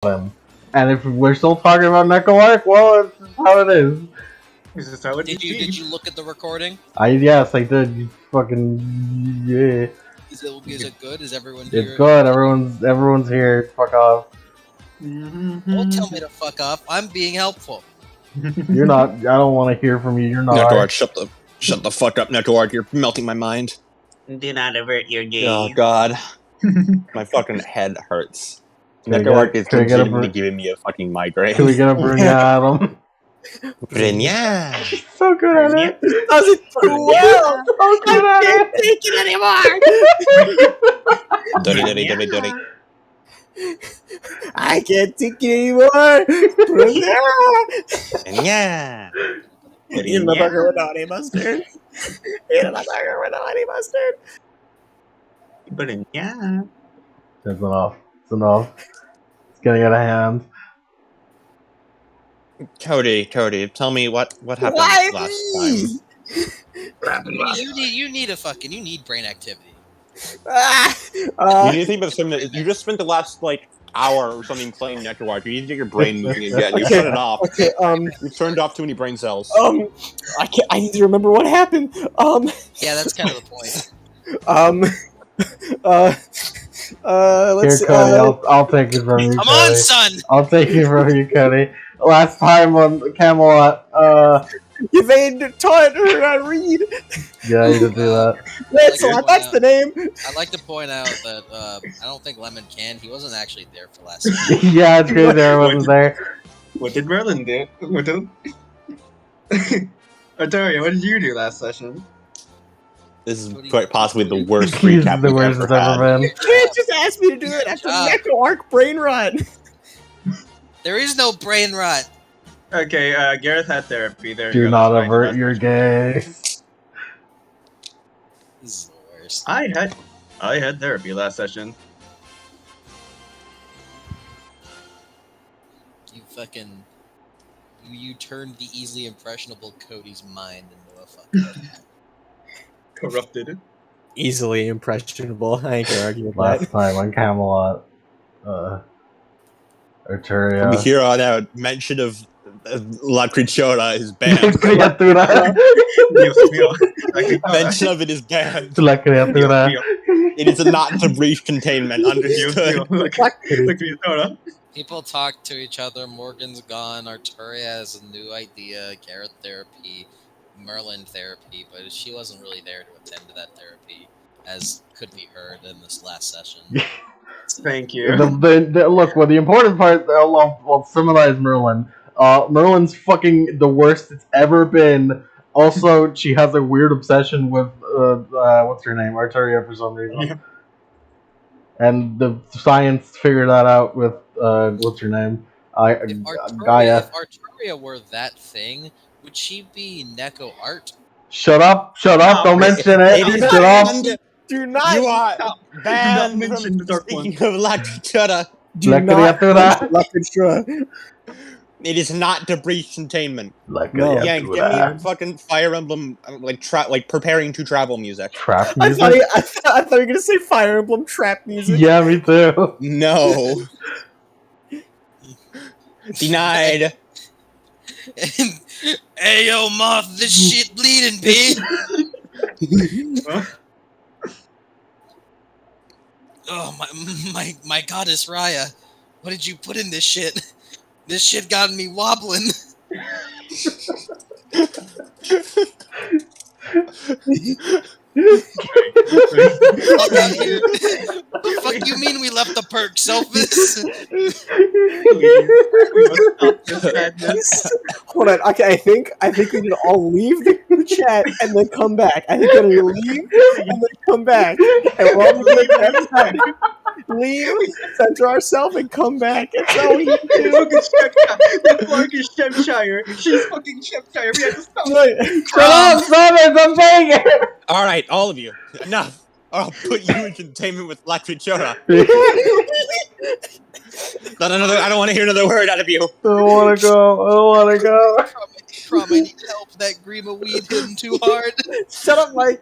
him. And if we're still talking about NECOARC, well, it's just how it is. Did you look at the recording? Yes, I did. You fucking yeah. Is it good? Is everyone here? It's good. Everyone's here. Fuck off. Don't tell me to fuck off. I'm being helpful. You're not. I don't want to hear from you. You're not. NECOARC, shut the fuck up, NECOARC. You're melting my mind. Do not avert your gaze. Oh god, my fucking head hurts. NECOARC is legitimately giving me a fucking migraine. Can we get a Brunyatum? Brunyan. So good at it. Does it too well? So good at it. Take it anymore. Dirty. I can't take it anymore. Yeah. Eat a burger with honey mustard. Eat a burger with honey mustard. But yeah. That's enough. It's enough. It's getting out of hand. Cody, tell me what happened last time. You need brain activity. You need to think about something that you just spent the last hour or something playing NECOARC. You need to get your brain moving again. You turned it off. Okay, you turned off too many brain cells. I need to remember what happened. Yeah, that's kind of the point. Let's Here, Cody, I'll take it from you. Come Cody. on, son. I'll take it from you, Cody. Last time on Camelot, Yvain taught her how to read. yeah, you did do that. Lancelot, that's the name. I'd like to point out that I don't think Lemon can. He wasn't actually there for last week. Yeah, it's great there wasn't there. What did Merlin do? Otaria, what did you do last session? This is quite possibly the worst He's recap the we've worst ever it's had. ever been. You can't just ask me to do it after NECOARC brain run. There is no brain rot. Okay, Gareth had therapy. There Do you go. not That's fine. avert your gaze. This is the worst. I had therapy last session. You fucking... You turned the easily impressionable Cody's mind into a fucking... Corrupted. Easily impressionable. I ain't gonna argue with Last that. time on Camelot, Arturia. From here on out, mention of La Crichora is banned. Criatura. Dios mío. Mention of it is banned. La criatura. It is not to breach containment. Understood. Criatura. People talk to each other. Morgan's gone. Arturia has a new idea. Garrett therapy. Merlin therapy. But she wasn't really there to attend to that therapy, as could be heard in this last session. Thank you. Look, well, the important part, I'll summarize Merlin. Merlin's fucking the worst it's ever been. Also, she has a weird obsession with, what's her name? Arturia for some reason. Yeah. And the science figured that out with, what's her name? Gaia. If Arturia were that thing, would she be NECOARC? Shut up, don't mention it. Shut up. Do not. You are banned mention from the Dark speaking of La Crichora. Do La not. criatura. La criatura. It is not to breach containment. Like No. Yeah, give me fucking Fire Emblem, preparing to travel music. trap I music. thought you were gonna say Fire Emblem trap music. Yeah, me too. No. Denied. Hey yo, Moth, this shit bleeding, bitch. Oh my goddess Raya, what did you put in this shit? This shit got me wobbling. What the fuck you mean we left the perk, Sophus? Hold on. Okay, I think we need to all leave the chat and then come back. I think we're gonna leave and then come back, and we're all gonna leave, center ourselves, and come back. That's all we need to do. That fucking Shropshire. She's fucking Shropshire. We have to stop. Shut up, stop it, I'm saying it! Alright, all of you. Enough. I'll put you in containment with La Crichora. Not another. I don't want to hear another word out of you. I don't wanna go. Prom, I need help. That Grima weed hit him too hard. Shut up, Mike.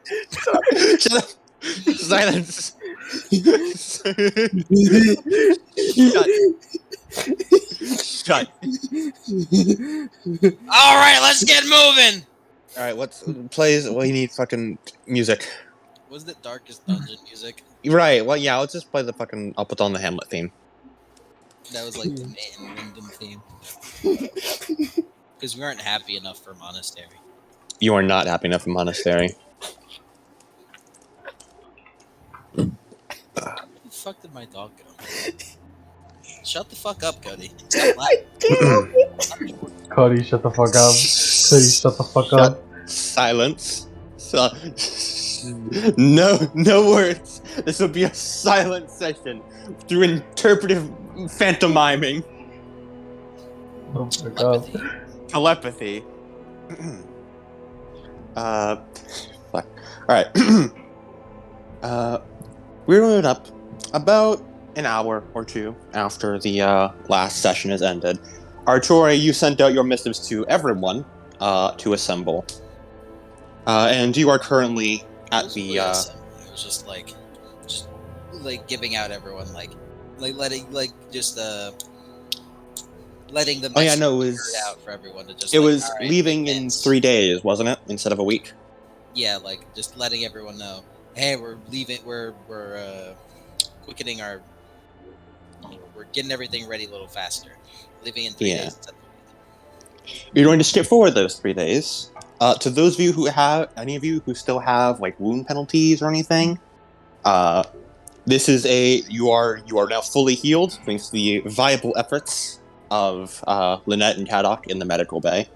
Shut up. Silence. Shut. All right, let's get moving. All right, what you need fucking music. Was it Darkest Dungeon music? Right. Well, yeah. Let's just play the fucking. I'll put on the Hamlet theme. That was like the main Wyndham theme. Because we aren't happy enough for Monastery. You are not happy enough in Monastery. Where the fuck did my dog go? Shut the fuck up, Cody. Stop laughing. Cody, shut the fuck up. Cody, shut the fuck up. Silence. No words. This will be a silent session through interpretive pantomiming. Oh my god. Telepathy. Fuck. Alright. We were up about an hour or two after the last session has ended. Arturi, you sent out your missives to everyone to assemble. And you are currently at the... It was just like giving out everyone, letting the Oh yeah, no, it was out for everyone to just. It was right, leaving in 3 days, wasn't it? Instead of a week. Yeah, just letting everyone know, hey, we're leaving. We're quickening our. We're getting everything ready a little faster. Leaving in 3 days instead of a week. You're going to skip forward those 3 days. To those of you who have, any of you who still have like wound penalties or anything, this is you are now fully healed thanks to the viable efforts of Lynette and Caddock in the medical bay.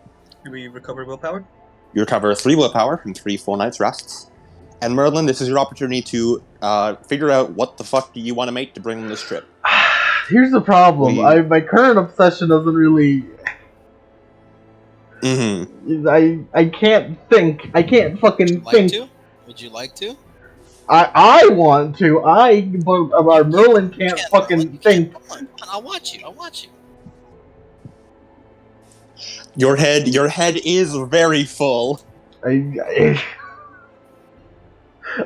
Do we recover willpower? You recover 3 willpower from 3 full nights rests. And Merlin, this is your opportunity to figure out what the fuck do you want to make to bring on this trip. Here's the problem. My current obsession doesn't really. Mm-hmm. I can't think. I can't fucking think. Would you like to? I want to. But our Merlin can't fucking think. Come on, I'll watch you. Your head is very full.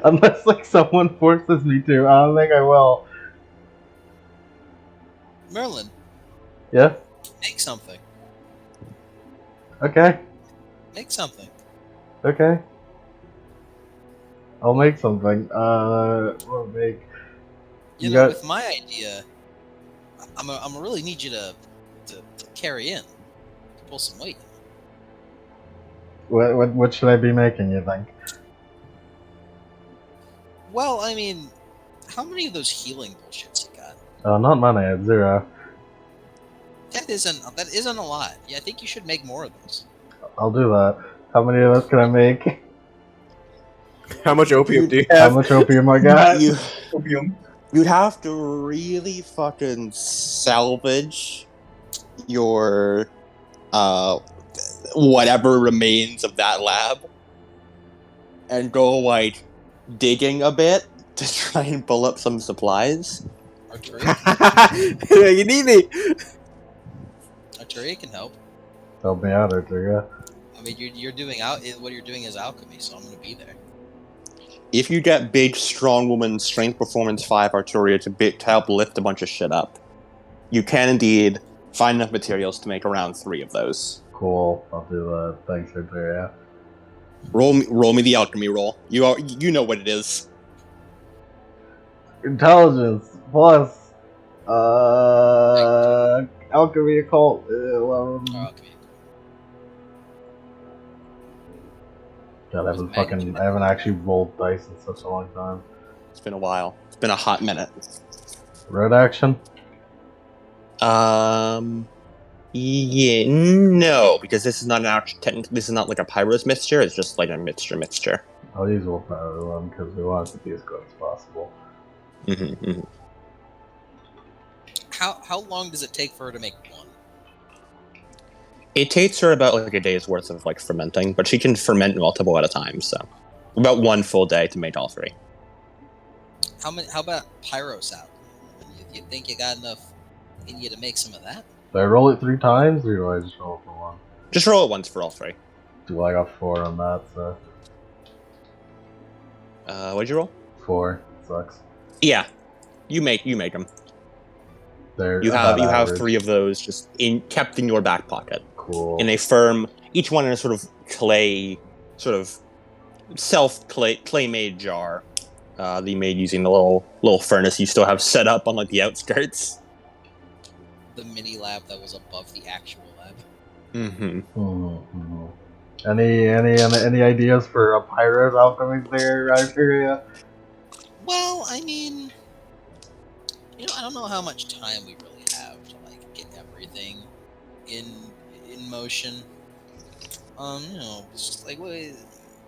Unless like someone forces me to, I don't think I will. Merlin. Yeah. Make something. Okay. Make something. Okay. I'll make something. What make? You know, with my idea, I'm gonna really need you to carry in, to pull some weight. What should I be making? You think? Well, I mean, how many of those healing bullshits you got? Oh, not many. I had 0. That isn't a lot. Yeah, I think you should make more of those. I'll do that. How many of those can I make? How much opium do you have? How much opium I got? Opium. You'd have to really fucking salvage your whatever remains of that lab and go like digging a bit to try and pull up some supplies. Arturi? You need me. Arturi can help. Help me out, Arturi. I mean, you're doing what you're doing is alchemy, so I'm gonna be there. If you get big, strong woman strength performance 5 Arturia to help lift a bunch of shit up, you can indeed find enough materials to make around 3 of those. Cool, I'll do that. Thanks, Arturia. Roll me the alchemy roll. You know what it is. Intelligence plus alchemy occult 11. Alchemy. God, I haven't actually rolled dice in such a long time. It's been a while. It's been a hot minute. Road action? Yeah, no, because this is not this is not like a Pyros mixture, it's just like a mixture. I'll use willpower one because we want it to be as good as possible. Mm-hmm. How long does it take for her to make one? It takes her about like a day's worth of like fermenting, but she can ferment multiple at a time, so about 1 full day to make all 3. How about Pyros out? You think you got enough in you to make some of that? Do I roll it 3 times, or do I just roll it for 1? Just roll it once for all 3. I got 4 on that, so... What'd you roll? 4. Sucks. Yeah. You make them. They're You about have average. 3 of those just kept in your back pocket Cool. in a firm, each one in a sort of clay, sort of clay made jar. That you made using the little furnace you still have set up on like the outskirts. The mini lab that was above the actual lab. Mm-hmm. Mm-hmm. Any ideas for a pirate alchemy there, Arteria? Well, I mean, I don't know how much time we really have to like get everything in motion. It's just like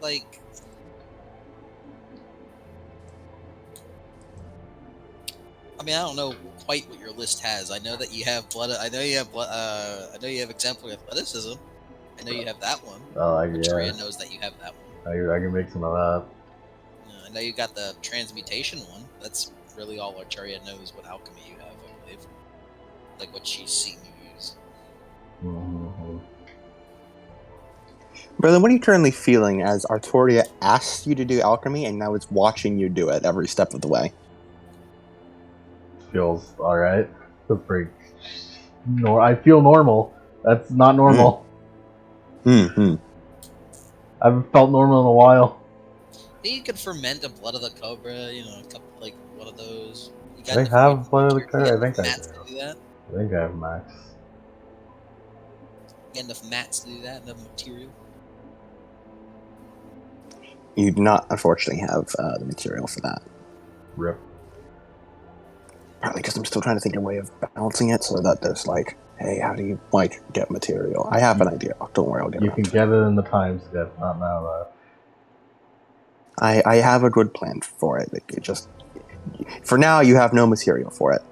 like. I mean, I don't know quite what your list has. I know that you have blood. I know you have blood. I know you have exemplary athleticism. I know you have that one. Oh, Arturia yeah. knows that you have that one. I can make some of that. I know you got the transmutation one. That's really all Arturia knows what alchemy you have, I believe. Like what she's seen you use. Mm-hmm. Brother, what are you currently feeling as Arturia asked you to do alchemy and now is watching you do it every step of the way? Feels alright. Feels pretty. I feel normal. That's not normal. Mm-hmm. I haven't felt normal in a while. You could ferment the blood of the cobra. A couple like one of those. You got I enough have blood of the you cobra. got I think enough I mats do. to do that. I think I have max. You got enough mats to do that. Enough material. You do not, unfortunately, have the material for that. Rip. Partly because I'm still trying to think of a way of balancing it so that there's like, hey, how do you like get material? I have an idea. Don't worry, I'll get You it. can get it in the time skip, not now though. I have a good plan for it. It just for now you have no material for it.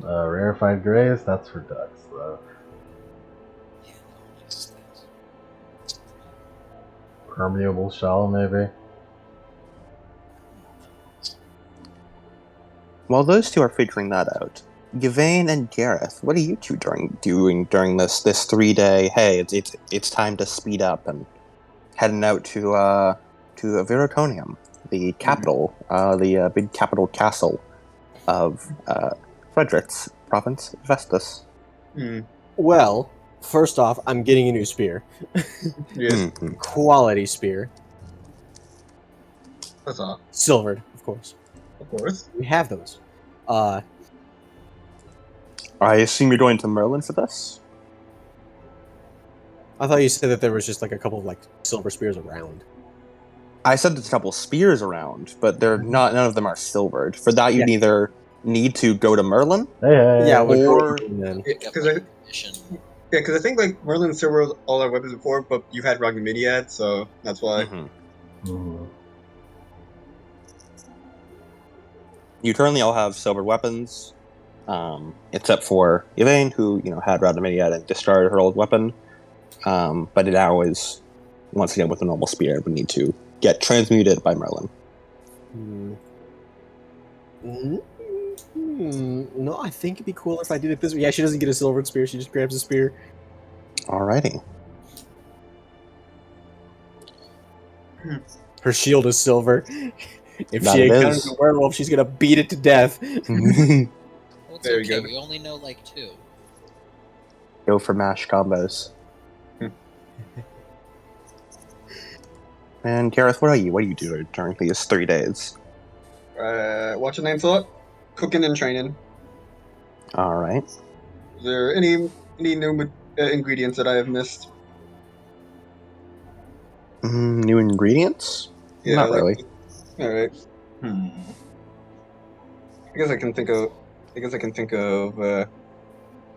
Rarefied grays, that's for ducks though. Yeah, no, it's- Permeable shell, maybe. While those two are figuring that out, Gavain and Gareth, what are you two doing during this 3-day? Hey, it's time to speed up and heading out to Verotonium, the capital, the big capital castle of Frederick's province, Vestus. Well, first off, I'm getting a new spear. Yeah, Mm-hmm. Quality spear. that's all. Silvered, of course. Of course. We have those. I assume you're going to Merlin for this? I thought you said that there was just like a couple of like silver spears around. I said there's a couple spears around, but they're not. None of them are silvered. For that, you'd Yeah. either need to go to Merlin. Hey. Yeah, we'll go Or- with them then. pick up, Because like, mission. I think like Merlin and Silver all our weapons before, but you had Rognominiad, so that's why. Mm-hmm. Mhm. You currently all have silvered weapons, except for Yvain, who had Radaminiad and discarded her old weapon. But it now is once again with a normal spear would need to get transmuted by Merlin. No, I think it'd be cool if I did it this way. Yeah, she doesn't get a silvered spear; she just grabs a spear. Alrighty. Her shield is silver. If That she it encounters is. a werewolf, she's gonna beat it to death. Well, it's Very okay. good. We only know like 2. Go for mash combos. And Gareth, what are you? What do you do during these 3 days? Watching Lancelot, cooking and training. All right. Is there any new ingredients that I have missed? New ingredients? Yeah, Not like- really. All right. I guess I can think of. Yeah,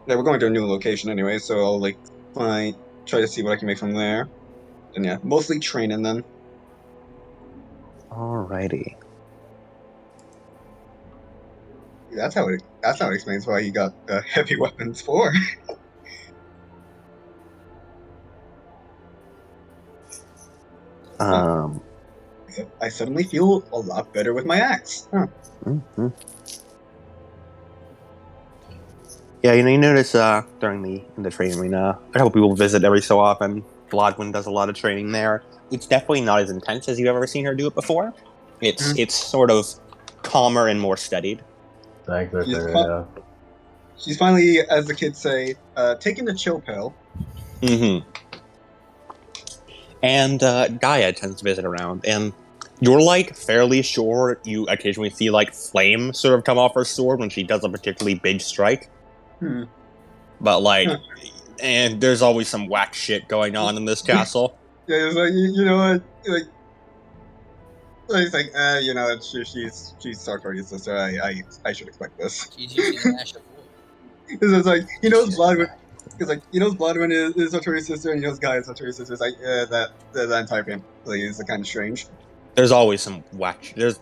we're going to a new location anyway, so I'll like try to see what I can make from there. And yeah, mostly training then. Alrighty. That's how it explains why you got heavy weapons for. I suddenly feel a lot better with my axe. Huh. Mm-hmm. Yeah, you notice during the training arena, a couple people visit every so often. Blodwyn does a lot of training there. It's definitely not as intense as you've ever seen her do it before. It's sort of calmer and more studied. Thanks, She's, Arteria. she's finally, as the kids say, taking the chill pill. Mm-hmm. And Gaia tends to visit around, and you're like fairly sure you occasionally see like flame sort of come off her sword when she does a particularly big strike. Hmm. But like, Huh. and there's always some whack shit going on in this castle. Yeah, it's like you know what, like it's like you know she's Sartorius' sister. I should expect this. She's using the Ash of War. It's like he knows Shit. Bloodwind. Because like he knows Bloodwind is Sartorius' sister, and he knows Guy is Sartorius' sister. It's like that entire family is kind of strange. There's always some whack. There's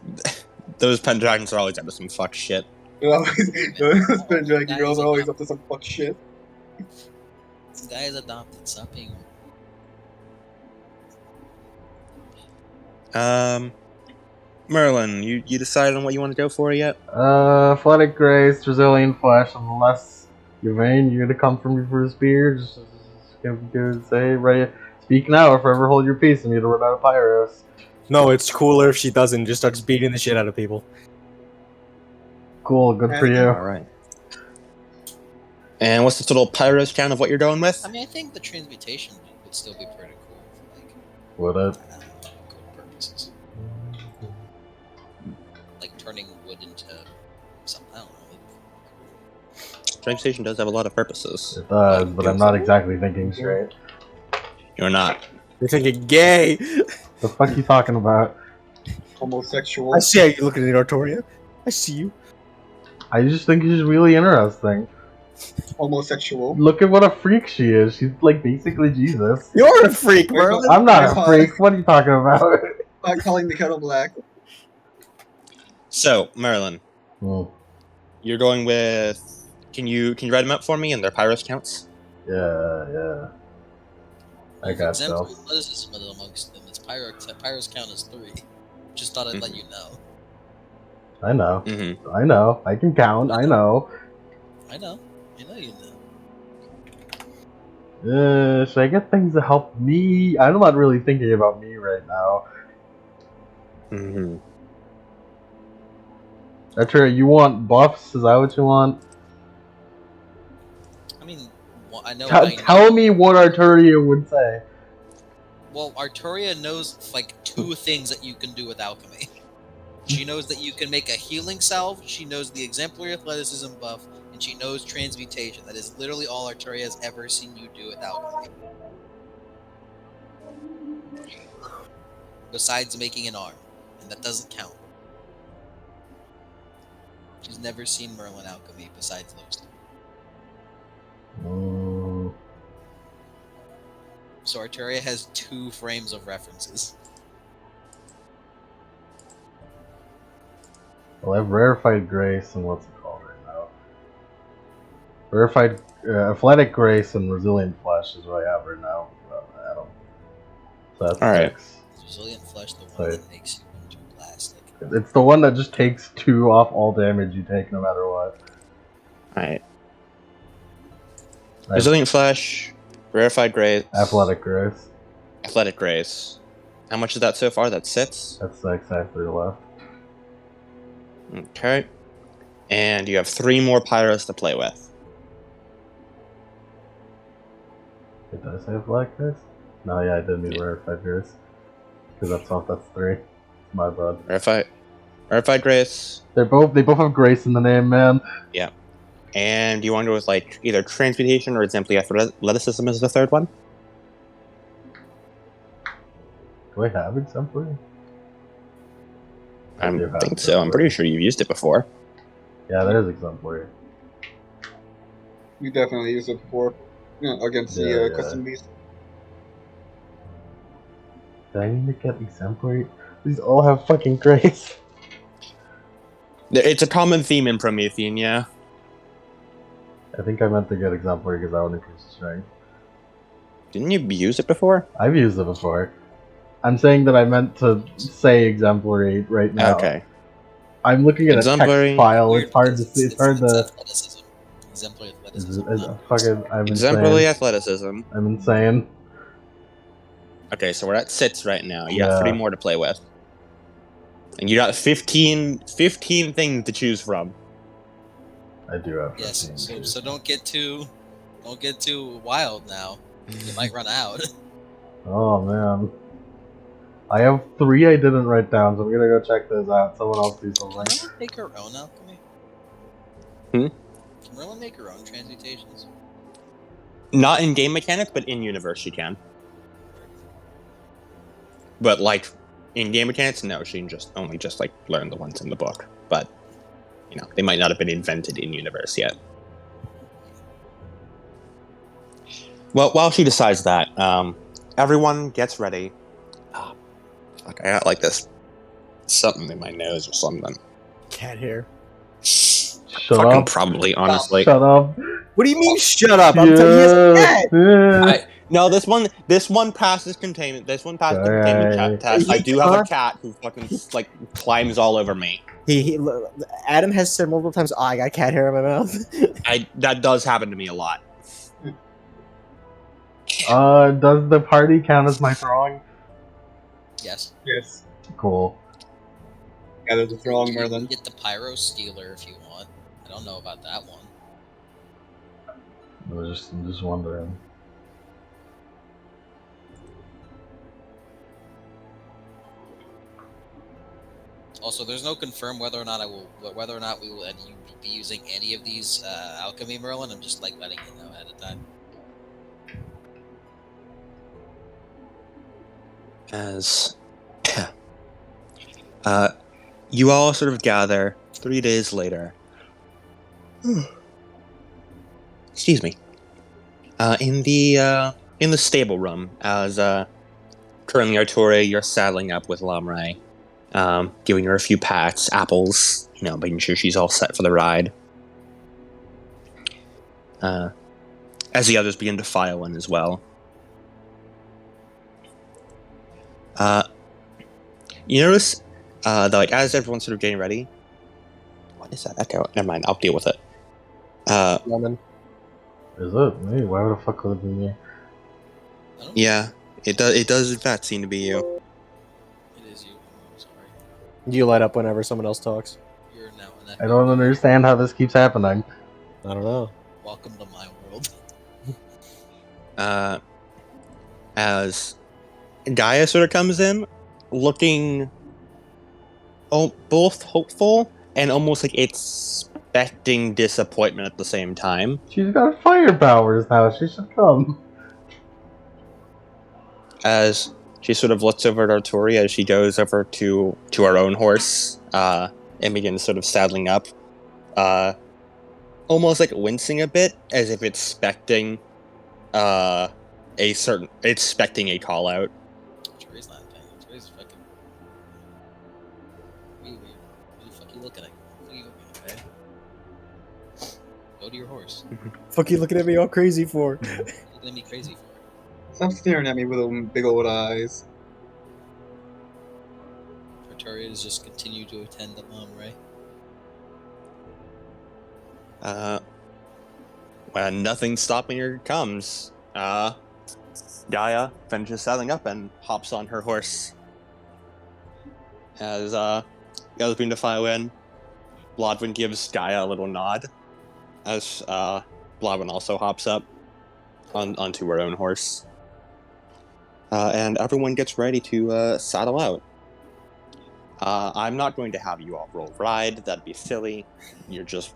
those Pendragons are always up to some fuck shit. They're always those Pendragon Guys girls are are always not- up to some fuck shit. This guy is adopted. Stop being. Merlin, you decided on what you want to go for yet? Athletic Grace, Brazilian Flesh, unless Yvain, you're gonna come for me for a spear, just gonna say, right, speak now or forever hold your peace and you're gonna run out of Pyros. No, it's cooler if she doesn't. Just starts beating the shit out of people. Cool, good for you. Alright. And what's the total Pyros count of what you're going with? I mean, I think the transmutation would still be pretty cool for like Would it? good purposes, like turning wood into something. I don't know. Transmutation does have a lot of purposes. It does, but I'm not exactly thinking straight. You're not. You're thinking gay. The fuck you talking about? Homosexual. I see how you're looking at Artoria. I see you. I just think she's really interesting. Homosexual. Look at what a freak she is. She's like basically Jesus. You're a freak, Merlin. I'm not a freak. What are you talking about? I'm calling the kettle black. So, Merlin, you're going with. Can you write them up for me and their Pyros counts? Yeah. I got Exemplary so. athleticism amongst them. Its Pyros count is 3. Just thought I'd let you know. I know. Mm-hmm. I know. I can count. I know. I know you know. Should I get things to help me? I'm not really thinking about me right now. Mm-hmm. Arteria, you want buffs? Is that what you want? I mean, well, I know. Tell me what Arteria would say. Well, Arturia knows like 2 things that you can do with alchemy. She knows that you can make a healing salve. She knows the exemplary athleticism buff, and she knows transmutation. That is literally all Arturia has ever seen you do with alchemy. Besides making an arm, and that doesn't count. She's never seen Merlin alchemy besides those 2. So Arturia has 2 frames of references. Well, I have Rarefied Grace and what's it called right now? Rarefied Athletic Grace and Resilient Flesh is what I have right now. Adam. So that's Alright. 6. Resilient flesh, the one Sorry. that makes you into plastic. It's the one that just takes 2 off all damage you take, no matter what. Alright. Resilient Flesh, Rarefied Grace, Athletic Grace. Athletic Grace. How much is that so far? That's 6? That's 6. I have 3 left. Okay. And you have 3 more Pyros to play with. Wait, did I say Athletic Grace? No, yeah, I did mean Rarefied Grace. Because that's off. That's 3. It's my bad. Rarefied Grace. They both have Grace in the name, man. Yeah. And you want to go with like either Transmutation or Exemplary Athleticism as the 3rd one? Do I have Exemplary? I do have think so. I'm pretty sure you've used it before. Yeah, there's Exemplary. You definitely used it before. Against the custom beast. Did I need to get Exemplary? These all have fucking Grace. It's a common theme in Promethean, yeah. I think I meant to get Exemplary because I would increase strength. Didn't you use it before? I've used it before. I'm saying that I meant to say Exemplary right now. Okay. I'm looking at a Exemplary. text file. Weird It's hard to because see. It's hard to. athleticism. Exemplary athleticism. I'm Exemplary insane. Athleticism. I'm insane. Okay, so we're at 6 right now. You got Yeah. 3 more to play with. And you got 15 things to choose from. I do have 15. Yes. too. So don't get too wild now. You might run out. Oh man. I have 3 I didn't write down, so I'm gonna go check those out. Someone else do Can something. Merlin make her own alchemy? Hmm? Can Merlin make her own transmutations? Not in game mechanics, but in universe she can. But like in game mechanics, no, she can just like learn the ones in the book. But they might not have been invented in universe yet. Well, while she decides that, everyone gets ready. Fuck, I got like this something in my nose or something. Cat hair. Shut Fucking up. probably, honestly. Shut up. What do you mean? Shut up! I'm telling you, he has a cat. Yeah. No, this one passes containment. This one passes the containment test. I do have a cat who fucking like climbs all over me. Adam has said multiple times, "Oh, I got cat hair in my mouth." That does happen to me a lot. Does the party count as my throwing? Yes. Yes. Cool. Yeah, there's a throng, You Merlin. can get the Pyro Stealer if you want. I don't know about that one. I'm just wondering. Also, there's no confirm whether or not we will be using any of these alchemy Merlin. I'm just like letting you know ahead of time. As you all sort of gather 3 days later. Excuse me. In the stable room, as currently Arturi, you're saddling up with Lamray, giving her a few pats, apples, making sure she's all set for the ride. As the others begin to file in as well. You notice that, like, as everyone's sort of getting ready. What is that echo? Never mind, I'll deal with it. Lemon. Is it me? Why the fuck would it be me? I don't Yeah, it does in fact seem to be you. know. It is you. I'm sorry. You light up whenever someone else talks. You're now an I don't understand how this keeps happening. I don't know. Welcome to my world. As Gaia sort of comes in, looking both hopeful and almost like expecting disappointment at the same time. She's got fire powers now. She should come. As she sort of looks over at Arturi as she goes over to her own horse and begins sort of saddling up, almost like wincing a bit as if expecting a call out. Tori's not paying. Tori's fucking. What the fuck are you looking at? What are you looking at, okay? Go to your horse. Fuck you looking at me all crazy for? What are you looking at me crazy for? Stop staring at me with those big old eyes. Arturia's just continue to attend the Lamray. When nothing stopping her comes, Gaia finishes saddling up and hops on her horse. As the others begin to file in, Blodwin gives Gaia a little nod as Blodwin also hops up onto her own horse. And everyone gets ready to saddle out. I'm not going to have you all roll ride. That'd be silly. You're just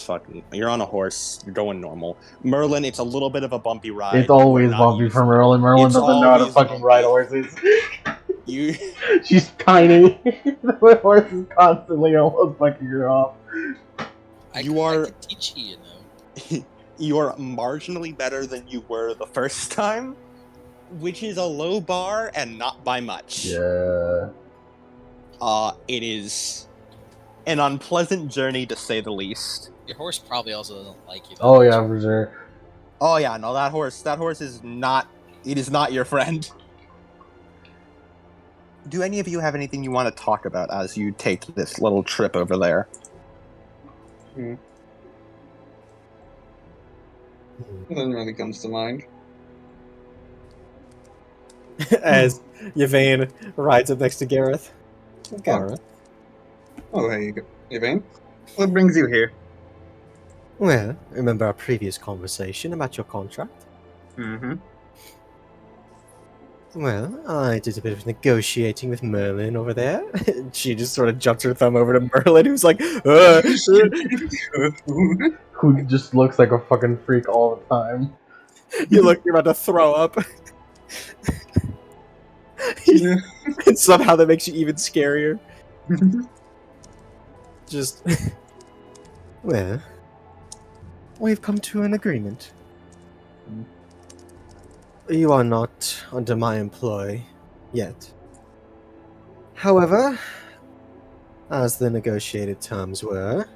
fucking. You're on a horse. You're going normal. Merlin, it's a little bit of a bumpy ride. It's always bumpy for Merlin. Merlin doesn't know how to fucking ride horses. She's tiny. The horse is constantly almost fucking her off. I could teach you, You are marginally better than you were the first time, which is a low bar and not by much. Yeah. It is an unpleasant journey to say the least. Your horse probably also doesn't like you. Oh yeah, for sure. Oh yeah, no, that horse is not. It is not your friend. Do any of you have anything you want to talk about as you take this little trip over there? Nothing really comes to mind. As Yvain rides up next to Gareth. Okay. Alright. Oh, hey, Yvain. What brings you here? Well, remember our previous conversation about your contract? Mm-hmm. Well, I did a bit of negotiating with Merlin over there. She just sort of jumps her thumb over to Merlin, who's like, Who just looks like a fucking freak all the time. You look, you're about to throw up. Yeah. And somehow that makes you even scarier. Just, well, we've come to an agreement. You are not under my employ yet. However, as the negotiated terms were,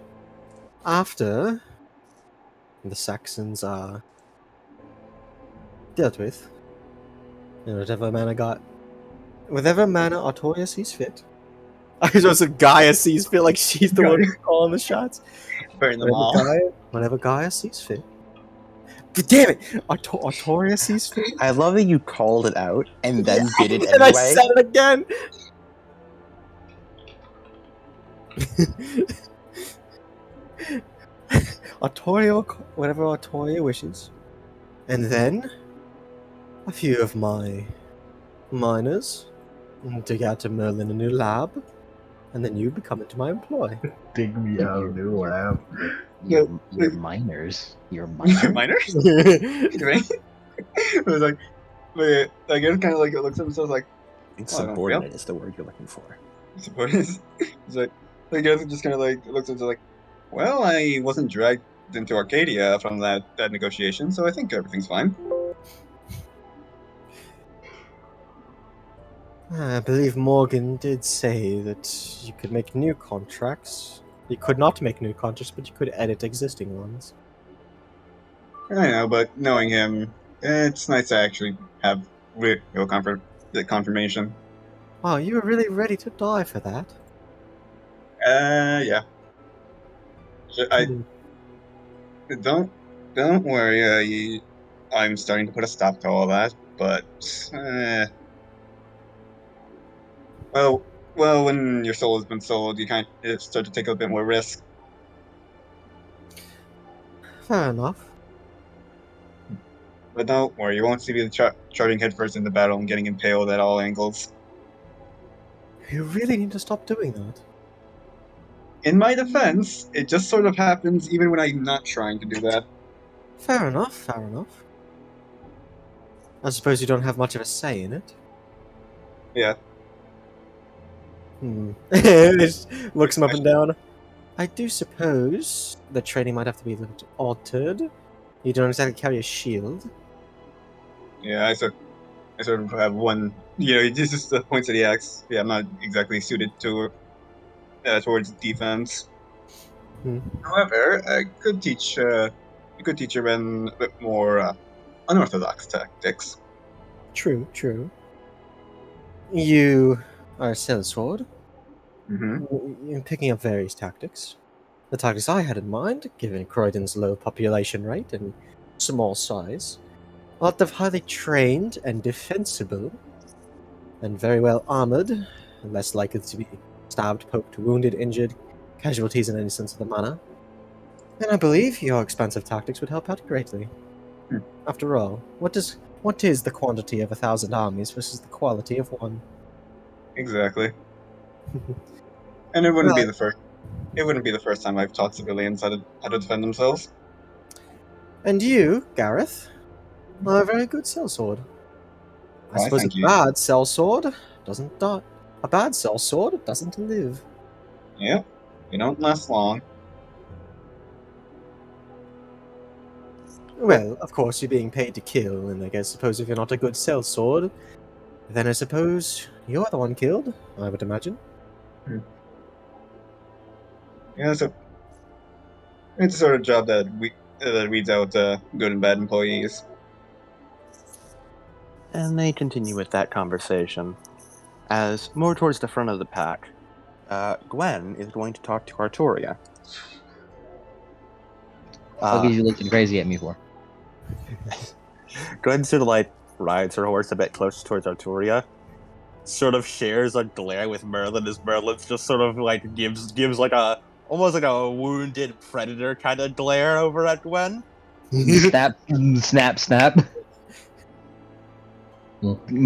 after the Saxons are dealt with, in whatever manner Artoria sees fit. I just said Gaia sees fit, like she's the one calling the shots. Burn them all. Whenever Gaia sees fit. But damn it! Artoria sees fit. I love that you called it out and then did it And I anyway. said it again! Whatever Artoria wishes. And then, a few of my miners dig out to Merlin a new lab, and then you become into my employ. Dig me out a new lab. Yeah. You're minors. You're minors. Miners? Right? It was like, wait, I guess kind of like it looks at himself like, I think Oh, I don't subordinate is the word you're looking for. support is. It's like, I guess it just kind of like looks at himself like, well, I wasn't dragged into Arcadia from that negotiation, so I think everything's fine. I believe Morgan did say that you could make new contracts. You could not make new contracts, but you could edit existing ones. I know, but knowing him, it's nice to actually have real confirmation. Wow, you were really ready to die for that. Yeah. I don't worry. I'm starting to put a stop to all that, but well, when your soul has been sold, you kind of start to take a bit more risk. Fair enough. But don't worry, you won't see me charging headfirst in the battle and getting impaled at all angles. You really need to stop doing that. In my defense, it just sort of happens even when I'm not trying to do that. Fair enough, fair enough. I suppose you don't have much of a say in it. Yeah. It just looks him up and down. I do suppose the training might have to be a little altered. You don't exactly carry a shield. Yeah, I sort of have one. This is the points of the axe. Yeah, I'm not exactly suited to towards defense. However, I could teach. You could teach your men a bit more unorthodox tactics. True, true. You are a sellsword. Mm-hmm. You're picking up various tactics. The tactics I had in mind, given Croydon's low population rate and small size, a lot of highly trained and defensible, and very well armored, and less likely to be stabbed, poked, wounded, injured, casualties in any sense of the manner. And I believe your expansive tactics would help out greatly. After all, what is the quantity of 1,000 armies versus the quality of one? Exactly. And it wouldn't Well, be the first. It wouldn't be the first time I've taught civilians how to defend themselves. And you, Gareth, are a very good sellsword. I Why, suppose a thank you. bad sellsword doesn't die. A bad sellsword doesn't live. Yep. You don't last long. Well, of course, you're being paid to kill, and I suppose if you're not a good sellsword, then I suppose you're the one killed, I would imagine. Yeah, so it's a sort of job that weeds out good and bad employees. And they continue with that conversation. As more towards the front of the pack, Gwen is going to talk to Artoria. What are you looking crazy at me for? Gwen sort of like rides her horse a bit closer towards Artoria. Sort of shares a glare with Merlin as Merlin's just sort of like gives like a almost like a wounded predator kind of glare over at Gwen. Snap, snap, snap.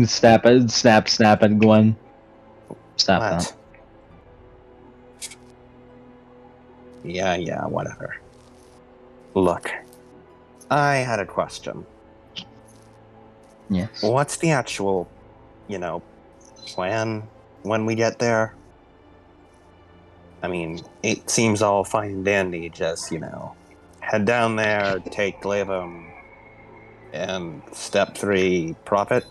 Snap it, snap at Gwen. Stop What? that. Yeah, whatever. Look, I had a question. Yes. What's the actual, plan when we get there? I mean, it seems all fine and dandy, just, head down there, take Glavum, and step 3, profit.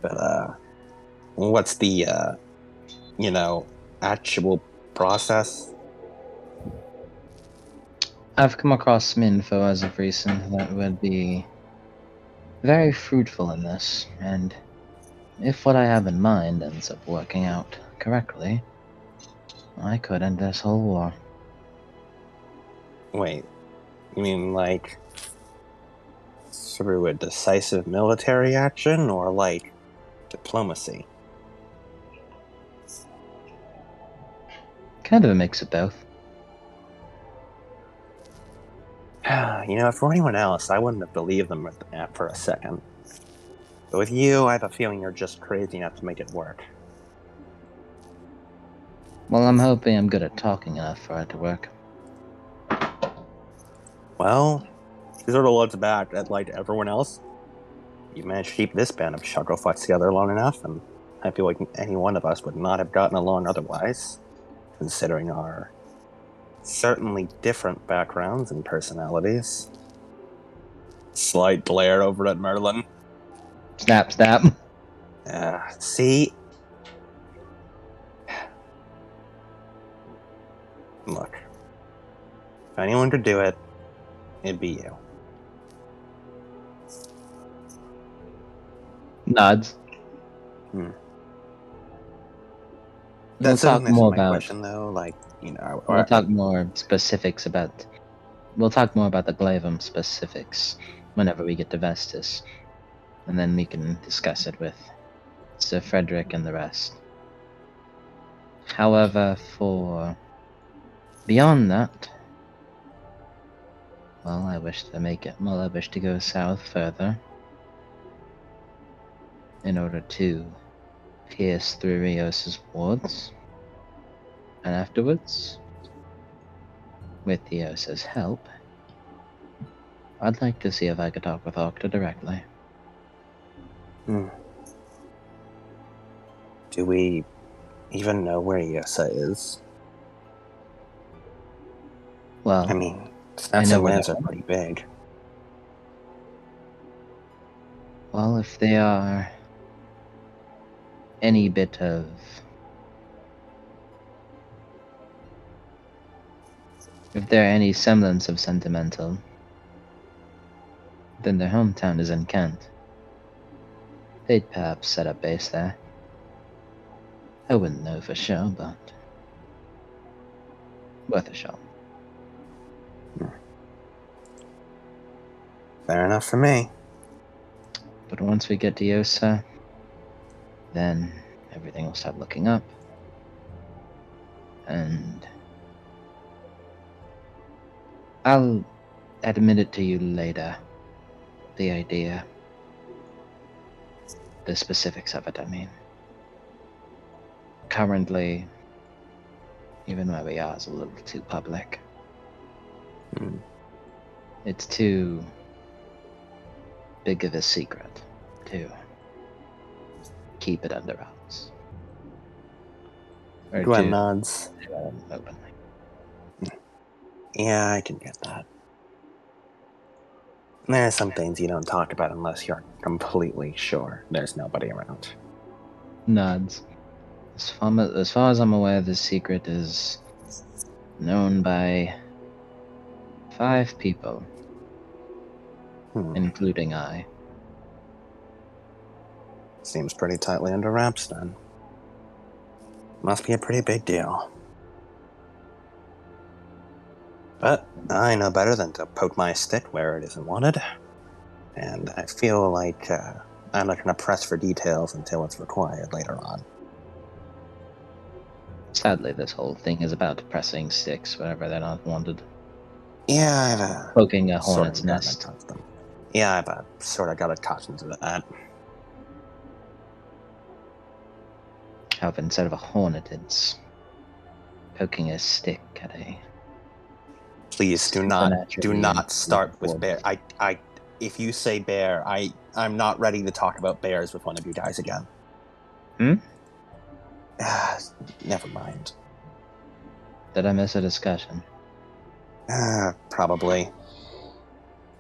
But, what's the, actual process? I've come across some info as of recent that would be very fruitful in this, and if what I have in mind ends up working out correctly, I could end this whole war. Wait, you mean, like, through a decisive military action, or, like, diplomacy? Kind of a mix of both. For anyone else, I wouldn't have believed them for a second. But with you, I have a feeling you're just crazy enough to make it work. Well, I'm hoping I'm good at talking enough for it to work. Well, she sort of looks back at, like, everyone else. You managed to keep this band of chucklefucks together long enough, and I feel like any one of us would not have gotten along otherwise, considering our certainly different backgrounds and personalities. Slight glare over at Merlin. Snap, snap. See? Look. If anyone could do it, it'd be you. Nods. That's talk doesn't answer more my about- question, though. Like, We'll talk more specifics about. We'll talk more about the Glavum specifics whenever we get to Vestus, and then we can discuss it with Sir Frederick and the rest. However, for beyond that, well, I wish to go south further in order to pierce through Rios's wards, and afterwards, with Rios's help, I'd like to see if I could talk with Octa directly. Do we even know where Yosa is? Well, I mean, I snaps know and where lands they are pretty big. well, if they are any bit of if they're any semblance of sentimental, then their hometown is in Kent. They'd perhaps set up base there. I wouldn't know for sure, but worth a shot. Fair enough for me. But once we get to Yosa, then everything will start looking up. And I'll admit it to you later. The idea. The specifics of it, I mean. Currently, even where we are is a little too public. It's too big of a secret to keep it under wraps. Or Gwen to nods. openly. Yeah, I can get that. There are some things you don't talk about unless you're completely sure there's nobody around. Nods. As far as I'm aware, this secret is known by 5 people, including I. Seems pretty tightly under wraps then. Must be a pretty big deal. But I know better than to poke my stick where it isn't wanted. And I feel like I'm not going to press for details until it's required later on. Sadly, this whole thing is about pressing sticks whenever they're not wanted. Yeah, I've Poking a sort hornet's of gotten nest. accustomed. Yeah, I've sort of got accustomed to that. However, instead of a hornet, it's poking a stick at a Please do supernaturally not start with form. bear. If you say bear, I'm not ready to talk about bears with one of you guys again. Never mind. Did I miss a discussion? Probably.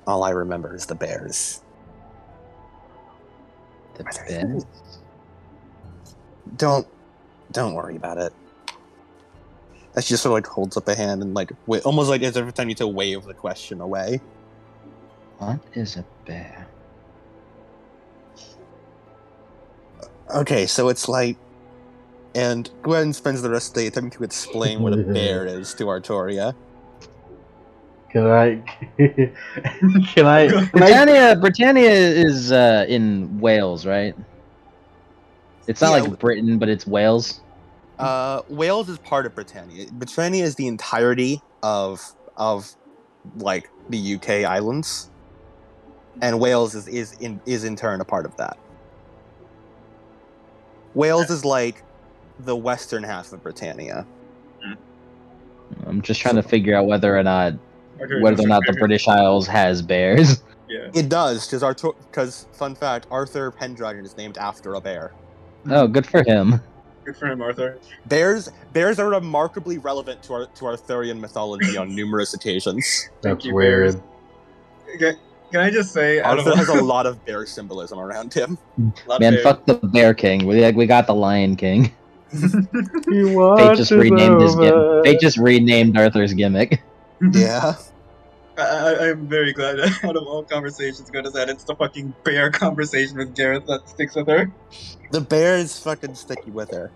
All I remember is the bears. The Are there bear? any- Don't worry about it. She just sort of like holds up a hand and like almost like as every time you to wave the question away. What is a bear? Okay, so it's like, and Gwen spends the rest of the day attempting to explain what a bear is to Artoria. Can I? Can I? Britannia is in Wales, right? It's not Yeah, like Britain, but it's Wales. Wales is part of Britannia. Britannia is the entirety of like the UK islands, and Wales is in turn a part of that. Wales is like the western half of Britannia. I'm just trying to figure out whether or not Okay, the British Isles has bears. Yeah. It does, because fun fact, Arthur Pendragon is named after a bear. Oh, good for him. Good for him, Arthur. Bears are remarkably relevant to Arthurian mythology on numerous occasions. Thank That's you, weird. Can I just say, Arthur has a lot of bear symbolism around him. Man, fuck the Bear King. We got the Lion King. You They just renamed his gimmick. over. They just renamed Arthur's gimmick. Yeah. I'm very glad that out of all conversations go to that, it's the fucking bear conversation with Gareth that sticks with her. The bear is fucking sticky with her.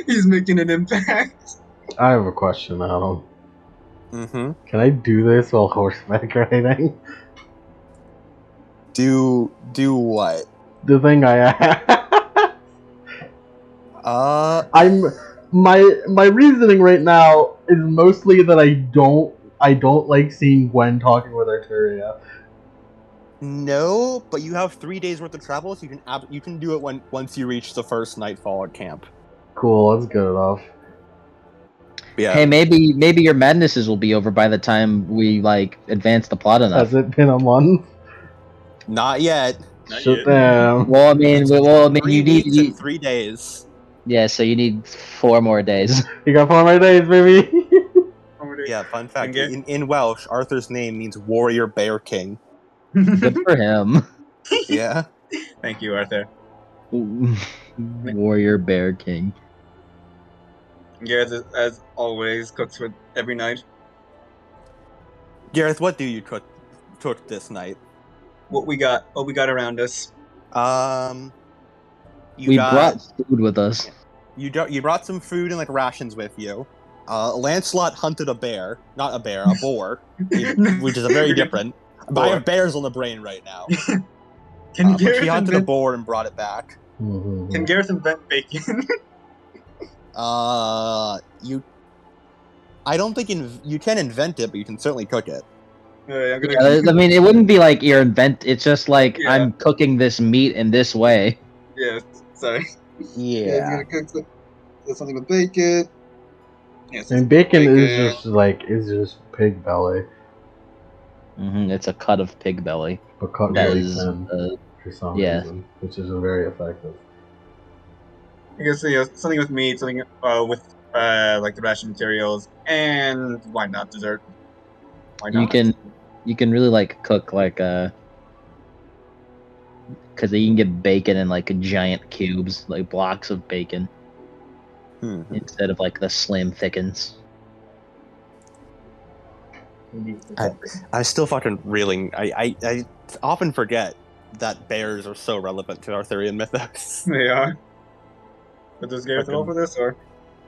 He's making an impact. I have a question, Adam. Mm-hmm. Can I do this while horseback riding? Do what? The thing I asked. My reasoning right now is mostly that I don't like seeing Gwen talking with Arturia. No, but you have 3 days worth of travel, so you can do it once you reach the first nightfall at camp. Cool, that's good enough. Yeah. Hey, maybe your madnesses will be over by the time we like advance the plot enough. Has it been a month? Not yet. Shut down. Well, I mean, Three you weeks need and 3 days. yeah, so you need 4 more days. You got 4 more days, baby. Yeah, fun fact. Okay. In Welsh, Arthur's name means warrior bear king. Good for him. Yeah. Thank you, Arthur. Warrior Bear King. Gareth, as always, cooks with every night. Gareth, what do you cook this night? What we got around us. We brought food with us. You brought some food and like rations with you. Lancelot hunted a boar, which is a very different. But I have bears on the brain right now. Can But he Gareth hunted a invent? boar and brought it back. Can Gareth invent bacon? I don't think you can invent it, but you can certainly cook it. I'm gonna. Yeah, I mean, it wouldn't be like you're It's just like Yeah. I'm cooking this meat in this way. Yes, sorry. Yeah. I'm gonna cook something with bacon. Yes. And bacon is just pig belly. It's a cut of pig belly. But cut That really is, thin for some yeah. reason, which isn't very effective. I guess something with meat, something with like the ration materials, and why not dessert? Why not? You can really like cook like because you can get bacon in like giant cubes, like blocks of bacon, instead of like the slim thickens. I still fucking reeling. I often forget that bears are so relevant to Arthurian mythos. They are. But does Gareth roll for this, or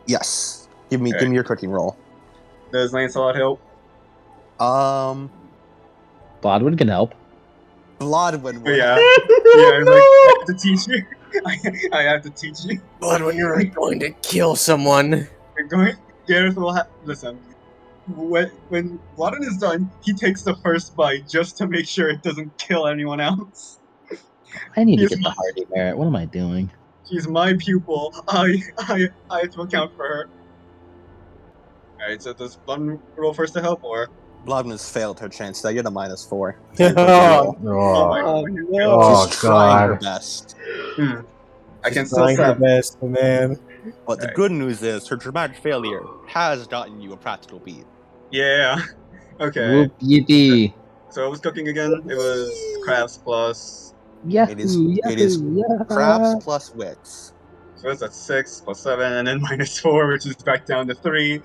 Yes. Give me your cooking roll. does Lancelot help? Bloodwood can help. Bloodwood. Yeah. Yeah, he's like, I have to teach you. I have to teach you. But when you're going to kill someone, Gareth will listen. When Bloodwin is done, he takes the first bite just to make sure it doesn't kill anyone else. I need to He's get the Hardy Merit. What am I doing? She's my pupil. I have to account for her. Alright, so does Bloodwin roll first to help, or? Bloodman has failed her chance. Now you're the -4. Oh, Oh my Oh, god. no. Oh, She's trying her God. best. I can She's still trying her stab. best, man. But the good news is her dramatic failure has gotten you a practical beat. Yeah. Okay. Whoop yippee. So I was cooking again. It was crabs plus. Yahoo! It is Yahoo! crabs plus wits. So it's at 6 plus 7, and then -4, which is back down to 3.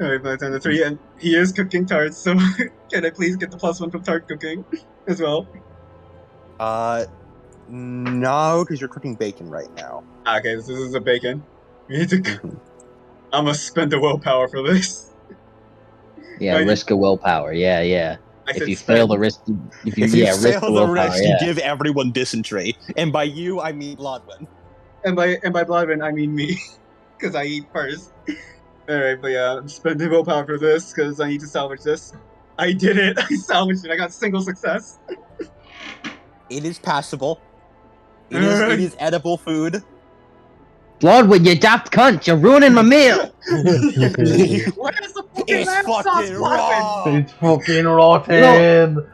Alright, back down to 3, and he is cooking tarts, so can I please get the +1 from tart cooking as well? No, because you're cooking bacon right now. Okay, so this is a bacon. We need to. Mhm. I'm gonna spend the willpower for this. Yeah, risk of willpower. Yeah. I If said you spend. fail the risk, If you risk fail of the willpower. rest, you Yeah. give everyone dysentery. And by you, I mean Bloodwin. And by Bloodwin, I mean me, because I eat first. Alright, but yeah, I'm spending willpower for this because I need to salvage this. I did it. I salvaged it. I got single success. It is passable. It is edible food. Bloodwood, you daft cunt! You're ruining my meal. Where's the fucking It's lamb sauce, fucking Bloodwin? raw. It's fucking rotten.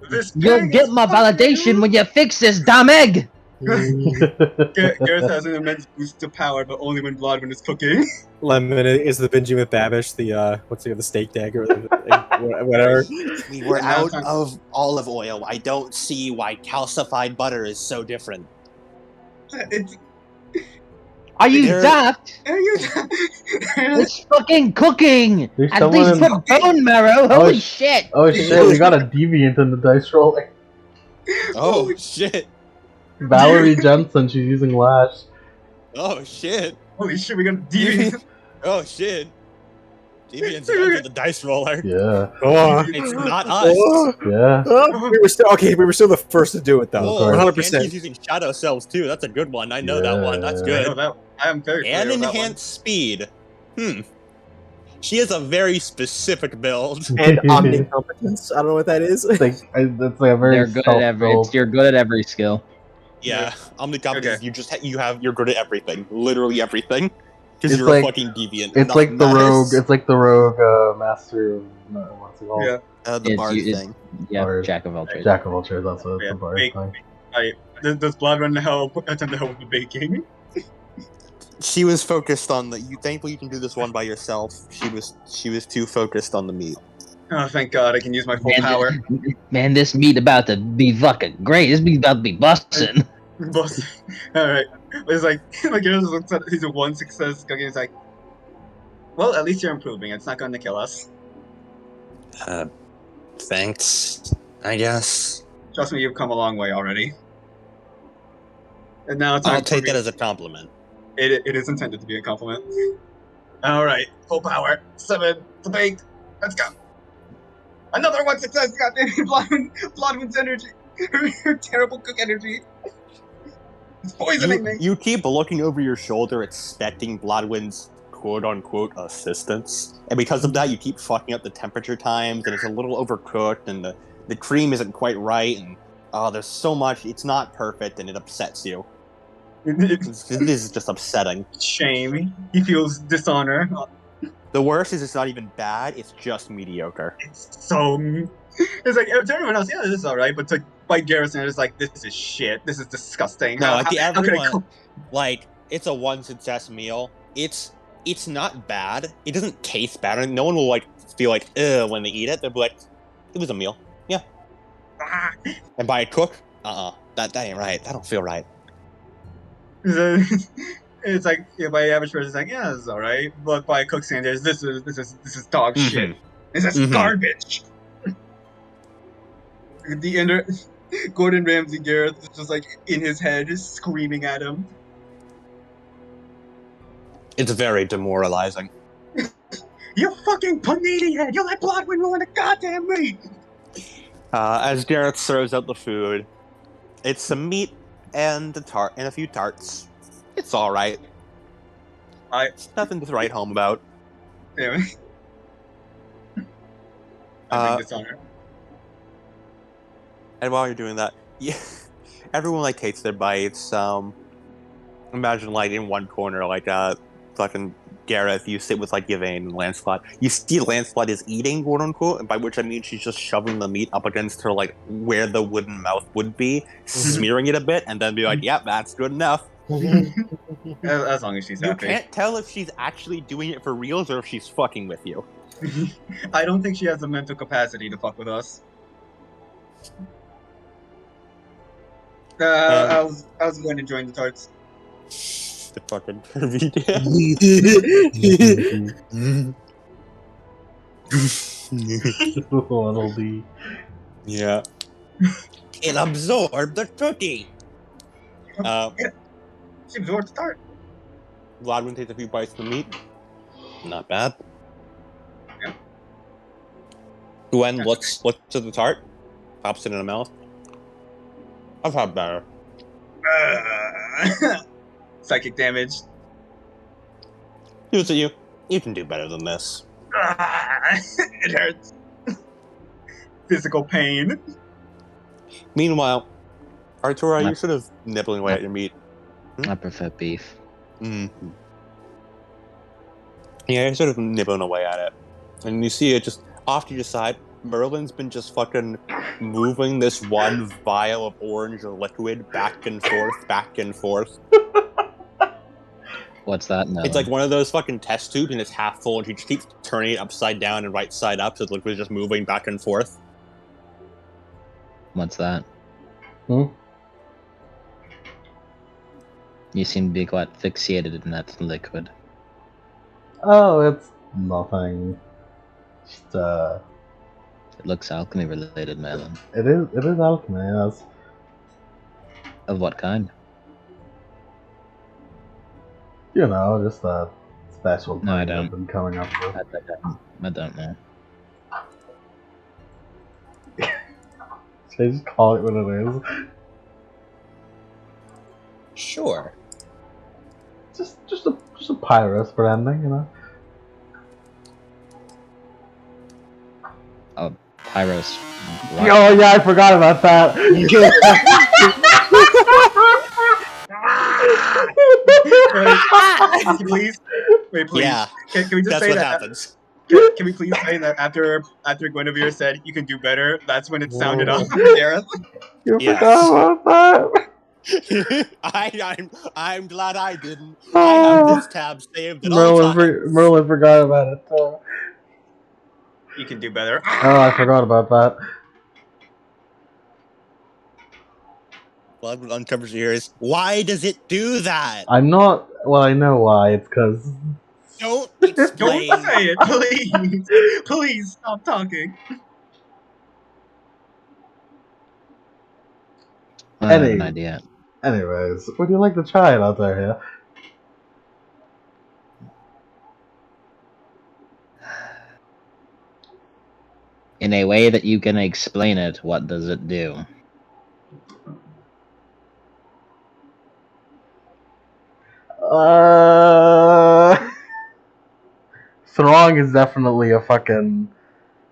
This You'll pig get is my fucking validation when you fix this damn egg. Gareth has an immense boost to power, but only when Bloodwin is cooking. Lemon is the binging with Babish, the what's the steak dagger, whatever. We were And now out time- of olive oil. I don't see why calcified butter is so different. It's Are you There- daft? It's fucking cooking. There's At least someone put bone marrow. Oh, Holy shit! Oh shit, we got a deviant in the dice roll. Oh shit! Valerie Jensen, she's using Lash. Oh shit! Holy shit, we got a deviant. Oh shit! Deviant's under the dice roller. Yeah, Oh, It's not us. oh, yeah. oh. We were still the first to do it though. Oh, 100%. and he's using shadow cells too. That's a good one. I know that one. That's Yeah. I know good. that. I am very And familiar with that one. enhanced speed. She has a very specific build. And omnicompetence. I don't know what that is. That's like a very They're good at every. stealth You're good at every skill. Yeah, omnicompetence. Okay. You just you're good at everything, literally everything, because It's you're like- a fucking deviant. It's like the Nice. rogue. It's like the rogue master of what's it called? Yeah. The It's- bard it's- thing. Yeah, Or- jack of all trades. Jack of all trades. That's what Yeah, the bard bake- thing. Does Bloodwin attempt to help with the baking? She was focused on the. You thankfully you can do this one by yourself. She was too focused on the meat. Oh, thank God, I can use my full power. Man, this meat about to be fucking great. This meat about to be busting. But, alright. It's like Gareth looks at he's a 1 success cooking. He's like, well, at least you're improving. It's not going to kill us. Thanks. I guess. Trust me, you've come a long way already. And now it's I'll time take for me. that as a compliment. It is intended to be a compliment. Alright, full power. 7 to bake. Let's go. Another 1 success. Goddamn Bloodwin's energy. Her terrible cook energy. It's poisoning me. You keep looking over your shoulder, expecting Bloodwin's quote-unquote assistance, and because of that, you keep fucking up the temperature times, and it's a little overcooked, and the cream isn't quite right, and there's so much. It's not perfect, and it upsets you. This is just upsetting. Shame. He feels dishonor. The worst is it's not even bad; it's just mediocre. It's like to everyone else, yeah, this is alright, but to by Garrison, it's like this is shit. This is disgusting. No, How- like the how could I everyone, cook- like it's a one success meal. It's not bad. It doesn't taste bad. And no one will like feel like ugh when they eat it. They'll be like, it was a meal. Yeah. Ah. And by a cook, that ain't right. That don't feel right. It's like by average person, it's like yeah, this is alright, but by cook standards, this is dog shit. This is Mhm. garbage. The inner Gordon Ramsay Gareth is just like in his head, is screaming at him. It's very demoralizing. You fucking panini head! You let Bloodwin ruin the goddamn meat! As Gareth throws out the food, it's some meat and a few tarts. It's all right. Nothing to write home about. Yeah. I bring dishonor. And while you're doing that, yeah, everyone like takes their bites. Imagine like in one corner, like fucking Gareth, you sit with like Yvain and Lancelot. You see Lancelot is eating, quote unquote, and by which I mean she's just shoving the meat up against her like where the wooden mouth would be, smearing it a bit, and then be like, "Yep, that's good enough." As long as she's You happy. can't tell if she's actually doing it for reals or if she's fucking with you. I don't think she has the mental capacity to fuck with us. I was going to join the tarts. The fucking pervy Little D. Yeah. It absorbed the cookie. She absorbed the tart. Vladwin takes a few bites of the meat. Not bad. Yeah. Gwen looks at the tart, pops it in her mouth. I've had better. Psychic damage. Looks at you. You can do better than this. It hurts. Physical pain. Meanwhile, Artura, you're sort of nibbling away at your meat. I prefer beef. Mm-hmm. Yeah, you're sort of nibbling away at it. And you see it just off to your side. Merlin's been just fucking moving this one vial of orange liquid back and forth, back and forth. What's that? No. It's like one of those fucking test tubes and it's half full and she just keeps turning it upside down and right side up so the liquid is just moving back and forth. What's that? Hmm? You seem to be quite fixated in that liquid. Oh, it's nothing. Just, It looks alchemy related, Merlin. it is alchemy, yes. Of what kind? You know, just a special No, I thing don't. I've been coming up with. I don't know. Should I just call it what it is? Sure. Just a Pyrus branding, you know? Oh, Pyros. Oh yeah, I forgot about that. Please. Wait, please. Yeah, Can we just that's say what that? happens. Can we please say that after Guinevere said you can do better, that's when it sounded off, Gareth? You Yes. forgot about that. I'm glad I didn't. I have this tab saved at all times. Merlin forgot about it. You can do better. Oh, I forgot about that. Blood uncovers your ears. Why does it do that? I'm not. Well, I know why. It's because. Don't Don't explain. say it, please. Please stop talking. I have an idea. Anyways, would you like to try it out there here? In a way that you can explain it, what does it do? Throng is definitely a fucking.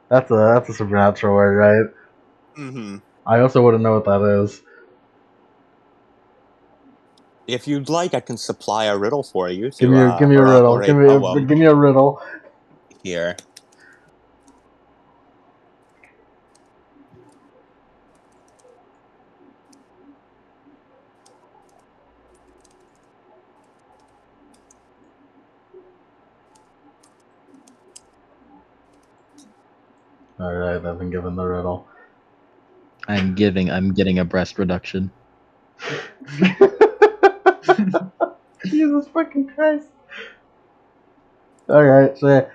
That's a supernatural word, right? Mm-hmm. I also wouldn't know what that is. If you'd like, I can supply a riddle for you. Give me a riddle. Give me a riddle. Here. Alright, I've been given the riddle. I'm getting a breast reduction. Jesus fucking Christ. Alright, so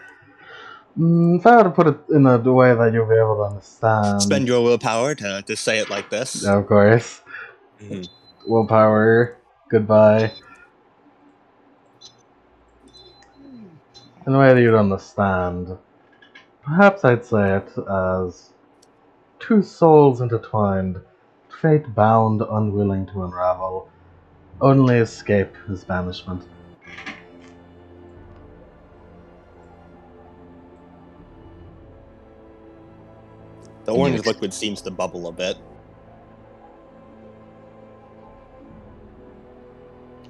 if I were to put it in a way that you'll be able to understand. Spend your willpower to say it like this. Of course. Mm-hmm. Willpower. Goodbye. In a way that you'd understand. Perhaps I'd say it as two souls intertwined, fate bound, unwilling to unravel. Only escape is banishment. The Can you orange liquid seems to bubble a bit.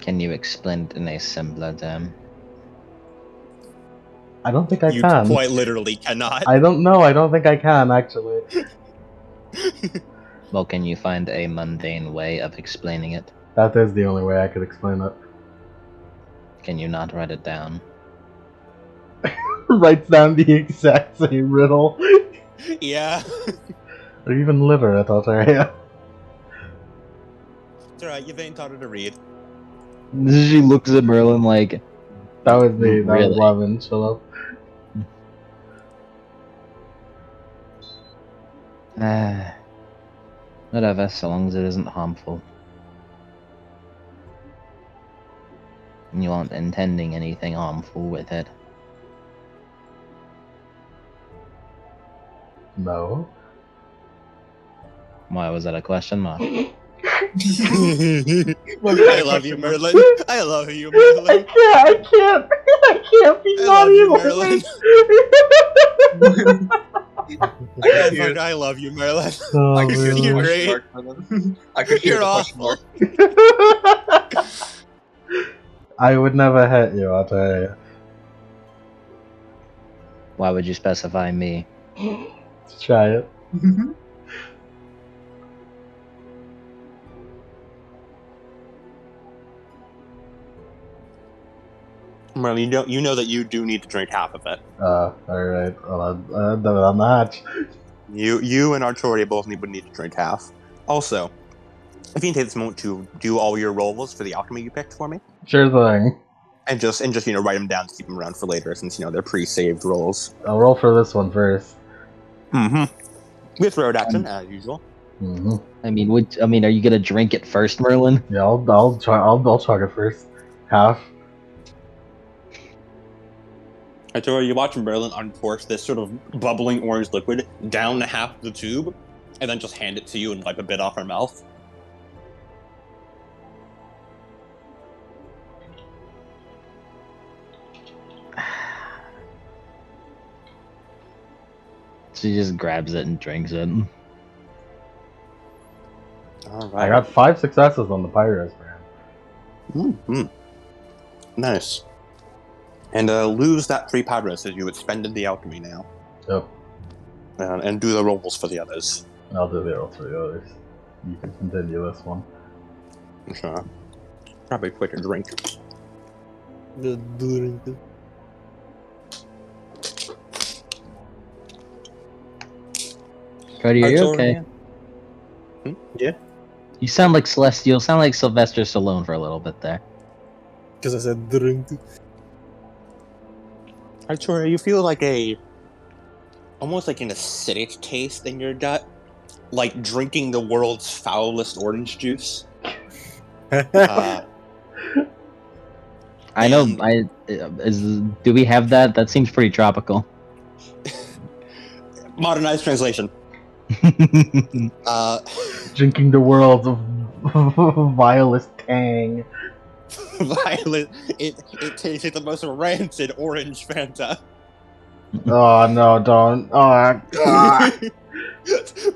Can you explain it in a simpler term? I don't think I You can. quite literally cannot. I don't know. I don't think I can actually. Well, can you find a mundane way of explaining it? That is the only way I could explain it. Can you not write it down? Writes down the exact same riddle. Yeah. Or even literate, I'll tell you. It's alright, you ain't taught her to read. She looks at Merlin like, That was me. That was Really? Levin. Shut up. whatever, so long as it isn't harmful. And you aren't intending anything harmful with it. No. Why was that a question mark? I love you, Merlin. I love you, Merlin. I can't be I naughty love you, like Merlin. I love you, Merlin. Oh, I could hear the You're man. question great. mark. Merlin. I could hear You're the question awful. mark. I would never hit you, I'll tell you. Why would you specify me? Let's try it. Merlin, you know that you do need to drink half of it. Alright. Well, I'm on the hatch. You and Artoria both need to drink half. Also, if you can take this moment to do all your rolls for the alchemy you picked for me, Sure thing. and just write them down to keep them around for later, since they're pre-saved rolls. I'll roll for this one first. Mm-hmm. With road action as usual. Mm-hmm. I mean, are you gonna drink it first, Merlin? Yeah, I'll chug it first. Half. Artoria, you watch Merlin uncork this sort of bubbling orange liquid down half the tube, and then just hand it to you and wipe a bit off her mouth. She just grabs it and drinks it. All I right. got 5 successes on the Pyros brand. Mm-hmm. Nice. And lose that 3 Pyros as you expended the alchemy now. Yep. And do the rolls for the others. I'll do the roll for the others. You can continue this one. Sure. Probably quicker drink. Cody, are you Artoria? okay? You sound like Celestial. Sound like Sylvester Stallone for a little bit there. Because I said drink. Artoria, you feel like almost like an acidic taste in your gut, like drinking the world's foulest orange juice. I know. And- Do we have that? That seems pretty tropical. Modernized translation. Drinking the world's vilest tang. Violet. It tastes like the most rancid orange Fanta. Oh no, don't. Oh,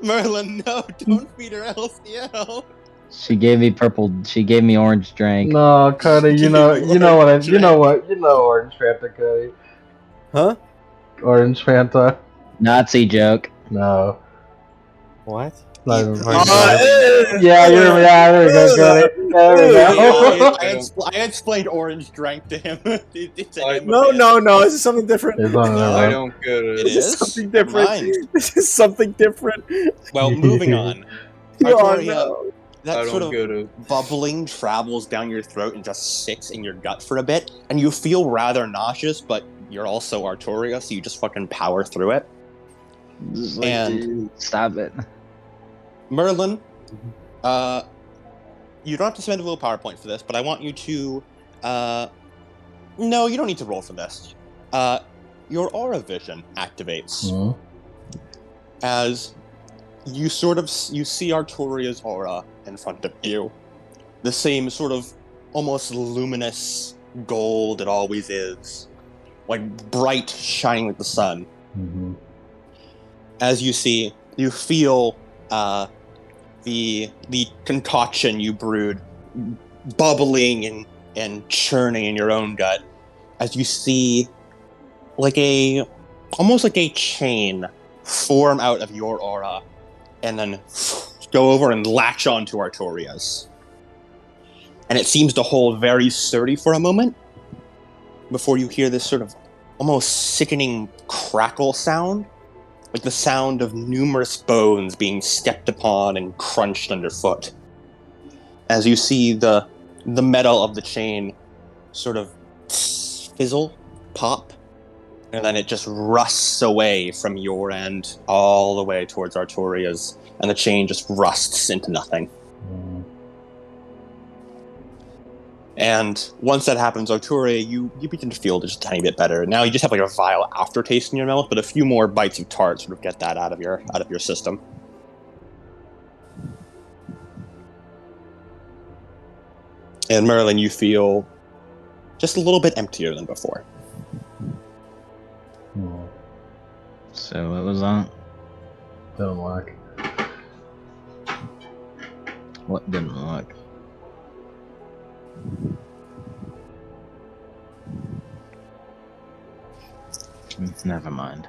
Merlin, no, don't feed her LCL. She gave me purple. She gave me orange drink. no, Cody, you know what, you know Orange Fanta, Cody. Huh? Orange Fanta. Nazi joke. No. What? Not even You- fucking Uh, Cody. Yeah, there we go, Cody. There we Yeah, go. I explained orange drank to him. To him No, a bit. no. This is something different. It's on there, I bro. don't get it. It This is? is something Never different. mind. This is something different. Well, moving on. Oh, Artoria, no. that I sort don't of get it. bubbling travels down your throat and just sits in your gut for a bit, and you feel rather nauseous, but you're also Artoria, so you just fucking power through it. Just like, And- dude, stop it. Merlin, you don't have to spend a little PowerPoint for this, but I want you to, no, you don't need to roll for this. Your aura vision activates Mhm. as you see Artoria's aura in front of you. The same sort of almost luminous gold it always is. Like bright, shining like the sun. Mhm. As you see you feel the concoction you brewed bubbling and churning in your own gut as you see almost like a chain form out of your aura and then go over and latch onto Artoria's. And it seems to hold very sturdy for a moment before you hear this sort of almost sickening crackle sound, like the sound of numerous bones being stepped upon and crunched underfoot. As you see the metal of the chain sort of fizzle, pop, and then it just rusts away from your end all the way towards Artoria's, and the chain just rusts into nothing. And once that happens, Arturia, you begin to feel just a tiny bit better. Now you just have like a vile aftertaste in your mouth, but a few more bites of tart sort of get that out of your system. And Merlin, you feel just a little bit emptier than before. So what was that? Didn't work. What didn't work? Never mind.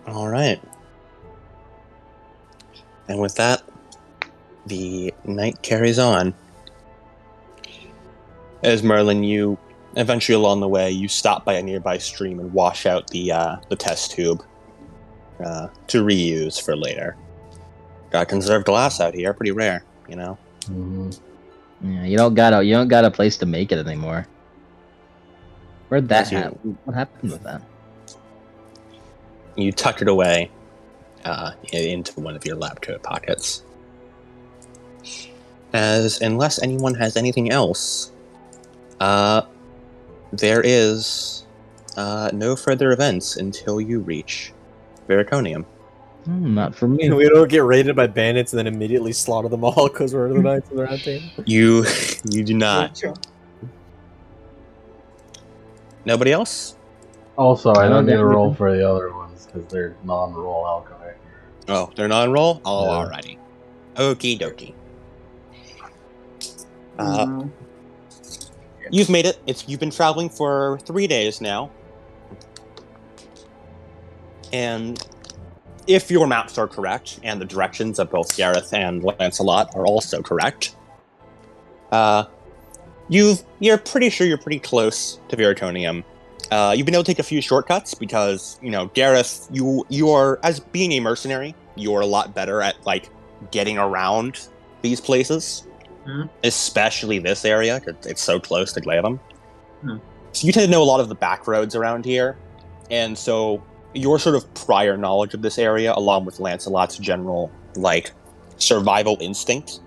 All right. And with that, the night carries on. As Merlin, you eventually along the way, you stop by a nearby stream and wash out the test tube to reuse for later. Got conserved glass out here, pretty rare, you know. Mm-hmm. Yeah, you don't got a place to make it anymore. Where'd that happen? What happened with that? You tuck it away into one of your lab coat pockets. As unless anyone has anything else, there is no further events until you reach Vericonium. Not for me. We don't get raided by bandits and then immediately slaughter them all because we're the Knights of the Round Table. You do not. Nobody else? Also, I don't need a roll for the other ones because they're non-roll alchemy. Oh, they're non-roll? Oh, Yeah. alrighty. Okie dokie. You've made it. You've been traveling for 3 days now. And if your maps are correct, and the directions of both Gareth and Lancelot are also correct, you're pretty sure you're pretty close to Vericonium. You've been able to take a few shortcuts because, you know, Gareth, you are, as being a mercenary, you're a lot better at, like, getting around these places. Mm-hmm. Especially this area, because it's so close to Glatham. Mm-hmm. So you tend to know a lot of the back roads around here, and so your sort of prior knowledge of this area, along with Lancelot's general, like, survival instinct,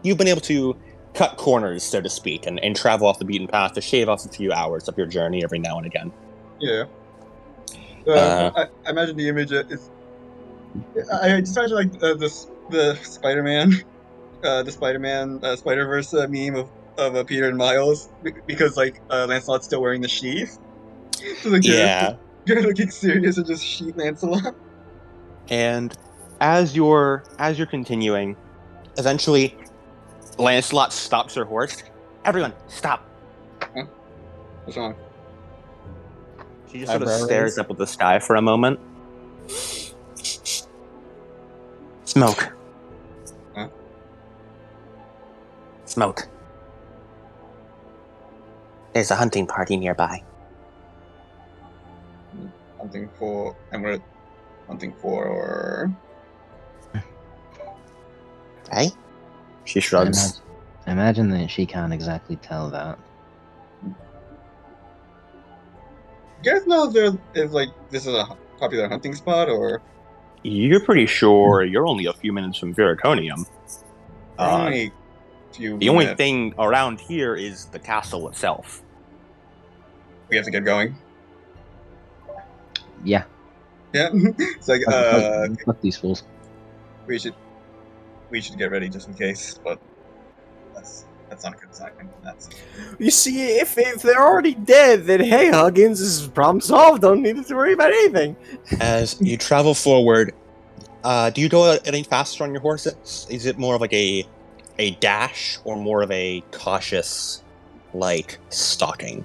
you've been able to cut corners, so to speak, and travel off the beaten path to shave off a few hours of your journey every now and again. Yeah. I imagine the image is... I just imagine, like, the Spider-Man... the Spider-Verse meme of Peter and Miles, because, like, Lancelot's still wearing the sheath. So, like, yeah. You're looking serious and just sheath Lancelot. And as you're continuing, eventually Lancelot stops her horse. Everyone, stop. Huh? What's wrong? She just sort of stares up at the sky for a moment. Smoke. Huh? Smoke. There's a hunting party nearby. Hunting for... And we're hunting for... Hey? She shrugs. I imagine that she can't exactly tell that. You guys know if there's, like, this is a popular hunting spot, or... You're pretty sure you're only a few minutes from Vericonium. The only thing around here is the castle itself. We have to get going. Yeah. Yeah. It's like fuck these fools. We should get ready just in case, but That's not a good sign. That's You see, if they're already dead, then hey, Huggins, this is problem solved. Don't need to worry about anything. As you travel forward, do you go any faster on your horses? Is it more of like a dash or more of a cautious, like, stalking?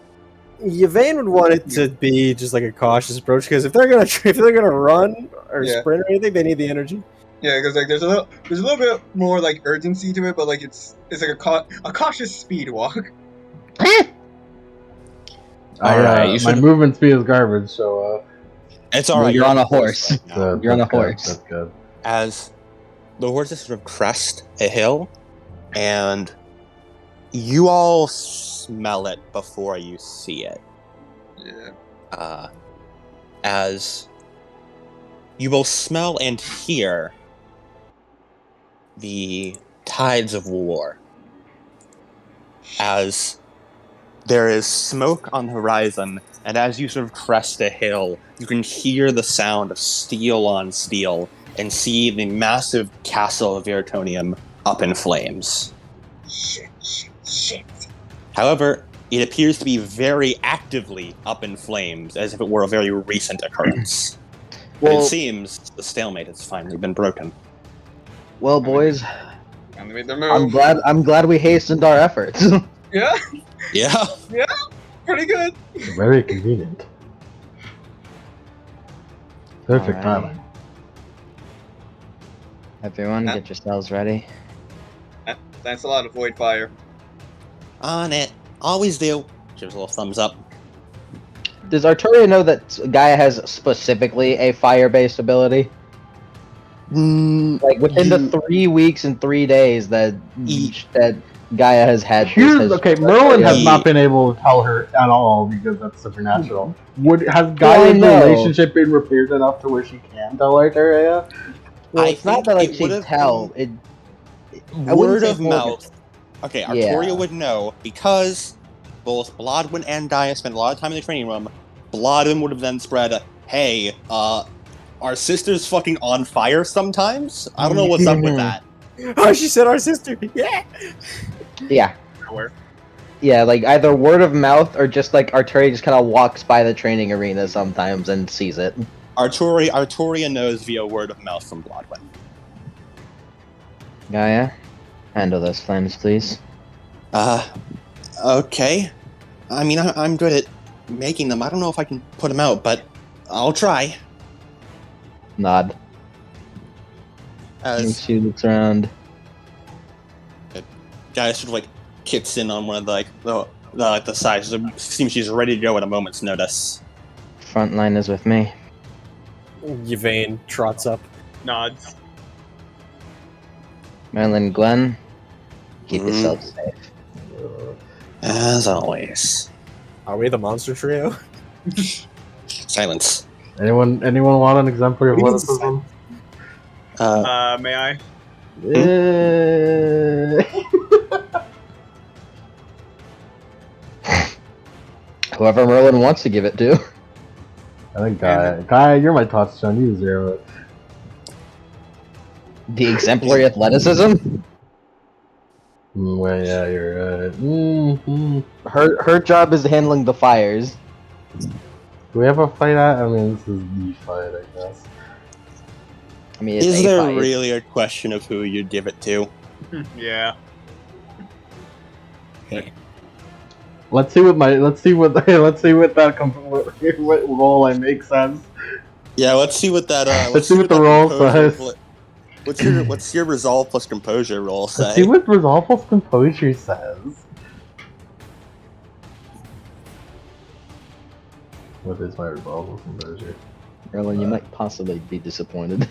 Yvain would want it to be just like a cautious approach because if they're gonna run or Yeah. sprint or anything, they need the energy. yeah, because like there's a little bit more like urgency to it, but like it's like a cautious speed walk. Alright, my movement speed is garbage, so It's Well, alright. you're on a horse. right now. You're on a that's good, horse. That's good. As the horses sort of crest a hill, and you all smell it before you see it. Yeah. As you both smell and hear the tides of war. As there is smoke on the horizon, and as you sort of crest a hill, you can hear the sound of steel on steel and see the massive castle of Veritonium up in flames. Shit. However, it appears to be very actively up in flames, as if it were a very recent occurrence. But Well, it seems the stalemate has finally been broken. well, boys, Time to make the move. I'm glad we hastened our efforts. Yeah, Yeah. pretty good. Very convenient. Perfect Alright. timing. Everyone, Huh? get yourselves ready. Thanks a lot, avoid fire. On it. Always do. Gives a little thumbs up. Does Arturia know that Gaia has specifically a fire-based ability? Like within the 3 weeks and 3 days that that Gaia has had. Merlin has He- not been able to tell her at all because that's supernatural. Has Well, I Gaia's know. relationship been repaired enough to where she can tell Arturia? Well, I it's not think that like it she would've tell it. I wouldn't Word say of full mouth. Okay, Yeah. Arturia would know because both Blodwyn and Gaia spent a lot of time in the training room. Blodwyn would have then spread, hey, our sister's fucking on fire sometimes? I don't know what's up with that. Oh, she said our sister. Yeah. Yeah. Where? Yeah, like either word of mouth or just like Arturia just kind of walks by the training arena sometimes and sees it. Arturia knows via word of mouth from Blodwyn. Gaia, handle those flames, please. Okay. I mean, I'm good at making them. I don't know if I can put them out, but I'll try. Nod. As She looks around. Gaia sort of like kicks in on one of the sides. It seems she's ready to go at a moment's notice. Front line is with me. Yvain trots up. Nods. Marilyn, Glenn, keep Mhm. yourselves safe. As always. Are we the monster trio? Silence. Anyone want an exemplary of What what do you mean May I? Whoever Merlin wants to give it to. I think Guy, you're my touchstone. You zero it. The exemplary athleticism? Well, yeah, you're right. Mm-hmm. Her job is handling the fires. Do we have a fight at? I mean, this is the fight, I guess. I mean, it's Is a there fight. really a question of who you'd give it to? Yeah. Let's see what what role I make sense. Yeah, let's see what that. Let's see what the roll says. What's your resolve plus composure roll say? Let's see what resolve plus composure says. What is my resolve plus composure? Merlin, you might possibly be disappointed.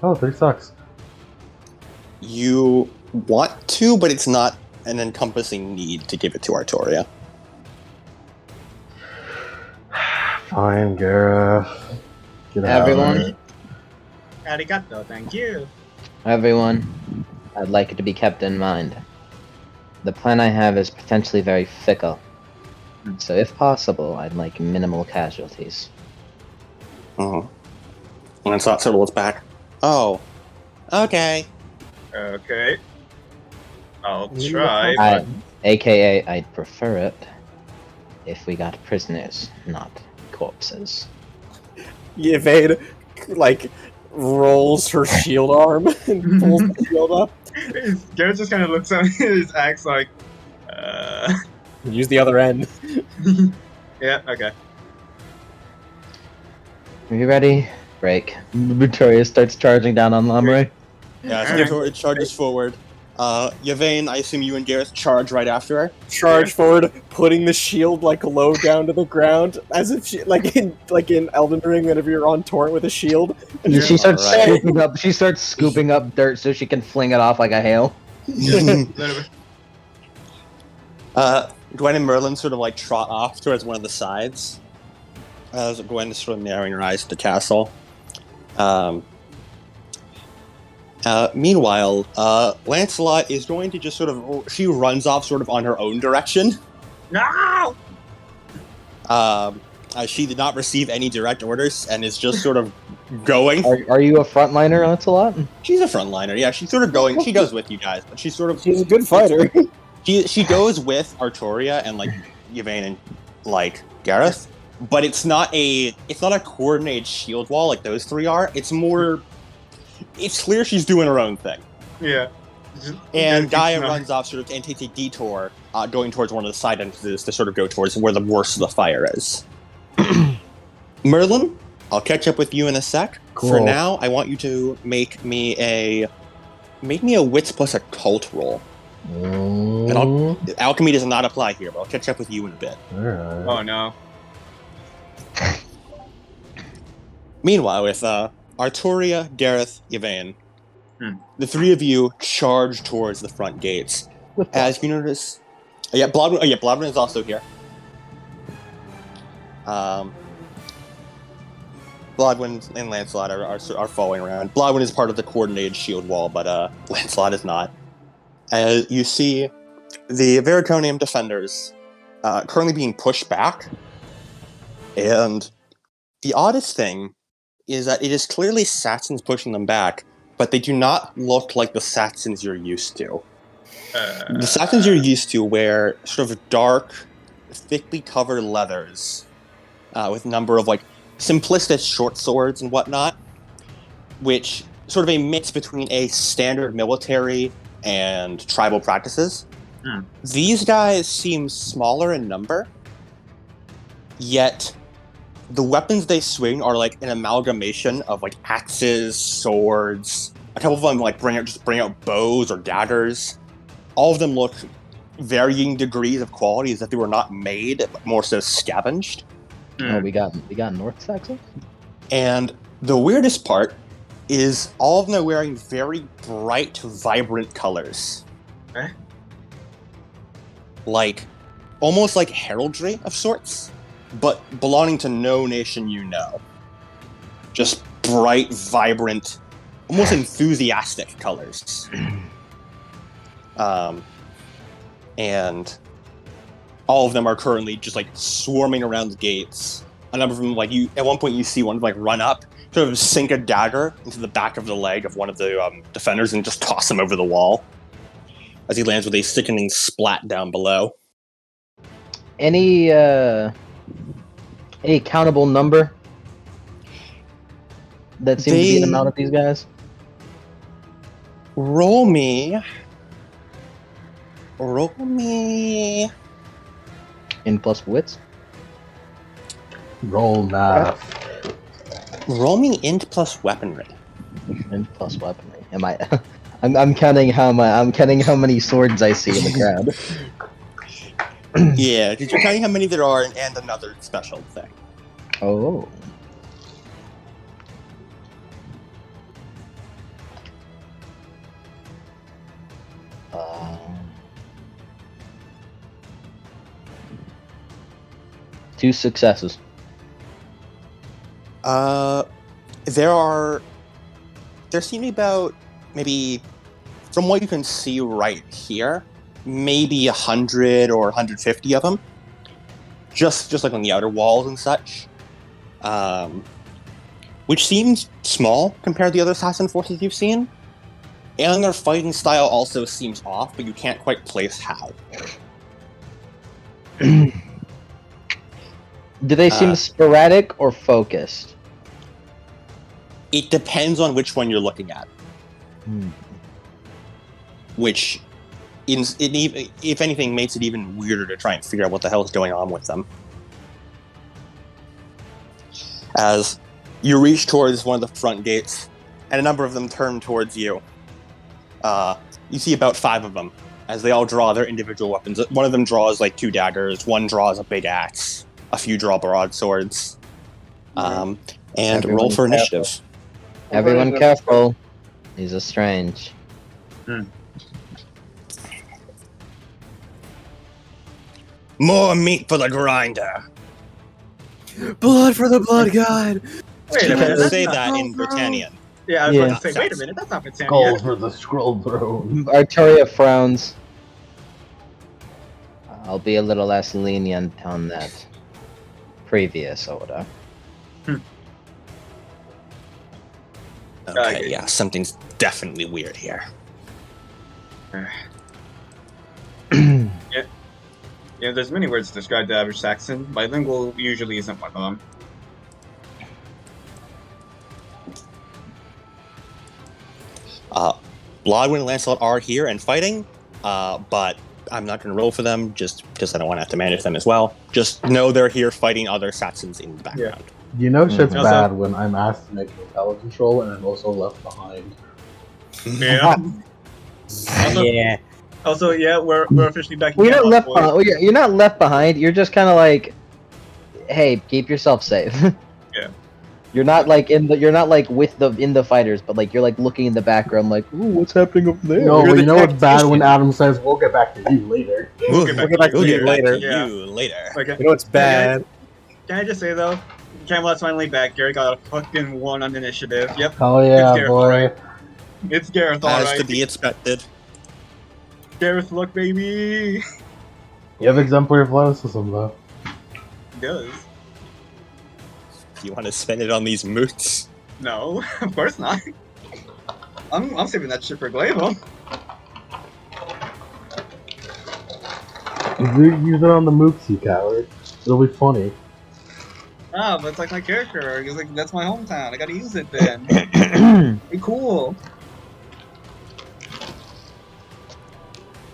Oh, 3 sucks. You want to, but it's not an encompassing need to give it to Arturia. Fine, Gareth. Get out of Everyone? here. Arigato, thank you. Everyone, I'd like it to be kept in mind. The plan I have is potentially very fickle. So if possible, I'd like minimal casualties. Mm-hmm. Lancelot sort of looks back. Oh, okay. Okay. I'll You try, look but AKA, I'd prefer it if we got prisoners, not corpses. Yvain, like, rolls her shield arm and pulls the shield up. Garrett just kind of looks at his axe like, Use the other end. yeah, okay. Are you ready? Break. Victoria starts charging down on Lamray. Yeah, so Alright. Victoria charges forward. Yvain, I assume you and Gareth charge right after her. Charge forward, putting the shield like low down to the ground, as if she, like in Elden Ring, whenever you're on torrent with a shield. She starts Alright. scooping up. She starts scooping up dirt so she can fling it off like a hail. Little bit. Gwen and Merlin sort of like trot off towards one of the sides. As Gwen is sort of narrowing her eyes to the castle. Meanwhile, Lancelot is going to just sort of... She runs off sort of on her own direction. No! She did not receive any direct orders and is just sort of going. Are you a frontliner, Lancelot? She's a frontliner, yeah. She's sort of going. She goes with you guys, but she's sort of... She's a good fighter. She goes with Artoria and, like, Yvain and, like, Gareth. But it's not a coordinated shield wall like those three are. It's more... It's clear she's doing her own thing. Yeah. And Gaia runs off sort of and takes a detour going towards one of the side entrances to sort of go towards where the worst of the fire is. Merlin, I'll catch up with you in a sec. Cool. For now, I want you to make me a wits plus occult roll. And alchemy does not apply here, but I'll catch up with you in a bit. Alright. Oh no. Meanwhile, with Artoria, Gareth, Yvain, the three of you charge towards the front gates. As you notice, Blodwin is also here. Blodwin and Lancelot are following around. Blodwin is part of the coordinated shield wall, but Lancelot is not. As you see, the Veritonium defenders currently being pushed back, and the oddest thing is that it is clearly Saxons pushing them back, but they do not look like the Saxons you're used to. The Saxons you're used to wear sort of dark, thickly covered leathers with a number of like simplistic short swords and whatnot, which sort of a mix between a standard military and tribal practices. These guys seem smaller in number, yet the weapons they swing are like an amalgamation of like axes, swords. A couple of them like bring out bows or daggers. All of them look varying degrees of quality, as if they were not made, but more so scavenged. Oh, we got North Saxon. And the weirdest part is all of them are wearing very bright, vibrant colors. Eh? Like, almost like heraldry of sorts, but belonging to no nation you know. Just bright, vibrant, almost enthusiastic colors. And all of them are currently just like swarming around the gates. A number of them, like you, at one point you see one like run up, sort of sink a dagger into the back of the leg of one of the defenders and just toss him over the wall as he lands with a sickening splat down below. Any countable number that seems to be an amount of these guys? Roll me. In plus wits? Roll math. Roll me int plus weaponry. In plus weaponry. Am I? I'm counting I'm counting how many swords I see in the crowd. Yeah, because you're counting how many there are and another special thing. Oh. Two successes. There seem to be about, maybe, from what you can see right here, maybe 100 or 150 of them. Just like on the outer walls and such. which seems small compared to the other assassin forces you've seen. And their fighting style also seems off, but you can't quite place how. Do they seem sporadic or focused? It depends on which one you're looking at. Which, if anything, makes it even weirder to try and figure out what the hell is going on with them. As you reach towards one of the front gates, and a number of them turn towards you. You see about 5 of them, as they all draw their individual weapons. One of them draws like 2 daggers, one draws a big axe, a few draw broadswords. And Everyone roll for careful. initiative. Everyone careful. These are strange. More meat for the grinder. Blood for the blood god. Wait a You minute. can say that in Britannian. Yeah, I was Yeah. about to say, wait a minute, that's not Britannia. Skull for the scroll throne. Arturia frowns. I'll be a little less lenient on that previous order. Okay, yeah, something's definitely weird here. Yeah, there's many words to describe the average Saxon. Bilingual usually isn't one of them. Blodwyn and Lancelot are here and fighting, but I'm not going to roll for them just because I don't want to have to manage them as well. Just know they're here fighting other Saxons in the background. You know shit's Also- bad when I'm asked to make an intelligence roll and I'm also left behind. Yeah. Yeah. Also, yeah, we're officially back in Well, you're not Camelot, left boys. behind. Well, you're not left behind. You're just kind of like, hey, keep yourself safe. Yeah. You're not like in the fighters, but like you're like looking in the background, like, ooh, what's happening over there? No, You're but the you know what's bad when tactician. Adam says, "We'll get back to you later." We'll get back to you later. Yeah. you later. Okay. You know what's bad? Can I just say though, Camelot's finally back. Gary got a fucking 1 on initiative. Yep, Oh yeah, Gareth, boy. alright. It's Gareth, As alright. to be expected. Gareth, look, baby. You have exemplary athleticism though. He does. You want to spend it on these moots? No, of course not. I'm saving that shit for Glaive. Use it on the mooks, you coward. It'll be funny. Ah, but it's like my character. He's like, that's my hometown. I gotta use it then. Be cool.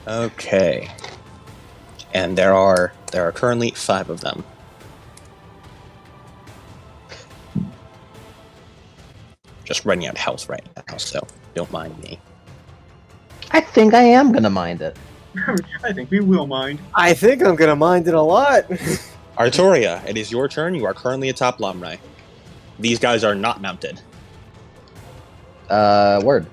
Okay. And there are currently 5 of them. Just running out of health right now, so don't mind me. I think I am gonna mind it. I think we will mind. I think I'm gonna mind it a lot. Arturia, it is your turn. You are currently atop Lamray. These guys are not mounted. Word.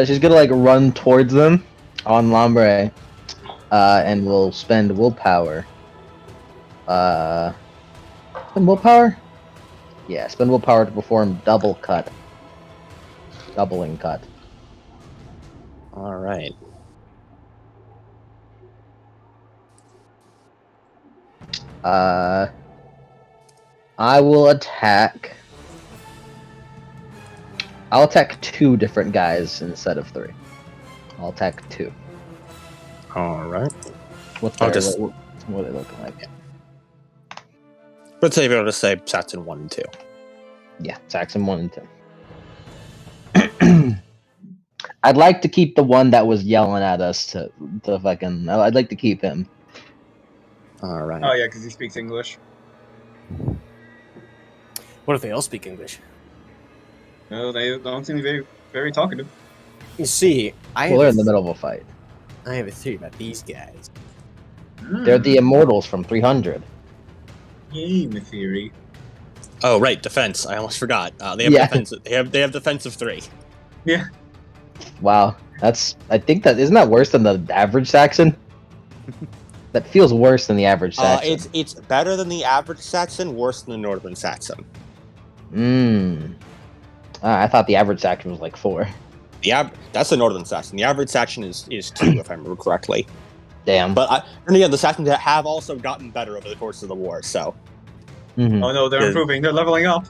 She's gonna like run towards them on Lambre, and we'll spend willpower. Spend willpower? Yeah, spend willpower to perform doubling cut. All right. I will attack. I'll attack 2 different guys instead of 3. I'll attack 2. All right. What's I'll their, just- what are they looking like? Let's say you're able to say Saxon 1 and 2. Yeah, Saxon 1 and 2. I'd like to keep the one that was yelling at us to fucking. I'd like to keep him. All right. Oh yeah, because he speaks English. What if they all speak English? No, they don't seem to be very, very talkative. You see, Well, they're in the middle of a fight. I have a theory about these guys. They're the immortals from 300. game theory. Oh, right, defense. I almost forgot. They have Yeah. defense. They have defensive 3. Wow, I think that isn't that worse than the average Saxon. That feels worse than the average Saxon. It's better than the average Saxon, worse than the Northern Saxon. I thought the average Saxon was like 4. That's the Northern Saxon. The average Saxon is 2, if I remember correctly. Damn. But and again, the Saxons have also gotten better over the course of the war. So Mhm. Oh no, they're Good. improving. They're leveling up.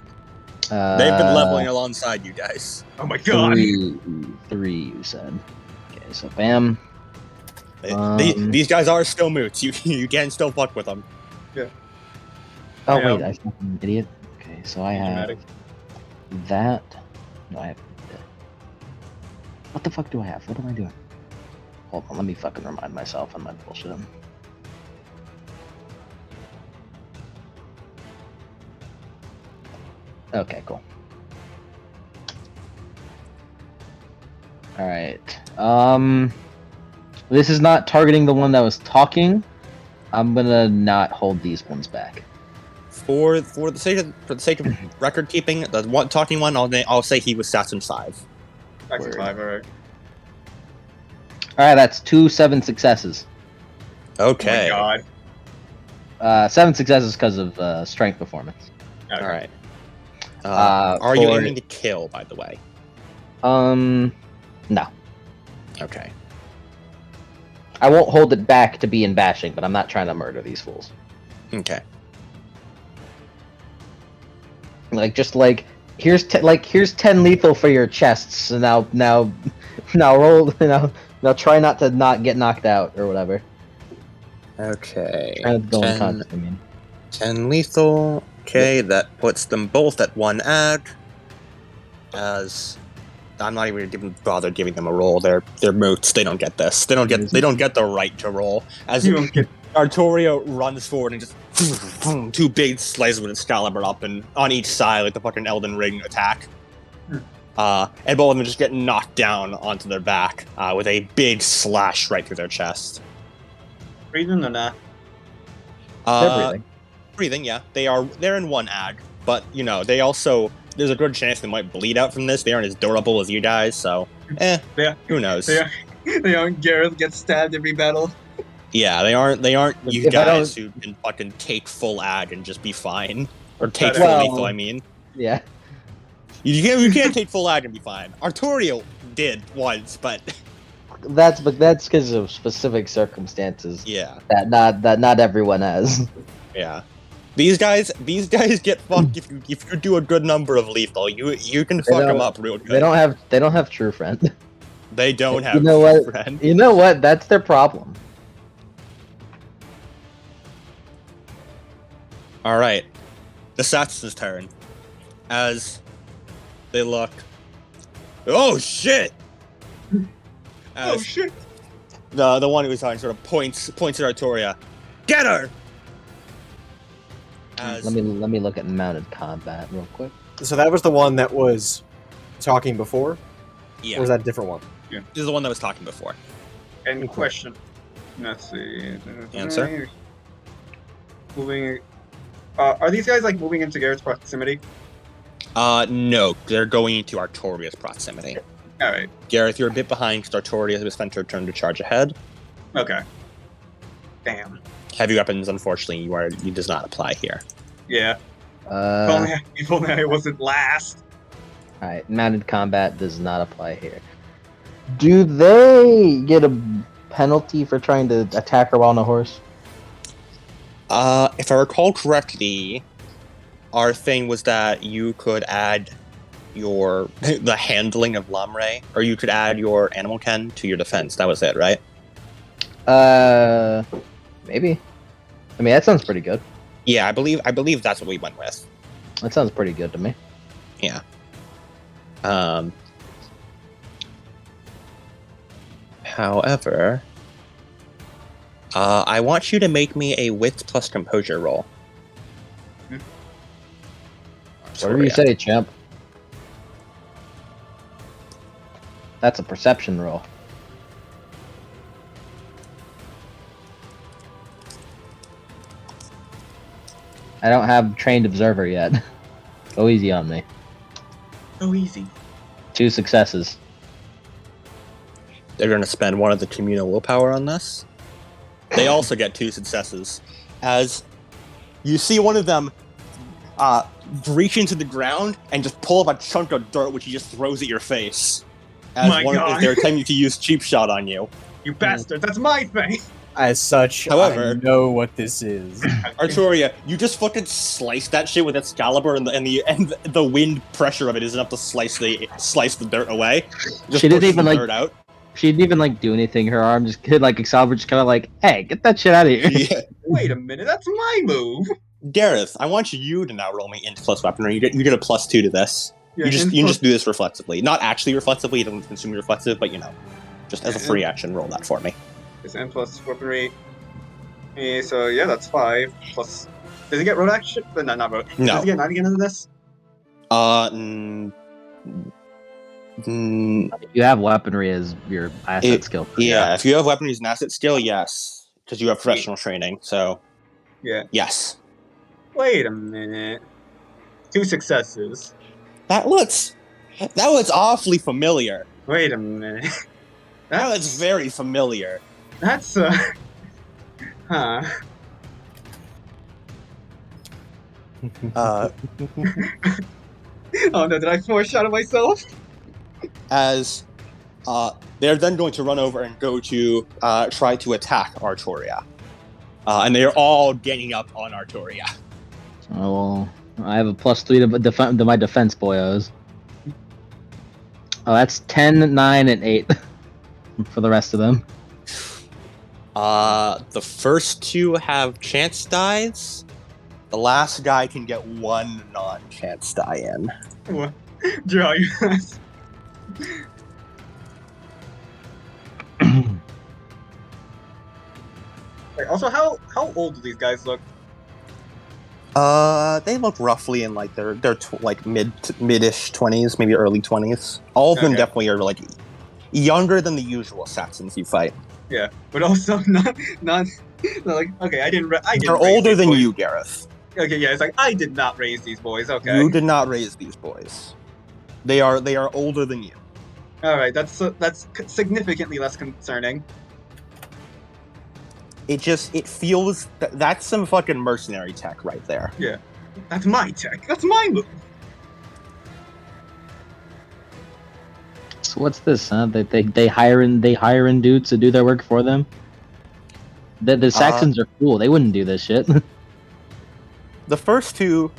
They've been leveling alongside you guys. Oh my god! Three, you said. Okay, so bam. These guys are still moots. You can still fuck with them. Oh Yeah. wait, I'm an idiot. Okay, so I have Dramatic. that. No, I have. What the fuck do I have? What am I doing? Hold on, let me fucking remind myself. I'm not bullshitting. Okay, cool. All right. This is not targeting the one that was talking. I'm gonna not hold these ones back. For the sake of record keeping, the one talking one, I'll say he was Saturn 5. Back to Word. 5, alright. All right, that's 2 7 successes. Okay. Oh my god. 7 successes because of strength performance. Okay. All right. Are you for- aiming to kill, by the way? No. Okay. I won't hold it back to be in bashing, but I'm not trying to murder these fools. Okay. Here's 10 lethal for your chests. So now roll. Now try not to not get knocked out or whatever. Okay. Try not to go 10, unconscious. I mean, 10 lethal. Okay, that puts them both at 1 ag. As I'm not even gonna bother giving them a roll. They're moots. They don't get this. They don't get the right to roll. As You don't get. Artorio runs forward and just 2 big slices with Excalibur up and on each side like the fucking Elden Ring attack. And both of them just get knocked down onto their back with a big slash right through their chest. Breathing or not? they're breathing. Breathing, yeah. They're in 1 ag, but they also there's a good chance they might bleed out from this. They aren't as durable as you guys, so who knows? They aren't Gareth gets stabbed every battle. Yeah, they aren't you If I guys who can fucking take full ag and just be fine. Or take full Well- lethal, I mean. Yeah. You can't take full ag and be fine. Artorio did once, but That's because of specific circumstances yeah. that not everyone has. Yeah. These guys get fucked if you do a good number of lethal. You can fuck them up real good. They don't have true friend. They don't have You know what? friend. You know what? That's their problem. All right, the Sats's turn. As they look. Oh shit! Oh As shit! the one who was talking sort of points at Artoria. Get her! As Let me look at mounted combat real quick. So that was the one that was talking before? yeah, Or was that a different one? this is the one that was talking before. And question. Let's see. Answer. Moving. Are these guys like moving into Garrett's proximity? No, they're going into Artoria's proximity. All right. Gareth, you're a bit behind because Artoria has spent her turn to charge ahead. Okay. Damn. Heavy weapons, unfortunately, you does not apply here. Yeah. All If only I wasn't last. right, mounted combat does not apply here. Do they get a penalty for trying to attack her while on a horse? If I recall correctly, our thing was that you could add the handling of Lamre, or you could add your animal ken to your defense. That was it, right? Maybe. I mean, that sounds pretty good. Yeah, I believe that's what we went with. That sounds pretty good to me. Yeah. However, I want you to make me a wits plus composure roll. Whatever you say, champ. That's a perception roll. I don't have trained observer yet. Go easy on me. So easy. 2 successes. They're going to spend one of the communal willpower on this. They also get 2 successes. As you see one of them reach into the ground and just pull up a chunk of dirt, which he just throws at your face. As My God. as they're attempting to use cheap shot on you. You bastard! That's my thing. As such, However- I know what this is. Arturia, you just fucking slice that shit with Excalibur, and the wind pressure of it is enough to slice the dirt away. Just She didn't pushes even, the like- dirt out. She didn't even like do anything. Her arm just like Excalibur just kind of like, hey, get that shit out of here. Yeah. Wait a minute, that's my move. Gareth, I want you to now roll me int plus weaponry. You get a +2 to this. Yeah, you just int do this reflexively, not actually reflexively. You don't consume reflexive, but just as a free action, roll that for me. It's N plus weaponry. So yeah, that's 5 plus. Does he get road action? No, not road. No. Does he get 9 again into this? You have weaponry as your asset skill. Yeah, if you have weaponry as an asset skill, yes, because you have professional training. So Yeah. yes. Wait a minute. 2 successes. That looks awfully familiar. Wait a minute. That looks very familiar. That's huh. Oh no, did I foreshadow myself? As they're then going to run over and go to try to attack Arturia. And they are all ganging up on Arturia. Oh, well, I have a +3 to my defense boyos. Oh, that's 10, 9, and 8 for the rest of them. The first 2 have chance dies. The last guy can get 1 non-chance die in. What? Draw your eyes. Wait, also, how old do these guys look? They look roughly in like their mid-ish 20s, maybe early 20s. All of them Okay. definitely are like younger than the usual Saxons you fight. Yeah, but also not like okay. I didn't. They're raise older these than boys. you, Gareth. Okay, yeah, it's like I did not raise these boys. Okay, You did not raise these boys. They are older than you. all right. That's significantly less concerning. It feels that's some fucking mercenary tech right there. That's my tech. That's my move. So what's this? Huh? They hire in dudes to do their work for them. The Saxons are cool. They wouldn't do this shit. The first 2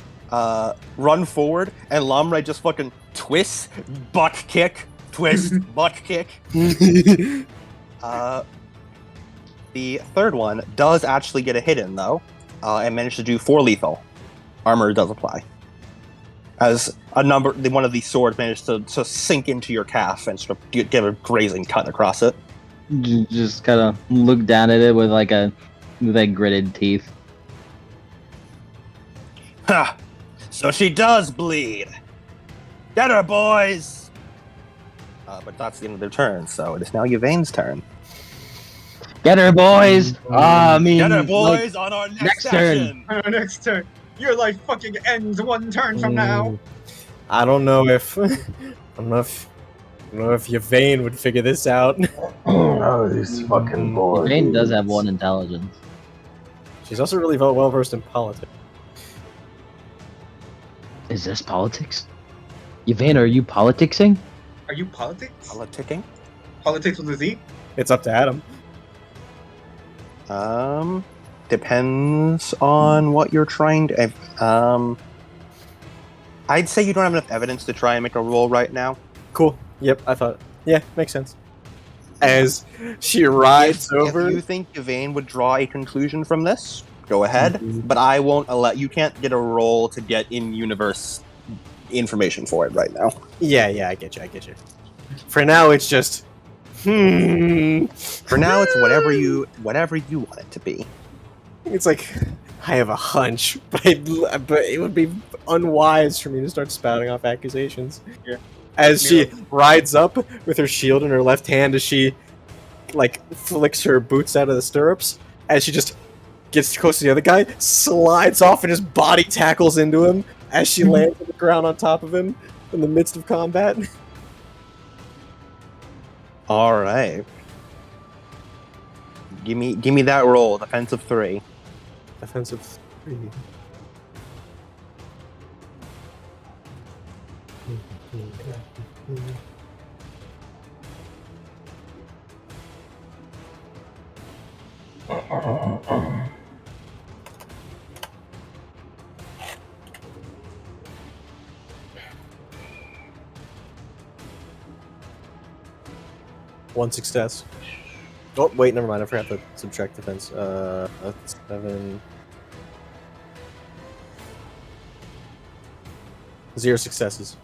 run forward, and Lamre just fucking twists, butt kick, twist, butt kick. The third one does actually get a hit in, though, and managed to do 4 lethal. Armor does apply. As one of these swords managed to sink into your calf and sort of give a grazing cut across it. Just kind of look down at it with gritted teeth. Ha! So she does bleed. Get her, boys! But that's the end of their turn, so it is now Yvain's turn. Get her, boys! Get her, boys, on our next turn. action! Our next turn. Your life fucking ends 1 turn from now. I don't know if Yvain would figure this out. Oh, these fucking boys. Jane does have 1 intelligence. She's also really well versed in politics. Is this politics? Yvain, are you politicsing? Are you politics? Politicking? Politics with a Z? It's up to Adam. Depends on what you're trying to. I'd say you don't have enough evidence to try and make a roll right now. Cool. Yep, I thought. Yeah, makes sense. As she rides over. If you think Yvain would draw a conclusion from this, go ahead. But I won't allow. You can't get a roll to get in-universe information for it right now. Yeah, I get you. For now, it's just. For now, it's whatever you want it to be. It's like I have a hunch, but it would be unwise for me to start spouting off accusations. Yeah. As she rides up with her shield in her left hand, as she flicks her boots out of the stirrups, as she just gets close to the other guy, slides off and just body tackles into him as she lands on the ground on top of him in the midst of combat. All right. Give me that roll. Defensive 3. Offensive 3. One success. Oh, wait, never mind. I forgot to subtract defense. 7. 0 successes.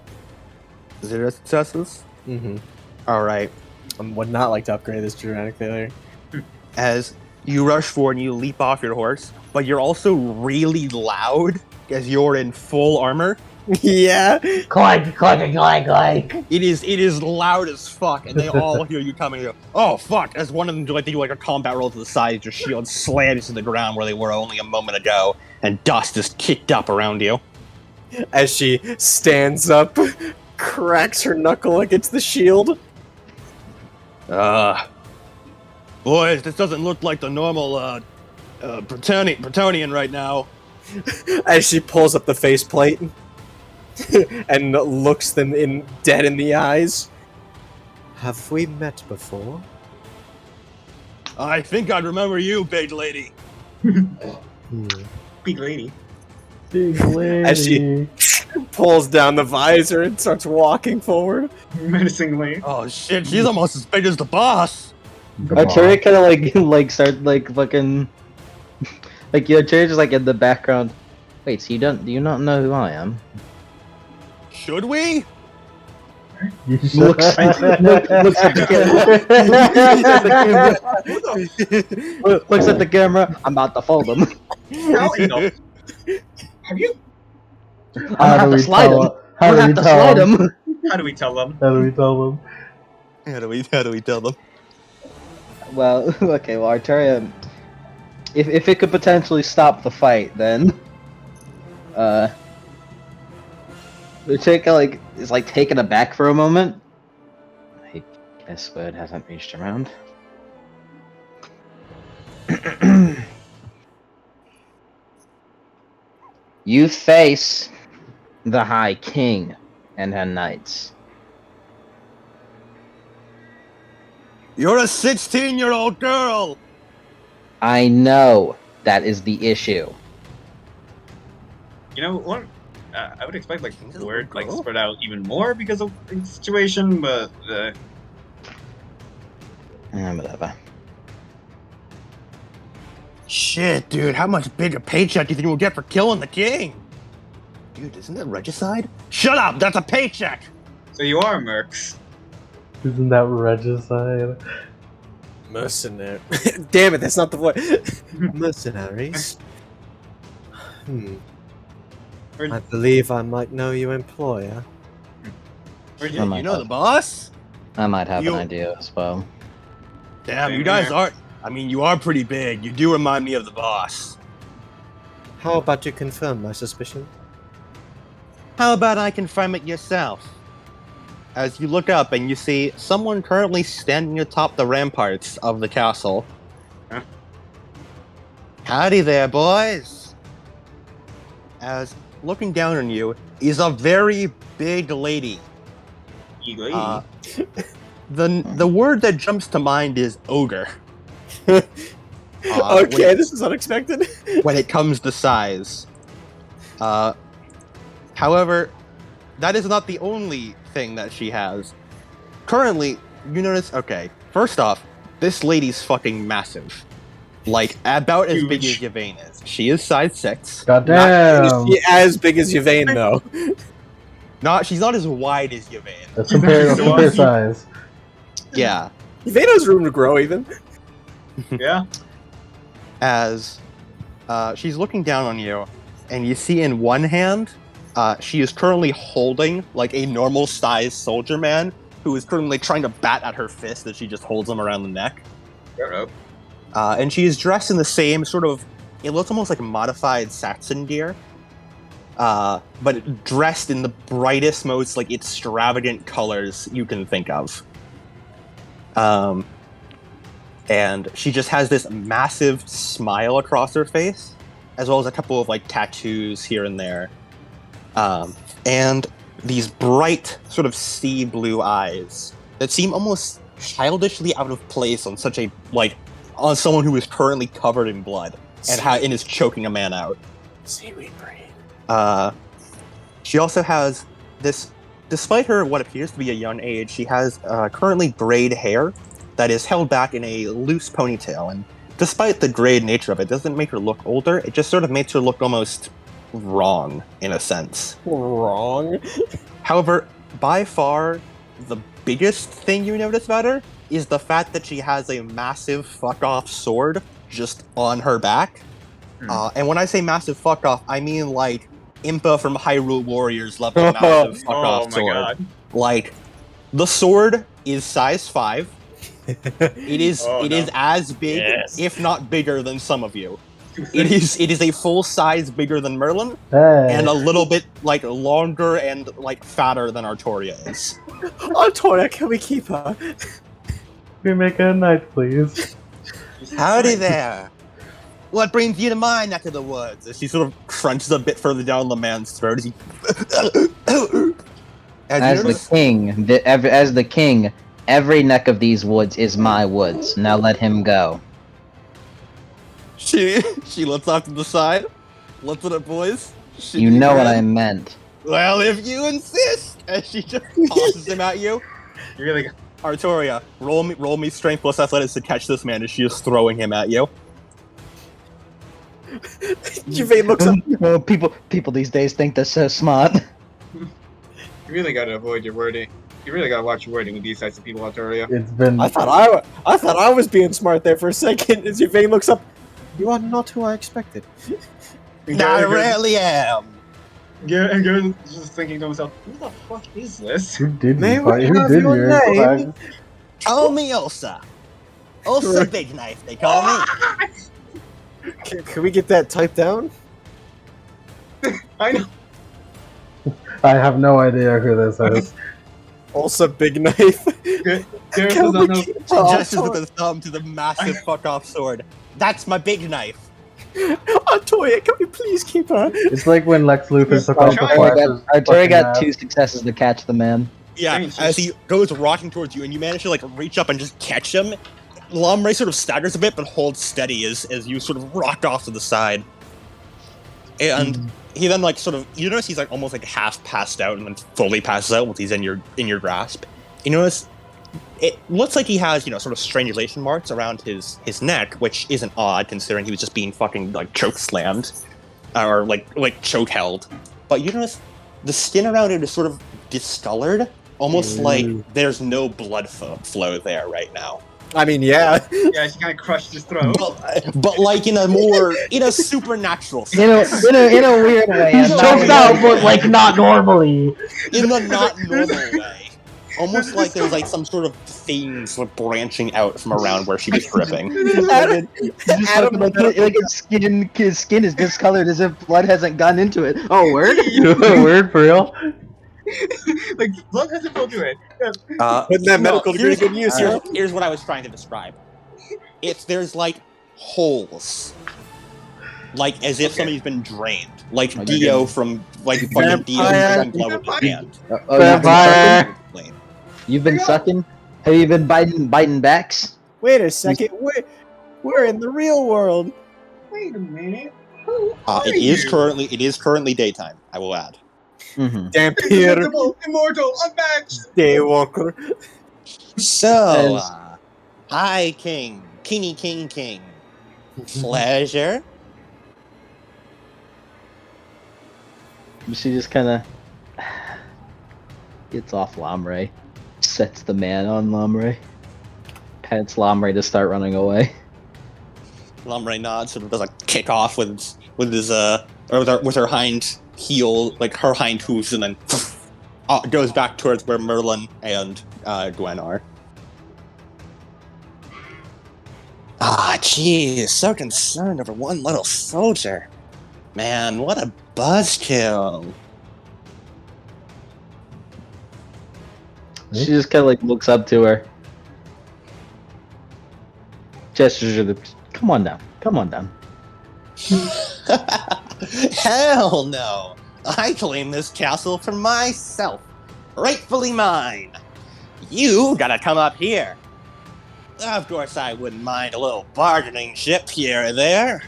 0 successes? Mm-hmm. Alright. I would not like to upgrade this dramatic failure. As you rush forward and you leap off your horse, but you're also really loud as you're in full armor. Yeah. Clank, clank, clank, clank. It is loud as fuck, and they all hear you coming and go, oh fuck, as one of them do like a combat roll to the side, your shield slams to the ground where they were only a moment ago, and dust is kicked up around you. As she stands up, cracks her knuckle against the shield. Boys, this doesn't look like the normal, Bretonian right now. As she pulls up the faceplate and looks them dead in the eyes. Have we met before? I think I'd remember you, big lady. Big lady. Big lady. As she pulls down the visor and starts walking forward. Menacingly. Oh shit, she's almost as big as the boss. Arteria kind of like start like fucking like Arteria just like in the background. Wait, so do you not know who I am? Should we? Looks at the camera. Looks at the camera. I'm about to fold him. Have you? I'm gonna have to slide him. I'm gonna have to slide him. How do we tell them? How do we tell them? How do we tell them? Well, okay. Well, Arteria, if it could potentially stop the fight, then Arteria is like taken aback for a moment. I guess word hasn't reached around. You face the High King and her knights. You're a 16-year-old girl! I know that is the issue. You know what? I would expect like word like spread out even more because of the situation, but Whatever. Shit, dude, how much bigger paycheck do you think we'll get for killing the king? Dude, isn't that regicide? Shut up! That's a paycheck! so you are mercs. Isn't that regicide? Mercenary. Damn it, that's not the voice. Mercenaries. I believe I might know your employer. You know the boss? I might have an idea as well. Damn, you guys are... I mean, you are pretty big. You do remind me of the boss. How about you confirm my suspicion? How about I confirm it yourself? As you look up and you see someone currently standing atop the ramparts of the castle. Huh? Howdy there, boys! As looking down on you is a very big lady. Big lady. The word that jumps to mind is ogre. Okay, this is unexpected. When it comes to size. However, that is not the only thing that she has. Currently, you notice, okay, first off, this lady's fucking massive. Like, about as big as Yvain is. She is size 6. Goddamn. Is she as big as Yvain, though? She's not as wide as Yvain. That's compare size. Yeah. Yvain has room to grow, even. Yeah. As she's looking down on you, and you see in one hand, she is currently holding like a normal sized soldier man who is currently trying to bat at her fist as she just holds him around the neck. Shut up. And she is dressed in the same sort of, it looks almost like modified Saxon gear, but dressed in the brightest, most like extravagant colors you can think of. And she just has this massive smile across her face, as well as a couple of like tattoos here and there. And these bright sort of sea blue eyes that seem almost childishly out of place on such a like on someone who is currently covered in blood and is choking a man out. Seaweed brain. She also has this. Despite her what appears to be a young age, she has currently grayed hair that is held back in a loose ponytail, and despite the grayed nature of it, doesn't make her look older. It just sort of makes her look almost wrong in a sense. Wrong. However, by far the biggest thing you notice about her is the fact that she has a massive fuck-off sword just on her back. And when I say massive fuck-off, I mean like Impa from Hyrule Warriors level massive fuck-off sword. God. Like, the sword is size 5. It is as big, if not bigger, than some of you. It is a full size bigger than Merlin, and a little bit like longer and like fatter than Artoria is. Artoria, can we keep her? Can we make a knife, please? Howdy there. What brings you to my neck of the woods? As she sort of crunches a bit further down the man's throat as he. As the king, every neck of these woods is my woods. Now let him go. She looks off to the side, looks at it, boys. You know what I meant. Well, if you insist, as she just tosses him at you. You really Artoria, roll me strength plus athletics to catch this man as she is throwing him at you. Juvain looks up. Oh, people these days think they're so smart. You really gotta avoid your wording. You really gotta watch your wording with these types of people, Artoria. It's been. I thought I was being smart there for a second. As Juvain looks up, you are not who I expected. I rarely am. Garen's just thinking to himself, who the fuck is this? Who did May you we fight? Who have did your you name? fight? Call me Osa. Osa Big Knife, they call me. Can we get that typed down? I know. I have no idea who this is. Also, big knife. Gareth Can does not we know. keep She her gestures Artoria? with his thumb to the massive fuck-off sword. That's my big knife. Artoria, can we please keep her? It's like when Lex Luthor took off the Artoria Flash's Artoria fucking got mask. 2 successes to catch the man. Yeah, Thanks. as he goes rocking towards you, and you manage to like reach up and just catch him. Lamre sort of staggers a bit, but holds steady as you sort of rock off to the side. And he then like sort of you notice he's like almost like half passed out and then fully passes out once he's in your grasp. You notice it looks like he has, sort of strangulation marks around his neck, which isn't odd considering he was just being fucking like choke slammed or like choke held. But you notice the skin around it is sort of discolored, almost like there's no blood flow there right now. I mean, yeah. Yeah, she kind of crushed his throat. But like in a supernatural sense. In a weird way. He's and choked not- out, but like not normally. In a not normal way. Almost like there's like some sort of thing sort of branching out from around where she was gripping. Adam, Adam, like his skin is discolored as if blood hasn't gone into it. Oh, word? Weird for real. Like, blood hasn't flown through it. putting that medical degree to good use here. Here's what I was trying to describe. There's like holes. Like as if somebody's been drained. Like Dio from like fucking Dio drinking blood with his hand. Vampire. You've been sucking? Have you been biting backs? Wait a second. We're in the real world. Wait a minute. Who are It is currently daytime, I will add. Mm-hmm. Dampier, Invincible, immortal, unmatched. Daywalker. So, hi, King. King. Pleasure. She just kind of gets off Lamre, sets the man on Lamre, pets Lamre to start running away. Lamre nods, sort of does a kick off with his or with her hind heel, like her hind hooves, and then goes back towards where Merlin and Gwen are. Geez, so concerned over one little soldier. Man, what a buzzkill. She just kind of like looks up to her, gestures her, come on down. Hell no! I claim this castle for myself. Rightfully mine. You gotta come up here. Of course, I wouldn't mind a little bargaining chip here or there.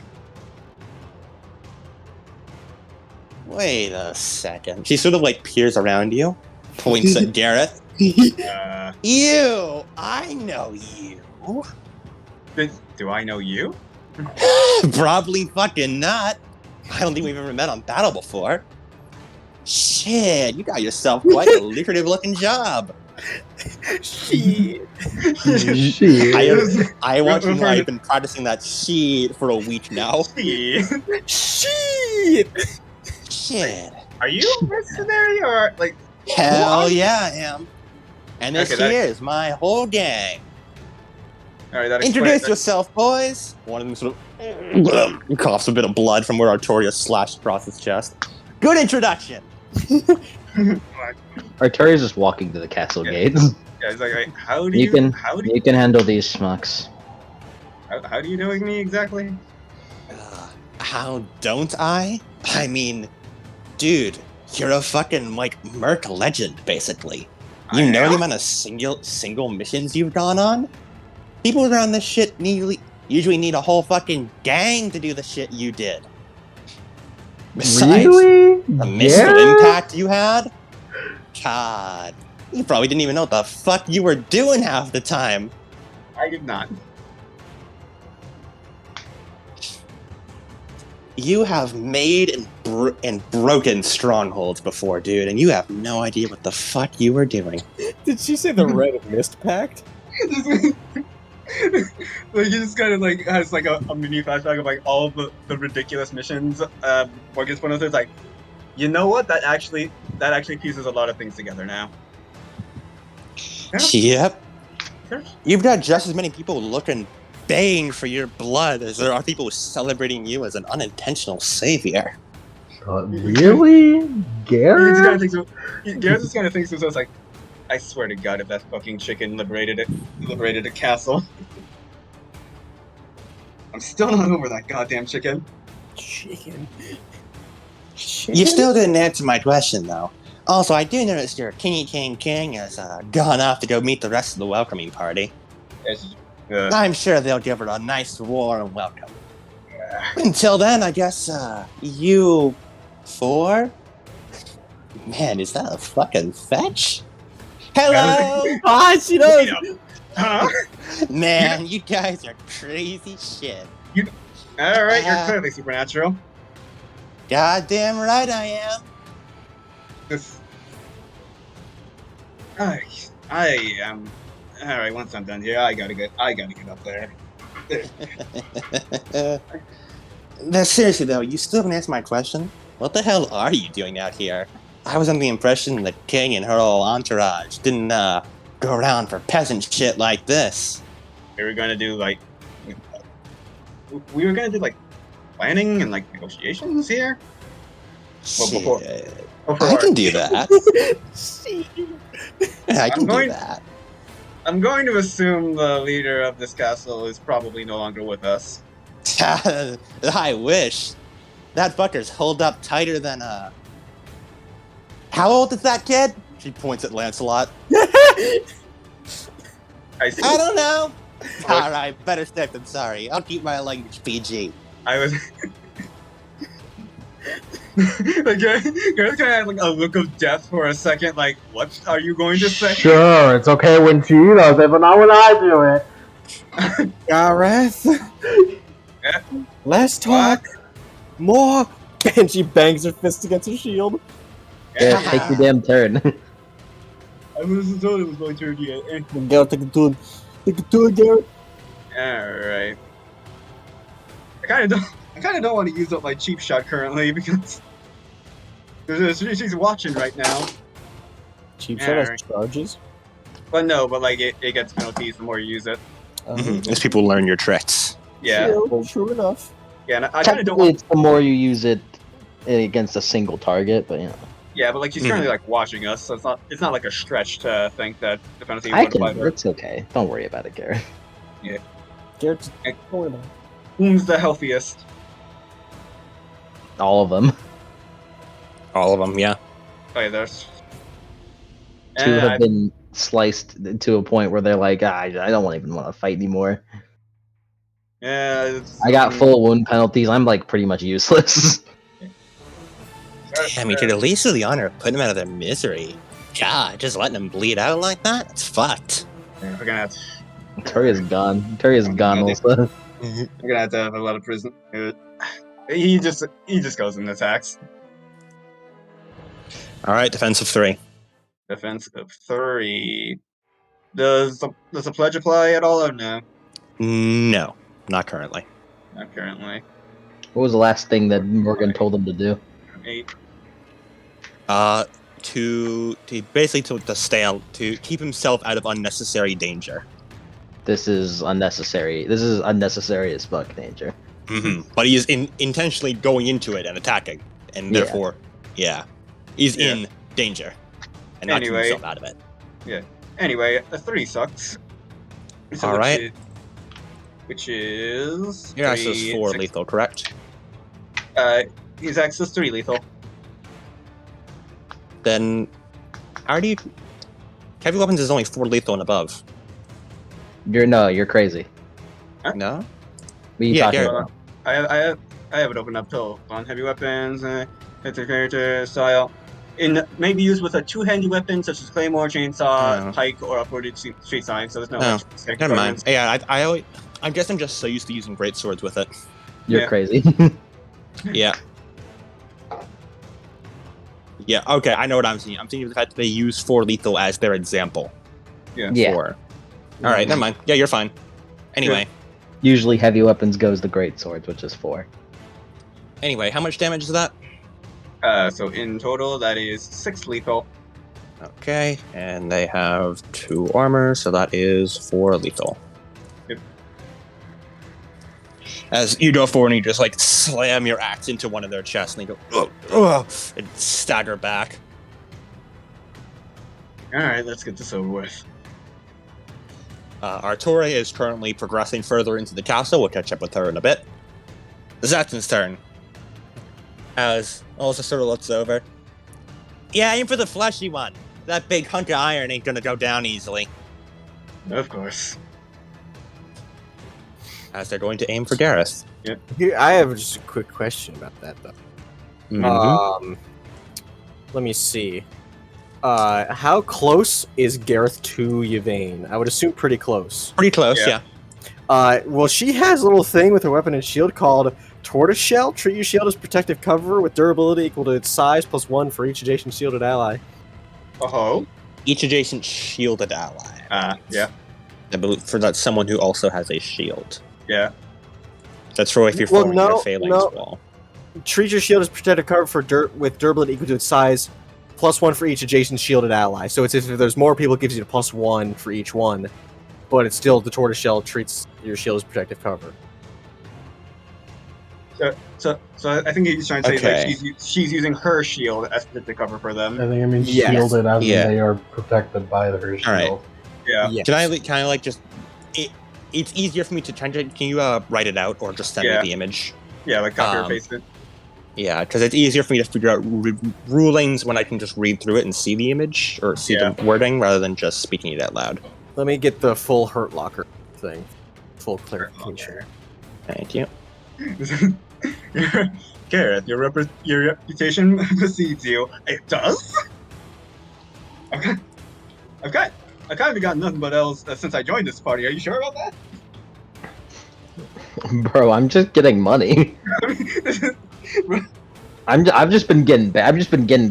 Wait a second. She sort of like peers around you, points at Gareth. You! I know you. Do I know you? Probably fucking not. I don't think we've ever met on battle before. Shit, you got yourself quite a lucrative looking job. Shit. Shit. I want you to know I've been practicing that shit for a week now. Shit. Shit. Are you a mercenary or like? Hell yeah, I am. And this Okay, here is my whole gang. All right, that Introduce explains- yourself, boys. One of them sort of coughs a bit of blood from where Artoria slashed across his chest. Good introduction. Arturia's just walking to the castle gates. Yeah, it's like, how do You you? can How do you can handle these schmucks. How do you know me exactly? How don't I? I mean, dude, you're a fucking like merc legend, basically. You I know am? the amount of single missions you've gone on? People around this shit usually need a whole fucking gang to do the shit you did. Besides, Really? the missile impact you had? God, you probably didn't even know what the fuck you were doing half the time. I did not. You have made and broken strongholds before, dude, and you have no idea what the fuck you were doing. Did she say the Red Mist Pact? Like he just kind of like has like a mini flashback of like all the ridiculous missions. Morgan's one of those like, you know what? That actually pieces a lot of things together now. Yep. Sure. You've got just as many people looking baying for your blood as there are people celebrating you as an unintentional savior. Really? Gareth? Gareth just kind of thinks to himself like, I swear to God, if that fucking chicken liberated a castle. I'm still not over that goddamn chicken. Chicken. You still didn't answer my question, though. Also, I do notice your King has gone off to go meet the rest of the welcoming party. I'm sure they'll give her a nice warm welcome. Until then, I guess, you four? Man, is that a fucking fetch? Hello! Ah, she knows! Huh? Man, you guys are crazy shit. Alright, you're clearly supernatural. Goddamn right I am. This... I am... Alright, once I'm done here, I gotta get up there. Seriously though, you still haven't answered my question. What the hell are you doing out here? I was under the impression the king and her whole entourage didn't go around for peasant shit like this. We were gonna do like planning and like negotiations here. Well, before I can do that. I can do that. I'm going to assume the leader of this castle is probably no longer with us. I wish. That fucker's holed up tighter than How old is that kid? She points at Lancelot. I see. I don't know. Alright, better safe than sorry. I'll keep my language PG. I was like, Gareth kind of had like a look of death for a second, like, what are you going to say? Sure, it's okay when she does it, but not when I do it. Gareth. Less talk. More. And she bangs her fist against her shield. Yeah, take your damn turn. I wasn't told it was my turn yet. Gareth, take a turn. Take a turn, Gareth. Alright. I kind of don't want to use up my cheap shot currently because she's watching right now. Cheap shot has charges. But no, but like it gets penalties the more you use it. As people learn your tricks. Yeah. True enough. Yeah, and I kind of don't Technically, want. it's the more you use it against a single target, but you know. Yeah, but like she's currently like watching us, so it's not like a stretch to think that the penalty I would apply can. to her. It's okay. Don't worry about it, Gareth. Gareth, don't worry about it. Who's the healthiest? All of them. All of them, yeah. Oh yeah, there's. Two have been sliced to a point where they're like, I don't even want to fight anymore. Yeah, I got full wound penalties. I'm like pretty much useless. Damn, you did at least do the honor of putting them out of their misery. God, just letting them bleed out like that? That's fucked. We're gonna have to, Turia's gone. Turia's gone also. we're gonna have to have a lot of prison. He just goes and attacks. Alright, defense of 3. Defense of 3. Does the pledge apply at all or no? No, not currently. Not currently. What was the last thing that Morgan told him to do? 8. To basically to stay out, to keep himself out of unnecessary danger. This is unnecessary. This is unnecessary as fuck danger. Mm-hmm. But he is intentionally going into it and attacking, and therefore, he's in danger and not keeping himself out of it. Yeah. Anyway, a 3 sucks. So all right. Which is Your axe is 4 lethal, correct? His axe is 3 lethal. Then, how do you? Heavy weapons is only 4 lethal and above. You're crazy. Huh? No. What are you talking about? I have it opened up till on heavy weapons, character style. May be used with a 2-handed weapon such as claymore, chainsaw, pike, or upwarded street sign. So there's no. Never mind. Yeah, I guess I'm just so used to using great swords with it. You're crazy. Yeah. Yeah. Okay, I know what I'm seeing. I'm thinking of the fact that they use 4 lethal as their example. Yeah. 4. All right, never mind. Yeah, you're fine. Anyway. Usually heavy weapons goes the great swords, which is 4. Anyway, how much damage is that? So in total, that is 6 lethal. Okay, and they have 2 armor, so that is 4 lethal. Yep. As you go forward and you just like slam your axe into one of their chests, and they go, ugh, and stagger back. Alright, let's get this over with. Artore is currently progressing further into the castle. We'll catch up with her in a bit. Zatan's turn. As also sort of looks over. Yeah, aim for the fleshy one. That big hunk of iron ain't gonna go down easily. Of course. As they're going to aim for Gareth. Yep. Here, I have just a quick question about that, though. Mm-hmm. Let me see. How close is Gareth to Yvain? I would assume pretty close. Pretty close, yeah. Well, she has a little thing with her weapon and shield called Tortoise Shell. Treat your shield as protective cover with durability equal to its size plus 1 for each adjacent shielded ally. Oh. Each adjacent shielded ally. Yeah. I believe for that someone who also has a shield. Yeah. That's for if you're forming your phalanx wall. Treat your shield as protective cover for with durability equal to its size plus 1 for each adjacent shielded ally. So it's if there's more people, it gives you a plus 1 for each one. But it's still the tortoise shell treats your shield as protective cover. So I think he's trying to say like she's using her shield as protective cover for them. I think I mean shielded as in they are protected by her shield. All right. Yeah. Yes. Can I like just it's easier for me to try to. Can you write it out or just send me the image? Yeah, like copy or paste it. Yeah, because it's easier for me to figure out rulings when I can just read through it and see the image or see the wording rather than just speaking it out loud. Let me get the full Hurt Locker thing. Full clarification. Thank you. Gareth, your reputation precedes you. It does? Okay. I've kind of got nothing but L's since I joined this party. Are you sure about that? Bro, I'm just getting money. I've just been getting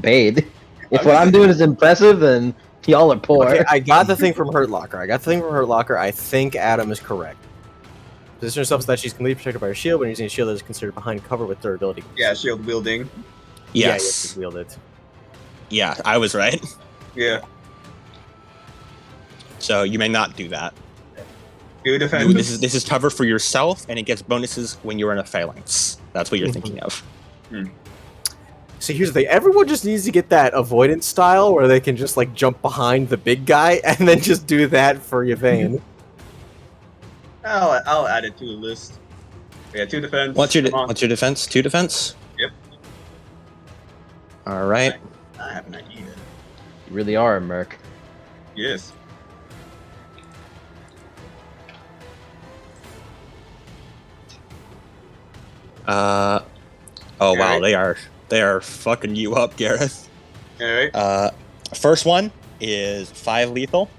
paid. If what I'm doing is impressive, then y'all are poor. Okay, I got the thing from Hurt Locker. I think Adam is correct. Position herself so that she's completely protected by her shield when using a shield that is considered behind cover with durability. Yeah, shield wielding. Yes. Yeah, wield it. Yeah, I was right. Yeah. So you may not do that. This is cover for yourself, and it gets bonuses when you're in a phalanx. That's what you're thinking of. See, here's the thing. Everyone just needs to get that avoidance style where they can just, like, jump behind the big guy and then just do that for Yvain. I'll add it to the list. Yeah, 2 defense. What's your defense? 2 defense? Yep. All right. I have an idea. You really are a merc. Yes. Oh wow, Alright. they are fucking you up, Gareth. Alright. First one is 5 lethal.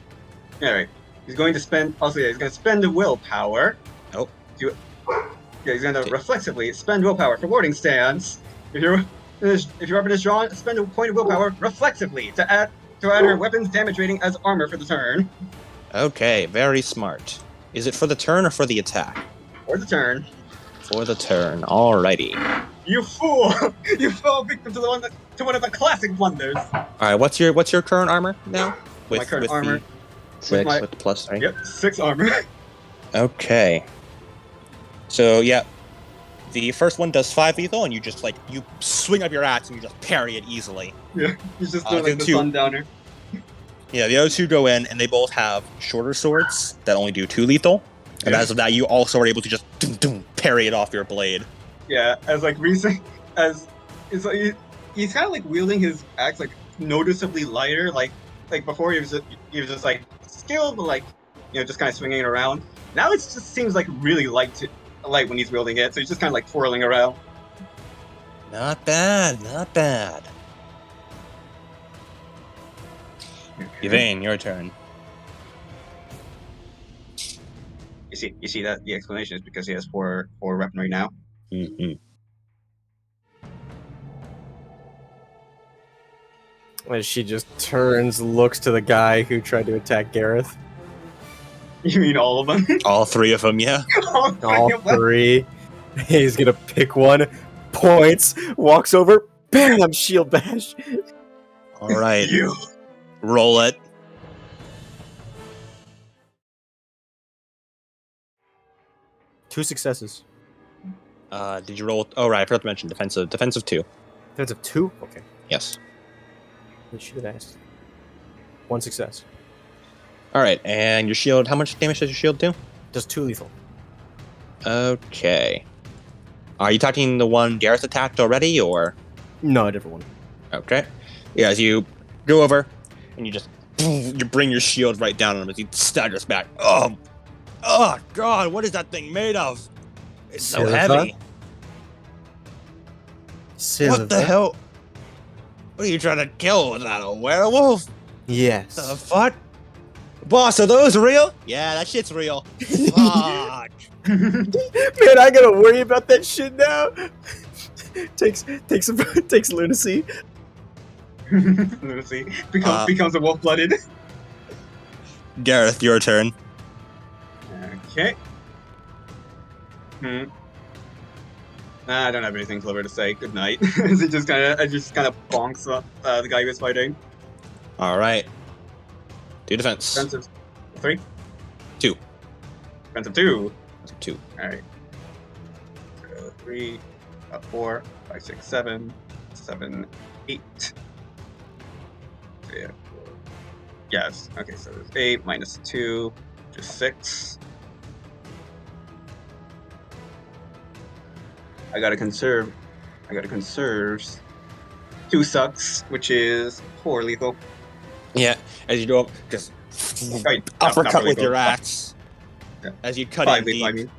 Alright. He's going to spend he's gonna spend the willpower. Oh. Yeah, he's gonna Okay. reflexively spend willpower for warding stance. If your weapon is drawn, spend a point of willpower reflexively to add her weapon's damage rating as armor for the turn. Okay, very smart. Is it for the turn or for the attack? For the turn. For the turn. Alrighty. You fool! You fell victim to one of the classic blunders. Alright, what's your current armor now? My current armor. 6. With the plus, right? Yep, 6 armor. Okay. So yeah, the first one does 5 lethal, and you just you swing up your axe and you just parry it easily. Yeah, he's just doing the two. sundowner. Yeah, the other two go in, and they both have shorter swords that only do 2 lethal. And as of that, you also are able to just parry it off your blade. Yeah, as recent as it's he's kind of wielding his axe noticeably lighter. Like before he was just skilled, but just kind of swinging it around. Now it just seems really light when he's wielding it. So he's just kind of twirling around. Not bad, not bad. Yvain, your turn. You see that the explanation is because he has 4 weapon right now. Mm-hmm. And she just turns, looks to the guy who tried to attack Gareth. You mean all of them? All 3 of them, yeah. All 3. He's gonna pick one, points, walks over, bam, shield bash. All right. You. Roll it. Two successes. Did you roll? Oh, right. I forgot to mention defensive 2. Defensive 2? Okay. Yes. I should have asked. 1 success. All right. And your shield, how much damage does your shield do? Does 2 lethal. Okay. Are you talking the one Gareth attacked already, or? No, a different one. Okay. Yeah, as you go over, and you bring your shield right down on him as he staggers back. Oh, God, what is that thing made of? It's so Silver? heavy. Silver? What the hell? What are you trying to kill? Was that a werewolf? Yes. The fuck? Boss, are those real? Yeah, that shit's real. Fuck. Man, I gotta worry about that shit now. takes lunacy. Lunacy becomes a wolf-blooded. Gareth, your turn. Okay. I don't have anything clever to say. Good night. As it just kind of bonks up the guy he was fighting. All right. Do defense. Defensive 3? 2. Defensive 2. 2. All right. 3, 4, 5, 6, 7, 7, 8. Yeah. Yes. Okay. So there's 8 minus 2, just 6. I gotta conserve 2 sucks, which is 4 lethal. Yeah, as you go up, just uppercut with your axe. Yeah. As you cut 5 in lethal, deep. I mean.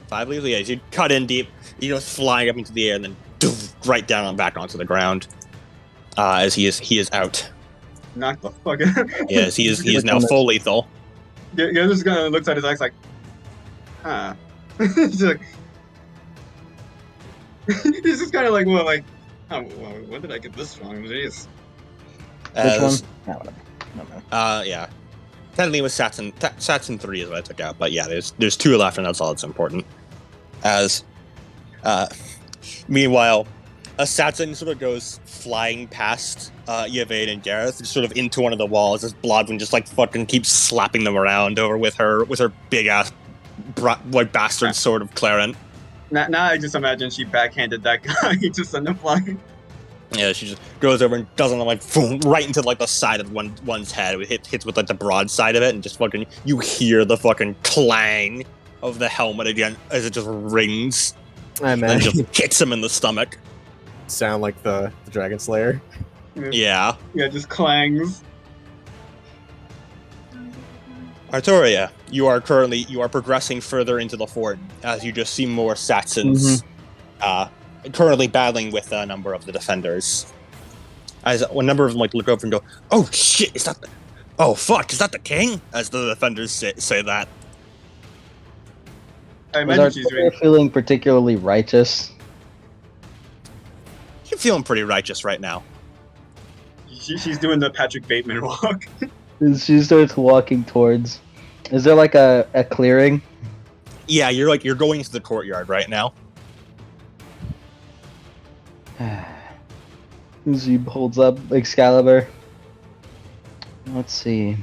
5 lethal, yeah, as you cut in deep, you go flying up into the air and then right down and back onto the ground. As he is out. Knock the fuck out. Yes, he is now full lethal. Yeah, just kind of looks at his axe huh. He's like, he's just kind of oh, well, when did I get this wrong? Jeez. Which one? No, whatever. No. Yeah. Technically it was Satson 3 is what I took out, but yeah, there's 2 left and that's all that's important. As meanwhile, a Satson sort of goes flying past Yvain and Gareth, sort of into one of the walls as Blodwyn just fucking keeps slapping them around over with her big ass bastard sword of Clarent. Now I just imagine she backhanded that guy. He just sent him flying. Yeah, she just goes over and does it boom, right into the side of one's head. It hits with the broad side of it, and just fucking you hear the fucking clang of the helmet again as it just rings. And just hits him in the stomach. Sound like the Dragon Slayer. Yeah. Yeah, just clangs. Artoria, you are progressing further into the fort as you just see more Saxons currently battling with a number of the defenders. As a number of them look over and go, "Oh shit! Is that? Oh fuck! Is that the king?" As the defenders say that. I Is imagine she's Artoria feeling particularly righteous? You're feeling pretty righteous right now. she's doing the Patrick Bateman walk. As she starts walking towards, is there like a clearing? Yeah, you're going into the courtyard right now. She holds up Excalibur. Let's see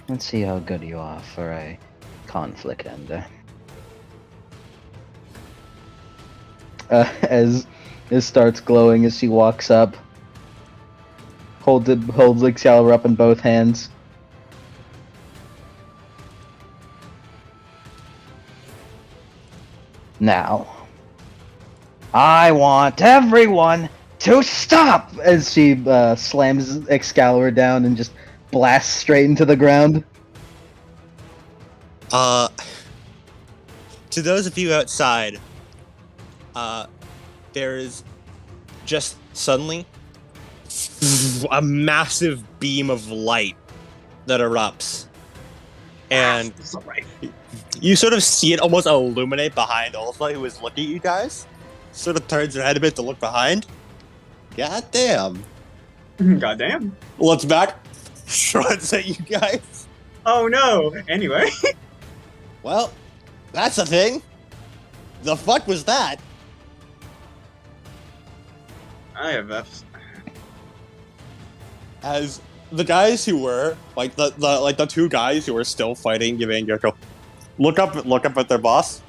how good you are for a conflict ender. As it starts glowing as she walks up, holds Excalibur up in both hands. Now, I want everyone to stop! As she slams Excalibur down and just blasts straight into the ground. To those of you outside, there is just suddenly a massive beam of light that erupts. And you sort of see it almost illuminate behind Ulfa, who is looking at you guys. Sort of turns her head a bit to look behind. God damn. Goddamn. Looks back, shrugs at you guys. Oh no. Anyway. Well, that's a thing. The fuck was that? I have F's. As the guys who were the two guys who were still fighting Yvain go look up at their boss.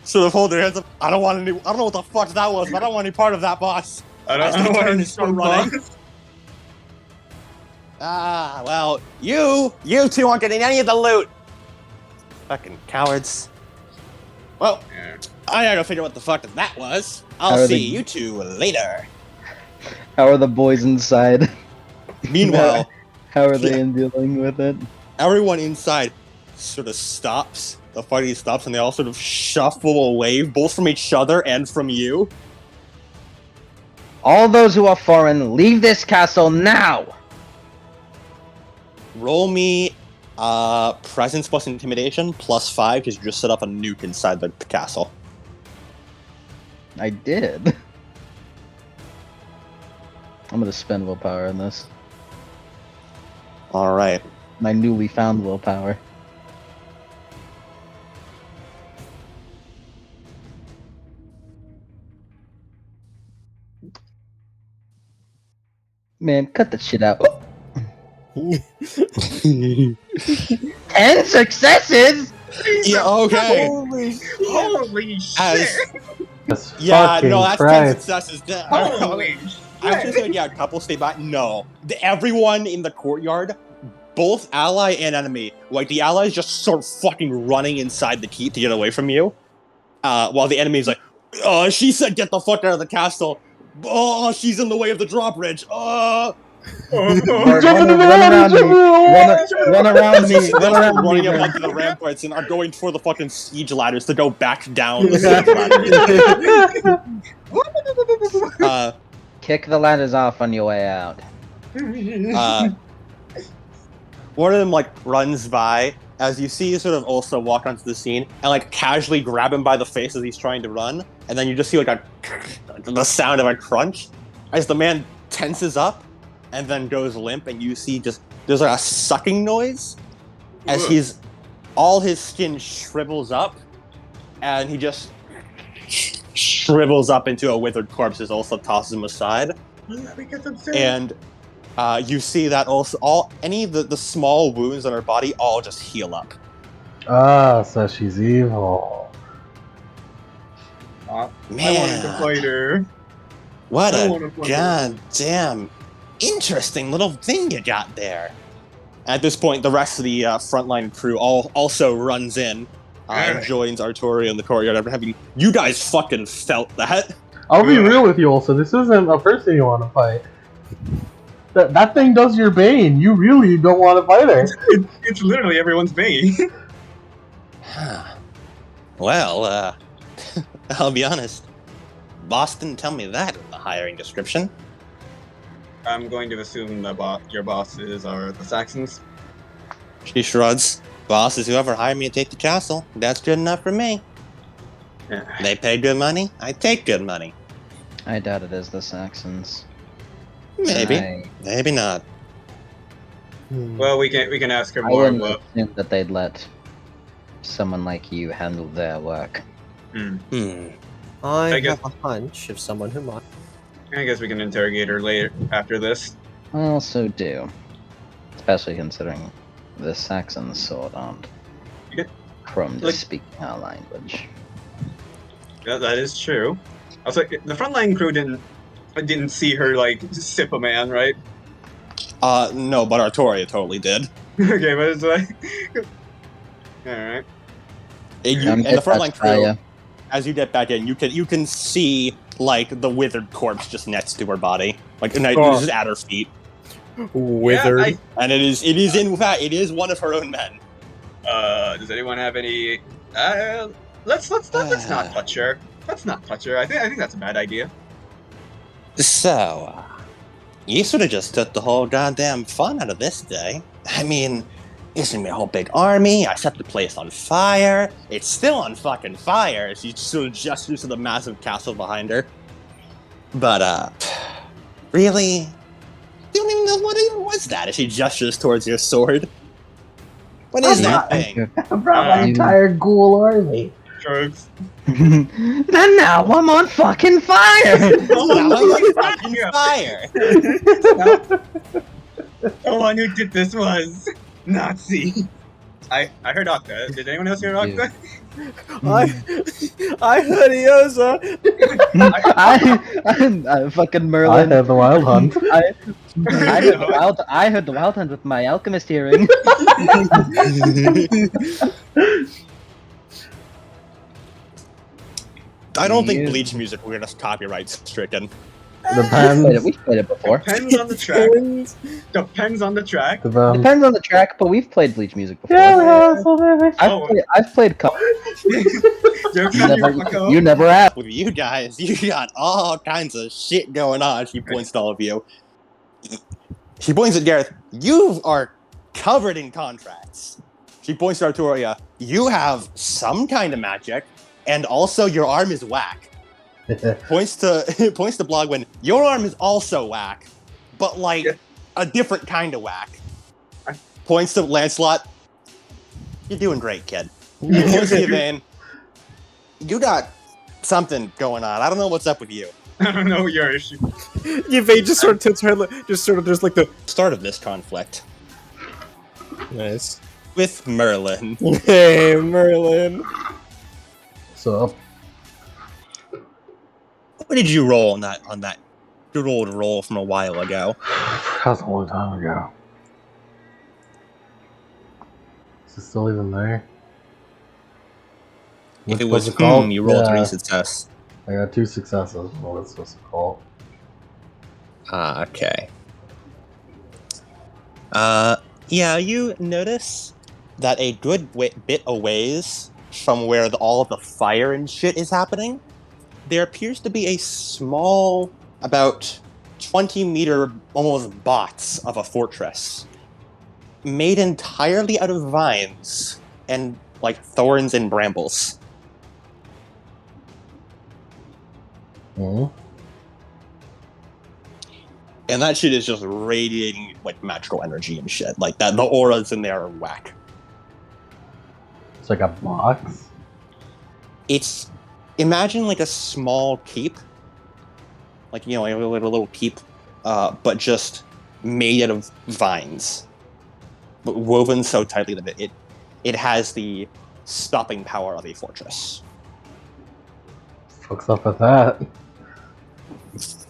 Sort of hold their hands up. I don't know what the fuck that was, but I don't want any part of that, boss. I don't want any start running. Well, you two aren't getting any of the loot. Fucking cowards. Well, Yeah. I gotta figure out what the fuck that was. I'll see you two later. How are the boys inside? Meanwhile, How are they dealing with it? everyone inside sort of stops. The fighting stops, and they all sort of shuffle away, both from each other and from you. All those who are foreign, leave this castle now! Roll me presence plus intimidation +5 because you just set up a nuke inside the castle. I did. I'm gonna spend willpower on this. All right. My newly found willpower. Man, cut that shit out. 10 successes? Yeah. Okay. Holy shit! As, yeah. No, that's 10 Christ. successes. Holy I was just saying, yeah, a couple stay back. No, everyone in the courtyard, both ally and enemy, the allies just sort of fucking running inside the keep to get away from you, while the enemy's like, she said get the fuck out of the castle. Oh, she's in the way of the drawbridge. Run around me! Run around me! Run around me! Running up onto the ramparts and are going for the fucking siege ladders to go back down the siege ladders. Kick the ladders off on your way out. One of them runs by as you see sort of also walk onto the scene and casually grab him by the face as he's trying to run, and then you just see the sound of a crunch as the man tenses up and then goes limp, and you see there's a sucking noise as all his skin shrivels up, and he just shrivels up into a withered corpse as also tosses him aside. And you see that also any of the small wounds on her body all just heal up. Ah, so she's evil. Man. Man, I wanted to fight her. what I a wanna fight her. goddamn interesting little thing you got there. At this point, the rest of the frontline crew also runs in and joins Artoria in the courtyard after having you guys fucking felt that. I'll be real with you also, this isn't a person you want to fight. That thing does your bane. You really don't want to fight her. It's literally everyone's bane. Well, I'll be honest. Boss didn't tell me that in the hiring description. I'm going to assume your bosses are the Saxons. She shrugs. Boss is whoever hired me to take the castle. That's good enough for me. Yeah. They pay good money. I take good money. I doubt it is the Saxons. Maybe. Maybe not. Well, we can ask her I more. wouldn't assume that they'd let someone like you handle their work. I guess- have a hunch of someone who might. I guess we can interrogate her later after this. I also do. Especially considering the Saxons sort aren't Yeah. prone to Like- speaking our language. Yeah, that is true. Also, the frontline crew didn't see her like sip a man, right? No, but Artoria totally did. Okay, but it's like, all right. And the frontline crew, as you get back in, you can see like the withered corpse just next to her body, like just at her feet, Withered. Yeah, and it is in fact it is one of her own men. Does anyone have any? Let's not touch her. Let's not touch her. I think that's a bad idea. So, you sort of just took the whole goddamn fun out of this day. I mean, there's gonna be a whole big army. I set the place on fire. It's still on fucking fire. She sort of gestures to the massive castle behind her. But, really? You don't even know what even was that as she gestures towards your sword. What is that thing? I brought my entire ghoul army. Drugs. Then now I'm on fucking fire! Now I'm on fucking fire! The one who did this was Nazi. I heard Octa. Did anyone else hear Octa? I heard Iosa. I fucking I Merlin. had the wild hunt. I heard the wild hunt with my alchemist hearing. I don't think Bleach music we're gonna copyright stricken. Depends. We've played it before. Depends on the track. Depends on the track. Depends on the track, but we've played Bleach music before. I've played. You never have. With you guys, you got all kinds of shit going on. She points to all of you. She points at Gareth. You are covered in contracts. She points to Artoria. You have some kind of magic, and also your arm is whack. points to Blogwin. Your arm is also whack, but like a different kind of whack. Points to Lancelot. You're doing great, kid. Points to Yvain. You got something going on. I don't know what's up with you. I don't know your issue. Yvain just sort of tilts her head, just sort of there's like the Start of this conflict nice. with Merlin. Hey, Merlin. So, What did you roll on that good old roll from a while ago? that was a long time ago. Is it still even there? If it What's was it called? you rolled Yeah. 3 success. I got 2 successes. What it's supposed to call? Okay. Yeah, you notice that a good bit a ways from where all of the fire and shit is happening, there appears to be a small, about 20-meter, almost box of a fortress, made entirely out of vines and, like, thorns and brambles. Hmm? And that shit is just radiating, like, magical energy and shit. Like, that the auras in there are whack. It's like a box. It's... Imagine, like, a small keep. Like, you know, like a little keep, but just made out of vines. But woven so tightly that it has the stopping power of a fortress. Fuck's up with that. Let's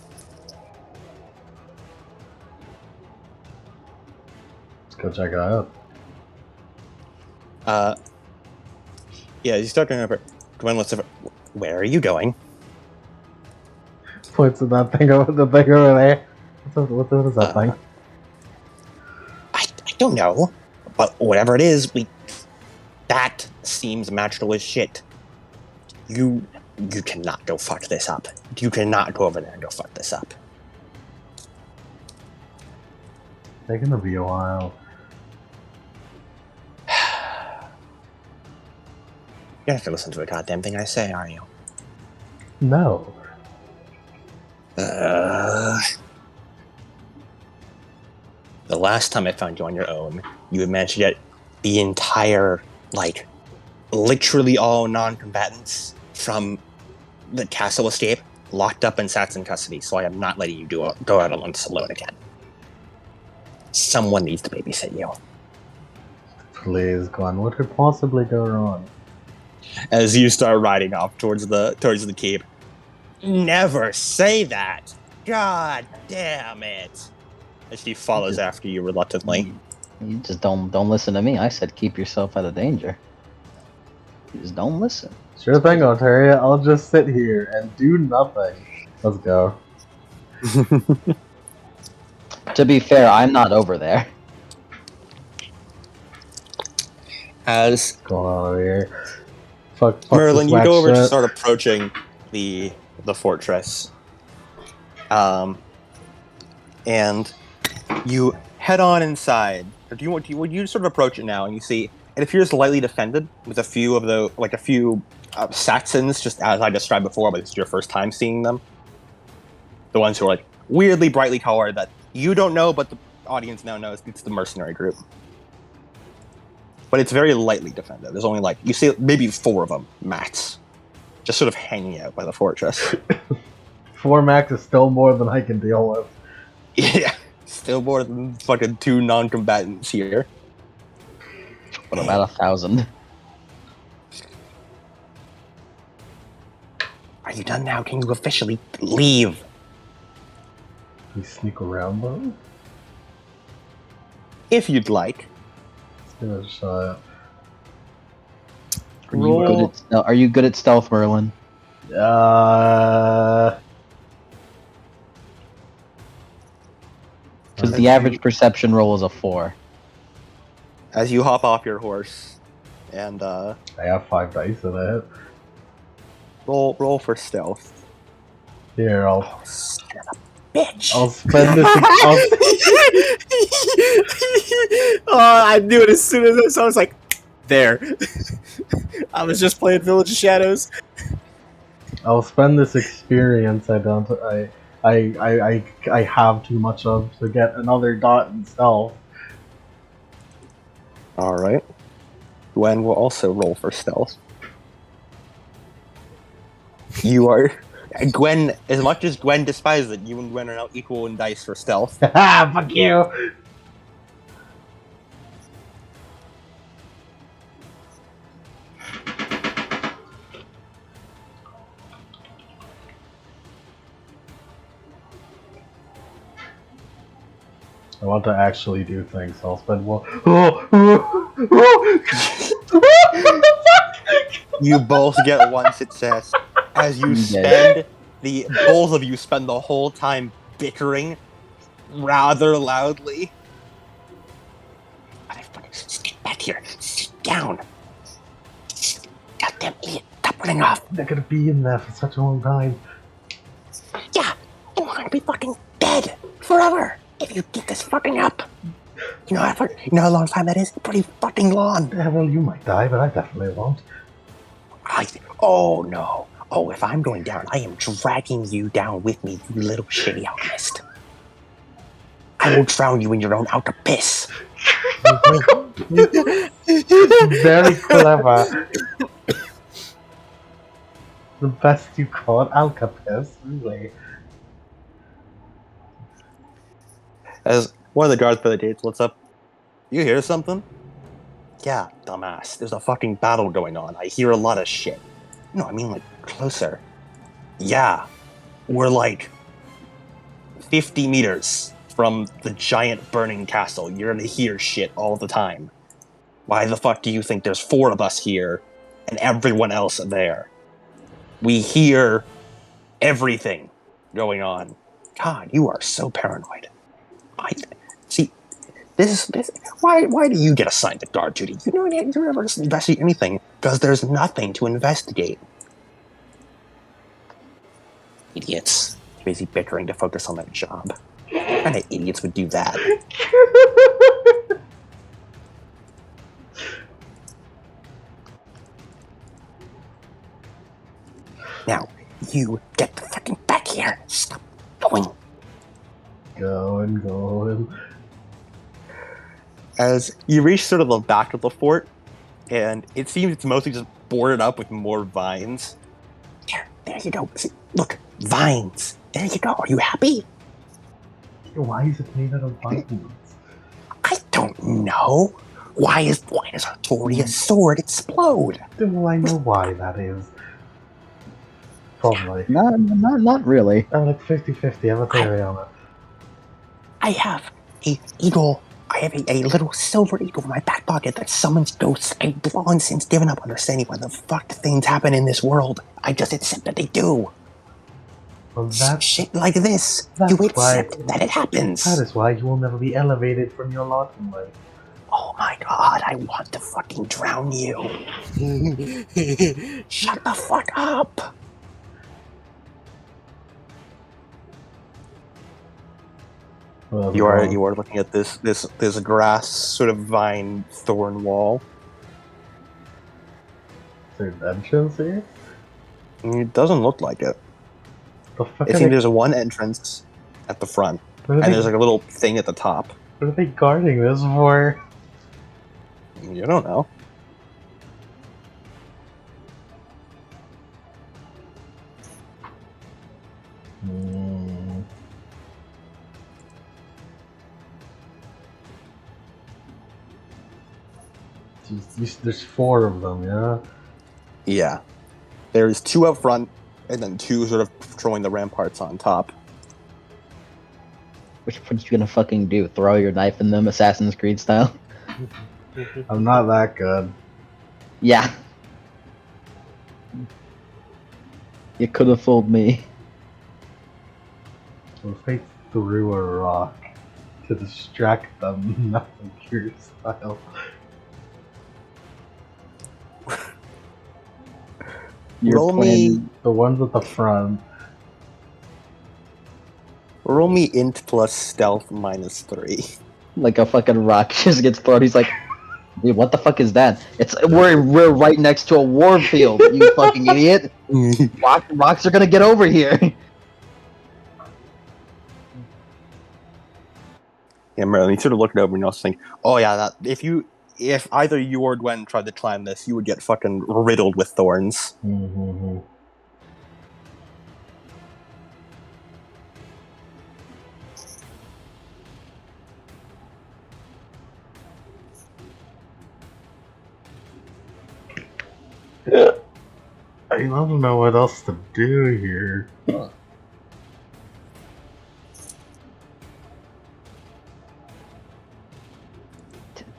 go check it out. Yeah, you start going over. Gwen looks over. Where are you going? Points at that thing over the thing over there. What is that thing? don't know. But whatever it is, that seems magical as shit. You cannot go fuck this up. You cannot go over there and go fuck this up. It's gonna be a while. You don't have to listen to a goddamn thing I say, are you? No. The last time I found you on your own, you had managed to get the entire, like, literally all non-combatants from the castle escape locked up and sat in custody, so I am not letting you go out on this alone again. Someone needs to babysit you. Please, Glenn, what could possibly go wrong? As you start riding off towards the keep. Never say that! God damn it! As she follows after you reluctantly. You just don't listen to me. I said keep yourself out of danger. You just don't listen. Sure thing, Ontario. I'll just sit here and do nothing. Let's go. To be fair, I'm not over there. As What's going on over here? Fuck Merlin, this you whack go over shit. to start approaching the fortress. And you head on inside. Would you sort of approach it now, and you see it appears lightly defended with a few Saxons, just as I described before, but it's your first time seeing them. The ones who are like weirdly brightly colored that you don't know, but the audience now knows it's the mercenary group. But it's very lightly defended. There's only you see maybe 4 of them max, just sort of hanging out by the fortress. 4 max is still more than I can deal with. Yeah, still more than fucking 2 non-combatants here. What about 1,000? Are you done now? Can you officially leave? We sneak around them? If you'd like. Let's give it a shot. Are you good at stealth, Merlin? Because the average perception roll is a 4. As you hop off your horse, and I have 5 dice in it. roll for stealth. Here, I'll Son of a bitch! I'll spend this. Oh, I knew it as soon as I saw it. I was like, there. I was just playing Village of Shadows. I'll spend this experience I have too much of to get another dot in stealth. All right. Gwen will also roll for stealth. You are Gwen. As much as Gwen despises it, you and Gwen are now equal in dice for stealth. Ha! Fuck you! I want to actually do things, so I'll spend one. You both get 1 success. As you both of you spend the whole time bickering rather loudly. Get back here. Sit down. Goddamn idiot. Stop running off. They're gonna be in there for such a long time. Yeah, I'm gonna be fucking dead forever if you get this fucking up. You know how long time that is? Pretty fucking long. Yeah, well, you might die, but I definitely won't. Oh no. Oh, if I'm going down, I am dragging you down with me, you little shitty alchemist. I will drown you in your own outer piss. Very clever. The best you caught, Alcapis, really. As one of the guards by the gates looks up, you hear something? Yeah, dumbass. There's a fucking battle going on. I hear a lot of shit. No, I mean closer. Yeah, we're 50 meters from the giant burning castle. You're gonna hear shit all the time. Why the fuck do you think there's 4 of us here and everyone else there? We hear everything going on. God, you are so paranoid. See, This. Why do you get assigned to guard duty? You never just investigate anything because there's nothing to investigate. Idiots. Busy bickering to focus on their job. What kind of idiots would do that? Now, you get the fucking back here. Stop going. Going. As you reach sort of the back of the fort, and it seems it's mostly just boarded up with more vines. There you go. See, look, vines. There you go. Are you happy? Why is it made out of vines? I don't know. Why does Artoria's sword explode? Well, I know why that is. Probably. Not really. I'm like 50-50. I have a theory on it. I have a eagle. I have a little silver eagle in my back pocket that summons ghosts. I've long since given up understanding why the fuck things happen in this world. I just accept that they do. Well, that's shit like this. You accept that it happens. That is why you will never be elevated from your lot in life. Oh my god, I want to fucking drown you. Shut the fuck up. Well, You are looking at this grass sort of vine thorn wall. Is there an entrance here? It doesn't look like it. It seems there's one entrance at the front, and there's like a little thing at the top. What are they guarding this for? You don't know. There's 4 of them, yeah? Yeah. There's 2 up front, and then 2 sort of patrolling the ramparts on top. Which what you gonna fucking do? Throw your knife in them, Assassin's Creed style? I'm not that good. Yeah. You could have fooled me. Well, if they threw a rock to distract them, nothing your style. Roll me the ones at the front. Roll me int plus stealth -3. Like a fucking rock just gets thrown. He's like, dude, what the fuck is that? We're right next to a war field, you fucking idiot. Rocks are gonna get over here. Yeah, Merlin, you sort of look it over and you also think, oh yeah, that if either you or Gwen tried to climb this, you would get fucking riddled with thorns. Mm-hmm. I don't know what else to do here.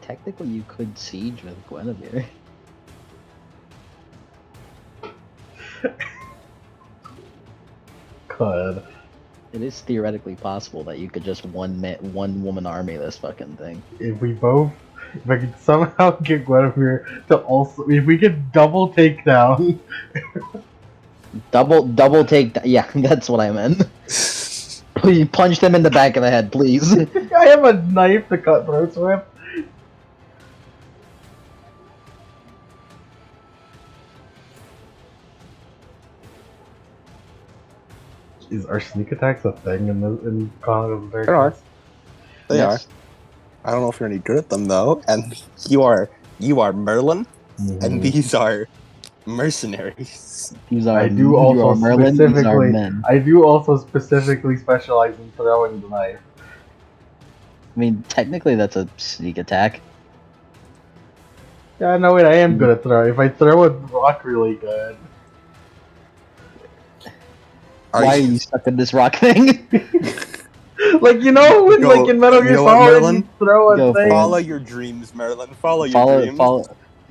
Technically, you could siege with Guinevere. Could. It is theoretically possible that you could just one woman army this fucking thing. If I could somehow get Guinevere to also, if we could double takedown. Double take. Yeah, that's what I meant. Please punch them in the back of the head, please. I have a knife to cut throats with. Is our sneak attacks a thing in Chronicles? They are. They are. I don't know if you're any good at them though. And you are Merlin, and these are mercenaries. These are. I do also Merlin, specifically. men. I do also specifically specialize in throwing the knife. I mean, technically, that's a sneak attack. Yeah, no wait, I am good at throwing. If I throw a rock really good. Why are you stuck in this rock thing? Like, you know, when, like in Metal Gear Solid, you throw a thing. Follow your dreams, Merlin. Follow your dreams.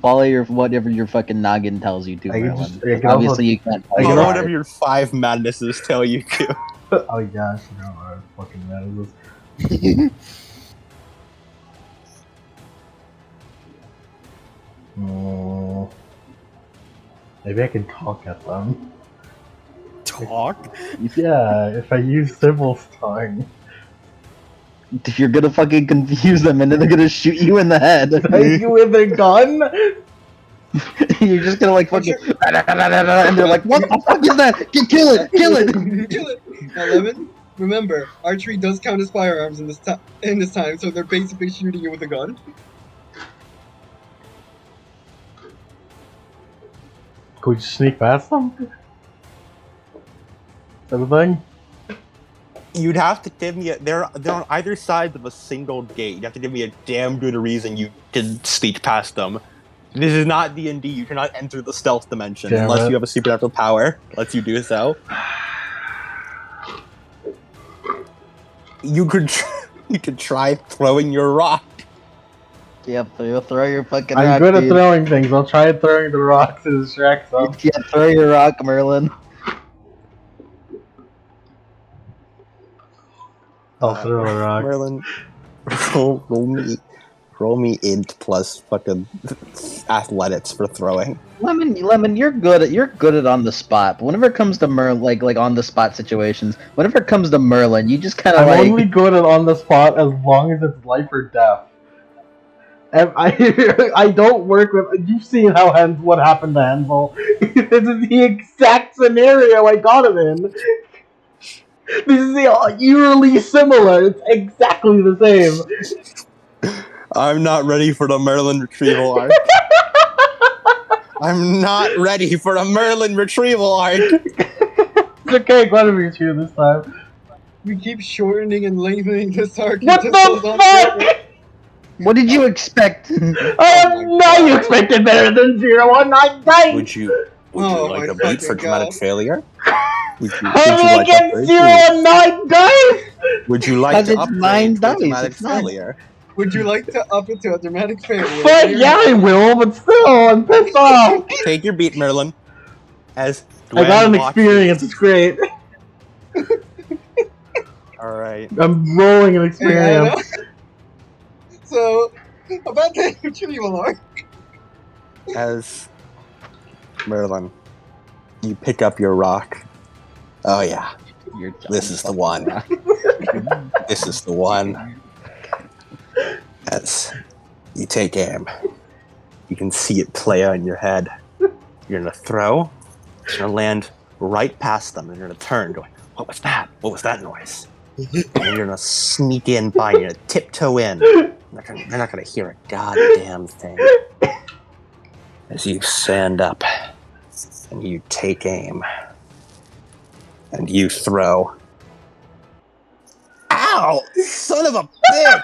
Follow your whatever your fucking noggin tells you to, Merlin. Obviously, you can't. Follow whatever your 5 madnesses tell you to. Oh yeah, I forgot what fucking madnesses. Maybe I can talk at them. Talk? Yeah, if I use Sybil's tongue. If you're gonna fucking confuse them and then they're gonna shoot you in the head. You with a gun? You're just gonna like fucking and they're like, what the fuck is that? Kill it! Kill it! Kill it. Now, Lemon, remember, archery does count as firearms in this time, so they're basically shooting you with a gun. Could we just sneak past them? Is that a thing? You'd have to give me they're on either side of a single gate. You'd have to give me a damn good reason you can sneak past them. This is not D&D. You cannot enter the stealth dimension Damn unless it. you have a supernatural power that lets you do so. You could try throwing your rock. Yep, you'll throw your fucking I'm rock. good at dude. throwing things. I'll try throwing the rocks to distract them. Yeah, throw your rock, Merlin. I'll throw a rock. Merlin, roll me int plus fucking athletics for throwing. Lemon, you're good at on the spot. But whenever it comes to like on the spot situations, whenever it comes to Merlin, you just kind of I'm like only good at on the spot as long as it's life or death. And I don't work with. You've seen what happened to Hansel. This is the exact scenario I got him in. This is eerily similar. It's exactly the same. I'm not ready for the Merlin retrieval arc. I'm not ready for the Merlin retrieval arc. It's okay, glad to meet you this time. We keep shortening and lengthening this arc. What the fuck? what did you expect? You expected better than 019 dice! Would you like a beat for dramatic failure? Would you How like against 019 dice? Would you like to It's upgrade 9 to dice, dramatic it's not- failure? Would you like to up it to a dramatic failure? Fuck yeah, I will, but still, I'm pissed off. Take your beat, Merlin. As I got an Gwen watches- experience, it's great. Alright. I'm rolling an experience. So, about the retrieval arc. As Merlin, you pick up your rock. Oh yeah, You're this is the one. This is the one. As you take aim, you can see it play out in your head. You're gonna throw. It's gonna land right past them, and you're gonna turn, going, "What was that? What was that noise?" And you're gonna sneak in by. You're gonna tiptoe in. They're not gonna hear a goddamn thing. As you stand up, and you take aim, and you throw. Ow! Son of a bitch!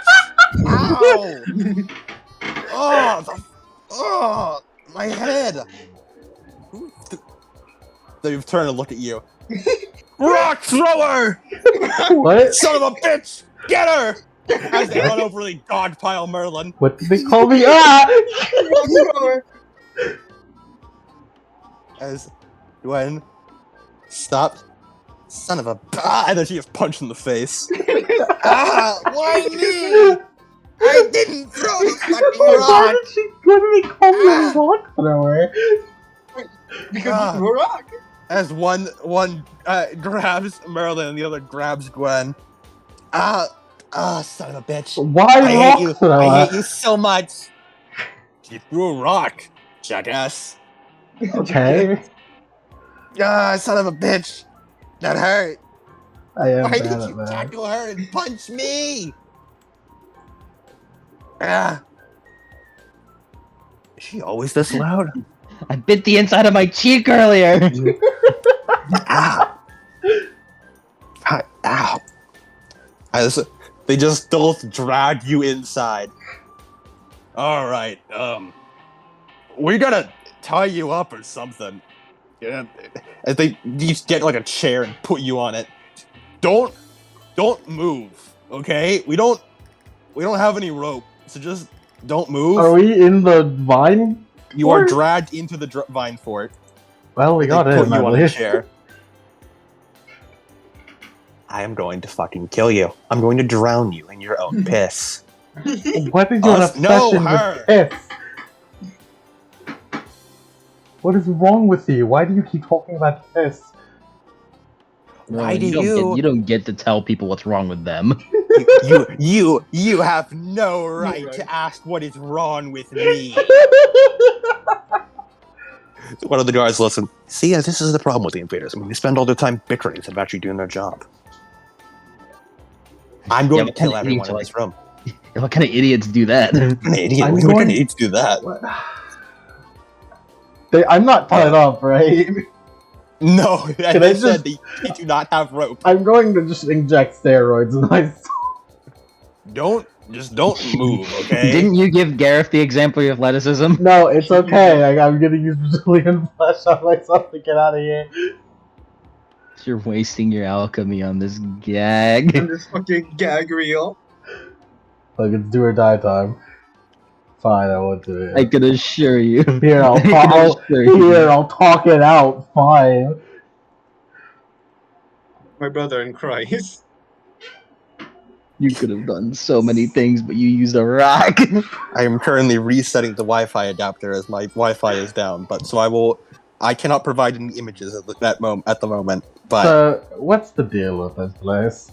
Ow! Oh, my head! They've turned to look at you. Rock thrower! What? Son of a bitch! Get her! As they run over the dogpile Merlin. What did they call me? Ah! As Gwen stopped. Son of a... and then she gets punched in the face. Why me? I didn't throw the fucking Why rock! did she literally call me a rock thrower? Because you threw a rock. As one grabs Merlin and the other grabs Gwen. Son of a bitch. Why I hate rock you. thrower? I hate you so much. You threw a rock, jackass. Okay. Son of a bitch. That hurt. I am Why bad did at you that. tackle her and punch me? Is she always this loud? I bit the inside of my cheek earlier. Ow. Ow. They just both drag you inside. Alright, we gotta tie you up or something. Yeah, they just get like a chair and put you on it. Don't move, okay? We don't have any rope, so just don't move. Are we in the vine? You are fort? dragged into the vine fort. Well, we They got put in, you at on a least. chair. I am going to fucking kill you. I'm going to drown you in your own piss. What is your No, obsession her. with piss? What is wrong with you? Why do you keep talking about this? Why do you don't get to tell people what's wrong with them. you have no right to ask what is wrong with me. One of the guards listen. See, this is the problem with the invaders. I mean, they spend all their time bickering instead of actually doing their job. I'm going to kill everyone in this room. What kind of idiots do that? What kind of idiot? What kind of idiots do that? I'm not tied up, right? No, they said they do not have rope. I'm going to just inject steroids in my Don't move, okay? Didn't you give Gareth the exemplary athleticism? No, it's okay. I'm gonna use Brazilian flesh on myself to get out of here. You're wasting your alchemy on this gag. On this fucking gag reel. Like, it's do or die time. Fine, I won't do it. I can assure you. Here, I'll talk it out. Fine. My brother in Christ. You could have done so many things, but you used a rock. I am currently resetting the Wi-Fi adapter as my Wi-Fi is down, but so I cannot provide any images at the moment. But so, what's the deal with this place?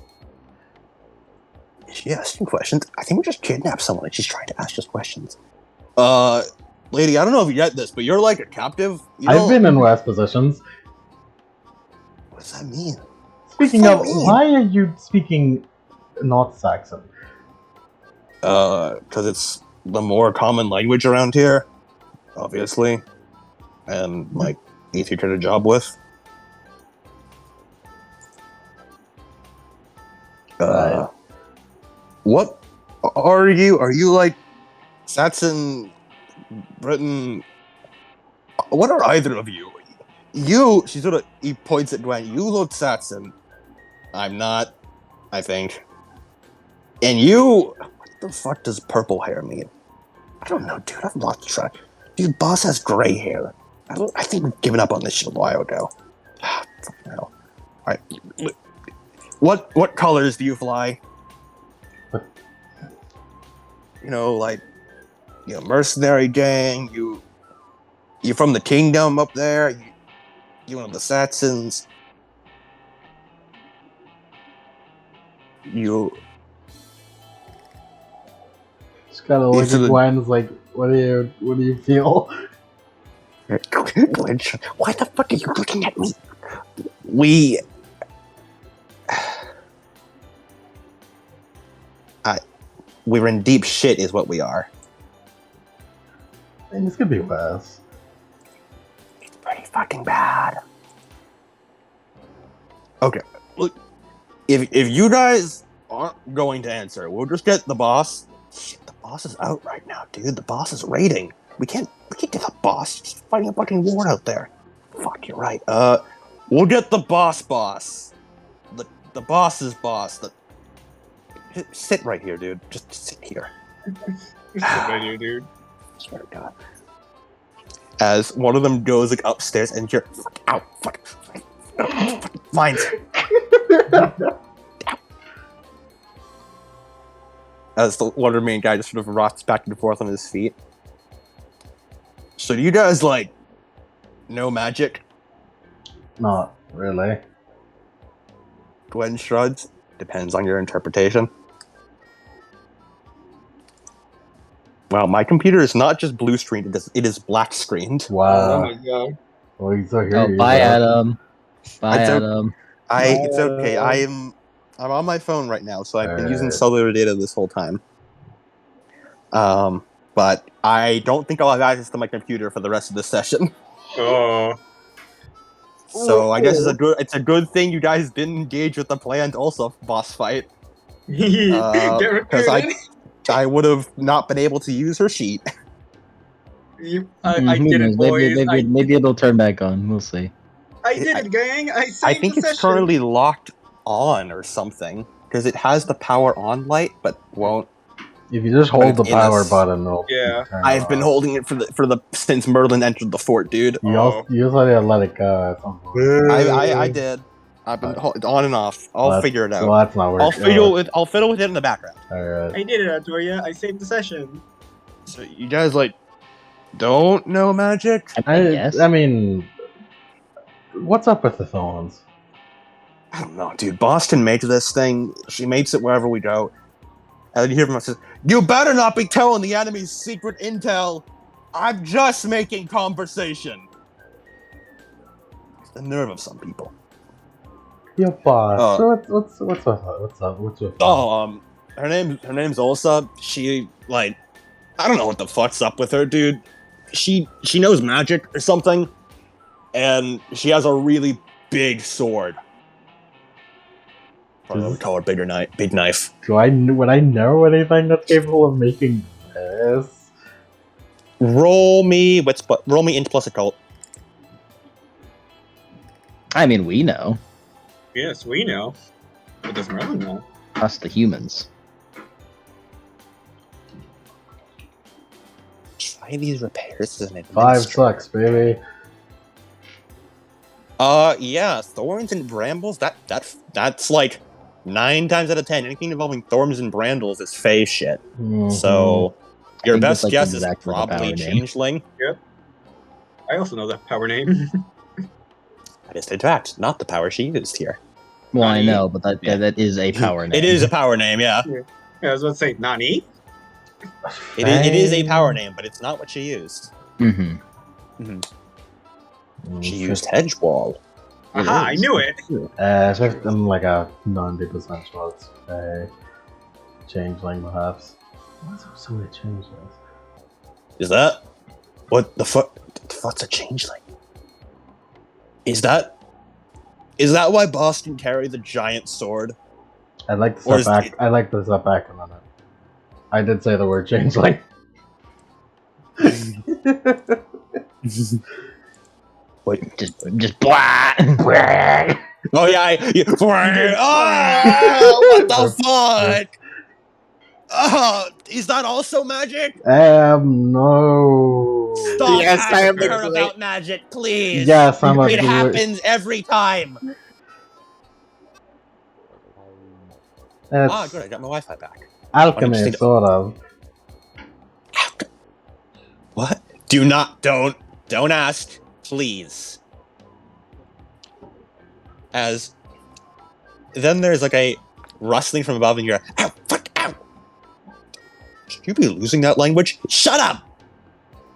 She asking questions. I think we just kidnapped someone and she's trying to ask us questions. Lady, I don't know if you get this, but you're like a captive. I've been in worse positions. What does that mean? Speaking of, why are you speaking North Saxon? Because it's the more common language around here, obviously, and like easier to get a job with. Right. What are you? Are you like Saxon, Britain? What are either of you? You, he points at Gwen. You look Saxon. I'm not, I think. And you, what the fuck does purple hair mean? I don't know, dude. I've lost track. Dude, boss has gray hair. I think we've given up on this shit a while ago. Fuck no. Alright. What colors do you fly? You know, like, mercenary gang. You from the kingdom up there. You one of the Saxons. You. Just kind of look at Gwen's like, what do you feel? Gwen, why the fuck are you looking at me? We're in deep shit is what we are. And this could be worse. It's pretty fucking bad. Okay, look, if you guys aren't going to answer, we'll just get the boss. Shit, the boss is out right now, dude. The boss is raiding. We can't get the boss. He's fighting a fucking war out there. Fuck, you're right. We'll get the boss. The boss's boss. Sit right here, dude. Just sit here. Sit right here, dude. Swear to God. As one of them goes like upstairs and you're mine. As the one remaining guy just sort of rocks back and forth on his feet. So do you guys know magic? Not really. Gwen shrugs. Depends on your interpretation. Wow, my computer is not just blue screened, it is black screened. Wow. Oh my god. Well, so here bye, Adam. Bye, Adam. It's okay. I'm on my phone right now, so I've been using cellular data this whole time. But I don't think I'll have access to my computer for the rest of the session. Oh. So I guess it's a good thing you guys didn't engage with the planned also boss fight. Because I would have not been able to use her sheet. I did it, boys. Maybe it'll turn back on. We'll see. I did it, gang. I think it's currently locked on or something because it has the power on light, but won't. If you just hold the power button, it'll turn I've been holding it since Merlin entered the fort, dude. You also had to let it go at some point. I did. I've been on and off. I'll figure it out. Well, that's not working. I'll fiddle with it in the background. Alright. I did it, Artoria. I saved the session. So you guys don't know magic. I mean, what's up with the thorns? I don't know, dude. Boston makes this thing. She makes it wherever we go. And then you hear from us, "You better not be telling the enemy's secret intel. I'm just making conversation." It's the nerve of some people. Yo, boss. So what's up? What's with? Oh, her name's Ulsa. She I don't know what the fuck's up with her, dude. She knows magic or something, and she has a really big sword. We call her Big Knife. Would I know anything that's capable of making this? Roll me int plus occult. I mean, we know. Yes, we know. But does Merlin know? Us, the humans. Try these repairs as an 5 administrator. sucks, baby. Yeah, thorns and brambles. That's like 9 times out of 10. Anything involving thorns and brambles is fey shit. Mhm. So your think best that's, like, guess exactly is the probably power name. changeling. I also know that power name. That is in fact not the power she used here. Well, I Nani? know, but that is a power name. It is a power name, yeah. Yeah, I was about to say, Nani? It is a power name, but it's not what she used. Mm-hmm. She used hedge wall. Aha, I knew it! I'm like a 90% chance. Changeling, perhaps. What's up with so many changelings? Is that what the fuck? The fuck's a changeling? Is that why Boston carried the giant sword? I'd like to Or step is back. I'd like to step back a minute. I did say the word changeling. Wait, Just blah. oh yeah, oh, what the fuck? Oh, is that also magic? No. Stop Yes, I am asking the her great- about magic, please. Yes, I'm a It great- happens every time. It's Good, I got my Wi-Fi back. alchemy, Understand- sort of. What? Don't ask, please. As then there's like a rustling from above, and you're ow, fuck, ow. Should you be losing that language? Shut up!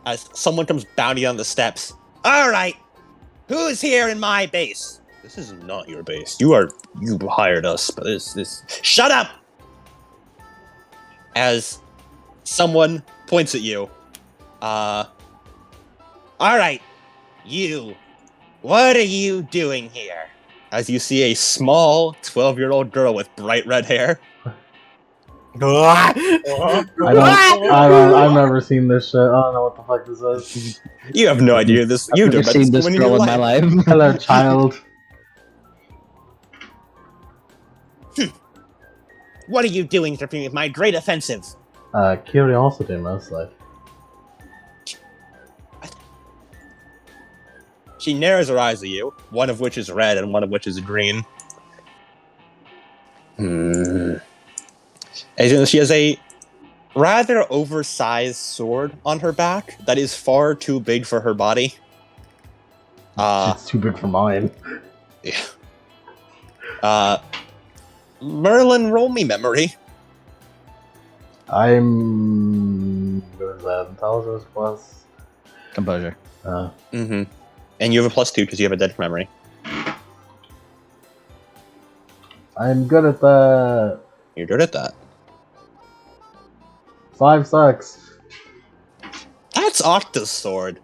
As someone comes bounding down the steps. All right, who's here in my base? This is not your base. You hired us, but this. Shut up! As someone points at you. All right, you. What are you doing here? As you see a small 12-year-old girl with bright red hair. I've never seen this shit. I don't know what the fuck this is. You have no idea this. You've I've seen this girl in my life. Hello, child. What are you doing interfering with my great offensive? Curiosity, mostly. She narrows her eyes at you, one of which is red and one of which is green. And she has a rather oversized sword on her back that is far too big for her body. It's too big for mine. Yeah. Merlin, roll me memory. I'm... What is that? Intelligence plus... Composure. Mm-hmm. And you have a +2 because you have a dead memory. I'm good at that. You're good at that. 5 sucks. That's Octa's sword.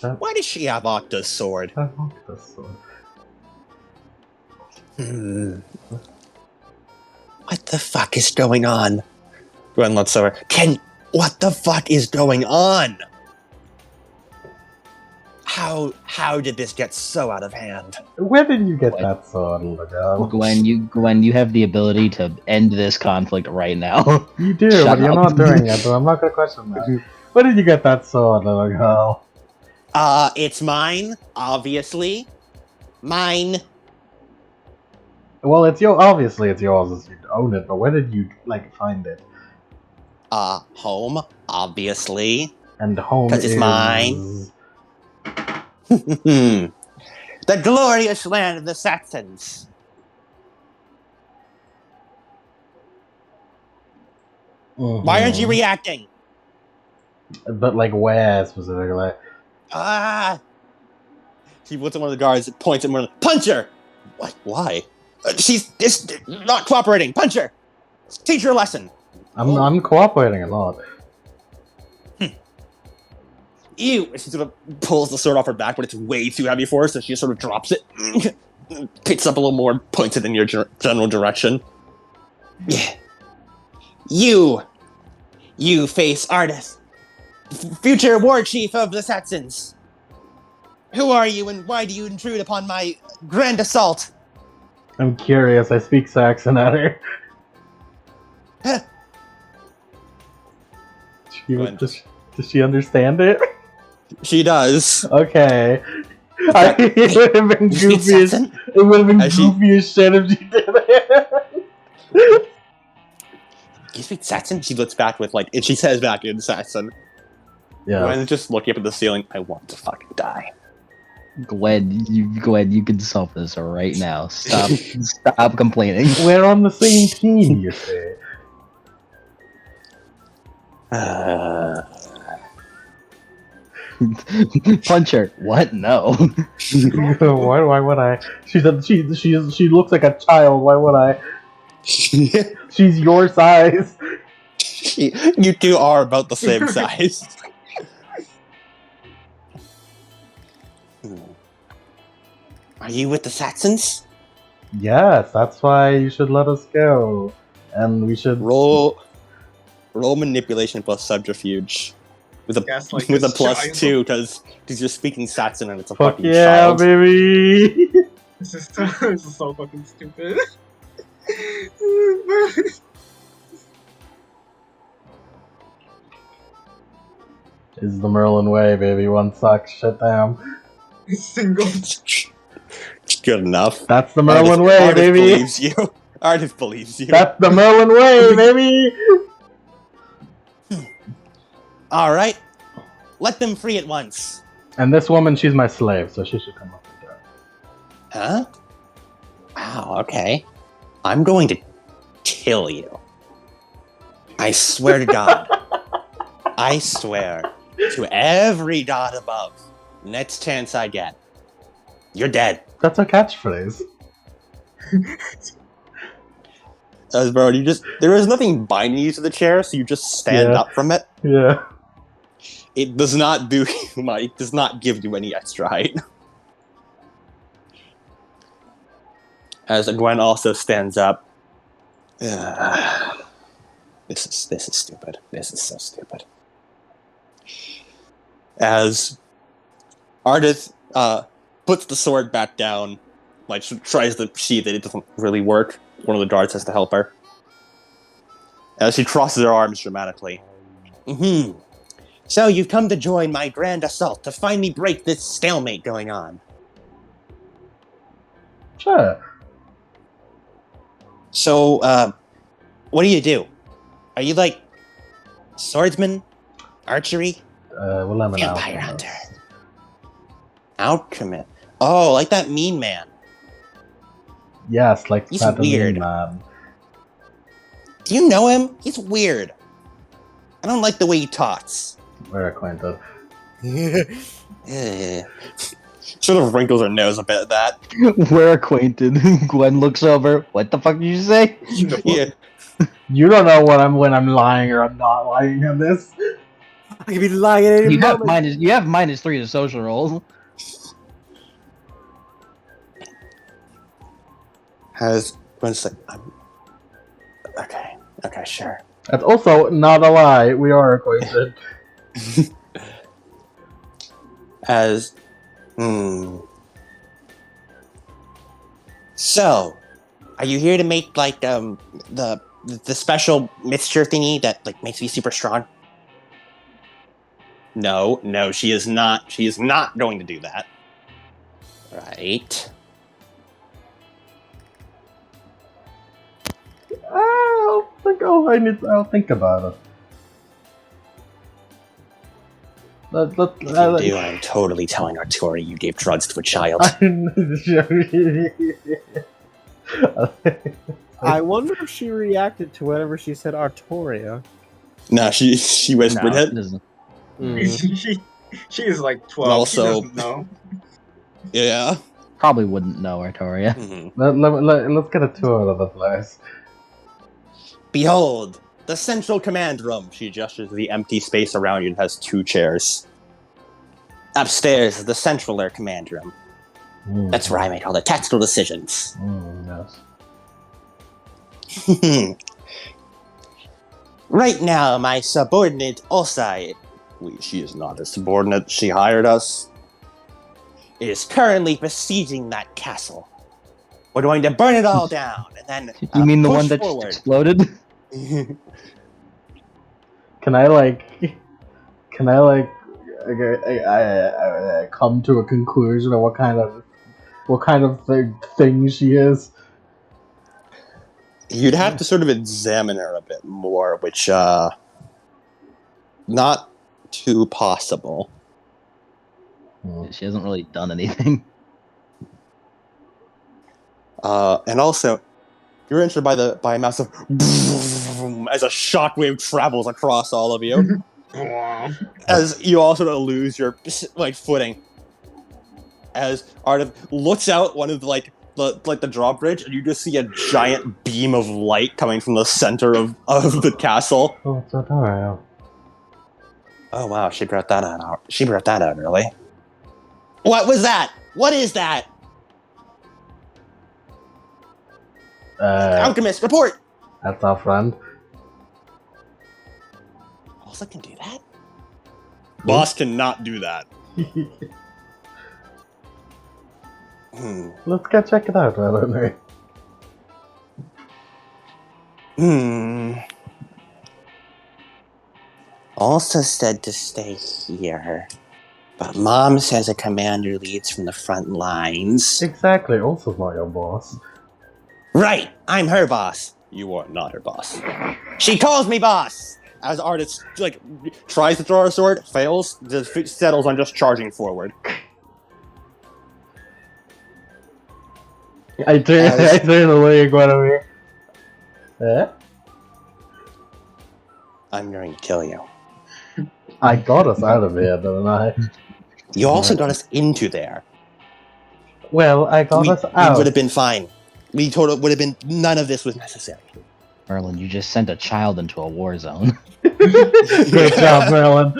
Huh? Why does she have Octa's sword? I want this one. What the fuck is going on? Gwen looks over. What the fuck is going on? How did this get so out of hand? Where did you get that sword, Lego? Gwen, you have the ability to end this conflict right now. You do, Shut but you're up. not doing it, so I'm not gonna question that. Where did you get that sword, little girl? It's mine, obviously. Mine. Well, obviously it's yours as you own it, but where did you, find it? Home, obviously. And home 'Cause it's is mine. The glorious land of the Saxons. Why aren't you reacting? But like where specifically? Ah! She looks at one of the guards, points at one of the punch her! What? Why? She's not cooperating. Punch her! Teach her a lesson. I'm cooperating a lot. Ew! She sort of pulls the sword off her back, but it's way too heavy for her, so she just sort of drops it, picks up a little more, points it in your general direction. Yeah. You face Ardith, future war chief of the Saxons. Who are you, and why do you intrude upon my grand assault? I'm curious. I speak Saxon at her. Does she understand it? She does. Okay. It would have been goofy as shit if she did it. You speak Saxon? She looks back with and she says back in Saxon. Yeah. Gwen's just looking up at the ceiling. I want to fucking die. Gwen, you can solve this right now. Stop complaining. We're on the same team, you say. Punch her. What? No. Why would I? She said she looks like a child. Why would I? She's your size. You two are about the same size. Are you with the Saxons? Yes, that's why you should let us go, and we should roll manipulation plus subterfuge with a +2 because you're speaking Saxon and it's a fucking child. Baby. This is so fucking stupid. Is the Merlin way, baby. One sucks. Shut down. Single. Good enough. That's the Merlin way, Ardith baby. Believes you. Ardith believes you. That's the Merlin way, baby. All right, let them free at once. And this woman, she's my slave, so she should come up and go. Huh? Wow. Okay. I'm going to kill you. I swear to God. I swear to every god above. Next chance I get, you're dead. That's a catchphrase. Bro, there is nothing binding you to the chair, so you just stand up from it. Yeah. It does not it does not give you any extra height. As Gwen also stands up. This is stupid. This is so stupid. As Ardith puts the sword back down, she tries to sheath it, it doesn't really work. One of the guards has to help her. As she crosses her arms dramatically. Mm-hmm. So you've come to join my grand assault to finally break this stalemate going on. Sure. So, what do? Are you swordsman? Archery? Well, I'm an vampire alchemist. hunter. Alchemist. Oh, like that mean man. Yes, He's that weird. Man. Do you know him? He's weird. I don't like the way he talks. We're acquainted. Sort of wrinkles her nose a bit at that. We're acquainted. Gwen looks over. What the fuck did you say? Yeah. You don't know when I'm lying or I'm not lying on this. I could be lying at any moment. You have -3 to social roll. Has Gwen's okay, sure. That's also not a lie. We are acquainted. So, are you here to make the special mixture thingy that makes me super strong? No, she is not. She is not going to do that. Right. I'll think about it. Let, If you do, I'm totally telling Arturi you gave drugs to a child. I wonder if she reacted to whatever she said, Artoria. No, she whispered No, it. it isn't. She is like 12. Also- She doesn't know. Yeah. Probably wouldn't know Artoria. let's get a tour of the place. Behold, the central command room. She gestures to the empty space around you and has 2 chairs. Upstairs is the central air command room. That's where I make all the tactical decisions. Yes. Right now, my subordinate Osai, she is not a subordinate, she hired us, is currently besieging that castle. We're going to burn it all down, and then You mean the push one that forward. exploded? Can I come to a conclusion of what kind of thing she is? You'd have to sort of examine her a bit more, which, not too possible. She hasn't really done anything. And also, you're injured by a massive as a shockwave travels across all of you. As you also lose your footing. As Artiv looks out one of the drawbridge, and you just see a giant beam of light coming from the center of the castle. Oh, it's Artoria. Oh wow, she brought that out. She brought that out early. What was that? What is that? Alchemist, report! That's our friend. Boss can do that? Boss cannot do that. Let's go check it out, why don't we? Also said to stay here. But Mom says a commander leads from the front lines. Exactly, also not your boss. Right, I'm her boss. You are not her boss. She calls me boss! As Artist, tries to draw a sword, fails, just settles on just charging forward. I turn away, Guinevere. Eh? I'm going to kill you. I got us out of here, didn't I? You also got us into there. Well, I got us out. We would have been fine. None of this was necessary. Merlin, you just sent a child into a war zone. Good job, Merlin.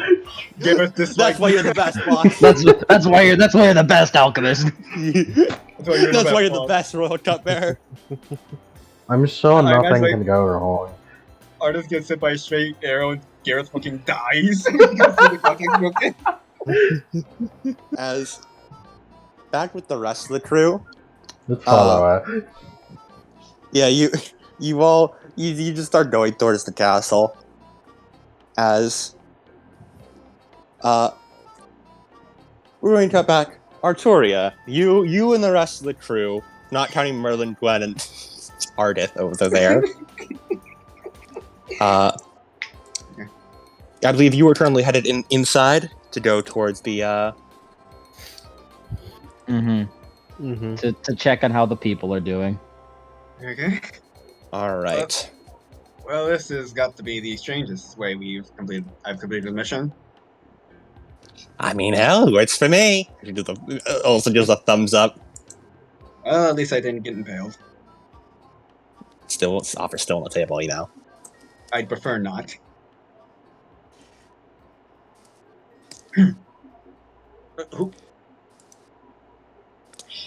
Give us this. That's why you're the best boss. that's why you're the best alchemist. That's why you're the best royal cupbearer. I'm sure I nothing imagine, can go wrong. Artist gets hit by a straight arrow and Gareth fucking dies. Because the gun gets broken. As back with the rest of the crew. Let's follow her. Yeah, you just start going towards the castle. As we're going to cut back. Arturia, you and the rest of the crew, not counting Merlin, Gwen, and Ardith over there. I believe you were currently headed inside to go towards the To check on how the people are doing. Okay. Alright. Well, this has got to be the strangest way I've completed the mission. I mean, hell, it works for me. Also gives a thumbs up. Well, at least I didn't get impaled. Still, offer still on the table, you know. I'd prefer not.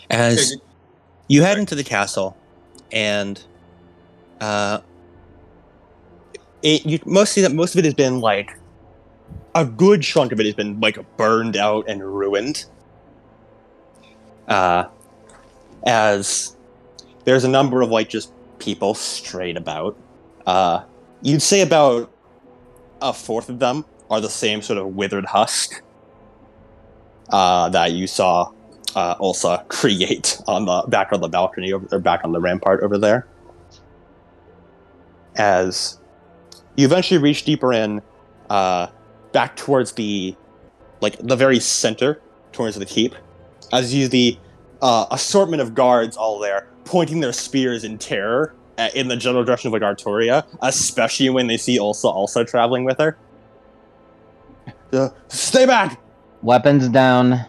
As you head into the castle, and most of it has been a good chunk of it has been burned out and ruined. As there's a number of just people strayed about. You'd say about a fourth of them are the same sort of withered husk that you saw Ulsa create back on the balcony or back on the rampart over there. As you eventually reach deeper in, back towards the like the very center towards the keep, as you see the assortment of guards all there pointing their spears in terror in the general direction of like Artoria, especially when they see Ulsa also traveling with her. Stay back! Weapons down.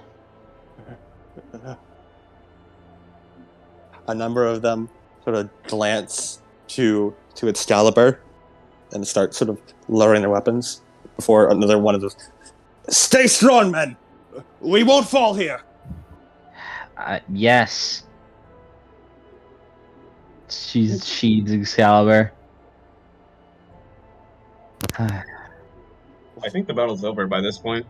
A number of them sort of glance to Excalibur and start sort of lowering their weapons before another one of those. Stay strong, men! We won't fall here! Yes. She's Excalibur. I think the battle's over by this point.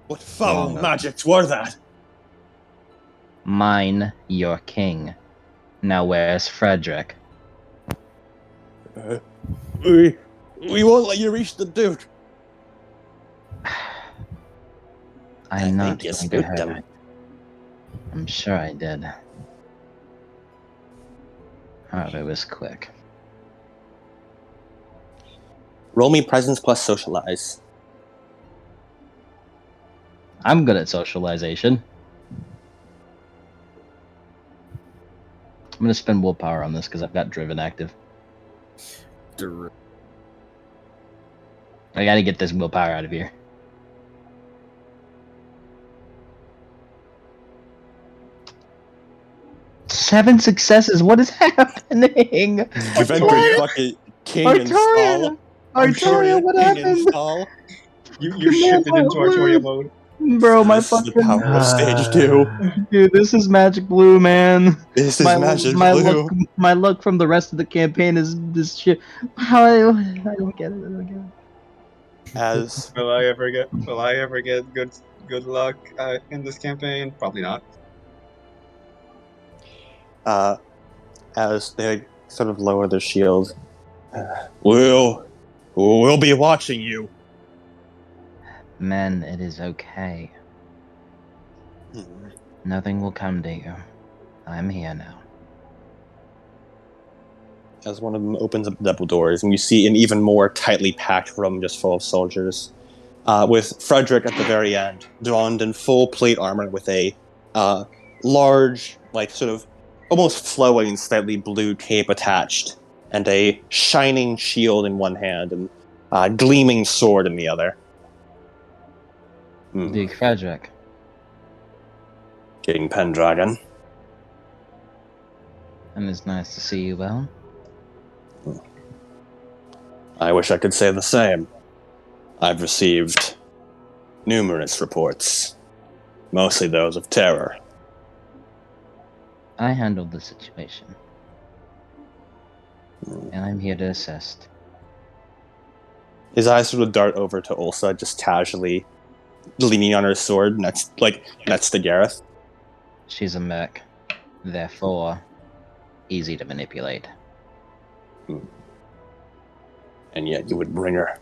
What foul magics were that? Mine, your king. Now where's Frederick? We won't let you reach the Duke. I'm not think you going to spooked hurt him. him. I'm sure I did. However, it was quick. Roll me presence plus socialize. I'm good at socialization. I'm gonna spend willpower on this because I've got Driven active. I gotta get this willpower out of here. Seven successes. What is happening? You've entered fucking king install. Artoria, what king happened? install. You shifted into Artoria mode. Bro, my This is the fucking power of stage 2. dude, this is Magic Blue, man. This is magic my blue. luck from the rest of the campaign is this shit. How I don't get it. I don't get it. As Will I ever get good luck in this campaign? Probably not. as they sort of lower their shield, we'll be watching you. Men, it is okay. Nothing will come to you. I'm here now. As one of them opens up the double doors, and you see an even more tightly packed room just full of soldiers, with Frederick at the very end, donned in full plate armor with a large, like sort of almost flowing, slightly blue cape attached, and a shining shield in one hand and a gleaming sword in the other. Duke Frederick. King Pendragon. And it's nice to see you well. I wish I could say the same. I've received numerous reports, mostly those of terror. I handled the situation. And I'm here to assist. His eyes sort of dart over to Ulsa, just casually leaning on her sword next to Gareth. She's a merc. Therefore, easy to manipulate. And yet you would bring her,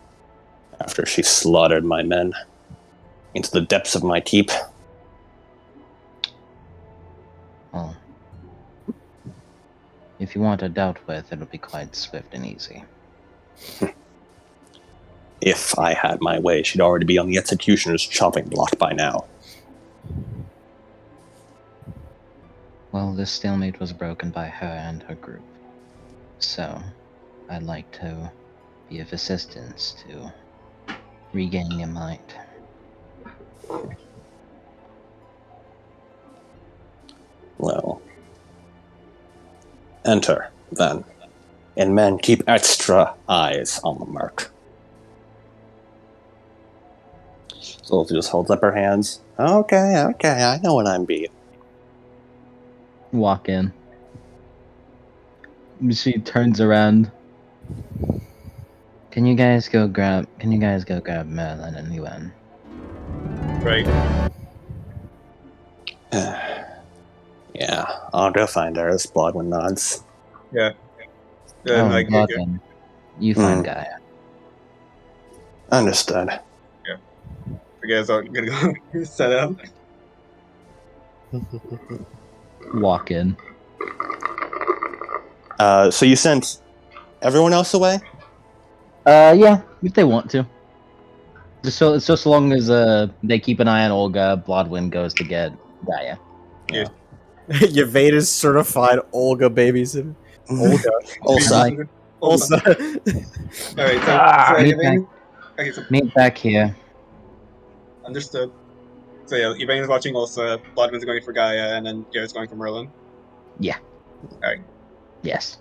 after she slaughtered my men, into the depths of my keep. Well, if you want her dealt with, it'll be quite swift and easy. If I had my way, she'd already be on the executioner's chopping block by now. Well, this stalemate was broken by her and her group. So, I'd like to be of assistance to regain your might. Well, enter, then. And men, keep extra eyes on the merc. So Ulsa just holds up her hands. Okay, I know what I'm being. Walk in. She turns around. Can you guys go grab Merlin and Yuan? Right. Yeah, I'll go find her. As Blodwyn nods. Yeah. Oh, Like, okay. Godwin. You find Gaia. Understood. You guys are gonna go set up. Walk in. So you sent everyone else away? Yeah, if they want to. Just so long as they keep an eye on Olga, Bloodwind goes to get Gaia. Yeah. Yvain is certified Olga babysitter. Olga. Also, Like- Also. All right. So Meet Yvain. Okay. So Meet back here. understood. So yeah, Yvain is watching also. Bloodman's going for Gaia, and then Garrett's going for Merlin. Yeah. Alright. Yes.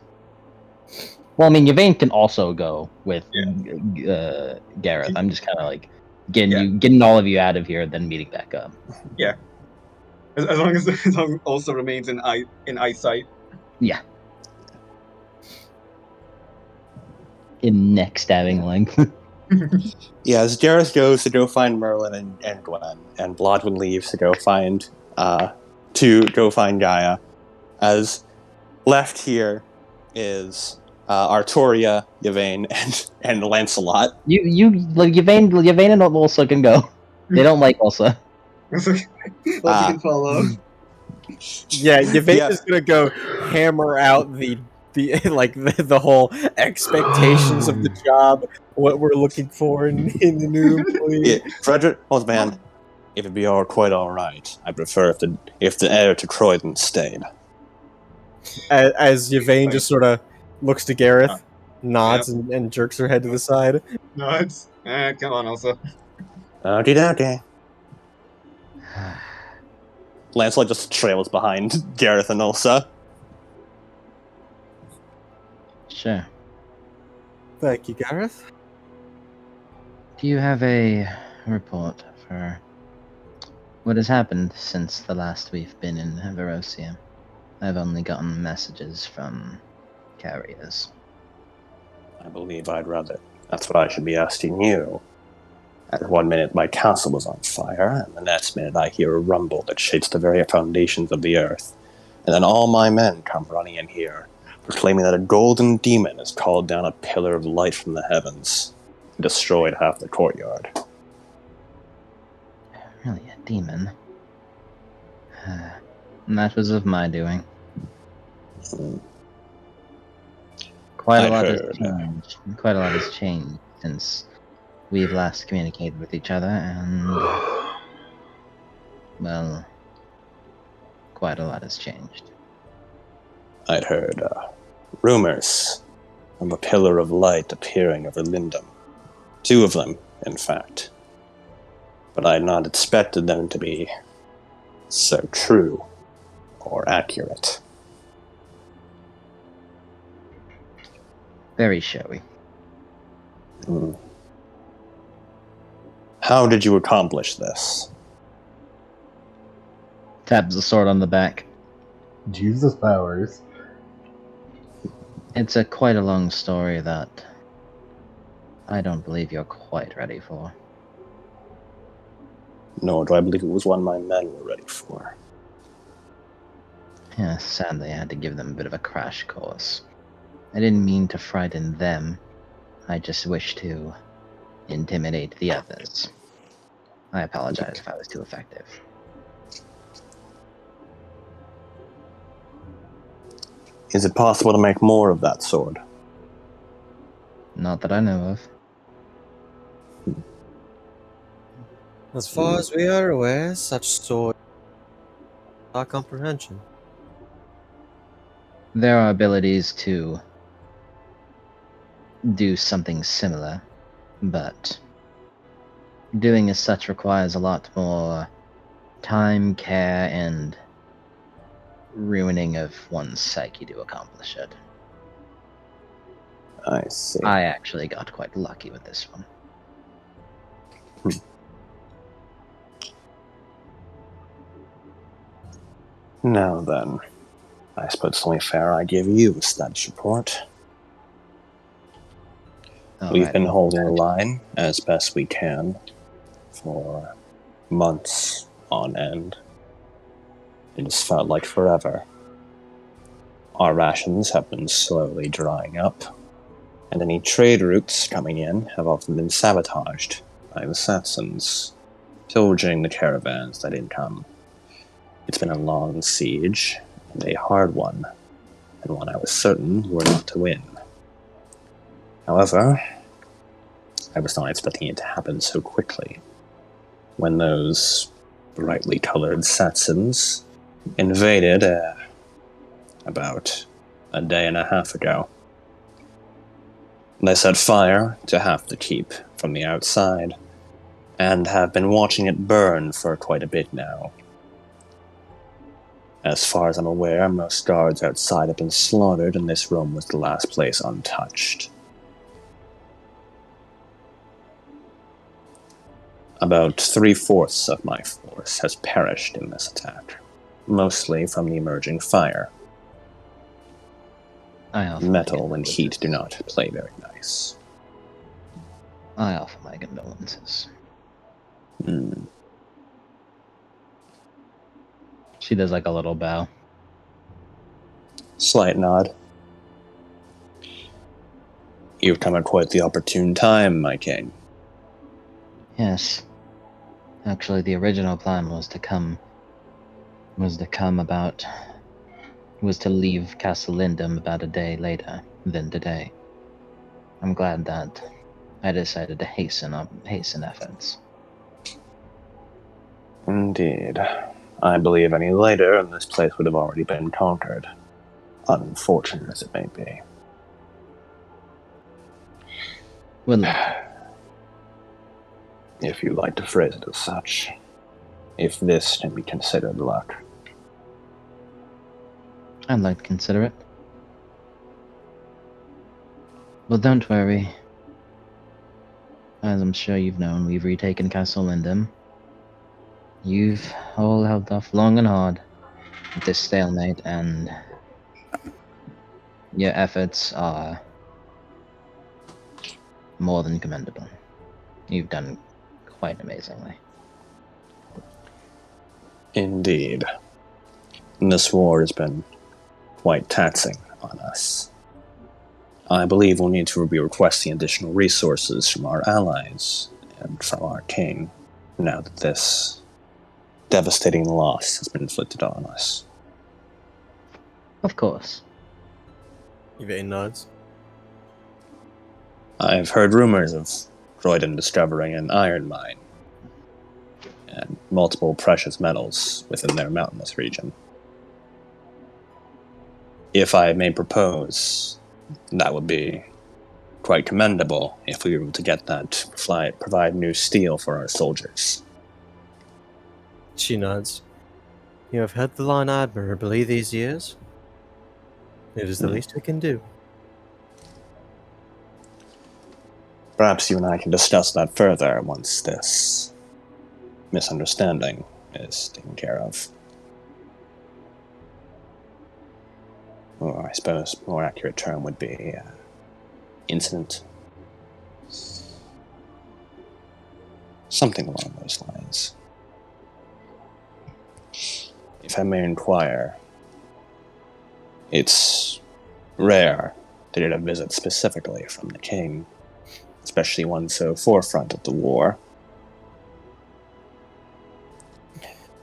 Well, I mean, Yvain can also go with Gareth. I'm just kind of like getting all of you out of here, then meeting back up. As long as the song also remains in eyesight. Yeah. In neck stabbing length. yeah, as Jareth goes to go find Merlin and Gwen, and Blodwin leaves to go find Gaia. As left here is Artoria, Yvain, and Lancelot. Yvain and Ulsa can go. They don't like Ulsa. Well, you can follow. Yeah, Yvain Yeah. is gonna go hammer out the the whole expectations of the job, what we're looking for in the new employee. Yeah, Frederick, old man, if it be quite all right, I prefer if the heir to Croydon stayed. As Yvain just sort of looks to Gareth, nods, and jerks her head to the side. No, it's come on, also. Okay. Lancelot just trails behind Gareth and Ulsa. Sure. Thank you, Gareth. Do you have a report for what has happened since the last we've been in Verosia? I've only gotten messages from carriers. I believe that's what I should be asking you. At 1 minute my castle was on fire, and the next minute I hear a rumble that shakes the very foundations of the earth. And then all my men come running in here, proclaiming that a golden demon has called down a pillar of light from the heavens and destroyed half the courtyard. Really, a demon? And that was of my doing. Quite a lot has changed. Quite a lot has changed since we've last communicated with each other, and well, quite a lot has changed. I'd heard rumors of a pillar of light appearing over Lindum. 2 of them, in fact. But I had not expected them to be so true or accurate. Very showy. How did you accomplish this? Taps the sword on the back. Jesus powers. It's quite a long story that I don't believe you're quite ready for. Nor do I believe it was one my men were ready for. Yeah, sadly I had to give them a bit of a crash course. I didn't mean to frighten them. I just wished to intimidate the others. I apologize if I was too effective. Is it possible to make more of that sword? Not that I know of. As far as we are aware, such sword our comprehension. There are abilities to do something similar, but doing as such requires a lot more time, care, and ruining of one's psyche to accomplish it. I see. I actually got quite lucky with this one. Now then, I suppose it's only fair I give you a status report. We've been holding the line as best we can for months on end. It has felt like forever. Our rations have been slowly drying up, and any trade routes coming in have often been sabotaged by the Satsons, pillaging the caravans that didn't come. It's been a long siege, and a hard one, and one I was certain we were not to win. However, I was not expecting it to happen so quickly. When those brightly colored Satsons invaded about a day and a half ago. They set fire to half the keep from the outside, and have been watching it burn for quite a bit now. As far as I'm aware, most guards outside have been slaughtered, and this room was the last place untouched. About 3/4 of my force has perished in this attack, mostly from the emerging fire. I offer my Metal and heat do condolences. not play very nice. I offer my condolences. She does like a little bow. Slight nod. You've come at quite the opportune time, my king. Yes. Actually, the original plan was to leave Castle Lindum about a day later than today. I'm glad that I decided to hasten efforts. Indeed. I believe any later, and this place would have already been conquered. Unfortunate as it may be. We're lucky. If you like to phrase it as such. If this can be considered luck. I'd like to consider it. Well, don't worry. As I'm sure you've known, we've retaken Castle Lindum. You've all held off long and hard with this stalemate, and your efforts are more than commendable. You've done quite amazingly. Indeed. This war has been quite taxing on us. I believe we'll need to be requesting additional resources from our allies and from our king, now that this devastating loss has been inflicted on us. Of course. Yvain nods. I've heard rumors of Croydon discovering an iron mine and multiple precious metals within their mountainous region. If I may propose, that would be quite commendable if we were able to get that to provide new steel for our soldiers. She nods. You have held the line admirably these years. It is the least we can do. Perhaps you and I can discuss that further once this misunderstanding is taken care of. Or I suppose a more accurate term would be incident. Something along those lines. If I may inquire, it's rare to get a visit specifically from the king, especially one so forefront of the war.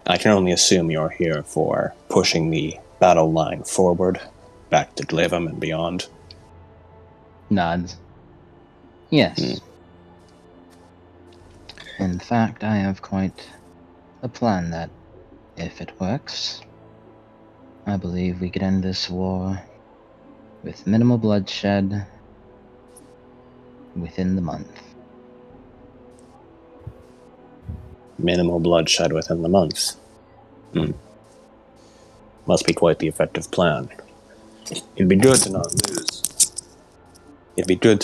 I can only assume you're here for pushing the battle line forward, back to KNIIFE and beyond. Nods. Yes. In fact, I have quite a plan that, if it works, I believe we could end this war with minimal bloodshed within the month. Minimal bloodshed within the month. Must be quite the effective plan. It'd be good to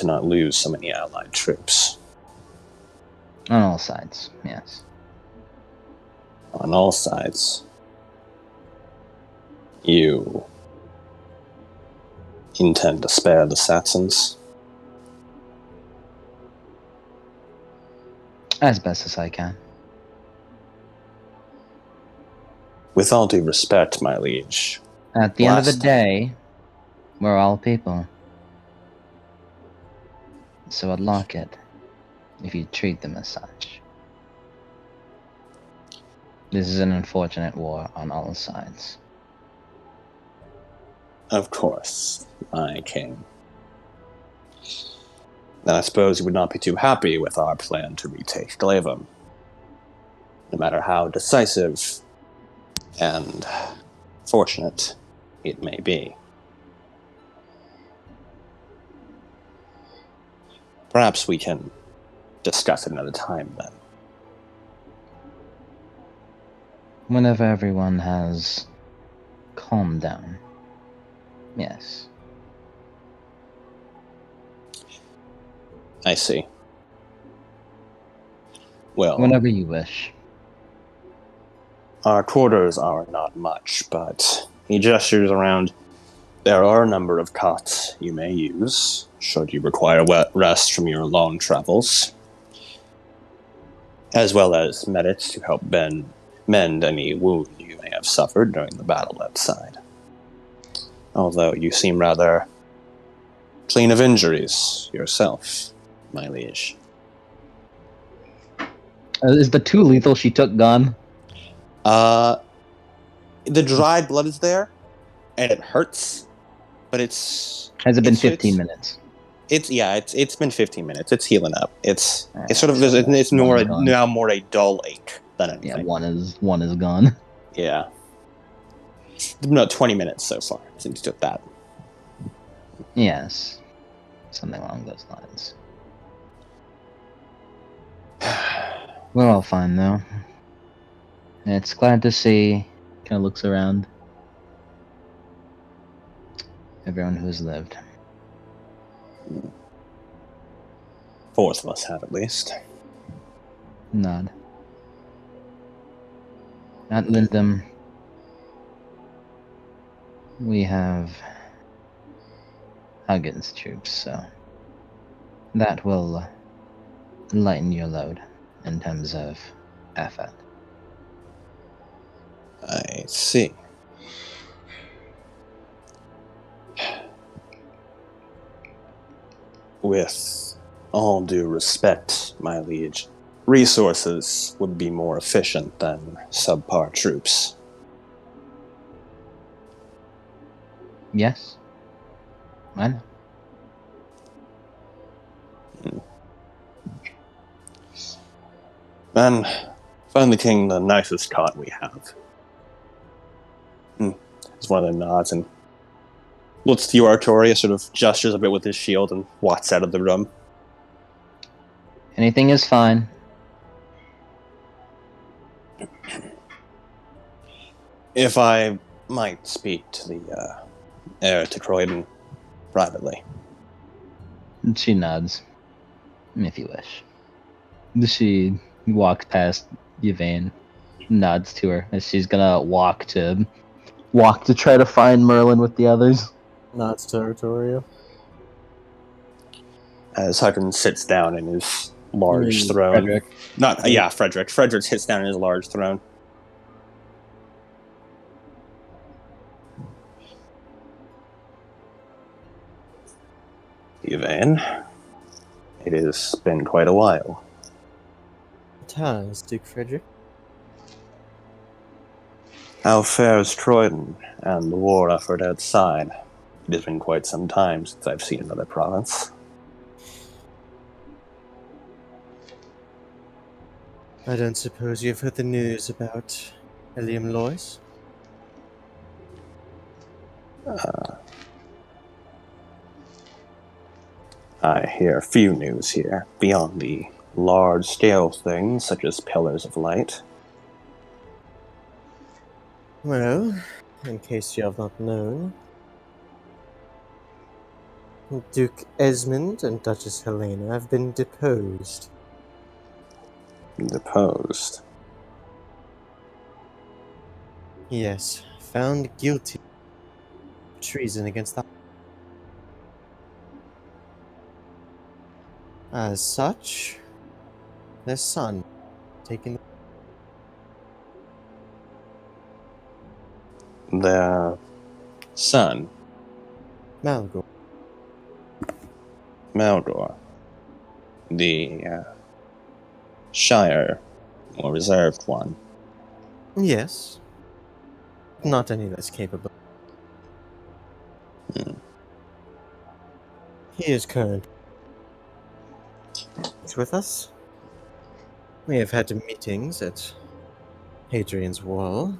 not lose so many allied troops. On all sides, yes. On all sides. You intend to spare the Satsons? As best as I can. With all due respect, my liege. At the end of the Last- day, we're all people. So I'd like it if you treat them as such. This is an unfortunate war on all sides. Of course, my king. then I suppose you would not be too happy with our plan to retake Glavum, no matter how decisive and fortunate it may be. Perhaps we can discuss it another time then. Whenever everyone has calmed down. Yes. I see. Well, Whenever you wish. our quarters are not much, but he gestures around. There are a number of cots you may use, should you require rest from your long travels, as well as medics to help mend any wound you may have suffered during the battle outside. Although you seem rather clean of injuries yourself, my liege. Is the 2 lethal she took gone? The dried blood is there, and it hurts, but it's... Has it been 15 minutes? It's been 15 minutes. It's healing up. It's sort of... so It's one's gone. now more a dull ache than anything. Yeah, one is gone. Yeah. No, 20 minutes so far since you took that. Yes. Something along those lines. We're all fine, though. It's glad to see. Kind of looks around. Everyone who's lived. 4 of us have, at least. Nod. At Lintham, we have Huggins troops, so that will lighten your load in terms of effort. I see. With all due respect, my liege, resources would be more efficient than subpar troops. Yes? I know. And find the king the nicest cot we have. It's one of the nods and looks to you, Artoria, sort of gestures a bit with his shield and walks out of the room. Anything is fine. If I might speak to the heir to Croydon privately. She nods. If you wish. She walks past Yvain, nods to her as she's gonna walk to try to find Merlin with the others. Nods to Artoria. As Hudson sits down in his large throne. Frederick. Frederick. Frederick sits down in his large throne. Yvain, it has been quite a while. It has, Duke Frederick. How fares Croydon and the war effort outside? It has been quite some time since I've seen another province. I don't suppose you've heard the news about Eliam Lois? I hear few news here, beyond the large-scale things such as pillars of light. Well, in case you have not known, Duke Esmond and Duchess Helena have been deposed. Deposed. Yes, found guilty of treason against the... As such, their son taken... Their son, Malgor. Maldor, the Shire, more reserved one. Yes. Not any less capable. He is current. It's with us. We have had meetings at Hadrian's Wall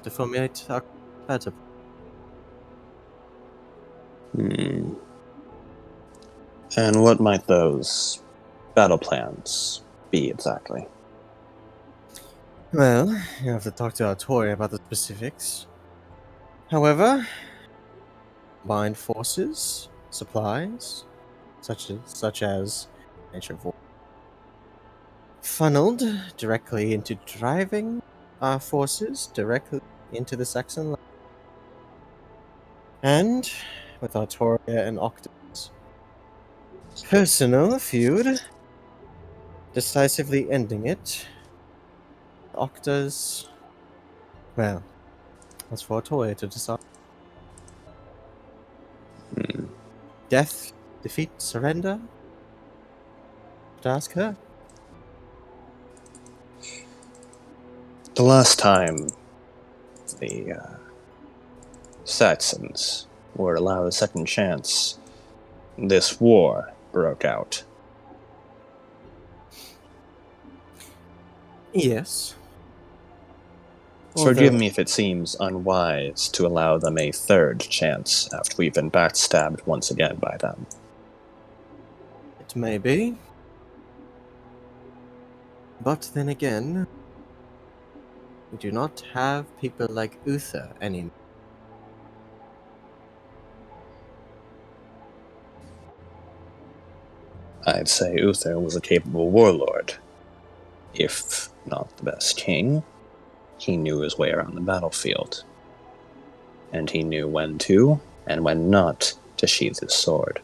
to formulate our battle. Hmm. And what might those battle plans be exactly? Well, you have to talk to Artori about the specifics. However, combined forces, supplies, such as nature of war, funneled directly into driving our forces directly into the Saxon line. And with Artoria and Octa's personal feud, decisively ending it. Octa's, well, that's for Artoria to decide. Hmm. Death, defeat, surrender? To ask her. The last time the Saxons were allowed a second chance, this war broke out. Yes. Forgive Although me if it seems unwise to allow them a third chance after we've been backstabbed once again by them. it may be. But then again, we do not have people like Uther anymore. I'd say Uther was a capable warlord. If not the best king, he knew his way around the battlefield. And he knew when to, and when not, to sheathe his sword.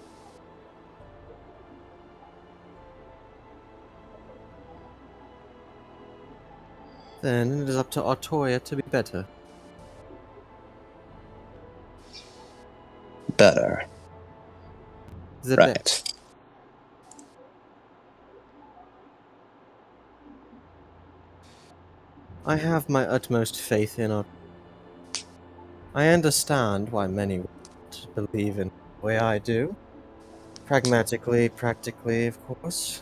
Then it is up to Artoria to be better. Better. The Right. best. I have my utmost faith in Artoria. I understand why many would believe in the way I do. Pragmatically, practically, of course.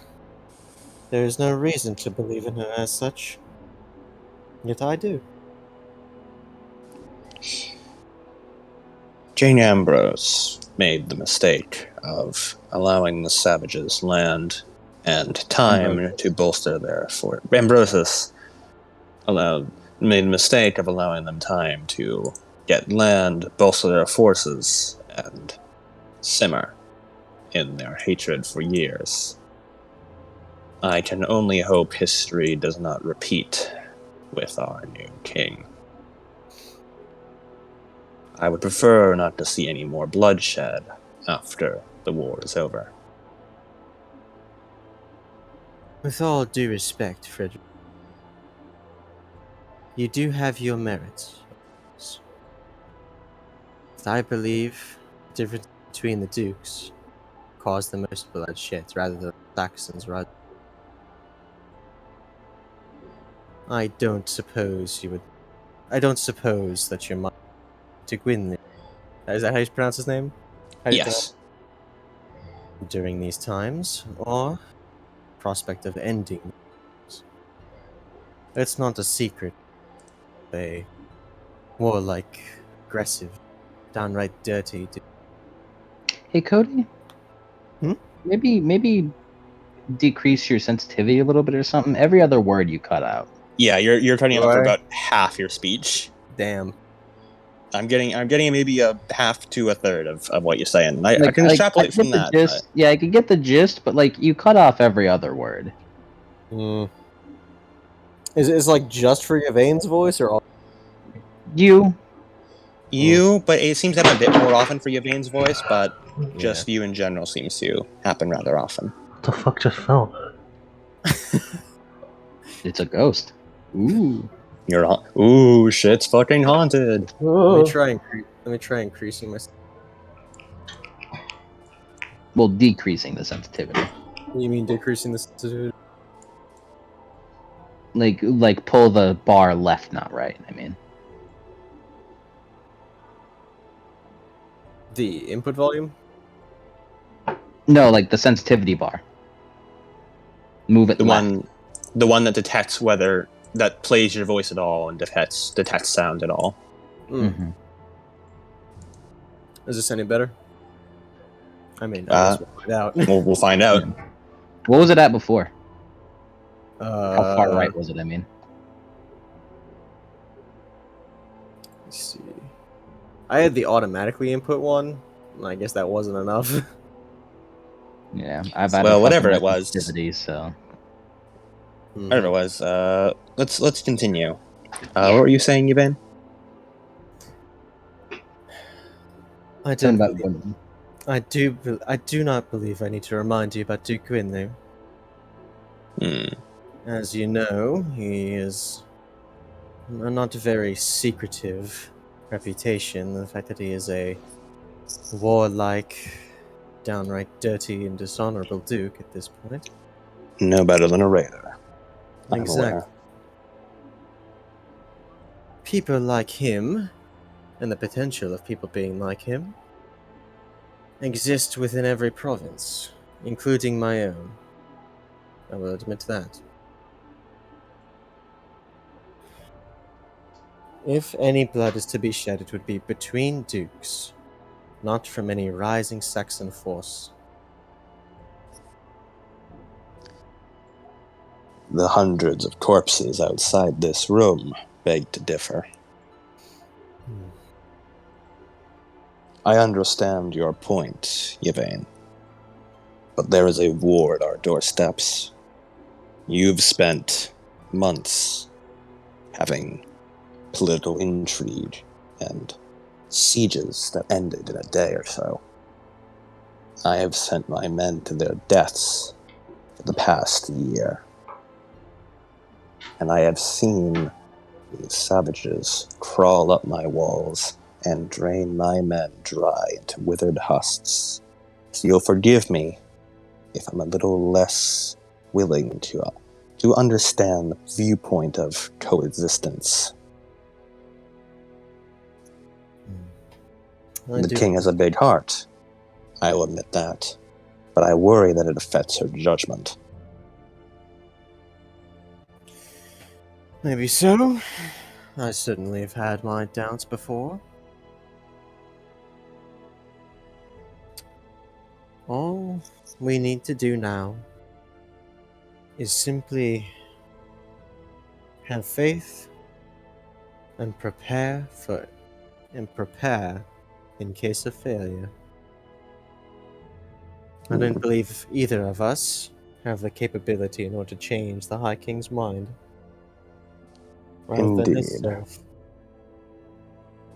There is no reason to believe in her as such. Yet I do. Jane Ambrose made the mistake of allowing the savages land and time to bolster their fort. Ambrosius made the mistake of allowing them time to get land, bolster their forces, and simmer in their hatred for years. I can only hope history does not repeat with our new king. I would prefer not to see any more bloodshed after the war is over. With all due respect, Frederick, you do have your merits. But I believe the difference between the dukes caused the most bloodshed rather than the Saxons. I don't suppose you would. I don't suppose that your mind to Gwynley. Is that how you pronounce his name? How do you pronounce Yes. it? During these times, or prospect of ending. It's not a secret. A warlike, aggressive, downright dirty. Hey, Cody. Hmm? Maybe decrease your sensitivity a little bit or something. Every other word you cut out. Yeah, you're cutting out for Right. about half your speech. Damn. I'm getting maybe a half to a third of what you're saying. I can extrapolate from that. But Yeah, I could get the gist, but like you cut off every other word. Is it like just for Yvain's voice or all? but it seems to happen a bit more often for Yvain's voice, but just you in general seems to happen rather often. What the fuck just fell? It's a ghost. Ooh. Ooh, shit's fucking haunted. Let me try increasing my. Well, decreasing the sensitivity. You mean decreasing the sensitivity? Like pull the bar left, not right. I mean. The input volume? No, like the sensitivity bar. Move it The left. one that detects whether that plays your voice at all and detects sound at all. Mm-hmm. Is this any better? I mean, I guess we'll find out. We'll find out. Yeah. What was it at before? How far Uh, right was it? I mean, let's see. I had the automatically input one. I guess that wasn't enough. yeah, I've had Well, a whatever fucking it was. sensitivity, so Whatever it was. Let's continue. What were you saying, Yvain? I something don't about believe. I do not believe I need to remind you about Duke Gwynley. As you know, he is a not very secretive reputation. The fact that he is a warlike, downright dirty and dishonorable duke at this point. No better than a raider. I'm Exactly. aware. People like him, and the potential of people being like him, exist within every province, including my own. I will admit that. If any blood is to be shed, it would be between dukes, not from any rising Saxon force. The hundreds of corpses outside this room beg to differ. I understand your point, Yvain. But there is a war at our doorsteps. You've spent months having political intrigue and sieges that ended in a day or so. I have sent my men to their deaths for the past year. And I have seen these savages crawl up my walls and drain my men dry into withered husks. So you'll forgive me if I'm a little less willing to understand the viewpoint of coexistence. The king has a big heart. I will admit that. But I worry that it affects her judgment. Maybe so. I certainly have had my doubts before. All we need to do now is simply have faith and prepare in case of failure. I don't believe either of us have the capability in order to change the High King's mind. Rather than Indeed. himself.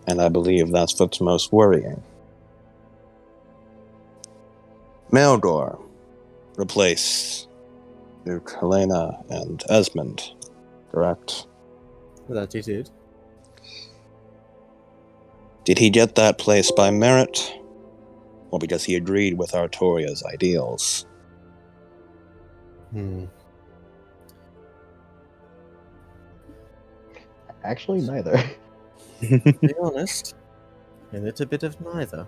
And I believe that's what's most worrying. Melgor replaced Duke Helena and Esmond, correct? That he did. Did he get that place by merit, or because he agreed with Artoria's ideals? actually neither. To be honest, a little bit of neither.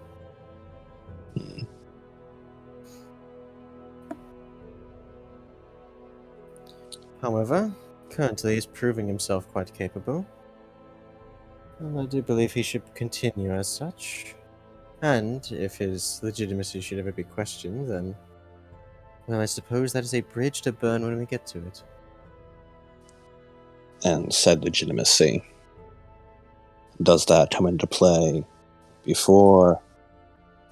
However, currently he's proving himself quite capable. And I do believe he should continue as such. And if his legitimacy should ever be questioned, then, well, I suppose that is a bridge to burn when we get to it. And said legitimacy. Does that come into play before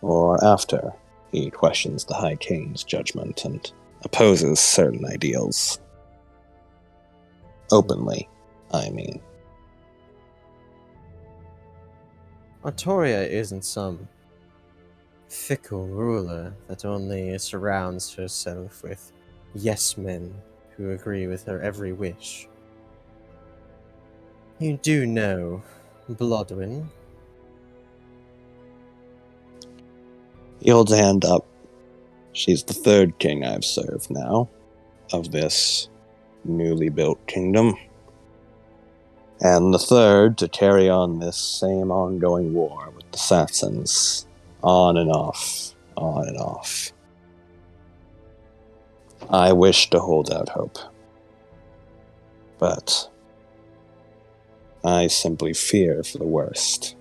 or after he questions the High King's judgment and opposes certain ideals? Openly, I mean. Artoria isn't some fickle ruler that only surrounds herself with yes-men who agree with her every wish. You do know Blodwyn. He holds a hand up. She's the third king I've served now of this newly built kingdom. And the third to carry on this same ongoing war with the Saxons. On and off. On and off. I wish to hold out hope. But I simply fear for the worst.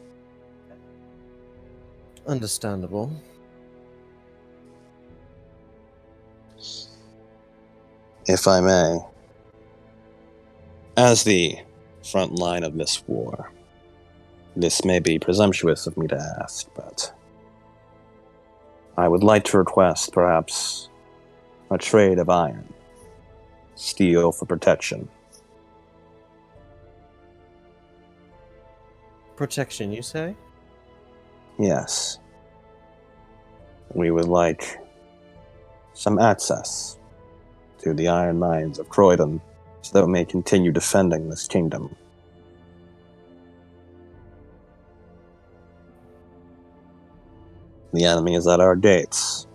Understandable. If I may, as the front line of this war, this may be presumptuous of me to ask, but I would like to request, perhaps, a trade of iron. Steel for protection. Protection, you say? Yes. We would like some access to the iron mines of Croydon, so that we may continue defending this kingdom. The enemy is at our gates,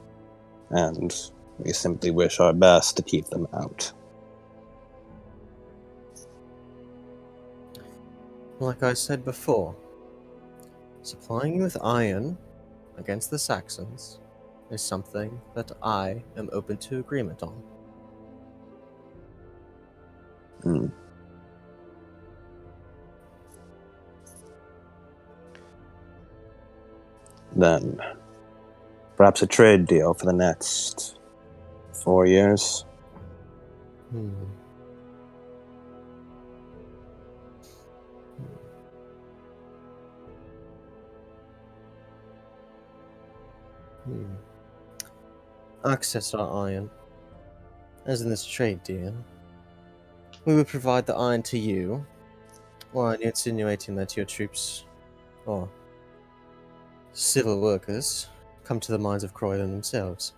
and we simply wish our best to keep them out. Like I said before, supplying you with iron against the Saxons is something that I am open to agreement on. Hmm. Then, perhaps a trade deal for the next 4 years? Hmm. Access our iron, as in this trade deal. We would provide the iron to you, or are you insinuating that your troops, or civil workers, come to the mines of Croydon themselves?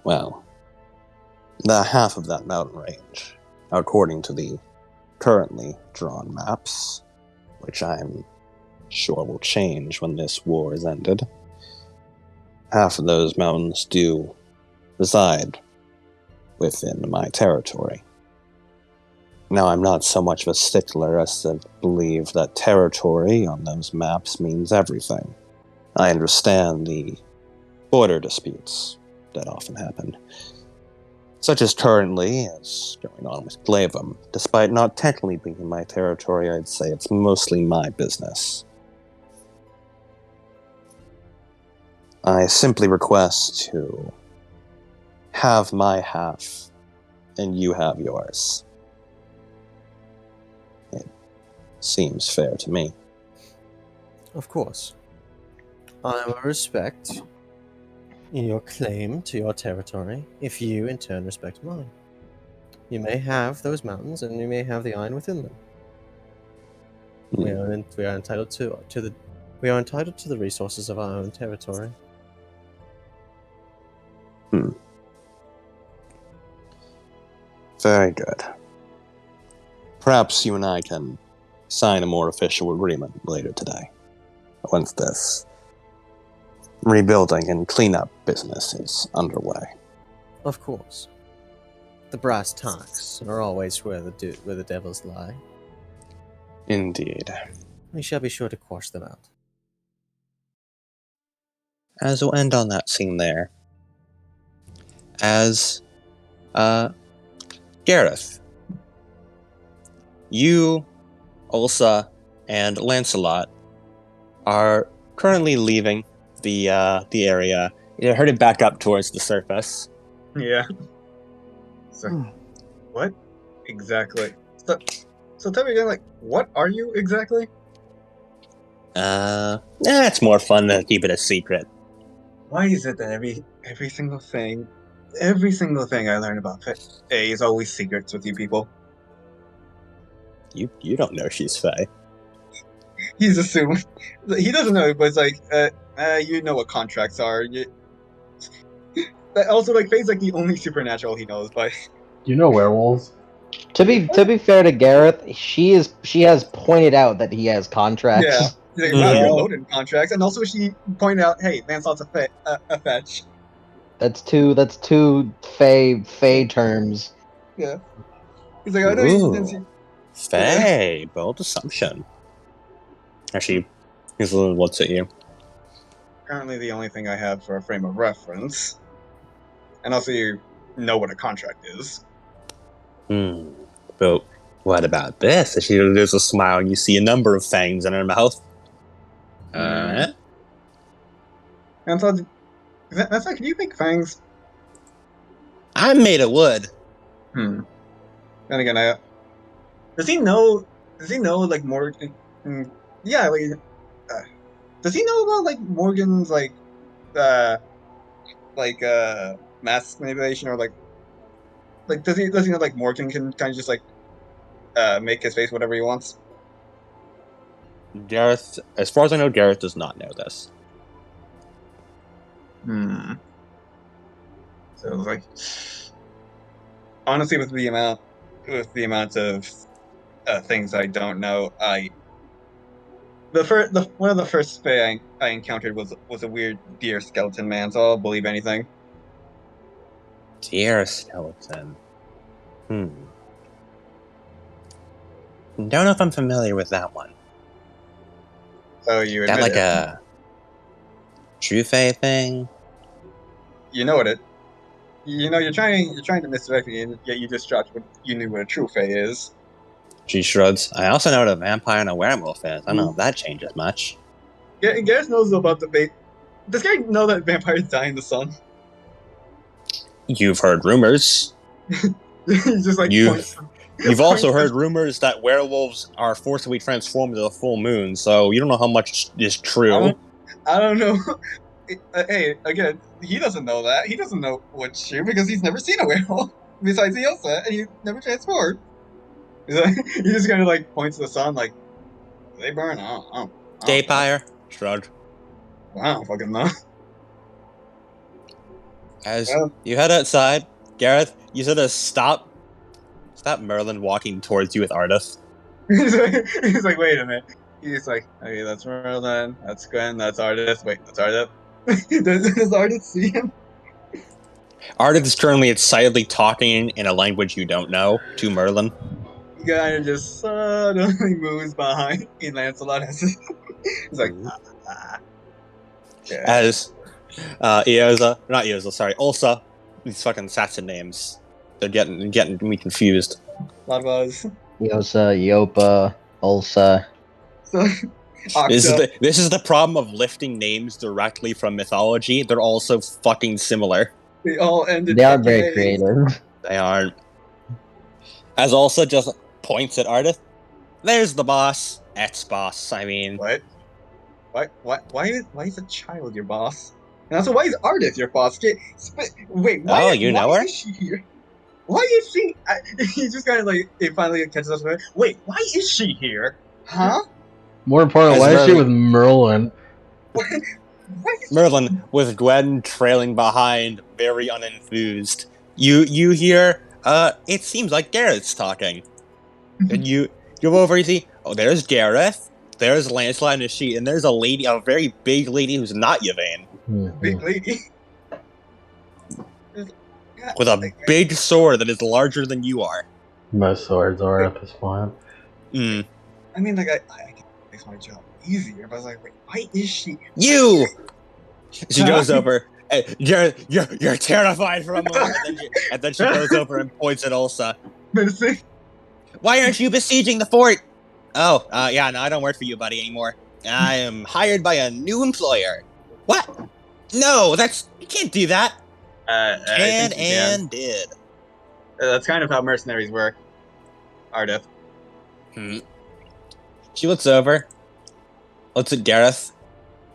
Well, the half of that mountain range, according to the currently drawn maps, which I'm sure will change when this war is ended, half of those mountains do reside within my territory. Now, I'm not so much of a stickler as to believe that territory on those maps means everything. I understand the border disputes that often happen, such as currently is going on with Glavum. Despite not technically being in my territory, I'd say it's mostly my business. I simply request to have my half, and you have yours. It seems fair to me. Of course. I will respect your claim to your territory if you, in turn, respect mine. You may have those mountains, and you may have the iron within them. We are entitled we are entitled to the resources of our own territory. Very good. Perhaps you and I can sign a more official agreement later today, once this rebuilding and cleanup business is underway. Of course. The brass tacks are always where the devils lie. Indeed. We shall be sure to quash them out. As we'll end on that scene there, as Gareth, you, Ulsa, and Lancelot are currently leaving the area. You're headed back up towards the surface. Yeah. So, what exactly? So tell me again, like, what are you exactly? It's more fun to keep it a secret. Why is it that every single thing I learn about Faye is always secrets with you people? You don't know she's Faye. He's assuming he doesn't know, but it's like, you know what contracts are. Also, like, Faye's like the only supernatural he knows, but Do you know werewolves? To be fair to Gareth, she has pointed out that he has contracts. yeah. She's like, wow, you're loaded in contracts, and also she pointed out, hey, Lancelot's a fetch. That's two Fey terms. Yeah. He's like, I know you didn't see. Faye, bold assumption. Actually, he's a little looks at you. Currently, the only thing I have for a frame of reference. and also you know what a contract is. But what about this? There's a smile, and you see a number of fangs in her mouth. And so, that's like, can you make fangs? I'm made of wood. Then again, does he know? Does he know like Morgan? Yeah, like, does he know about like Morgan's mass manipulation, or like does he know like Morgan can kind of just like make his face whatever he wants? Gareth, as far as I know, Gareth does not know this. So like, honestly, with the amount of things I don't know, one of the first Fae I encountered was a weird deer skeleton man, so I'll believe anything. Deer skeleton. Don't know if I'm familiar with that one. So you Is that admit like a true Fae thing? you know what it. You know, you're trying to misdirect me, and yet you just dropped what you knew what a true Fae is. She shrugs. I also know what a vampire and a werewolf is. I don't know if that changes much. Gareth knows about the bait. Does Gareth know that vampires die in the sun? You've heard rumors. He's just like You've also heard rumors that werewolves are forcibly transformed to the full moon, so you don't know how much is true. I don't know. Hey, again, he doesn't know that. He doesn't know what's true because he's never seen a werewolf besides Elsa, and he never transformed. He just kind of like points to the sun, like, do they burn? I don't know. Daypire shrugged. I don't fucking know. As you head outside, Gareth, you said to stop Merlin walking towards you with Ardith. He's like, wait a minute. He's like, okay, that's Merlin, that's Gwen, that's Ardith. Wait, that's Ardith. Does Ardith see him? Ardith is currently excitedly talking in a language you don't know to Merlin. He kind of just suddenly moves behind Lancelot. He's like, yeah. As Ulsa, these fucking assassin names. They're getting me confused. A lot of us. Yosa, Yopa, Ulsa. This is the problem of lifting names directly from mythology. They're all so fucking similar. They all ended. They are very creative. They aren't. As Ulsa just points at Ardith. There's the boss. Ex-boss, I mean. What? Why is a child your boss? And also, why is Ardith your boss? Wait, why is she here? Why is she? He just kind of like, it finally catches us with, wait, why is she here? Huh? More importantly, why is she with Merlin? Merlin, with Gwen trailing behind, very unenthused. You hear, it seems like Gareth's talking. And you go over, you see, oh, there's Gareth, there's Lancelot and she, and there's a very big lady who's not Yvain. Big lady? With a big sword that is larger than you are. Most swords are at this point. I mean, like, I can make my job easier, but I was like, wait, why is she? You! She goes over, you're terrified for a moment, and then she goes over and points at Ulsa. Menacing? Why aren't you besieging the fort? Oh, yeah, no, I don't work for you, buddy, anymore. I am hired by a new employer. What? No, you can't do that. Did. That's kind of how mercenaries work. Ardith. She looks over, looks at Gareth.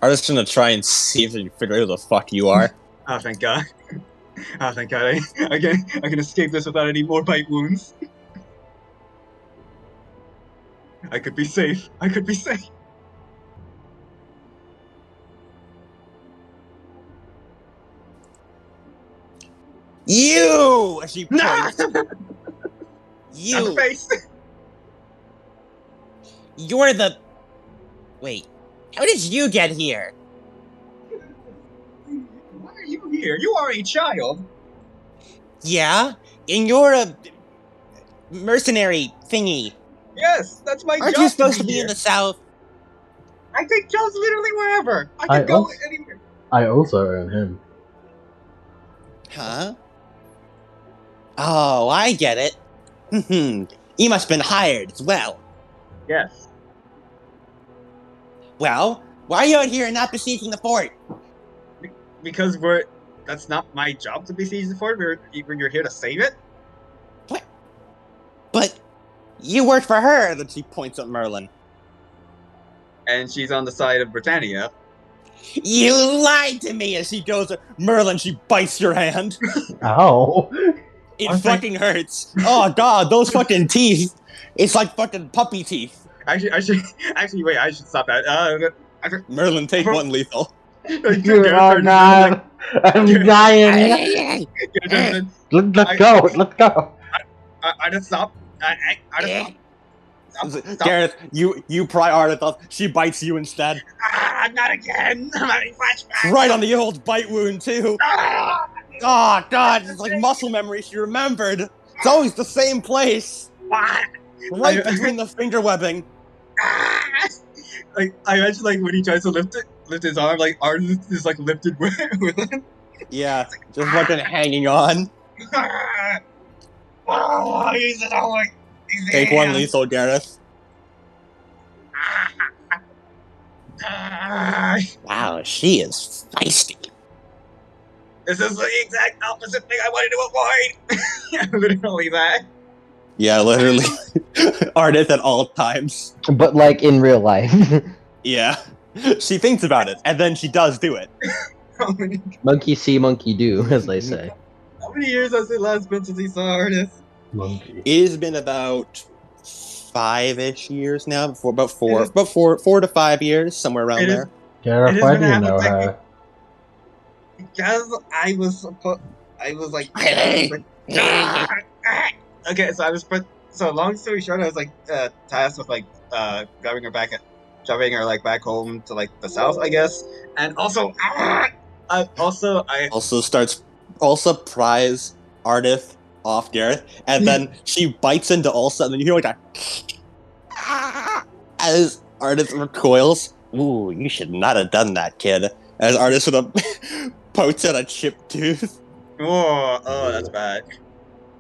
Ardith's gonna try and see if she can figure out who the fuck you are. Oh, thank God. Oh, thank God. I can escape this without any more bite wounds. I could be safe. You! She points. You! Not the face! You're the... Wait. How did you get here? Why are you here? You are a child! Yeah? And you're a... mercenary thingy. Yes, that's my job. Aren't you supposed to be in the south? I take jobs literally wherever. I can go anywhere. I also own him. Huh? Oh, I get it. You must have been hired as well. Yes. Well, why are you out here and not besieging the fort? Because that's not my job to besiege the fort. You're here to save it. What? But you work for her. Then she points at Merlin. And she's on the side of Britannia. You lied to me. As she goes, Merlin, she bites your hand. Ow. It fucking hurts. Oh god, those fucking teeth. It's like fucking puppy teeth. Actually, wait. I should stop that. Merlin, take one lethal. Oh god. I'm dying. Let's go. Let's go. I just stop. I just stop. Gareth, you pry Ardith up. She bites you instead. Not again. I'm having flashbacks. Right on the old bite wound too. Oh god, it's like muscle memory. She remembered. It's always the same place. Right between the finger webbing. Like I imagine, like when he tries to lift his arm, like Ardith is like lifted with him. Yeah, just fucking hanging on. Oh, he's Take one lethal, Gareth. Wow, she is feisty. This is the exact opposite thing I wanted to avoid. Literally that. Yeah, literally. Ardith at all times. But like in real life. Yeah. She thinks about it, and then she does do it. Monkey see, monkey do, as they say. How many years has it last been since he saw Ardith? Monkey. It has been about 5-ish years now, about 4 to 5 years, somewhere around there. Gareth, why do you know her? Because I was like, okay, so long story short, I was like tasked with like driving her back home to like the south, I guess, and also Also pries Ardith off Gareth, and then she bites into Ulsa, and then you hear like a as Ardith recoils. Ooh, you should not have done that, kid. As Ardith sort of pokes at a chipped tooth. Oh, that's bad.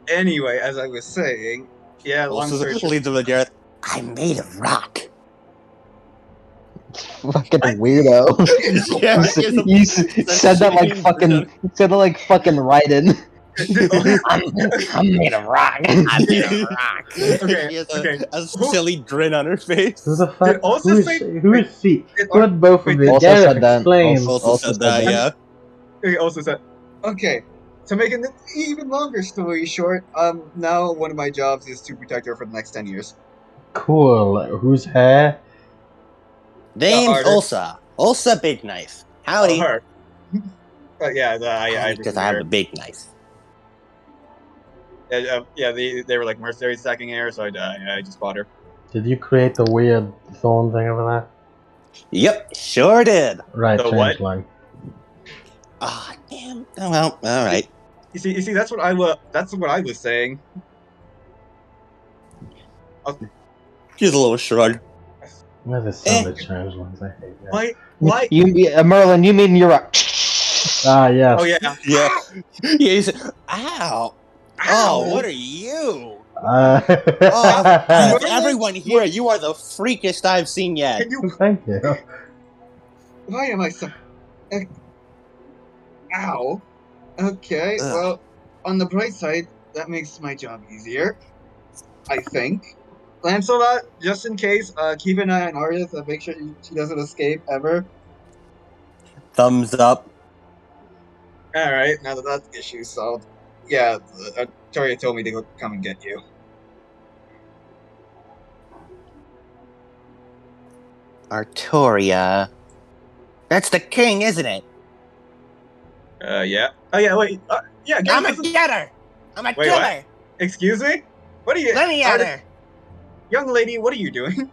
Anyway, as I was saying, yeah, long story short, leads him to Gareth. I'm made of rock. Fucking weirdo. Yeah, you said that like fucking Raiden. I'm made of rock. I'm made of rock. Okay, She has okay. a silly grin on her face. Who the fuck? Also Who is say- she? Who had both of you? Also Gareth, said that. explain. Also said that, yeah. He also said, okay, to make an even longer story short, now one of my jobs is to protect her for the next 10 years. Cool. Whose hair? Name's Ardith. Ulsa Big Knife. Howdy. Oh, her. Yeah, I Because I have a big knife. yeah, they were like mercenaries stacking hair, so I just bought her. Did you create the weird thorn thing over there? Yep, sure did. Right, The what? changeling. Ah, damn. Oh well, all right. You see, that's what I was saying. She's a little shrug. Never sounded changelings. I hate that. Why? Merlin, you mean you're a... Ah, yes. Oh yeah. Yeah. Yeah. He said, "Ow! Oh, what are you? Oh, everyone here, you are the freakiest I've seen yet." Can you? Thank you. Why am I so? Ow. Okay. Ugh. Well, on the bright side, that makes my job easier. I think. Lancelot, just in case, keep an eye on Ardith and make sure she doesn't escape ever. Thumbs up. All right. Now that that issue solved. Yeah, Toria told me to go come and get you. Artoria. That's the king, isn't it? Yeah. Oh yeah. Wait. Yeah. I'm a getter. I'm a Wait, killer. what? Excuse me. What are you? Let me at her. Young lady, what are you doing?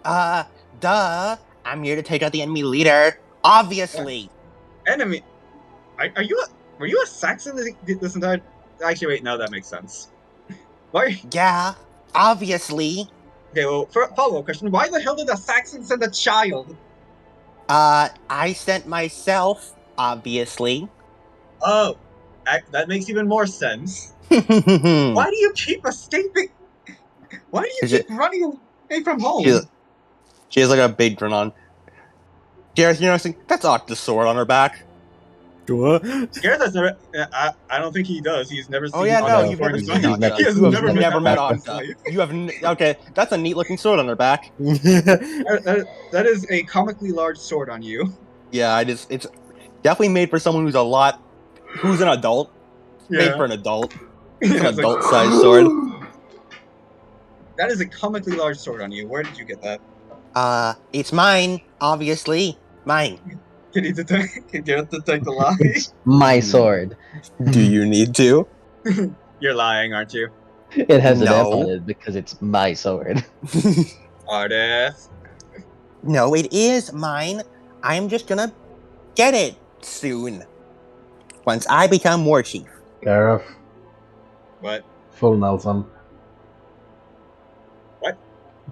Duh. I'm here to take out the enemy leader. Obviously. Enemy? Are you? Were you a Saxon this entire? Actually, wait. No, that makes sense. Why? Yeah. Obviously. Okay. Well, follow-up question: why the hell did a Saxon send a child? I sent myself. Obviously. Oh, that makes even more sense. Why Why do you keep escaping? Why do you Is it- keep running away from home? She has like a big grin on. Gareth, you're noticing that's Octa's sword on her back. What? Gareth has never. I don't think he does. He's never seen. Oh yeah, no, Octa's you've sword never in his seen life. Octa. He has You have never never met Octa in his Octa. life. You have okay. That's a neat looking sword on her back. That is a comically large sword on you. Yeah, it's definitely made for someone who's an adult. Made for an adult. It's an It's like, adult-sized sword. that is a comically large sword on you. Where did you get that? It's mine, obviously. Mine. Can you detect? Can Gareth detect the lie? It's my sword. Do you need to? You're lying, aren't you, It has an F No. on it because it's my sword. Artist? No, it is mine. I'm just gonna get it soon. Once I become war chief. Gareth, What? full Nelson. What?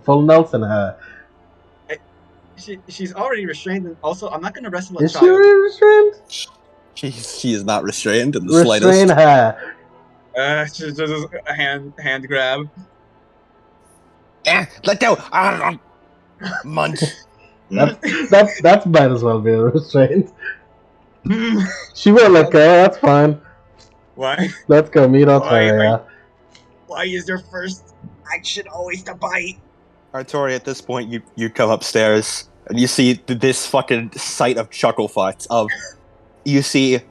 Full Nelson hair. She's already restrained, and also I'm not going to wrestle a Is she child. restrained? She is not restrained in the Restrain slightest. her. She's just a hand grab. Let go! Munch. That's might as well be restrained. She won't let go. That's fine. Why? Let's go meet Ontario. Why is your first action always to bite? Artori, at this point, you come upstairs and you see this fucking sight of chuckle fucks. You see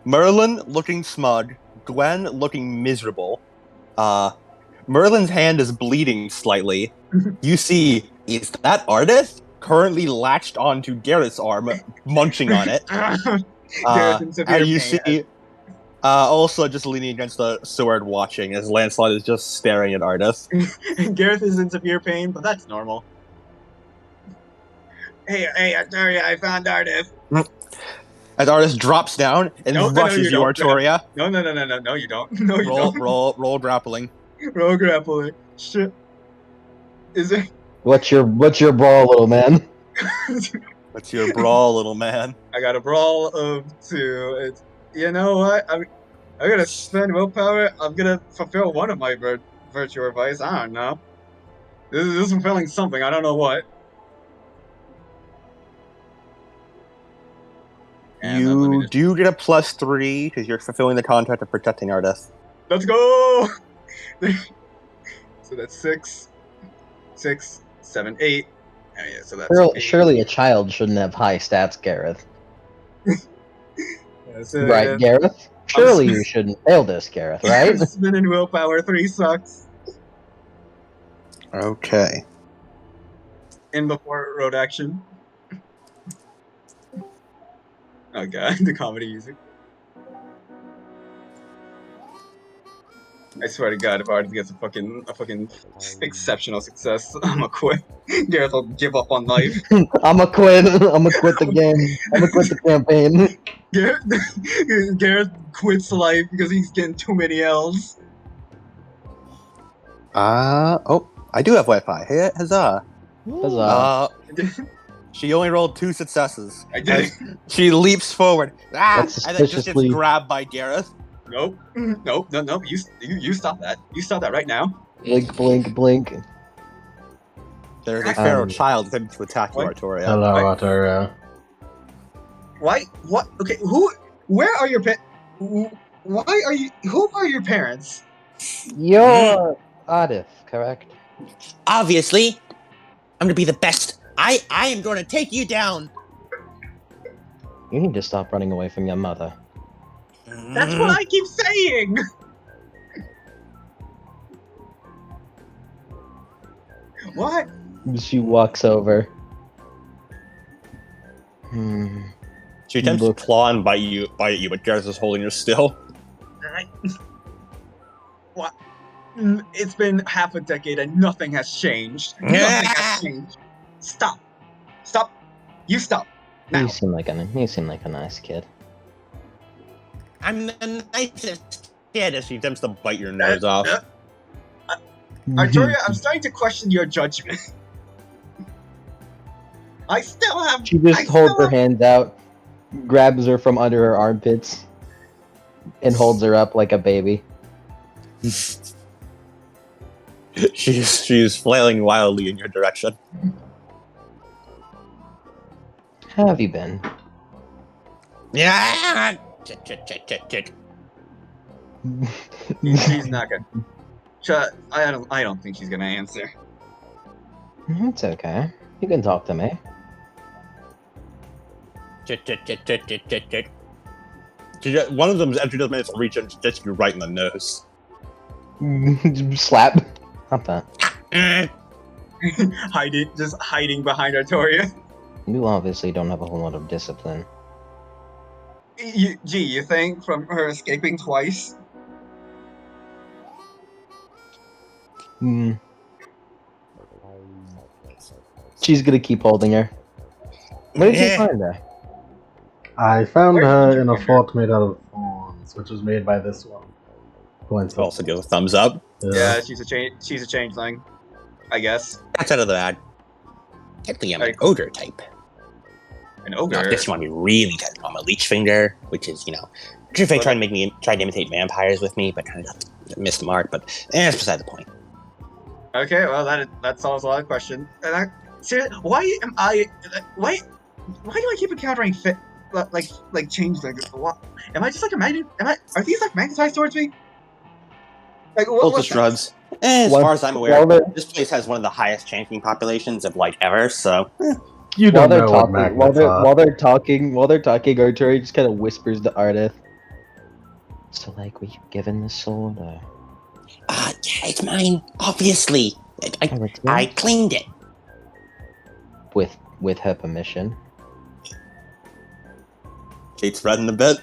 Merlin looking smug, Gwen looking miserable. Merlin's hand is bleeding slightly. You see, is that artist currently latched onto Garrett's arm, munching on it? Gareth in severe And you pain. see, also just leaning against the sword, watching as Lancelot is just staring at Artist. Gareth is in severe pain, but that's normal. Hey, Artoria, I found Artist. As Artist drops down and rushes you, Artoria. No, you don't. No, you don't. Roll grappling. Roll grappling. Shit. Is it? What's your brawl, little man? What's your brawl, little man? I got a brawl of 2. It's, you know what? I'm gonna spend willpower. I'm gonna fulfill one of my virtue or vice. I don't know. This is fulfilling something. I don't know what. You do get a +3 because you're fulfilling the contract of protecting Artist. Let's go! So that's 6, 7, 8. Oh, yeah, so that's Surely a child shouldn't have high stats, Gareth. That's it. Right, Gareth? Surely you shouldn't fail this, Gareth, right? Spinning willpower 3 sucks. Okay. In before road action. Oh god, the comedy music. I swear to God, if Artist gets a fucking exceptional success, I'ma quit. Gareth will give up on life. I'ma quit. I'ma quit the game. I'ma quit the campaign. Gareth quits life because he's getting too many L's. Oh, I do have Wi-Fi. Hey, huzzah! Huzzah. She only rolled 2 successes. I did it. She leaps forward. That's And then just gets suspiciously- grabbed by Gareth. Nope. You stop that. You stop that right now. Blink, blink, blink. There's a feral child attempting to attack you, What? Artoria. Hello, Wait. Ontario. Why? What? Okay. Where are your Why are you? Who are your parents? You're Adif, correct? Obviously, I'm gonna be the best. I am going to take you down. You need to stop running away from your mother. That's what I keep saying. What? She walks over. She attempts to claw and bite you, but Gareth is holding her still. What? It's been half a decade and nothing has changed. Nothing has changed. Stop. You stop. Now. You seem like a nice kid. I'm the nicest kid. As she attempts to bite your nose off. Artoria, I'm starting to question your judgment. I still have. She just holds her hands out, grabs her from under her armpits. and holds her up like a baby. She's flailing wildly in your direction. How have you been? Yeah. She's not gonna. I don't think she's gonna answer. It's okay. You can talk to me. One of them, after 2 minutes, will reach and just you right in the nose. Slap. Not that. Just hiding behind Artoria. You obviously don't have a whole lot of discipline. You think from her escaping twice? Hmm. She's gonna keep holding her. Where did you find her? I found Where did her you in a find her? fort made out of thorns, which was made by this one. Points. Also gives a thumbs up. Yeah, she's a changeling, I guess. That's out of the bag. Technically, I'm an Very cool. ogre type. An Now, ogre. if this you want to be really technical, I'm a leech finger, which is, Trufe tried to imitate vampires with me, but kind of missed the mark. But that's beside the point. Okay, well that solves a lot of questions. And seriously, why do I keep encountering like changelings? What? Am I just like a magnet? Are these like magnetized towards me? Like Both what's just shrugs. As Well, far as I'm aware, well, this place has one of the highest changeling populations of ever. So You while don't they're know what talking, magnets are. while they're talking, Arturi just kind of whispers to Ardith. So, like, were you given the sword, or? yeah, it's mine. Obviously, Oh, it's I yours? cleaned it. With her permission. Kate's spreading a bit.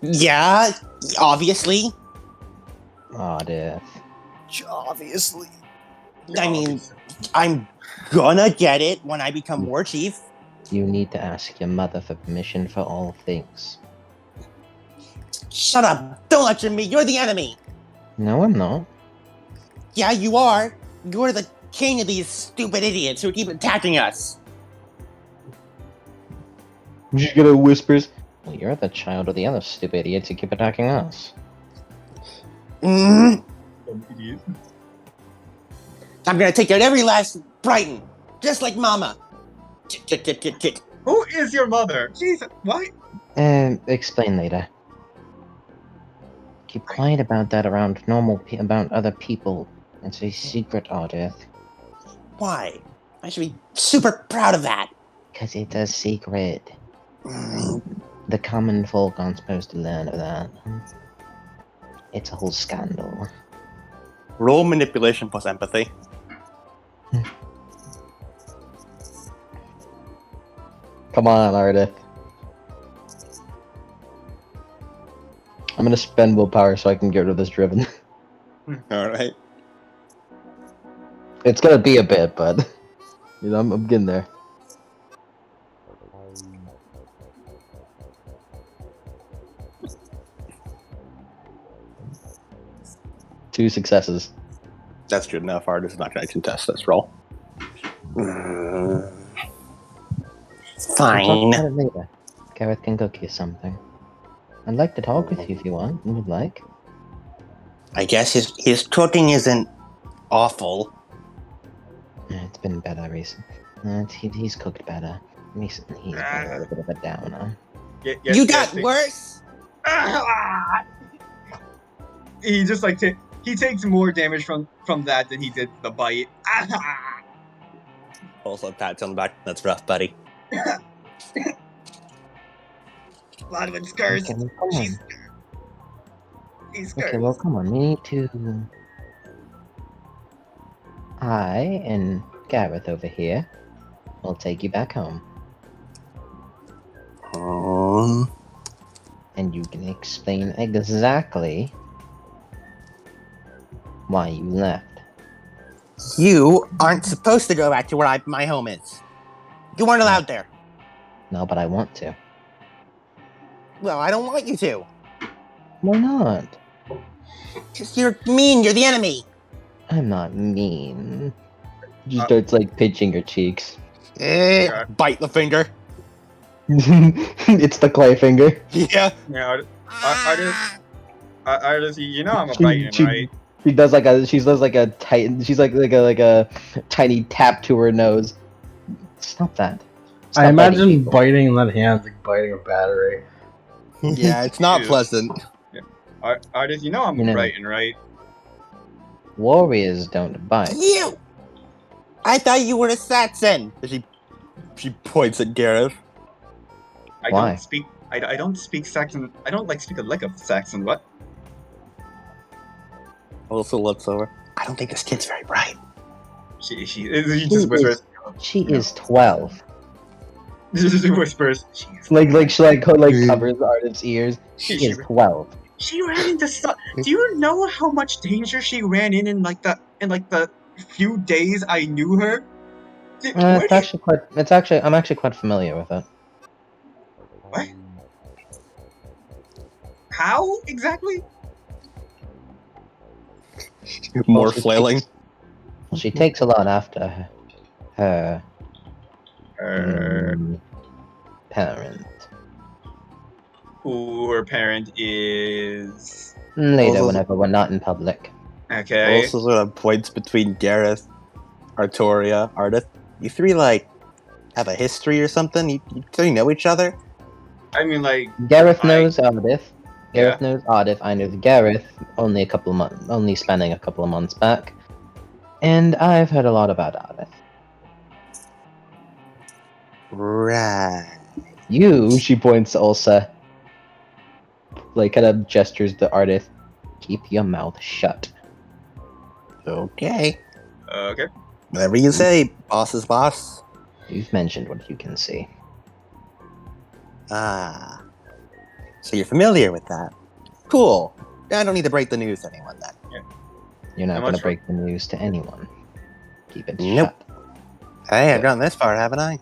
Yeah, obviously. Oh, dear. Obviously. I mean, I'm gonna get it when I become war chief. You need to ask your mother for permission for all things. Shut up! Don't lecture me. You're the enemy. No, I'm not. Yeah, you are. You're the king of these stupid idiots who keep attacking us. She's gonna whispers. Well, you're the child of the other stupid idiots who keep attacking us. I'm gonna take out every last Brighton, just like Mama. Who is your mother? Jesus, what? Explain later. Keep quiet about that around about other people. It's a secret, Ardith. Why? I should be super proud of that. Because it's a secret. The common folk aren't supposed to learn of that. It's a whole scandal. Roll manipulation plus empathy. Come on, Ardith. I'm gonna spend willpower so I can get rid of this driven. All right. It's gonna be a bit, but I'm getting there. Two successes. That's good enough. Artist is not going to contest this roll. We'll Fine. talk about it later. Gareth can cook you something. I'd like to talk with you if you want. You would like. I guess his cooking isn't awful. It's been better recently. He's cooked better. Recently, he's been a little bit of a downer. You got worse? He just like he takes more damage from that than he did the bite. Also, pat on the back. That's rough, buddy. A lot of it's cursed. Okay, well, come on. He's cursed. Okay, well, come on. We need to. I and Gareth over here will take you back home, and you can explain exactly why you left. You aren't supposed to go back to where my home is. You weren't allowed there. No, but I want to. Well, I don't want you to. Why not? Because you're mean. You're the enemy. I'm not mean. She starts like pinching her cheeks. Bite the finger. It's the clay finger. Yeah. Yeah, artist, you know I'm a She, Brighton, she, right? she does like a tight. She's like a tiny tap to her nose. Stop that. Stop I biting imagine people. biting that hand like biting a battery. Yeah, it's not Ew. pleasant. Artist, you know I'm You a know. Brighton, right? Warriors don't bite. You! I thought you were a Saxon! She points at Gareth. I Why? don't speak. I don't speak Saxon. I don't like speak a lick of Saxon. What? Also looks over. I don't think this kid's very bright. She just whispers. She is 12. She just whispers. She covers Artist's ears. She is 12. She ran into Do you know how much danger she ran in like the few days I knew her? I'm actually quite familiar with it. What? How exactly? More Well, she flailing. She takes a lot after her parent. Who her parent is? Later, Also- whenever we're not in public. Okay. Also sort of points between Gareth, Artoria, Ardith. You three, like, have a history or something? You three know each other? I mean, like, Gareth I- knows Ardith. Gareth Yeah. knows Ardith. I know Gareth only spanning a couple of months back. And I've heard a lot about Ardith. Right. You, she points to Ulsa. Kind of gestures to Ardith. Keep your mouth shut. Okay. Okay. Whatever you say, boss is boss. You've mentioned what you can see. Ah. So you're familiar with that. Cool. I don't need to break the news to anyone then. You're not How going to much- break the news to anyone. Keep it Nope. shut. Hey, I've gone this far, haven't I?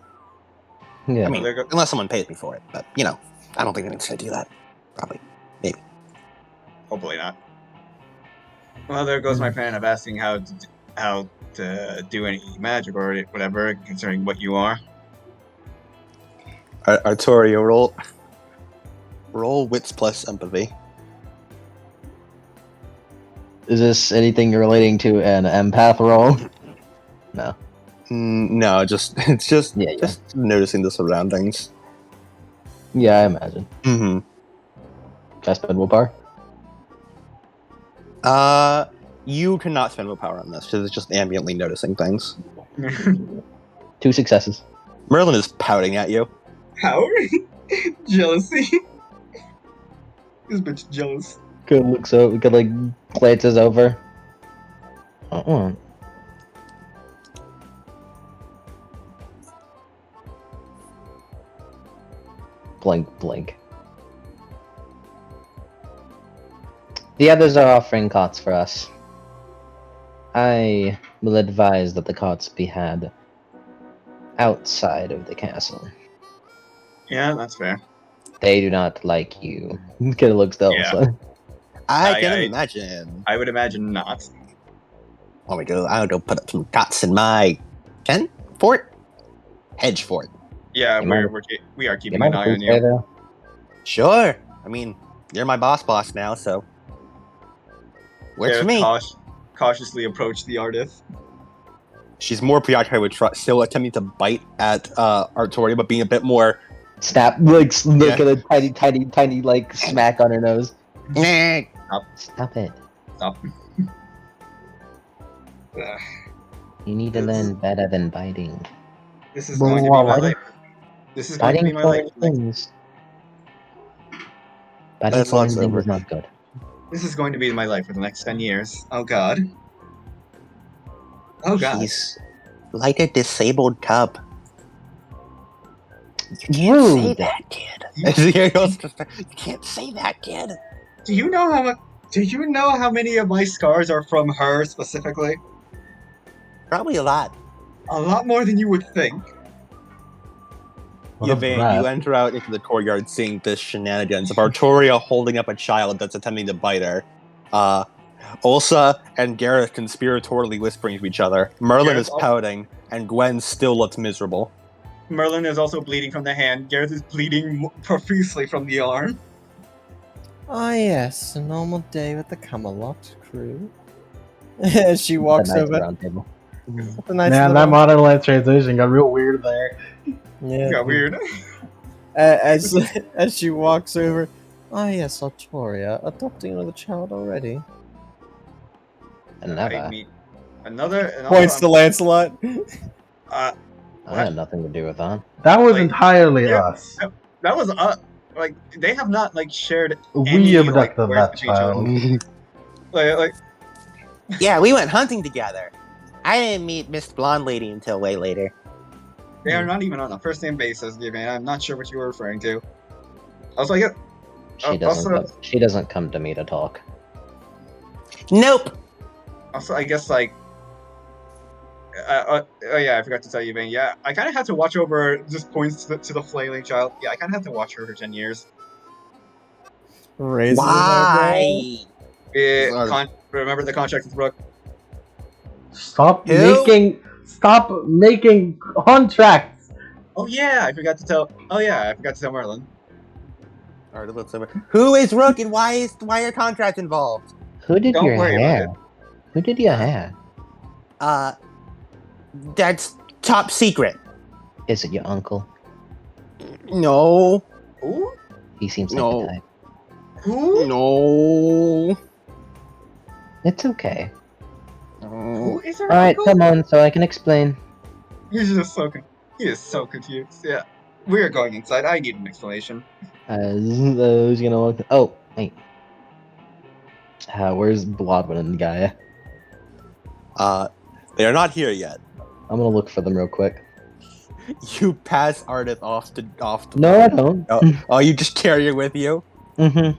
Yeah. I mean, There go- unless someone pays me for it. But, you know, I don't think anyone's going to do that. Probably. Hopefully not. Well, there goes my plan of asking how to do any magic or whatever, concerning what you are. Artoria, roll wits plus empathy. Is this anything relating to an empath role? No. No, it's just Yeah. just noticing the surroundings. Yeah, I imagine. Mm-hmm. Can I spend willpower? You cannot spend willpower on this because it's just ambiently noticing things. 2 successes. Merlin is pouting at you. How? Jealousy. This bitch jealous. Good looks over. Good glances over. Blink. The others are offering cots for us. I will advise that the cots be had outside of the castle. Yeah, that's fair. They do not like you. Kind of looks to Yeah. Elsa. I can I- imagine. I would imagine not. I'll go put up some dots in my fort? Hedge fort. Yeah, You we are You keeping mind an if eye we on stay you. there? Sure. I mean, you're my boss now, so works for me. Cautiously approach the artist. She's more preoccupied with still attempting to bite at Artoria, but being a bit more. Snap, Yeah. at a tiny, smack on her nose. Nah. Stop it. Stop. You need to learn better than biting. This is going to be my life. This is going to be Biting my foreign life. things. Biting That's foreign lots things over. is not good. This is going to be my life for the next 10 years. Oh god. Oh god. She's like a disabled cub. Rude. That kid. You can't say that, kid. Do you know how many of my scars are from her specifically? Probably a lot. A lot more than you would think. What a You brat. enter out into the courtyard seeing this shenanigans of Artoria holding up a child that's attempting to bite her. Ulsa and Gareth conspiratorially whispering to each other. Merlin Gareth is pouting, and Gwen still looks miserable. Merlin is also bleeding from the hand. Gareth is bleeding profusely from the arm. Ah, yes, a normal day with the Camelot crew. As she walks The Knights over. Round Table. The Knights Man, of the that Round- modern life translation got real weird there. Yeah. Got weird. As she walks over. Ah, yes, Artoria, adopting another child already. And I never. mean, another Points to Lancelot. I had nothing to do with that. That was Like, entirely yeah, us. that was like they have not like shared We any abducted words that between each other. child. Like Yeah, we went hunting together. I didn't meet Miss Blonde Lady until way later. they are not even on a first name basis, man. I'm not sure what you were referring to. Also, I guess She doesn't come to me to talk. Nope. Also, I guess like. Oh yeah, I forgot to tell you, Vane. Yeah, I kind of had to watch over. Just points to the flailing child. Yeah, I kind of had to watch her for 10 years. Raises an eyebrow. Why? Remember the contract with Rook. Stop Who? making contracts. Oh yeah, I forgot to tell. Oh yeah, I forgot to tell Merlin. Alright, let's over. Who is Rook and why are contracts involved? Who did Don't your worry about hair? Who did your hair? That's top secret. Is it your uncle? No. Who? He seems like No. the type. Who? No. It's okay. Who is her Alright, uncle? come on, so I can explain. He's just he is so confused. Yeah, we're going inside. I need an explanation. Who's gonna look? Oh, wait. Where's Blodwin and Gaia? They are not here yet. I'm gonna look for them real quick. You pass Ardith off to. No, I don't. Oh, you just carry her with you. Mm-hmm.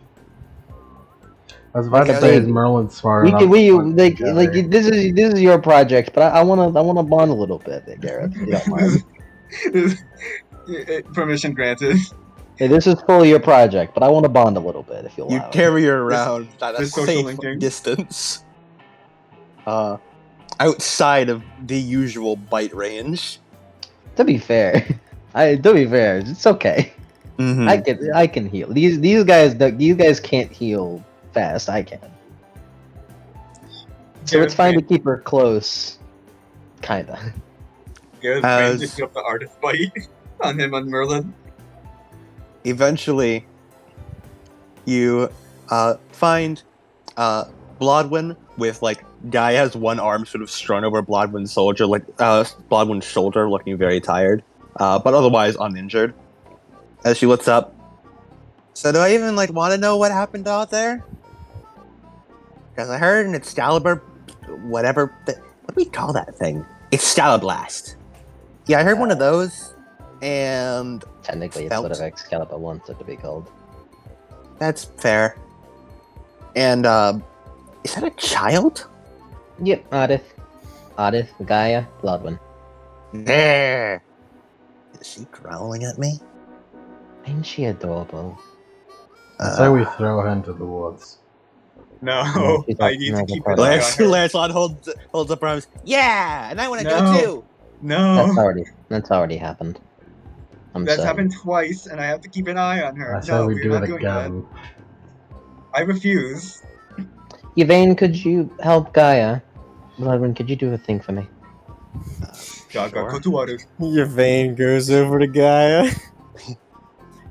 I was about to Okay, say, is we- Merlin smart We enough can, we to put like together? this is your project, but I wanna bond a little bit, Gareth. If you don't mind. Permission granted. Hey, this is fully your project, but I want to bond a little bit if you'll You allow it. carry her around at a this social safe linking. distance. Outside of the usual bite range. To be fair, it's okay. Mm-hmm. I can heal. These guys can't heal fast. I can. So it's fine to keep her close. Kinda. Gareth As- bandaged up the artist bite on him on Merlin. Eventually, you find Blodwin with like Gaia's one arm sort of strung over Blodwin's Blodwin's shoulder, looking very tired, but otherwise uninjured. As she looks up, so do I even want to know what happened out there? Because I heard an Excalibur, whatever. What do we call that thing? Excaliblast. Yeah, I heard one of those, and Technically, it's Felt. what Excalibur wants it to be called. that's fair. And is that a child? Yep, Ardith, Gaia, Blodwin. There. Is she growling at me? Ain't she adorable? I say we throw her into the woods. No, she's I not- need no, to keep that's an eye on Lance, her. Lancelot holds up her arms. Yeah, and I want to No. go too. No, That's already happened. that's happened twice, and I have to keep an eye on her. I say No, we we're do not it doing that. again. I refuse. Yvain, could you help Gaia? Blodwin, could you do a thing for me? Jaga Sure. Kotuaru. Your vein goes over to Gaia.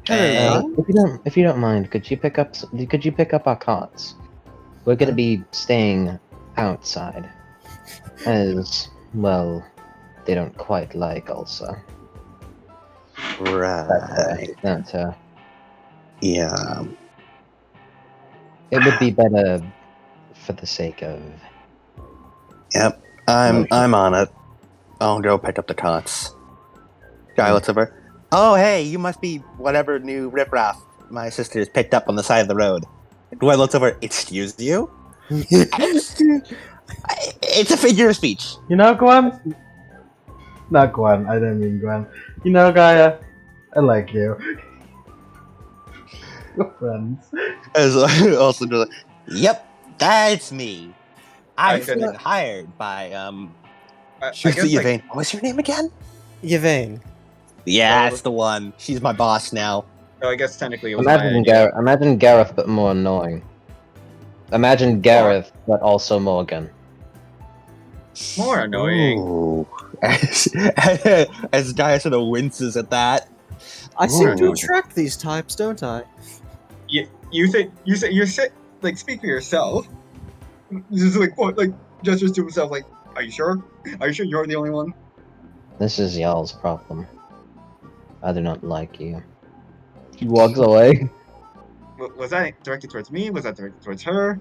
If you don't mind, could you pick up our cots? We're gonna be staying outside, as well. They don't quite like Ulsa. Right. Yeah. It would be better for the sake of. Yep. I'm on it. I'll go pick up the cots. Guy looks over. Oh, hey, you must be whatever new riffraff my sister has picked up on the side of the road. Gwen looks over. Excuse you? It's a figure of speech. You know, Gwen? Not Gwen. I didn't mean Gwen. You know, Gaia? I like you. We're friends. As also goes, yep, that's me. I've I been hired by I Shoots guess at you, like, Vane. What was your name again? Yvain. Yeah, that's the one. She's my boss now. So I guess technically it was my Imagine idea. Imagine Gareth, but more annoying. Imagine Gareth, but also Morgan. More annoying. Ooh. As Gaia sort of winces at that. I seem to Ooh. attract these types, don't I? You say like speak for yourself. Just like what, like gestures to himself, like, are you sure? Are you sure you're the only one? This is y'all's problem. I do not like you. She walks away. Was that directed towards me? Was that directed towards her?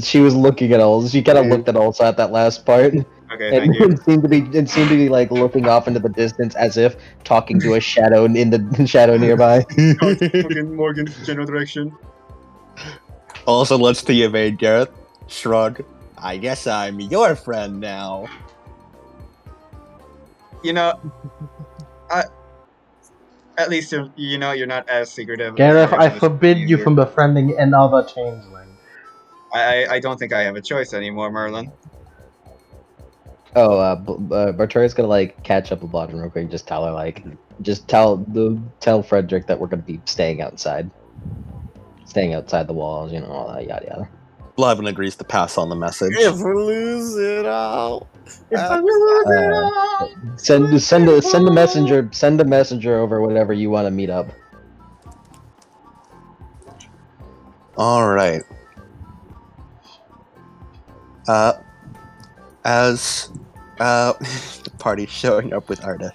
She was looking at Ulz. She kind of looked at Ulz at that last part. Okay, And thank you. it seemed to be like looking off into the distance as if talking to a shadow in the shadow nearby. Morgan's general direction. Also looks to you, evade Gareth. Shrug. I guess I'm your friend now. You know, at least you know you're not as secretive. Gareth, as I forbid you from befriending another changeling. I don't think I have a choice anymore, Merlin. Oh, Bartoria's gonna like catch up with Blodgen real quick. And just tell her like, tell Frederick that we're gonna be staying outside the walls. You know, all that yada yada. Blavin agrees to pass on the message. If we lose it all. Send a messenger over whenever you want to meet up. All right. As the party's showing up with Arda.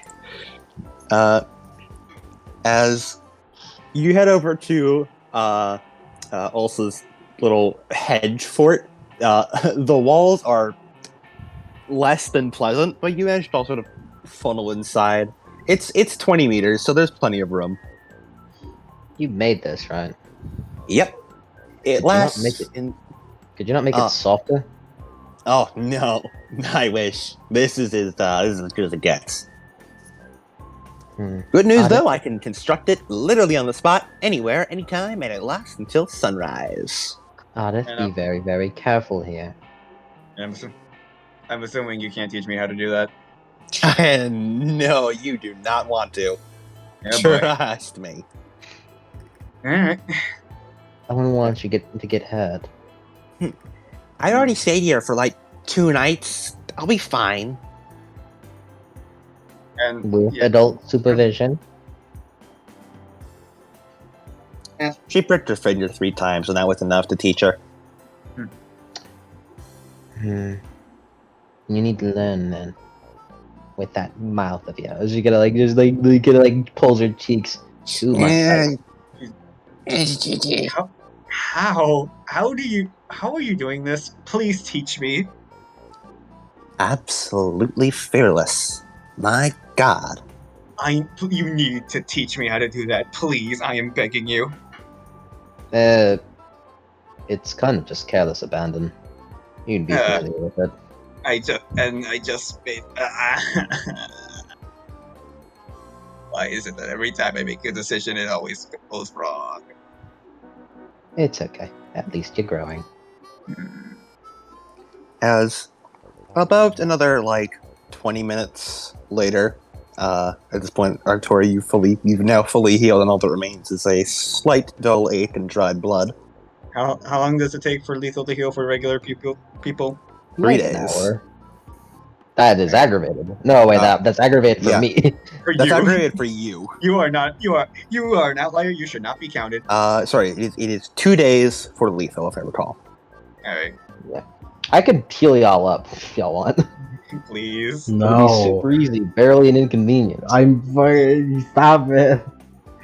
As you head over to Ulsa's little hedge fort, the walls are less than pleasant, but you managed to all sort of funnel inside. It's 20 meters, so there's plenty of room. You made this, right? Yep. It lasts. Could you not make it softer? Oh no! I wish. This is as good as it gets. Good news though, I can construct it literally on the spot, anywhere, anytime, and it lasts until sunrise. Ardith, be very, very careful here. I'm assuming you can't teach me how to do that. No, you do not want to. Yeah, Trust me. Alright. I wouldn't want you to get hurt. I already stayed here for like 2 nights. I'll be fine. And with adult supervision. She pricked her finger 3 times, and that was enough to teach her. You need to learn then. With that mouth of yours, you gotta like just like pulls her cheeks too much. How are you doing this? Please teach me. Absolutely fearless. My God. You need to teach me how to do that, please. I am begging you. It's kind of just careless abandon. You'd be familiar with it. I just made. Why is it that every time I make a decision, it always goes wrong? It's okay. At least you're growing. As about another 20 minutes later, at this point, Artori, you've now fully healed, and all that remains is a slight dull ache and dried blood. How long does it take for lethal to heal for regular people? 3 days. That is aggravated. No, wait, that's aggravated for me. That's aggravated for you. You are an outlier. You should not be counted. Sorry, it is 2 days for lethal, if I recall. Alright. Yeah. I could heal y'all up if y'all want. Please. It'll be super easy, barely an inconvenience. I'm fucking stop it.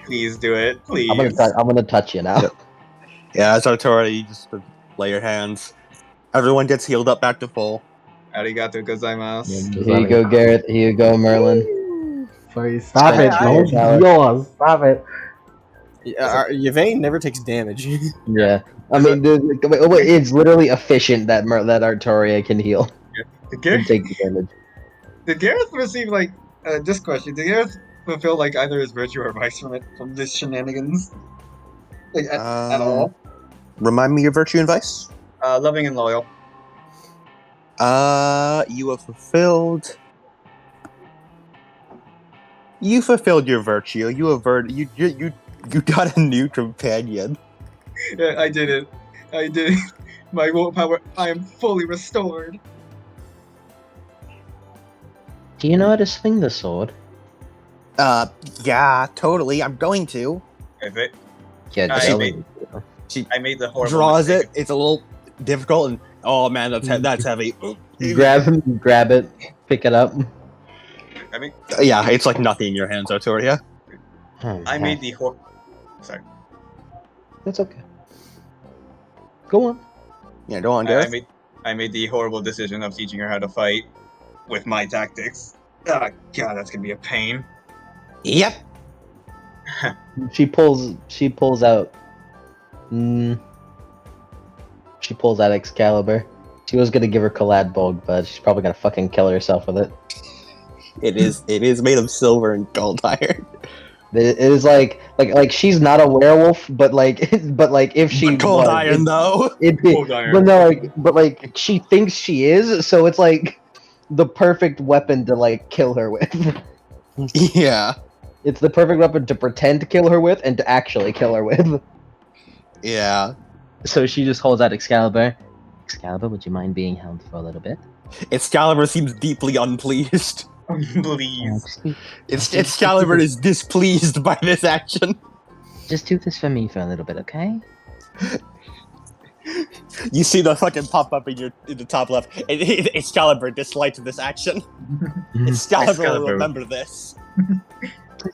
Please do it, please. I'm gonna touch you now. Yeah, it's Artori. You just lay your hands. Everyone gets healed up back to full. Arigato gozaimasu. Here you go, Garrett. Here you go, Merlin. Sorry, stop it. Don't heal us. Stop it. Yvain never takes damage. Yeah. I mean, it's literally efficient that Artoria can heal. Did Gareth receive this question? Did Gareth fulfill either his virtue or vice from this shenanigans? At all? Remind me your virtue and vice? Loving and loyal. You have fulfilled You fulfilled your virtue. You got a new companion. Yeah, I did it. I did it. My willpower, I am fully restored. Do you know how to swing the sword? Yeah, totally. I'm going to. Is it? Yeah, I Jelly. made- She I made the horrible draws mistake. it. It's a little difficult, and oh man, that's heavy. Grab it, pick it up. I mean, Yeah, it's like nothing in your hands, Artoria. I made the Sorry. That's okay. Go on. Yeah, go on, I Gareth. made the horrible decision of teaching her how to fight with my tactics. Ah, God, that's gonna be a pain. Yep. She pulls out. She pulls out Excalibur. She was gonna give her Caladbog, but she's probably gonna fucking kill herself with it. It is made of silver and gold iron. It is like she's not a werewolf, but like if she But cold was, iron though. Cold iron. But no, but she thinks she is, so it's like the perfect weapon to like kill her with. Yeah. It's the perfect weapon to pretend to kill her with and to actually kill her with. Yeah. So she just holds out Excalibur. Excalibur, would you mind being held for a little bit? Excalibur seems deeply unpleased. Please. Excalibur is displeased by this action. Just do this for me for a little bit, okay? You see the fucking pop up in the top left. Excalibur dislikes this action. Excalibur will remember this.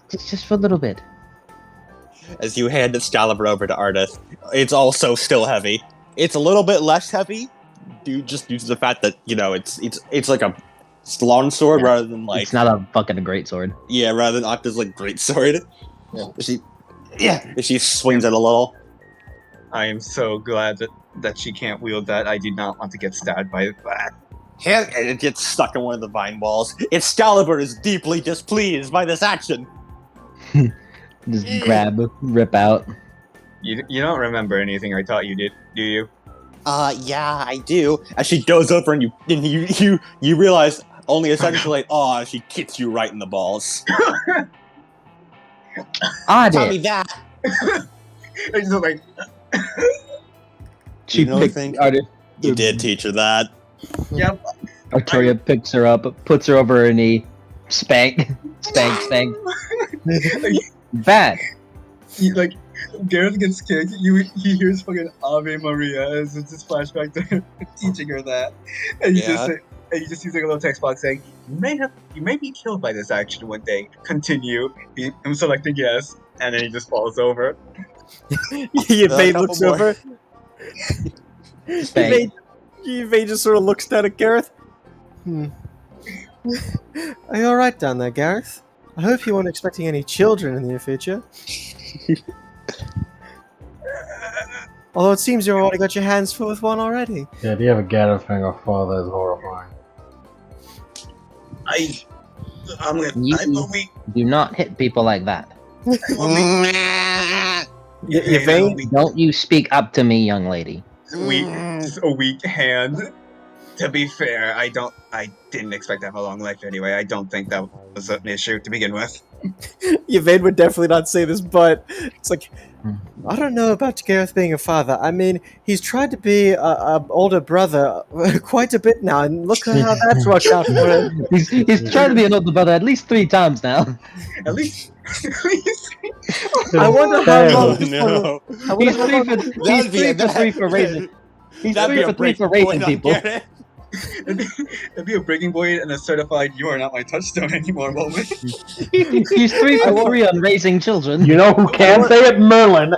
Just for a little bit. As you hand Excalibur over to Ardith, it's also still heavy. It's a little bit less heavy, due to the fact that it's like a long sword rather than like it's not a fucking great sword. Yeah, rather than Octa's like great sword. She swings it a little. I am so glad that she can't wield that. I did not want to get stabbed by that. And it gets stuck in one of the vine walls. Excalibur is deeply displeased by this action. Just grab, rip out. You don't remember anything I taught you, do you? Yeah, I do. As she goes over and you realize only a second later, she kicks you right in the balls. Tell me that. I just like. She picked Ardith. You did teach her that. Yep. Artoria picks her up, puts her over her knee, spank. Bad. Gareth gets kicked. He hears fucking Ave Maria as it's just flashback to teaching her that, and you just sees like a little text box saying, "You may be killed by this action one day. Continue." I'm selecting yes, and then he just falls over. Yvain looks over. Yvain just sort of looks down at Gareth. Are you alright down there, Gareth? I hope you weren't expecting any children in the near future. Although it seems you've already got your hands full with one already. The idea of a Gator finger father is horrifying. I'm weak. Do not hit people like that. Yvain? Don't you speak up to me, young lady. A weak hand. To be fair, I didn't expect to have a long life anyway. I don't think that was an issue to begin with. Yvain would definitely not say this, but it's like, I don't know about Gareth being a father. I mean, he's tried to be an older brother quite a bit now, and look at how that's worked out for him. He's tried to be an older brother at least 3 times now. At least. I wonder how long. No. He's 3 for 3 for raising. He's 3 for 3 for raising people. It'd be a breaking point and a certified "you are not my touchstone anymore" moment. He's 3 for 3 on raising children. You know who can say it? Merlin.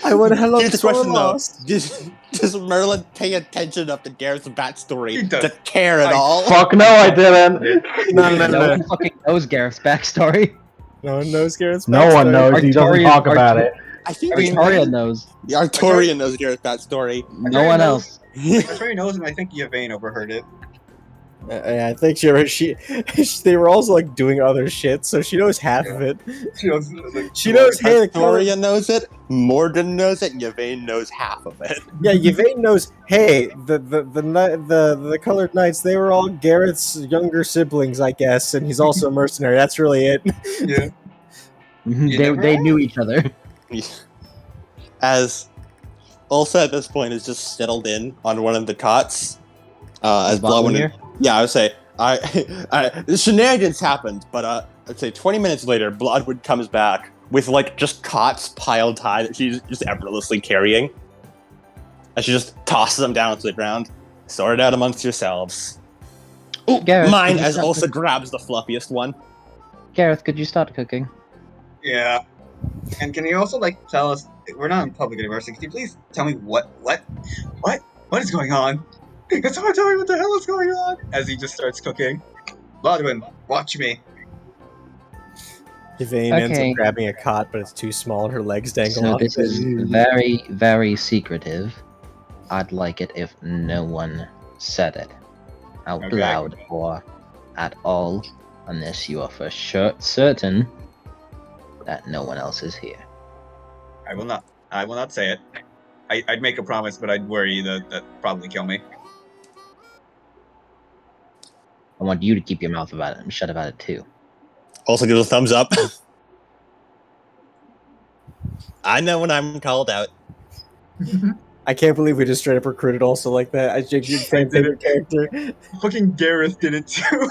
I wonder how long Here's the it's question though: lost. Does Merlin pay attention enough to Gareth's backstory to care at all? Fuck no, I didn't. No one fucking knows Gareth's backstory. No one knows Gareth's backstory. No one knows. He doesn't talk about it. I think Artoria knows. The Artorian knows Gareth's backstory. No one else. Artoria knows, and I think Yvain overheard it. I think they were also like doing other shit, so she knows half of it. She knows, like, She knows, hey, the color. Victoria knows it, Morgan knows it, and Yvain knows half of it. Yeah, Yvain knows. Hey, the colored knights, they were all Gareth's younger siblings, I guess, and he's also a mercenary. That's really it. Yeah. You never They have? knew each other. As Ulsa at this point is just settled in on one of the cots. As Bloodwind, here? yeah, I would say the shenanigans happened, but I'd say 20 minutes later, Bloodwood comes back with like just cots piled high that she's just effortlessly carrying, and she just tosses them down to the ground. Sort it out amongst yourselves. Oh, Gareth, mine! could you As stop Ulsa grabs the fluffiest one. Gareth, could you start cooking? Yeah. And can you also like tell us? We're not in public anymore, so can you please tell me what is going on? Can someone tell me what the hell is going on? As he just starts cooking. Bloodwind, watch me. Yvain ends Okay. up grabbing a cot, but it's too small and her legs dangle So off. this is very, very secretive. I'd like it if no one said it out Okay. loud or at all, unless you are for sure certain that no one else is here. I will not say it. I'd make a promise, but I'd worry that'd probably kill me. I want you to keep your mouth about it and shut about it too. Also gives a thumbs up. I know when I'm called out. I can't believe we just straight up recruited also like that. I think you'd fan favorite character. Fucking Gareth did it too.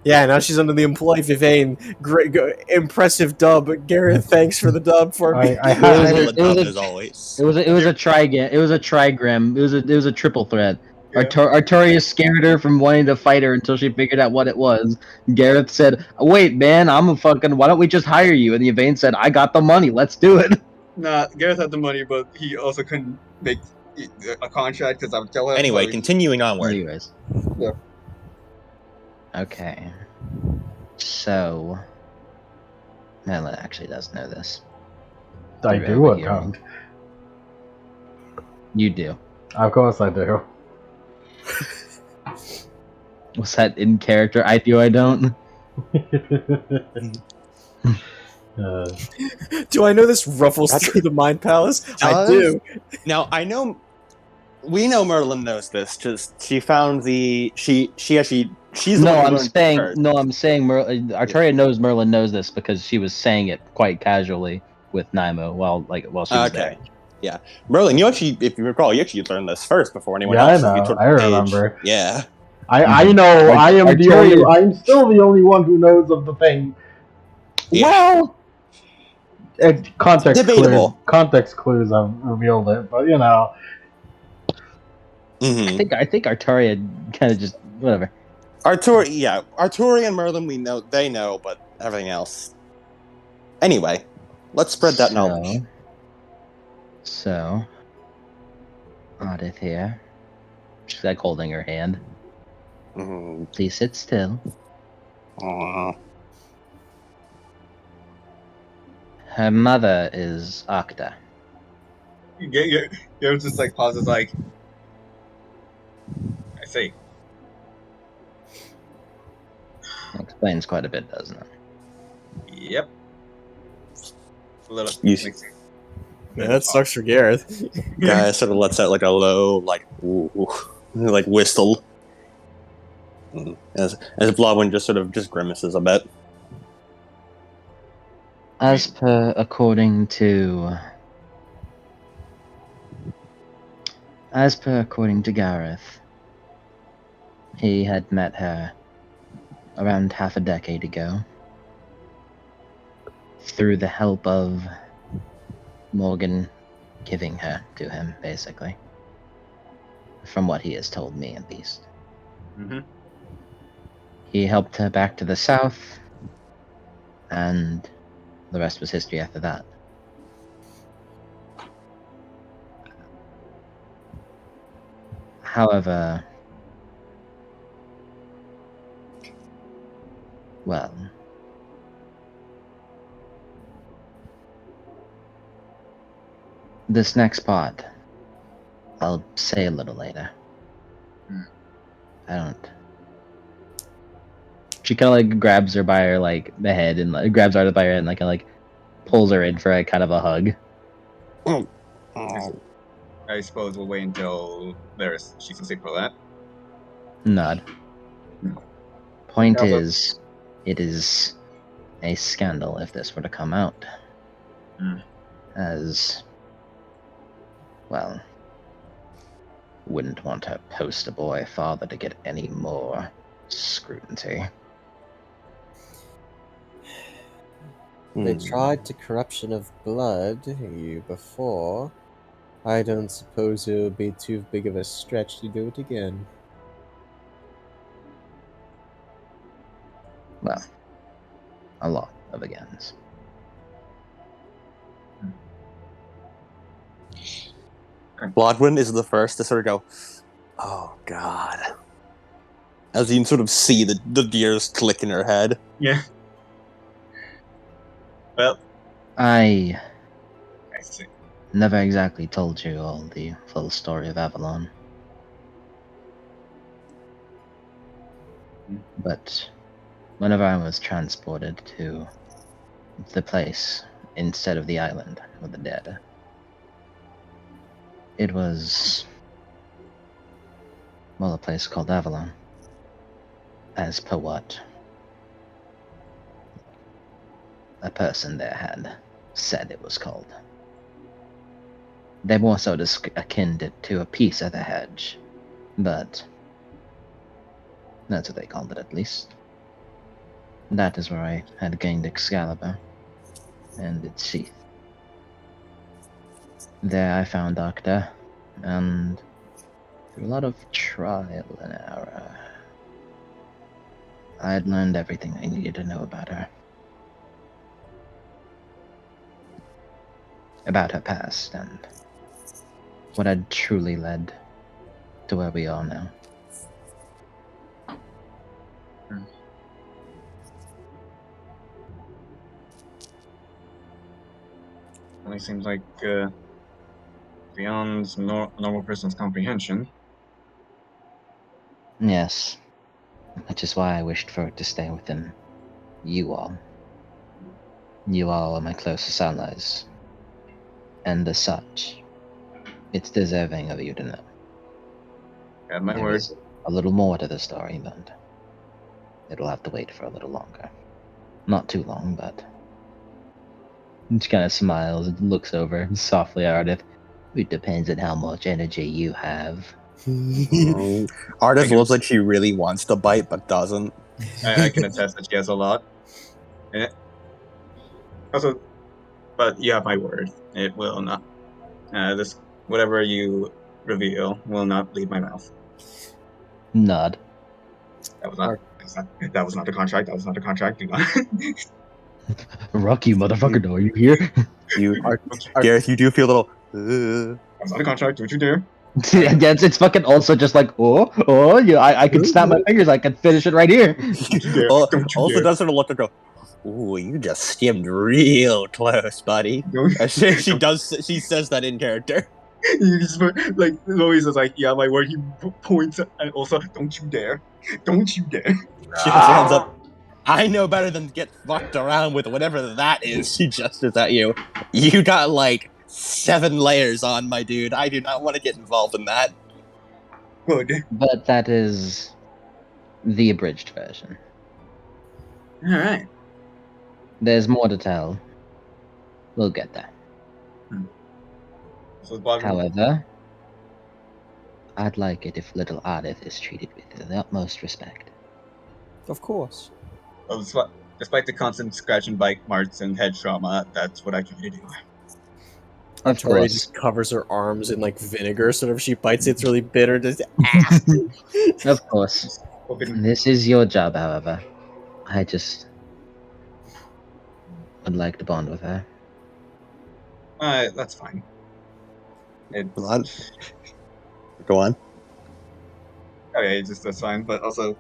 Yeah, now she's under the employ of Yvain. Great, impressive dub. Gareth, thanks for the dub for me. I It have was Well, a- the dub as always. It was a trigram. It was a trigram. It was a triple threat. Yeah. Artorias scared her from wanting to fight her until she figured out what it was. Gareth said, "Wait, man, I'm a fucking. Why don't we just hire you?" And Yvain said, "I got the money. Let's do it." Nah, Gareth had the money, but he also couldn't make a contract because I would tell him. Anyway, so continuing onward. Anyways. Yeah. Okay. So, Merlin actually does know this. I You're do overhearing. account. You do. Of course I do. Was that in character? I do. I don't. Do I know this ruffles That's- through the Mind Palace? I Does? do. Now we know Merlin knows this because she found she's the No, one who I'm learned saying. first. No, I'm saying. Artoria knows Merlin knows this because she was saying it quite casually with Naimo while she was there. Yeah, Merlin, you actually, if you recall, you actually learned this first before anyone Yeah, I else. know. You took I the page. remember. Yeah. I know. I am the only. Artorias- I'm still the only one who knows of the thing. Yeah. Well, Context Debatable. clues have revealed it, but you know. Mm-hmm. I think Artoria kind of just whatever. Arturi and Merlin, we know they know, but everything else. Anyway, let's spread that knowledge. So, Audith here. She's like holding her hand. Mm-hmm. Please sit still. Her mother is Octa. Gareth just like pauses, like, I see. Explains quite a bit, doesn't it? Yep. A little. You- makes- Yeah, that sucks for Gareth. Guy sort of lets out like a low, like, ooh, like whistle. As Blodwin just grimaces a bit. As according to Gareth, he had met her around half a decade ago through the help of Morgan giving her to him, basically. From what he has told me, at least. Mhm. He helped her back to the south, and the rest was history after that. However, well, this next part, I'll say a little later. Hmm. I don't She kind of like grabs her by her like the head and like, grabs Ardith by her head and like pulls her in for a kind of a hug. I suppose we'll wait until she's asleep for that. Nod. Hmm. Point Also- is, it is a scandal if this were to come out. As well, wouldn't want her poster boy father to get any more scrutiny. They tried to corruption of blood you before. I don't suppose it would be too big of a stretch to do it again. Well, a lot of agains. Blodwyn is the first to sort of go, oh god. As you can sort of see the gears click in her head. Yeah. Well, I see. never exactly told you all the full story of Avalon. But whenever I was transported to the place instead of the island with the dead, it was, well, a place called Avalon. As per what a person there had said it was called. They more so akin it to a piece of the hedge, but that's what they called it at least. That is where I had gained Excalibur and its sheath. There I found Octa, and through a lot of trial and error, I had learned everything I needed to know about her. About her past, and what had truly led to where we are now. Only seems like beyond normal person's comprehension. Yes, which is why I wished for it to stay within you all. You all are my closest allies, and as such, it's deserving of you to know. Have my There word. is a little more to the story, but it'll have to wait for a little longer. Not too long, but... She kind of smiles and looks over softly at Ardith. It depends on how much energy you have. Ardith looks like she really wants to bite, but doesn't. I can attest that she has a lot. And also, but you have my word. It will not. This whatever you reveal will not leave my mouth. Nod. That was not the contract. That was not the contract. Do not. Rock you, motherfucker, are you here? Gareth, you do feel a little. That was not the contract. Don't you dare. Yeah, it's fucking also just like, I could snap my fingers, I could finish it right here. Don't you dare. Don't you Also dare. does sort of look and go, ooh, you just skimmed real close, buddy. She says that in character. He just, like Louise is like, yeah, my word. He points and also, don't you dare. Don't you dare. She puts her hands up. I know better than to get fucked around with whatever that is. She gestures at you. You got like 7 layers on, my dude. I do not want to get involved in that. Good. But that is the abridged version. All right. There's more to tell. We'll get there. So However, I'd like it if little Ardith is treated with the utmost respect. Of course. Well, despite the constant scratch and bite marks and head trauma, that's what I try to do. Of Arturia course. just covers her arms in like vinegar, so whenever she bites it's really bitter. Just Of course. This is your job, however. I just would like to bond with her. That's fine. Go on. Okay, that's fine, but also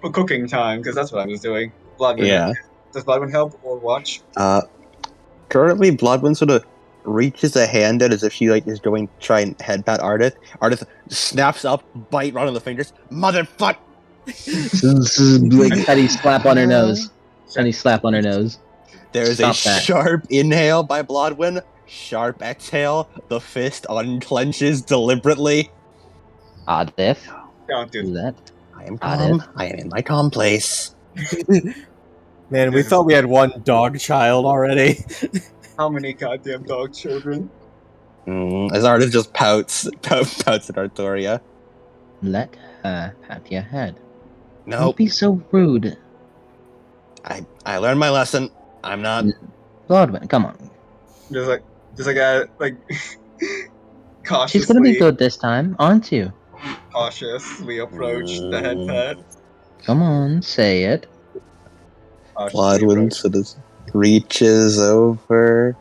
for cooking time, because that's what I was doing. Bloodwind. Yeah. Does Bloodwind help or watch? Currently, Bloodwind sort of reaches a hand out as if she like is going to try and headbutt Ardith. Ardith snaps up, bite right on the fingers. Motherfuck! Like tiny slap on her nose. Tiny slap on her nose. There's Stop a that. sharp inhale by Blodwin, sharp exhale. The fist unclenches deliberately. Oddif. Don't do Do that. I am Got calm. I am in my calm place. Man, we thought we had one dog child already. how many goddamn dog children? As Artis just pouts at Artoria. Let her pat your head. Don't Nope. be so rude. I learned my lesson. I'm not. Bloodwind, come on. Just like a She's gonna be cautiously good this time, aren't you? approach the head pet. Come on, say it. Cautiously Blodwin approach. sort of reaches over,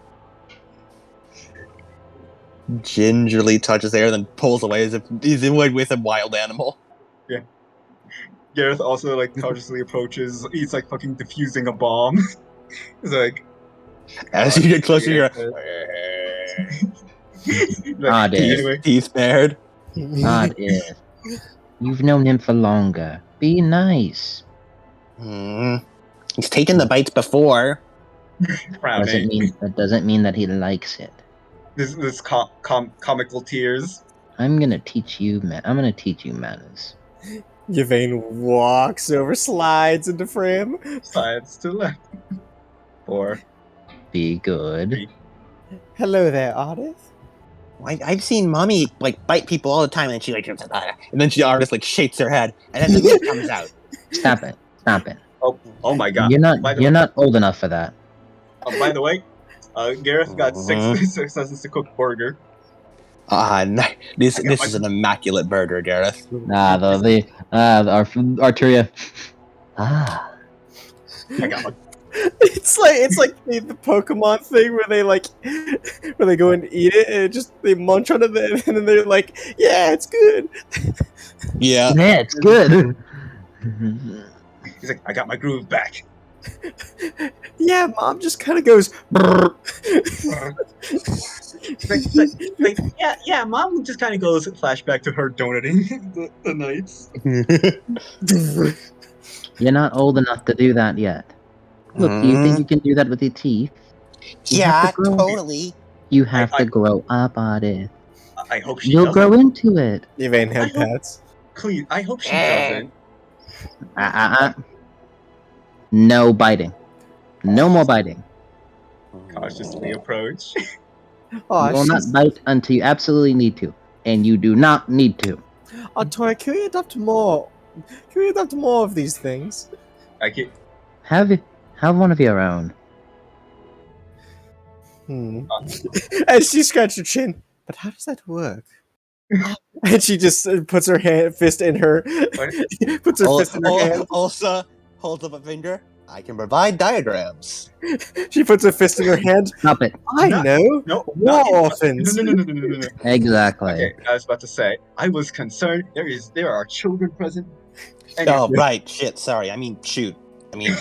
gingerly touches air, then pulls away as if he's in with a wild animal. Gareth also like cautiously approaches. He's like fucking defusing a bomb. He's like, As you get closer, you're Ah, dear. anyway, teeth bared. Oddif. You've known him for longer. Be nice. He's taken the bites before. frowning. That doesn't mean that he likes it. This comical tears. I'm gonna teach you manners. Yvain walks over, slides into frame. Sides to left. 4. Be good. 3. Hello there, Ardith. I've seen mommy like bite people all the time, and she like, and then she Artis like shakes her head, and then the meat comes out. Stop it. Stop it. Oh my god. You're By the not way- old enough for that. By the way, Gareth got 6 successes to cook burger. This is an immaculate burger, Gareth. Arteria. Ah. I got one. It's like the Pokemon thing where they go and eat it and they munch on it and then they're like, yeah, it's good. Yeah. Yeah, it's good. He's like, I got my groove back. Yeah, Mom just kind of goes. Yeah. Mom just kind of goes flashback to her donating the nights. You're not old enough to do that yet. Look, do you think you can do that with your teeth? Yeah, totally. You have to grow up on it. I hope she You'll doesn't. grow into it. Yvain head pats. Please, I hope she doesn't. No biting. No more biting. Cautiously approach. Oh, You will not bite until you absolutely need to. And you do not need to. Oh, Tori, can we adopt more? Can we adopt more of these things? I keep. Have one of your own. And she scratched her chin. But how does that work? And she just puts her fist in her. Puts her fist in her hand. Also, holds up a finger. I can provide diagrams. She puts her fist in her hand. Stop it. I know. No. War orphans. No. Exactly. Okay, I was about to say. I was concerned. There are children present. And Oh, right. Shit. Sorry. I mean, shoot. I mean,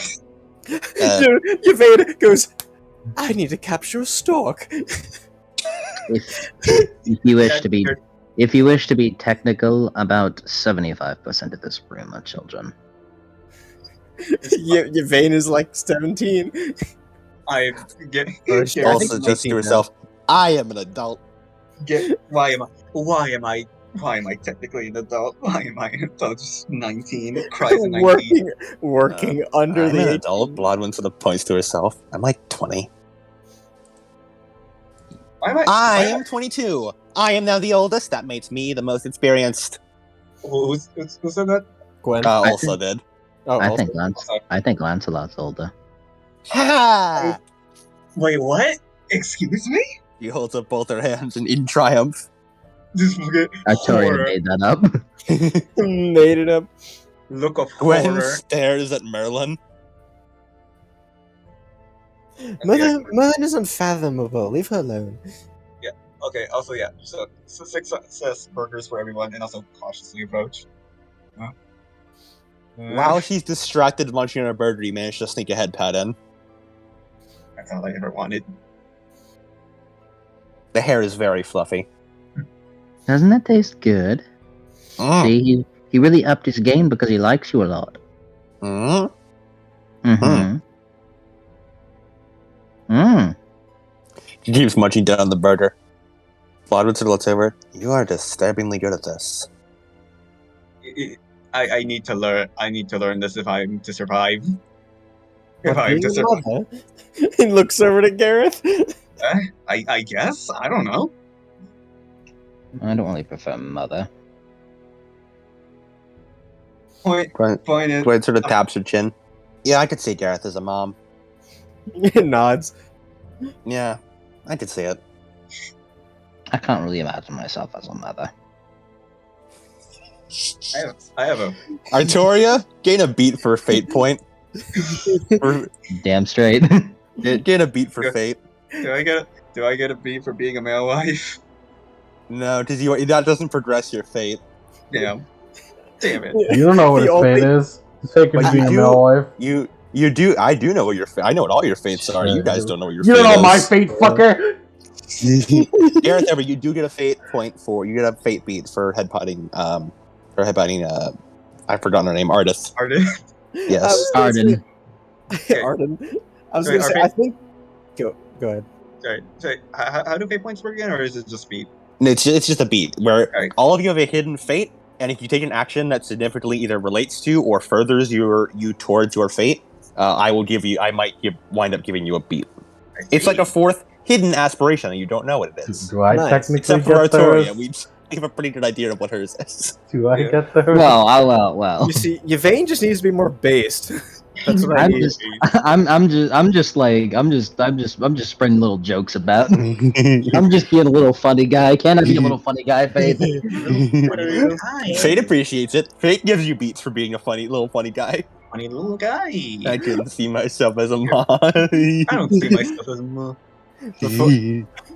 Yvain goes, I need to capture a stork. If you wish to be technical, about 75% of this room are children. Yvain is like 17. I get. also just to herself, I am an adult. Why am I technically an adult? Why am I an adult? Just 19. Cries at 19. Working under I'm the an 18. adult. Blodwin sort of points to herself. I'm like 20. I am 22. I am now the oldest. That makes me the most experienced. Who said that? Gwen. Also did. Oh, I also. think Lancelot's older. Ha! Wait, what? Excuse me? She holds up both her hands in triumph. Just look at Arteria horror. made that up. Made it up. Look of Gwen horror. stares at Merlin. Merlin is unfathomable. Leave her alone. Okay, also, yeah. So 6 success burgers for everyone, and also cautiously approach. While she's distracted munching on her burger, you manage to sneak a head pat in. That's all I ever wanted. The hair is very fluffy. Doesn't that taste good? Mm. See, He really upped his game because he likes you a lot. Mm? Mm-hmm. Mm. He keeps munching down the burger. Flodwood sort of looks over. You are disturbingly good at this. I need to learn. I need to learn this if I'm to survive. If What, I'm being to a survive, mother? He looks over to Gareth. I guess I don't know. I don't really prefer mother. Point is, Dwight sort of taps her chin. Yeah, I could see Gareth as a mom. Nods. Yeah, I could see it. I can't really imagine myself as a mother. I have a. Artoria, gain a beat for fate point. Damn straight. Gain a beat for Yeah. fate. Do I get a B for being a male wife? No, because that doesn't progress your fate. Damn it. You don't know what his fate is. His fate can But be you a do- male wife. You do. I do know what your. I know what all your fates are. You guys don't know what your. You fate don't know my is. fate, fucker. Gareth, ever you do get a fate point for. You get a fate beat for headbutting. For headbutting. I've forgotten her name. Ardith. Artist. Yes. Arden. Arden. I was Sorry, gonna say. are I think. Go ahead. Sorry. How do fate points work again, or is it just speed? It's just a beat where Right. all of you have a hidden fate, and if you take an action that significantly either relates to or furthers you towards your fate, I might wind up giving you a beat. It's like a fourth hidden aspiration, and you don't know what it is. Do I Nice. technically Except for get Artoria, those? we have a pretty good idea of what hers is. Do I Yeah. get those? Well. You see, Yvain just needs to be more based. That's what I I'm need. just spreading little jokes about. I'm just being a little funny guy. Can I be a little funny guy, Faith? Fate appreciates it. Fate gives you beats for being a little funny guy. Funny little guy. I can see myself as a mom. I don't see myself as a.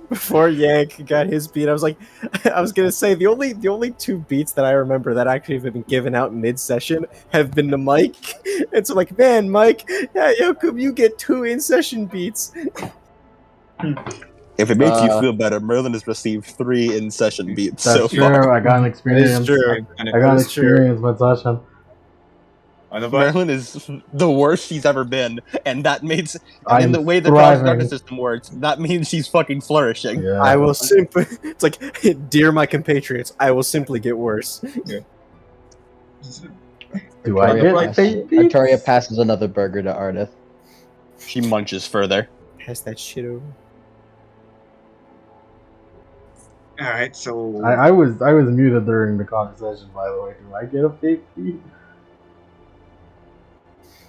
Before Yank got his beat, I was gonna say the only two beats that I remember that actually have been given out mid-session have been to Mike. And so like, man, Mike, yeah, how come you get 2 in-session beats? If it makes you feel better, Merlin has received 3 in-session beats That's so true. far. I got an experience. true. I got an That's true. experience with session. Merlin is the worst she's ever been, and that means, I'm in the way the thriving. Darkness system works, that means she's fucking flourishing. Yeah. I will simply. It's like, dear my compatriots, I will simply get worse. Do I get fate beats? Artoria passes another burger to Ardith. She munches further. Pass that shit over. All right, so I was muted during the conversation, by the way. Do I get a fate beat?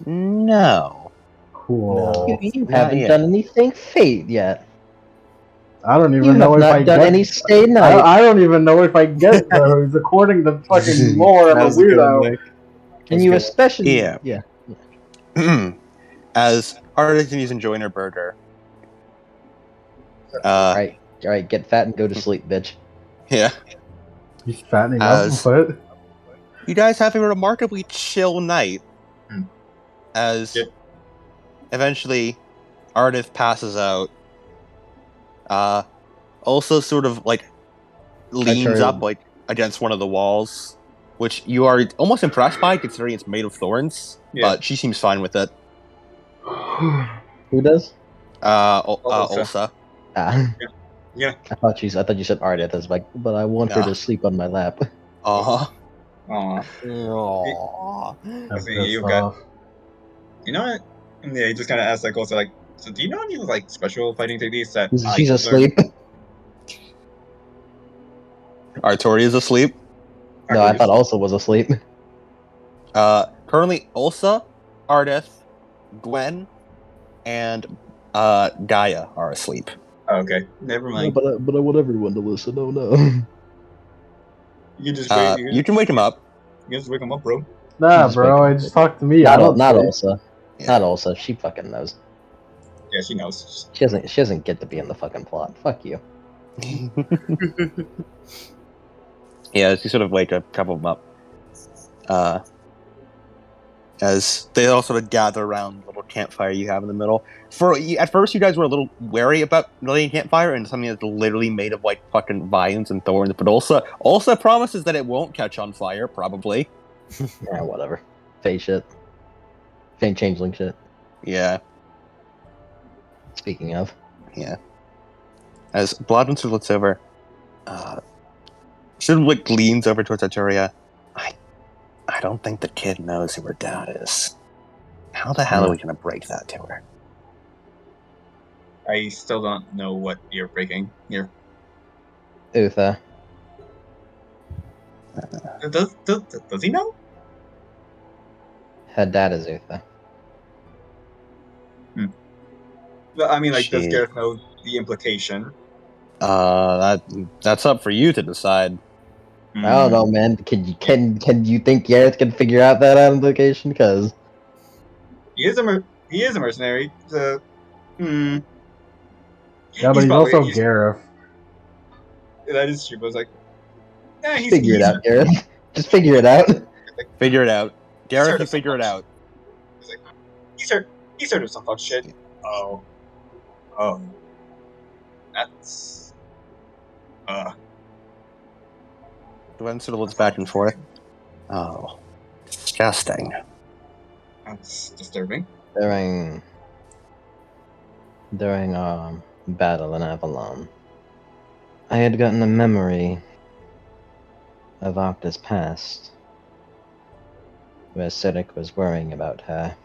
No. Cool. You Not haven't yet. done anything Fate yet. I don't You even know have if I not done get any Stay Night. I don't even know if I get those. According to fucking lore, I'm a That was good, weirdo. Nick. And you especially... Yeah. As Ardith is enjoying her burger. Alright, get fat and go to sleep, bitch. Yeah. He's fattening As- up. What? You guys have a remarkably chill night. As Yep. eventually Ardith passes out. Also sort of like leans Artoria- up like against one of the walls, which you are almost impressed by considering it's made of thorns. Yeah. But she seems fine with it. Who does? Ulsa. Ah. Yeah. I thought you said Ardith. I was like, but I want her No. to sleep on my lap. Uh-huh. Aw. That's see, pissed you've got- off. You know what? Yeah, he just kind of asked like also like, so do you know any like special fighting techniques that I She's could asleep. Artoria's asleep. learn? No, I thought Ulsa was asleep. Currently Ulsa, Ardith, Gwen, and Gaia are asleep. Oh, okay, never mind. but I want everyone to listen. Oh no. You can just wait. You can wake him up. You can just wake him up, bro. Nah, Just bro. wake I up. just talked to me. I don't Not sleep. Ulsa. Yeah. Not Ulsa. She fucking knows. Yeah, she knows. She doesn't get to be in the fucking plot. Fuck you. Yeah, you sort of wake a couple of them up. As they all sort of gather around the little campfire you have in the middle. At first, you guys were a little wary about lighting a campfire and something that's literally made of like fucking vines and thorns, but also promises that it won't catch on fire, probably. Yeah, whatever. Fey shit. Fey changeling shit. Yeah, Speaking of. yeah. As Bloodwinter looks over, sort of like leans over towards Arturia. I don't think the kid knows who her dad is. How the hell are we gonna break that to her? I still don't know what you're breaking here. Uther. Does he know? Her dad is Uther. Well, I mean, like, does She- Gareth know the implication? That's up for you to decide. I don't know, man. Can you think Gareth can figure out that implication? Because He is a mercenary. So, Yeah, but he's probably- also Gareth. that is true. But it's like, yeah, just figure it out, Gareth. Just figure it out. Figure it out. Gareth, Sort you of figure it out. He's like, he's heard of some fuck shit. Oh, that's Gwen sort of looks back and forth. Oh, disgusting. That's disturbing. During our battle in Avalon, I had gotten a memory of Octa's past, where Siddiq was worrying about her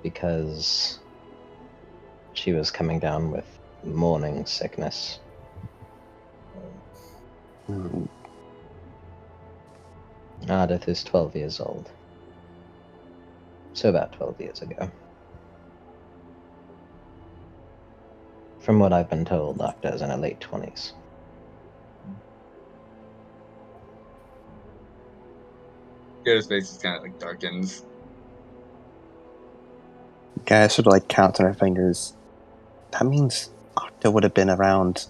because she was coming down with morning sickness. Ardith is 12 years old. So about 12 years ago. From what I've been told, Octa's in her late 20s. Gareth's face is kind of like darkens. Guy sort of like counts on her fingers. That means Octa would have been around.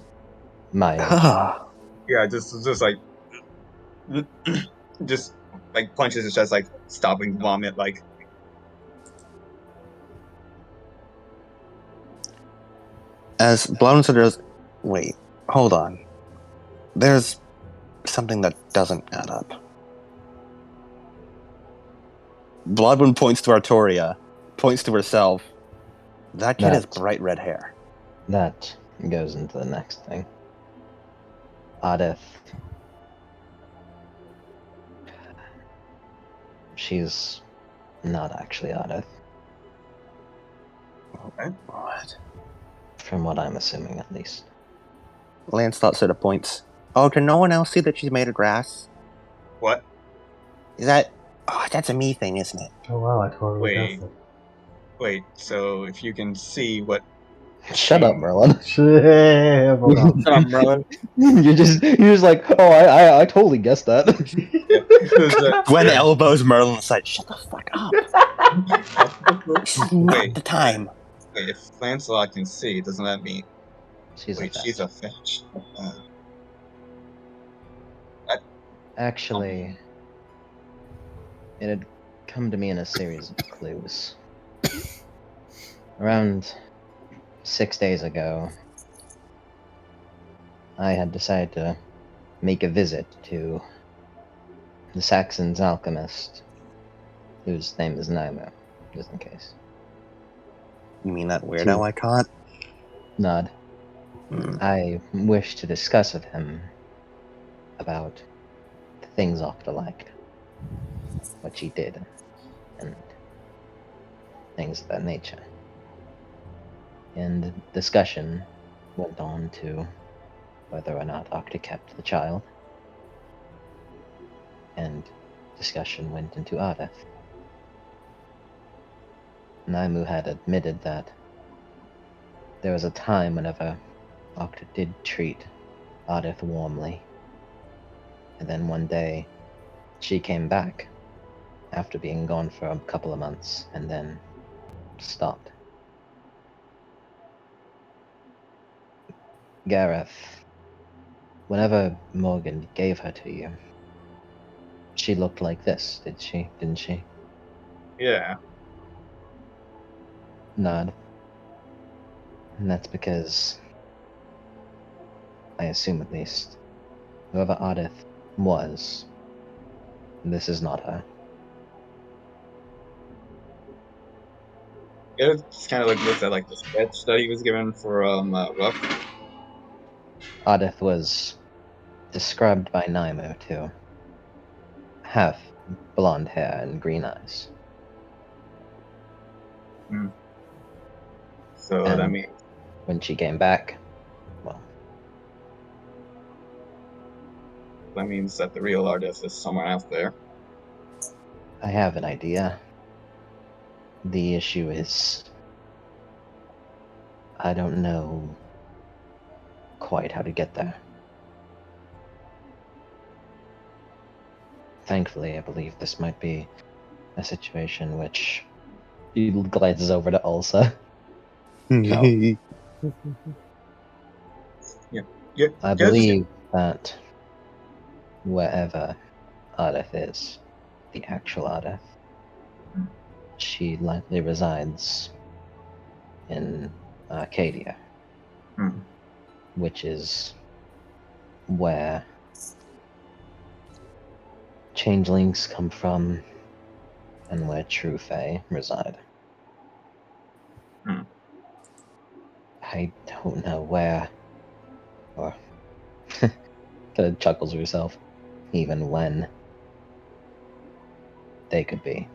My age. Yeah, just like, just like punches his chest, like stopping vomit, like. As Bloodwind sort of goes, wait, hold on. There's something that doesn't add up. Bloodwind points to Arturia, points to herself. That kid has bright red hair. That goes into the next thing. Ardith. She's not actually Ardith. Okay. What? From what I'm assuming, at least. Lancelot sort of points. Oh, can no one else see that she's made of grass? What? Is that... Oh, that's a me thing, isn't it? Oh wow, I totally guessed it. Wait, so if you can see what... Shut up, Merlin. Shit, hold on. Shut up, Merlin. you're just like, oh, I totally guessed that. Gwen elbows Merlin aside. Shut the fuck up. Not the time. Wait, if Lancelot can see, doesn't that mean... She's she's a fetch. Actually, it had come to me in a series of clues. Around 6 days ago, I had decided to make a visit to the Saxon's alchemist, whose name is Nymo, just in case. You mean that weirdo I caught? Nod. I wish to discuss with him about the things Octa liked, what she did, and things of that nature. And the discussion went on to whether or not Octa kept the child, and discussion went into Ardith. Naimu had admitted that there was a time whenever Octa did treat Ardith warmly, and then one day she came back after being gone for a couple of months and then stopped. Gareth, whenever Morgan gave her to you, she looked like this, didn't she? Yeah. nod. And that's because, I assume at least, whoever Ardith was, this is not her. It just kind of like looks at like the sketch that he was given for Rook. Ardith was described by Naimo to have blonde hair and green eyes. So that And means when she came back, well, that the real artist is somewhere out there. I have an idea. The issue is, I don't know quite how to get there. Thankfully, I believe this might be a situation which he glances over to Ulsa. Yeah, I believe that wherever Ardith is, the actual Ardith, she likely resides in Arcadia, which is where changelings come from and where true Fae reside. I don't know where, or kind of chuckles to herself, even when they could be.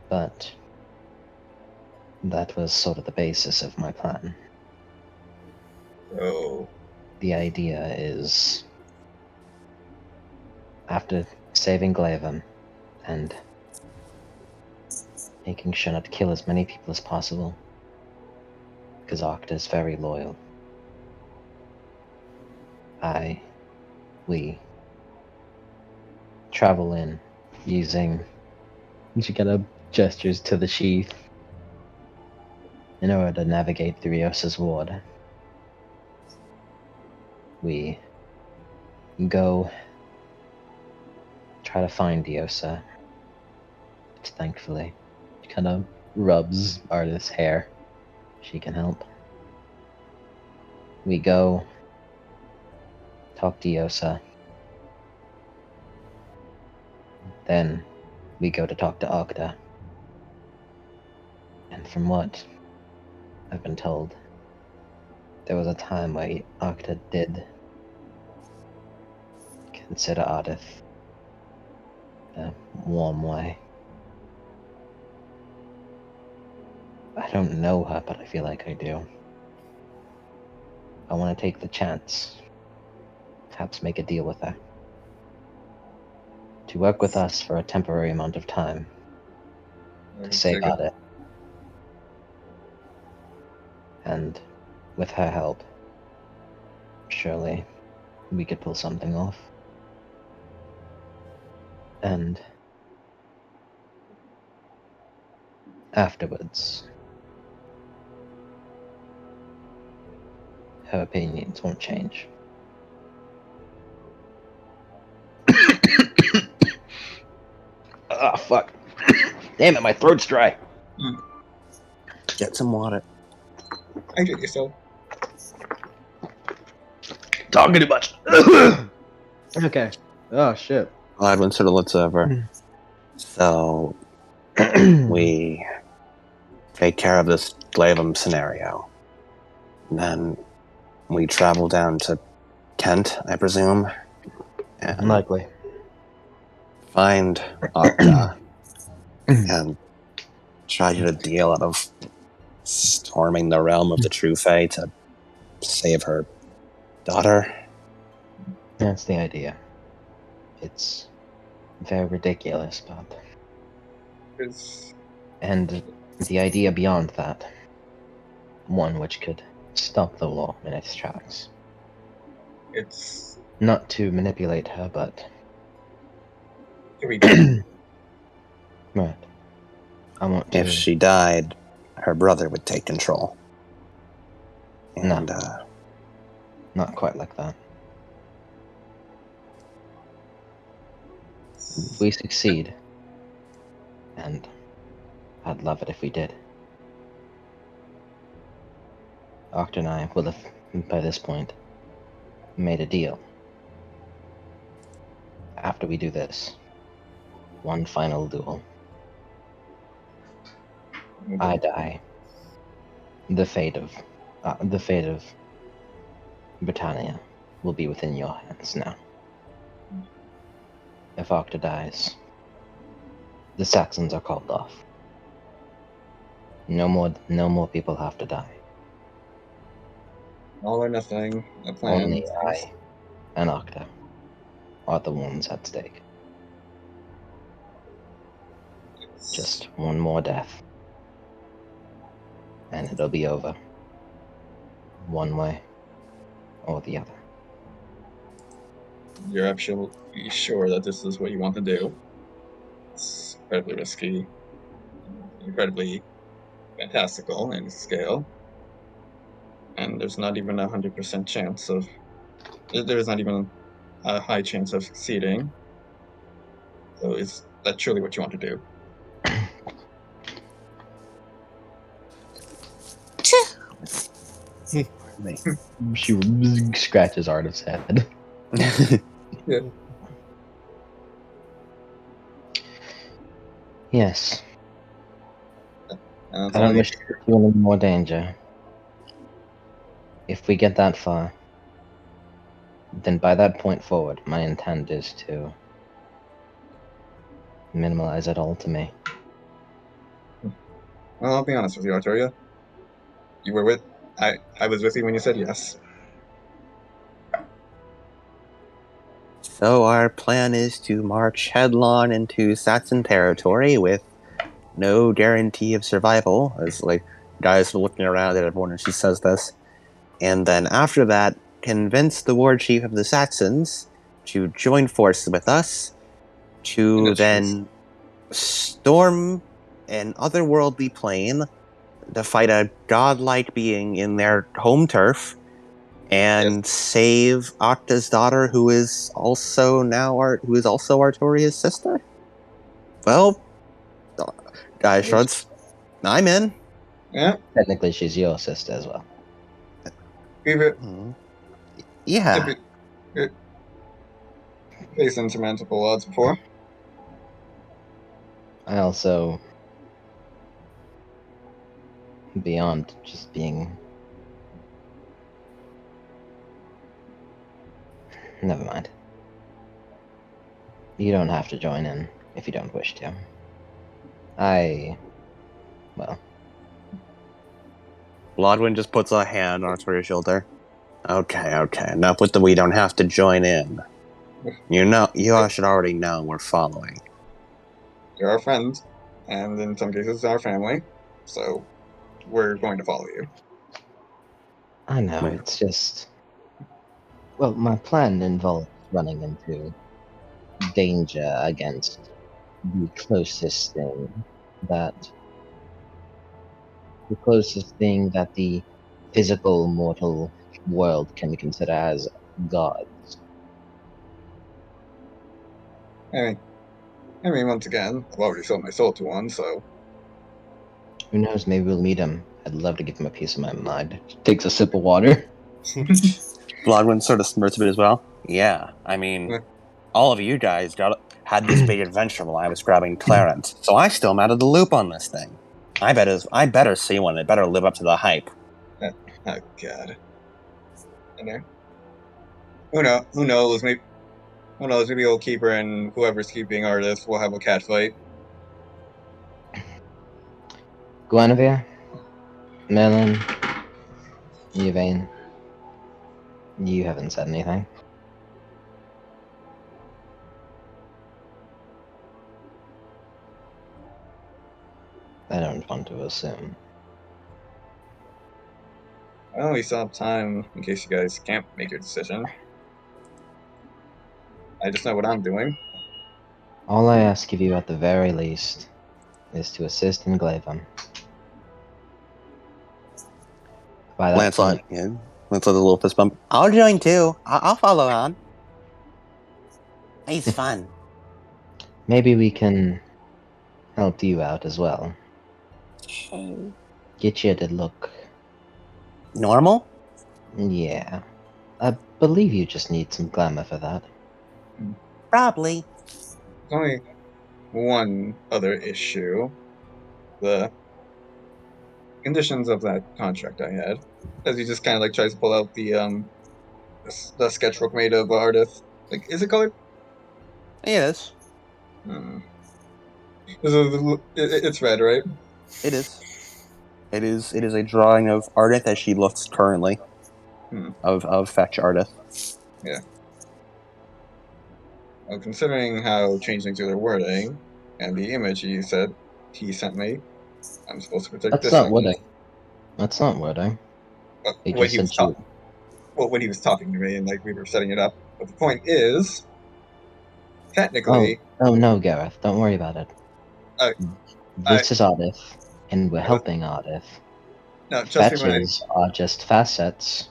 But that was sort of the basis of my plan. Oh, The idea is, after saving Glaven and making sure not to kill as many people as possible, because Octa is very loyal, we travel in using, she kind of gestures to the sheath, in order to navigate through Yosa's ward. We go try to find Yosa, which thankfully kind of rubs Artist's hair. She can help. We go talk to Yosa. Then we go to talk to Octa. And from what I've been told, there was a time where Octa did consider Ardith in a warm way. I don't know her, but I feel like I do. I want to take the chance, perhaps make a deal with her, to work with us for a temporary amount of time, to save Ardith. And with her help, surely we could pull something off. And afterwards, her opinions won't change. Oh, fuck. Damn it, my throat's dry. Get some water. hydrate yourself. Talking too much. Okay. Oh, shit. Glad one sort of looks over. So we take care of this Glaven scenario. And then we travel down to Kent, I presume, and Likely. find Octa and try to get a deal out of storming the realm of the true Fae to save her daughter. That's the idea. It's very ridiculous, but... And the idea beyond that, one which could stop the law in its tracks. It's Not to manipulate her, but... Right. I want to... If she died, her brother would take control. And, Not quite like that. We succeed. and I'd love it if we did. Octa and I will have, by this point, made a deal. After we do this, one final duel, I die. The fate of Britannia will be within your hands now. If Octa dies, the Saxons are called off. No more people have to die. All or nothing. A plan. Only I and Octa are the ones at stake. Just one more death, and it'll be over. One way or the other. You're absolutely sure that this is what you want to do. It's incredibly risky, incredibly fantastical in scale, and there's not even 100% chance of. There's not even a high chance of succeeding. So is that truly what you want to do? She scratches Artif's head. Yeah. Yes. And I don't wish to put you in any more danger. If we get that far, then by that point forward, my intent is to minimalize it all to me. Well, I'll be honest with you, Arturia. You were with. I was with you when you said yes. So our plan is to march headlong into Saxon territory with no guarantee of survival, as like guys are looking around at everyone and she says this. And then after that, convince the war chief of the Saxons to join forces with us to then storm an otherworldly plane to fight a godlike being in their home turf and save Octa's daughter, who is also Artoria's sister. Well, guy shrugs. I'm in. Yeah. Technically, she's your sister as well. Yeah. Faced insurmountable odds before. I also, beyond just being... Never mind. You don't have to join in if you don't wish to. Blodwyn just puts a hand on Artoria's shoulder. Okay. Enough with the we don't have to join in. You all should already know we're following. You're our friends, and in some cases, our family. So we're going to follow you. I know, it's just... Well, my plan involves running into danger against the closest thing that the physical mortal world can consider as gods. I mean, once again, I've already sold my soul to one, so. Who knows, maybe we'll meet him. I'd love to give him a piece of my mind. Takes a sip of water. Blodwyn sort of smirks a bit as well. Yeah, I mean, all of you guys had this big adventure while I was grabbing Clarence, so I still am out of the loop on this thing. I better see one. It better live up to the hype. Oh God. Who knows? Maybe old Keeper and whoever's keeping Artist will have a cat fight. Guinevere, Merlin, Yvain, you haven't said anything. I don't want to assume. Well, we still have time in case you guys can't make your decision. I just know what I'm doing. All I ask of you at the very least is to assist in Glaven. By that Lancelot a little fist bump. I'll join too. I'll follow on. He's fun. Maybe we can help you out as well. Get you to look. Normal? Yeah. I believe you just need some glamour for that. Probably. There's only one other issue. The conditions of that contract I had. As he just kind of like tries to pull out the sketchbook made of Ardith. Like, is it colored? Yes, Hmm. It's red, right? it is. It is. It is a drawing of Ardith as she looks currently. Hmm. Of Fetch Ardith. Yeah. Well, considering how changing to their wording and the image he sent me, I'm supposed to protect That's this not one. wording. That's not wording. He When just he was sent you. when he was talking to me and like we were setting it up. But the point is, Oh, technically, oh no, Gareth. Don't worry about it. I, I This is Ardith, and we're what? helping Ardith. No, trust me when Fetches are just facets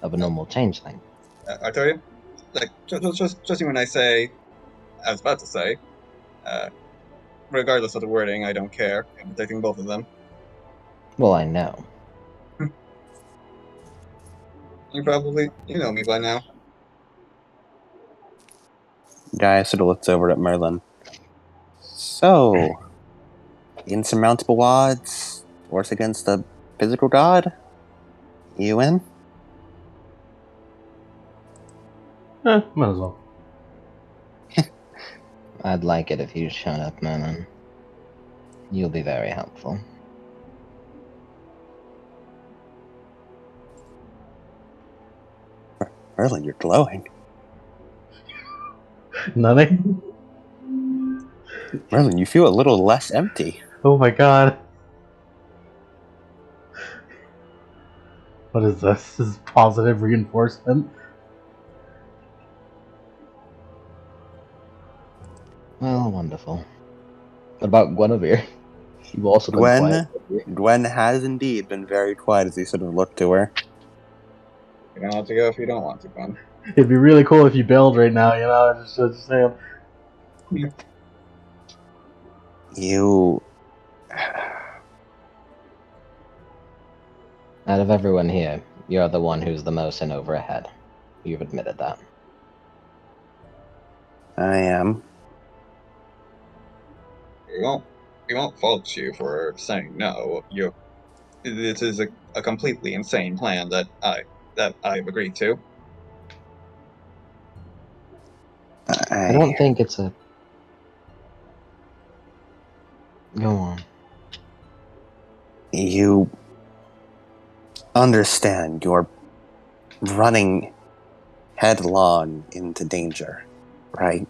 of a normal changeling. I tell you, like trust me when I say, I was about to say, uh, regardless of the wording, I don't care. I'm protecting both of them. Well, I know. You know me by now. Guy sort of looks over at Merlin. So, insurmountable odds, force against the physical god? You in? Might as well. I'd like it if you showed up, Merlin. You'll be very helpful. Merlin, you're glowing. Nothing? Merlin, you feel a little less empty. Oh my god. What is this? This is positive reinforcement? Well, wonderful. What about Guinevere? You've also been quiet. Gwen has indeed been very quiet as he sort of looked to her. You don't have to go if you don't want to, Glenn. It'd be really cool if you bailed right now, you know? Just saying. You. Out of everyone here, you're the one who's the most in over ahead. You've admitted that. I am. We won't fault you for saying no. This is a completely insane plan that I've agreed to. I don't think it's a... Go on. You understand you're running headlong into danger, right?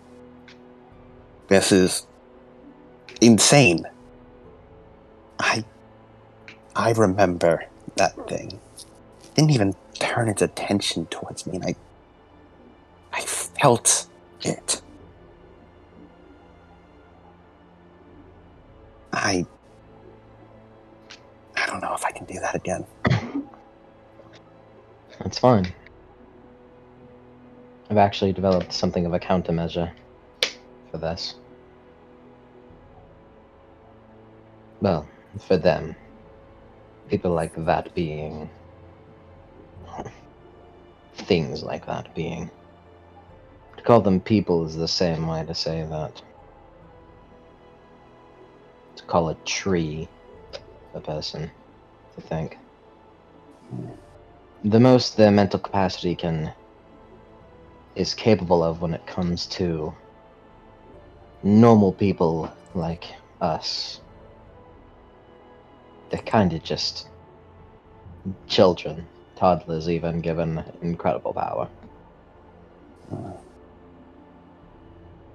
This is insane. I remember that thing. Didn't even turn its attention towards me, and I felt it. I don't know if I can do that again. That's fine. I've actually developed something of a countermeasure for this. Well, for them. People like that being. Things like that being. To call them people is the same way to say that. To call a tree a person, to think. The most their mental capacity is capable of when it comes to normal people like us. They're kinda just children, toddlers even, given incredible power.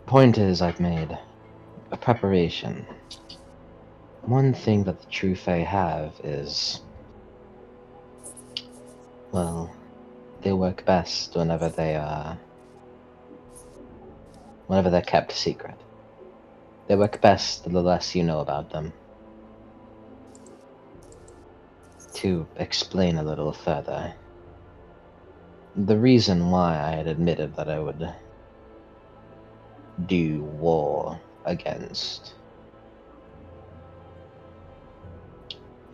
Point is, I've made a preparation. One thing that the true Fae have is, well, they work best whenever they're kept secret. They work best the less you know about them. To explain a little further, the reason why I had admitted that I would do war against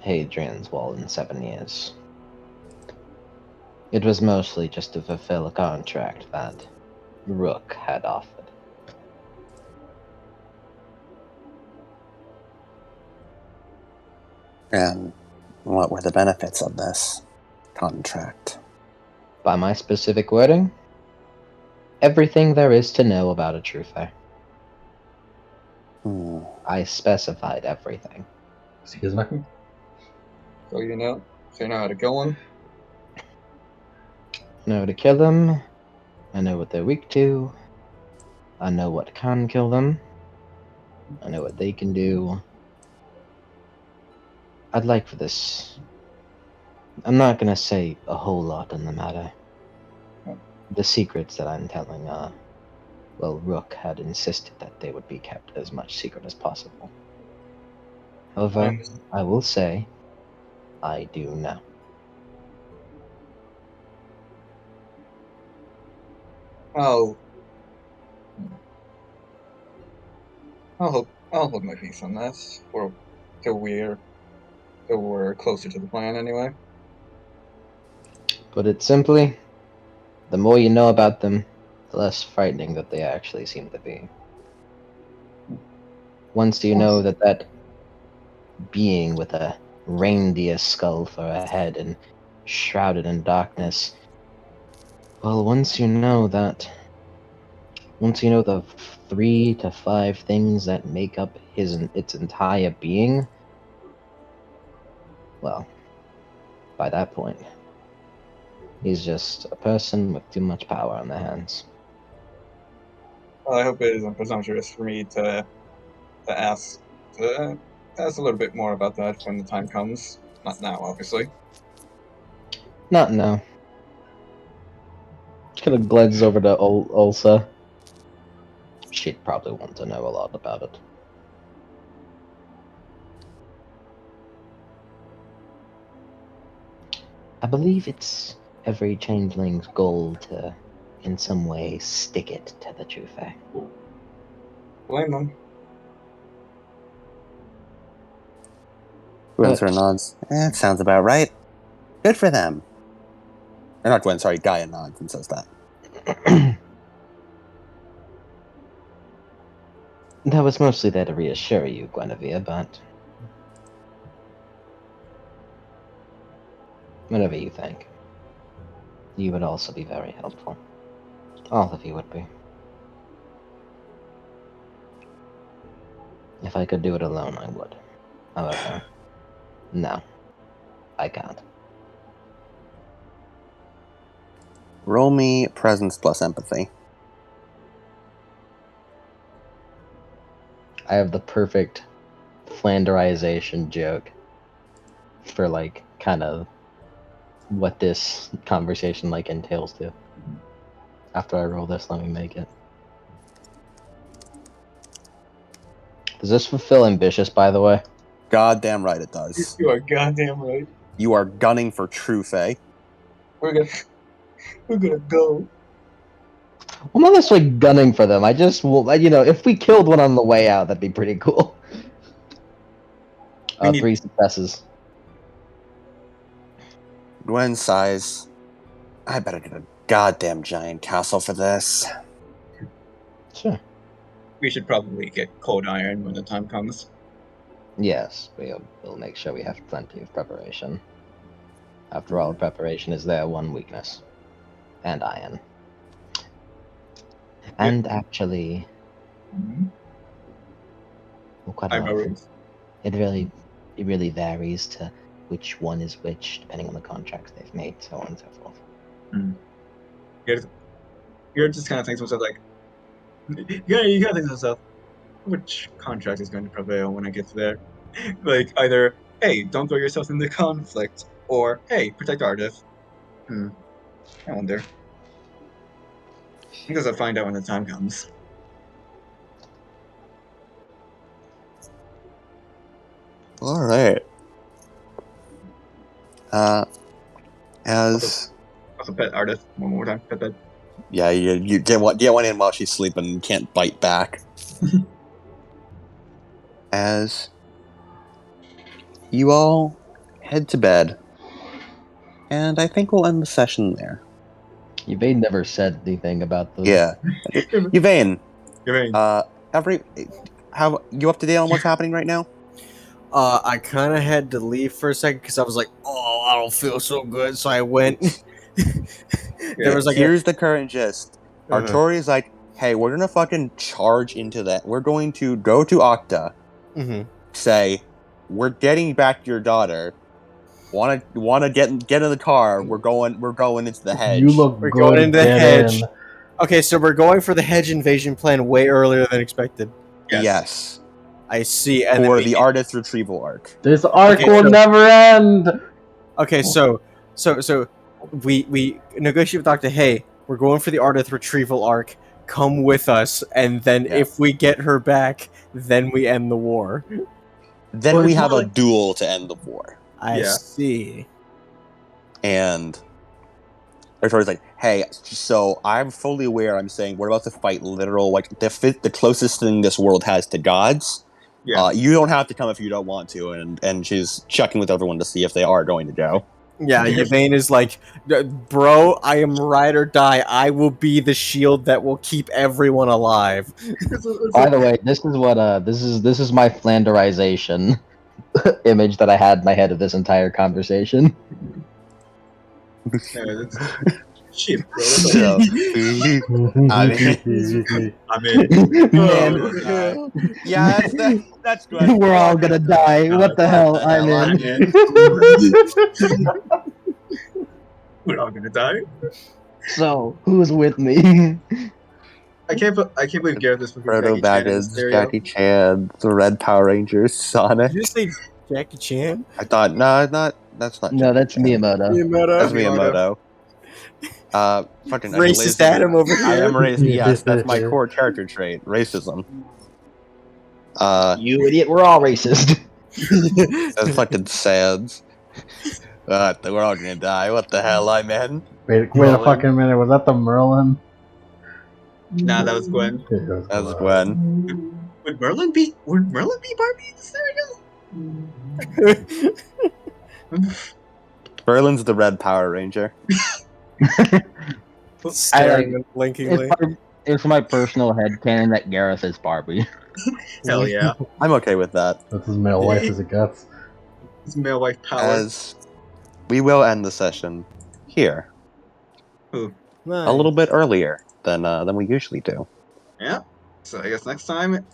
Hadrian's Wall in 7 years. It was mostly just to fulfill a contract that Rook had offered. And what were the benefits of this contract? By my specific wording, everything there is to know about a truther. I specified everything. Excuse me. So you know how to kill him. I know how to kill them. I know what they're weak to. I know what can kill them. I know what they can do. I'd like for this. I'm not gonna say a whole lot on the matter. The secrets that I'm telling, well, Rook had insisted that they would be kept as much secret as possible. However, I will say, I do know. I'll hold my peace on that till we're closer to the plan anyway. Put it simply, the more you know about them, the less frightening that they actually seem to be. Once you know that being with a reindeer skull for a head and shrouded in darkness, well, once you know the 3 to 5 things that make up its entire being, well, by that point, he's just a person with too much power on their hands. Well, I hope it isn't presumptuous for me to ask a little bit more about that when the time comes. Not now, obviously. Not now. Kind of glides over to Ulsa. She'd probably want to know a lot about it. I believe it's every changeling's goal to, in some way, stick it to the truther. Blame them. Gwen sort of nods. That sounds about right. Good for them. Or not Gwen, sorry, Gaia nods and says that. That was mostly there to reassure you, Guinevere, but whatever you think. You would also be very helpful. All of you would be. If I could do it alone, I would. However, no, I can't. Roll me presence plus empathy. I have the perfect Flanderization joke for, like, kind of what this conversation, like, entails to. After I roll this, let me make it. Does this fulfill ambitious, by the way? Goddamn right it does. You are goddamn right. You are gunning for truth, eh? We're gonna go. I'm not necessarily gunning for them. I just, if we killed one on the way out, that'd be pretty cool. We need- 3 successes. Gwen sighs. I better get a goddamn giant castle for this. Sure. We should probably get cold iron when the time comes. Yes, we'll make sure we have plenty of preparation. After all, preparation is their one weakness. And iron. And actually, well, quite often, it really varies to which one is which, depending on the contracts they've made, so on and so forth. You're just kind of thinking to yourself, like, you gotta think to yourself, which contract is going to prevail when I get there? Like, either, hey, don't throw yourself into conflict, or, hey, protect artists. I wonder. I guess I'll find out when the time comes. Alright. As... Also, pet artist, one more time, pet. Yeah, you get one in while she's sleeping and can't bite back. As you all head to bed. And I think we'll end the session there. Yvain never said anything about this. Yeah. Yvain, Yvain. how you up to date on what's happening right now? I kind of had to leave for a second because I was like, oh, I don't feel so good. So I went. There was like Here's the current gist. Uh-huh. Artori's like, hey, we're gonna fucking charge into that. We're going to go to Octa, say, we're getting back your daughter. Wanna get in the car? We're going into the hedge. You look We're good. going into the get hedge. in. Okay, so we're going for the hedge invasion plan way earlier than expected. Yes. I see. And For then the artist retrieval arc. This arc Okay, will so- never end. Okay, so we negotiate with Doctor. Hey, we're going for the Ardith retrieval arc. Come with us, and then Yeah. if we get her back, then we end the war. Then Well, we it's have not a like- duel to end the war. I Yeah. see. And Artori's like, hey, so I'm fully aware. I'm saying we're about to fight literal, like the closest thing this world has to gods. Yeah. You don't have to come if you don't want to, and she's checking with everyone to see if they are going to go. Yeah, Yvain is like, bro, I am ride or die. I will be the shield that will keep everyone alive. By the way, this is what this is my Flanderization image that I had in my head of this entire conversation. Shit, bro. So, I mean, Man, yeah, that's good. we're all gonna die. What the hell? I'm in. We're all gonna die. So, who's with me? I can't believe Gareth is fucking Frodo Jackie Chan in Baggins, stereo. Jackie Chan, the Red Power Rangers, Sonic. Did you say Jackie Chan? I thought, no, that's not. No, that's Jackie Chan. Miyamoto. That's Miyamoto. Fucking Racist racism. Adam over I am here. racist. Yes, that's my core character trait. Racism. You idiot, we're all racist. That's fucking sad. We're all gonna die. What the hell, I'm in? Wait a Merlin. fucking minute. Was that the Merlin? Nah, that was Gwen. That's Gwen. Would Merlin be Barbie in the stereo? Merlin's the Red Power Ranger. Staring unblinkingly. It's my personal headcanon that Gareth is Barbie. Hell yeah. I'm okay with that. That's as male life as it gets. It's male wife power. As we will end the session here Nice. a little bit earlier than we usually do. Yeah. So I guess next time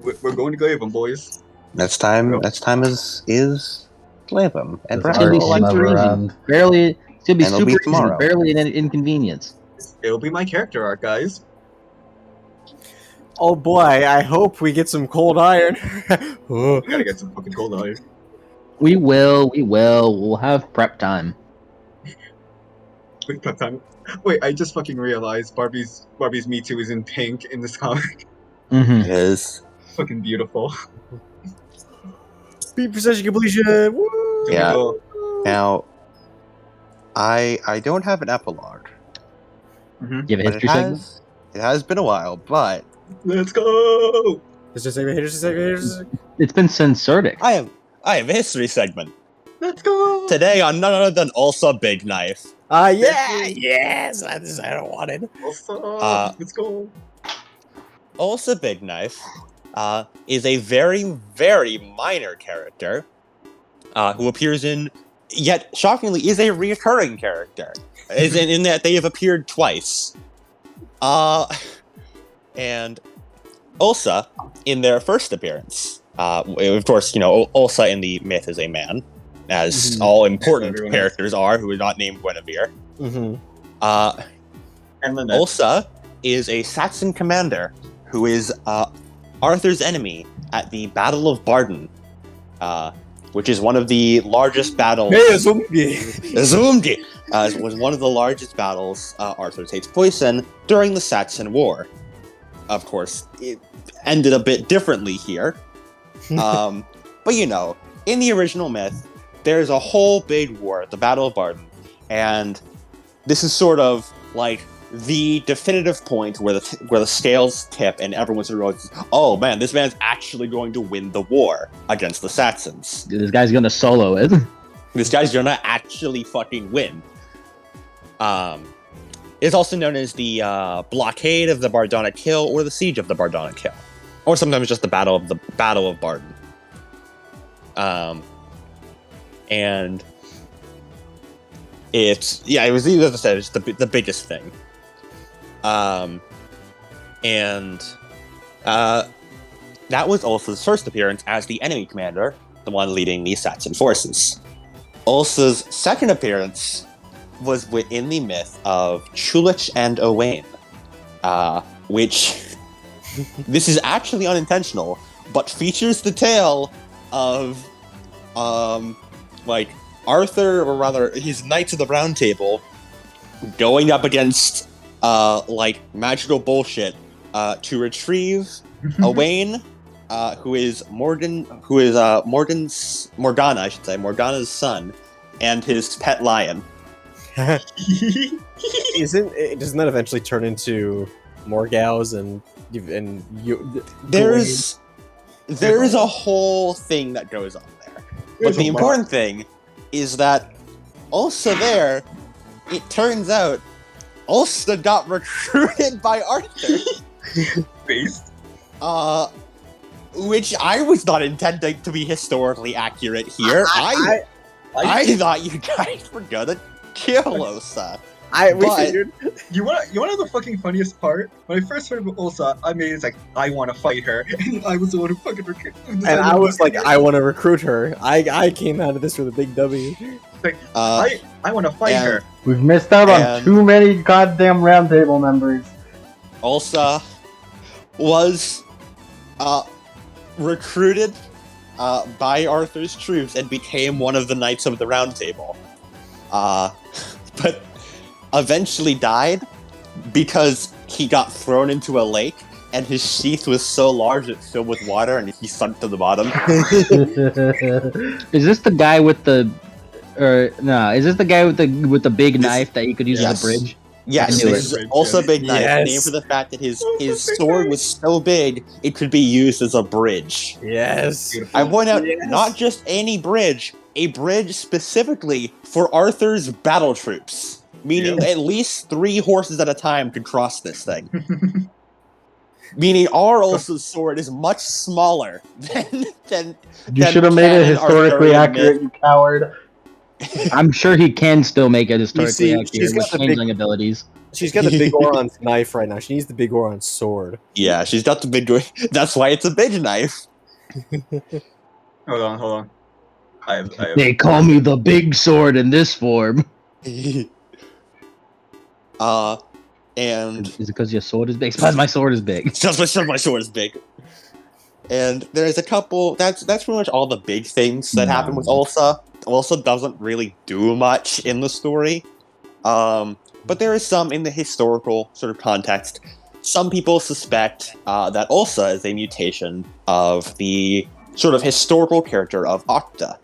we're going to KNIIFE, boys. Next time is Glavum, and This perhaps arc be will we'll super never easy. end. Barely, it's gonna be And it'll super be easy, tomorrow. barely an inconvenience. It'll be my character arc, guys. Oh boy, I hope we get some cold iron. We gotta get some fucking cold iron. We will. We'll have prep time. Wait, prep time. Wait, I just fucking realized Barbie's Me Too is in pink in this comic. Mm-hmm. It is. Fucking beautiful. Speed precision completion. Woo! Yeah. Beautiful. Now, I don't have an epilogue, Give a but history segment. it has been a while. But Let's go! Here's a segment. Here's a segment. Here's a segment. It's been censortic. I have a history segment Let's go! today on none other than also Big Knife. Yeah, yes, that's what I wanted. Let's go! Also Big Knife is a very, very minor character who appears in, yet shockingly, is a recurring character. Is in that they have appeared twice. And Ulsa, in their first appearance, of course, Ulsa in the myth is a man, as all important Everyone characters are who are not named Guinevere. Mm-hmm. And Lynette. Ulsa is a Saxon commander who is Arthur's enemy at the Battle of Barden, which is one of the largest battles. Zumgi! Was one of the largest battles Arthur takes place in during the Saxon War. Of course, it ended a bit differently here. But in the original myth, there's a whole big war at the Battle of Barden, and this is sort of like the definitive point where the scales tip and everyone sort of goes, oh man, this man's actually going to win the war against the Saxons. This guy's gonna solo it. This guy's gonna actually fucking win. It's also known as the blockade of the Bardonic Hill or the siege of the Bardonic Hill, or sometimes just the Battle of Barden. And it was, as I said, it's the biggest thing. That was Ulsa's first appearance as the enemy commander, the one leading the Saxon forces. Ulsa's second appearance was within the myth of Chulich and Owain, which this is actually unintentional, but features the tale of Arthur, or rather his Knights of the Round Table, going up against magical bullshit to retrieve Owain, who is Morgana's son, and his pet lion. Doesn't that eventually turn into Morgause and there's a whole thing that goes on there. But the important thing is that also there, it turns out Ulsta got recruited by Arthur. Based? Which I was not intending to be historically accurate here. I thought you guys were gonna kill Ulsa. Figured. You want to know the fucking funniest part? When I first heard about Ulsa, I made it like, I want to fight her, and I was the one who fucking recruited her. And I was like, I want to recruit her. I came out of this with a big W. Like, I want to fight her. We've missed out on too many goddamn roundtable members. Ulsa was recruited by Arthur's troops and became one of the Knights of the Round Table. But eventually died because he got thrown into a lake and his sheath was so large it filled with water and he sunk to the bottom. Is this the guy with the is this the guy with the big knife that you could use as a bridge? Yes, this is also a big knife, named for the fact that his sword was so big it could be used as a bridge. Yes. I point out, not just any bridge, a bridge specifically for Arthur's battle troops. Meaning at least 3 horses at a time could cross this thing. Meaning our Ulsa's sword is much smaller than You should have made it historically accurate, you coward. I'm sure he can still make it historically accurate she's with got the changing abilities. She's got the big Oron's knife right now. She needs the big Oron's sword. Yeah, she's got the big... That's why it's a big knife. Hold on. They call me the big sword in this form. And is it because your sword is big? It's because my sword is big. It's because my sword is big. And there's a couple. That's pretty much all the big things that happen with Ulsa. Ulsa doesn't really do much in the story, but there is some in the historical sort of context. Some people suspect that Ulsa is a mutation of the sort of historical character of Octa.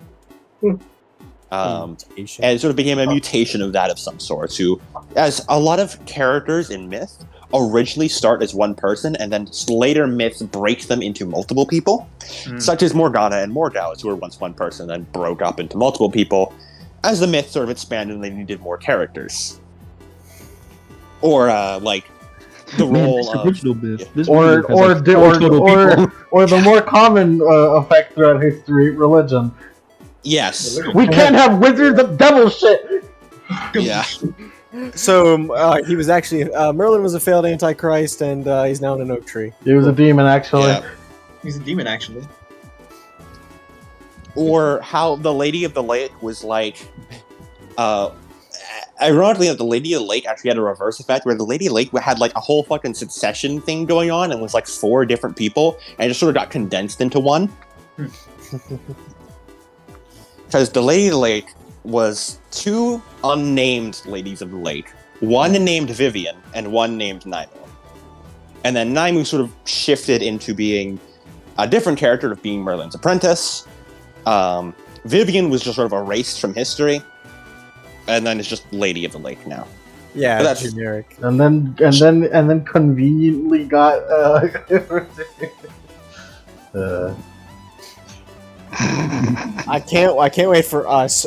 And it sort of became a mutation of that of some sort, who, as a lot of characters in myth, originally start as one person, and then later myths break them into multiple people, such as Morgana and Morgause, who were once one person, then broke up into multiple people, as the myth sort of expanded and they needed more characters. Or, the role of... Or the more common effect throughout history, religion. Yes. We can't have wizards of devil shit! Yeah. So, he was actually... Merlin was a failed antichrist, and he's now in an oak tree. He was a demon, actually. Yeah. He's a demon, actually. Or how the Lady of the Lake was like... ironically, the Lady of the Lake actually had a reverse effect, where the Lady of the Lake had like a whole fucking succession thing going on, and was like 4 different people, and it just sort of got condensed into one. Because the Lady of the Lake was 2 unnamed Ladies of the Lake. One named Vivian, and one named Naimu. And then Naimu sort of shifted into being a different character, of being Merlin's apprentice. Vivian was just sort of erased from history. And then it's just Lady of the Lake now. Yeah, that's generic. And then conveniently got I can't wait for us,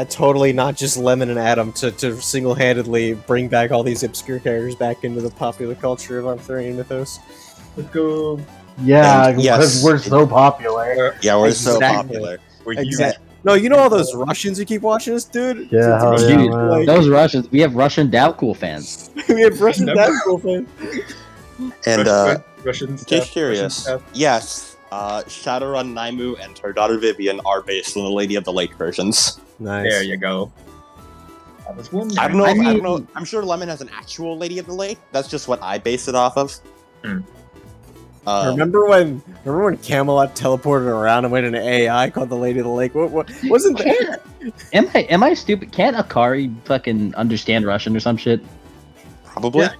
totally not just Lemon and Adam to single-handedly bring back all these obscure characters back into the popular culture of Arthurian mythos. Let's go. Yeah, And because yes, we're so popular. Yeah, we're so Exactly. popular. We're Exactly. No, you know all those Russians who keep watching us, dude? Yeah, hell yeah, Dude, man. those Russians. We have Russian Dalcool fans. We have Russian Never- Dalcool fans. And Russian stuff. just curious, yes, Shadowrun Naimu and her daughter Vivian are based on the Lady of the Lake versions. Nice. There you go. I was wondering. I don't know. I I don't mean- know. I'm sure Lemon has an actual Lady of the Lake. That's just what I base it off of. Hmm. Remember when Camelot teleported around and went into AI called the Lady of the Lake? What wasn't that? Am I stupid? Can't Akari fucking understand Russian or some shit? Probably. Yeah.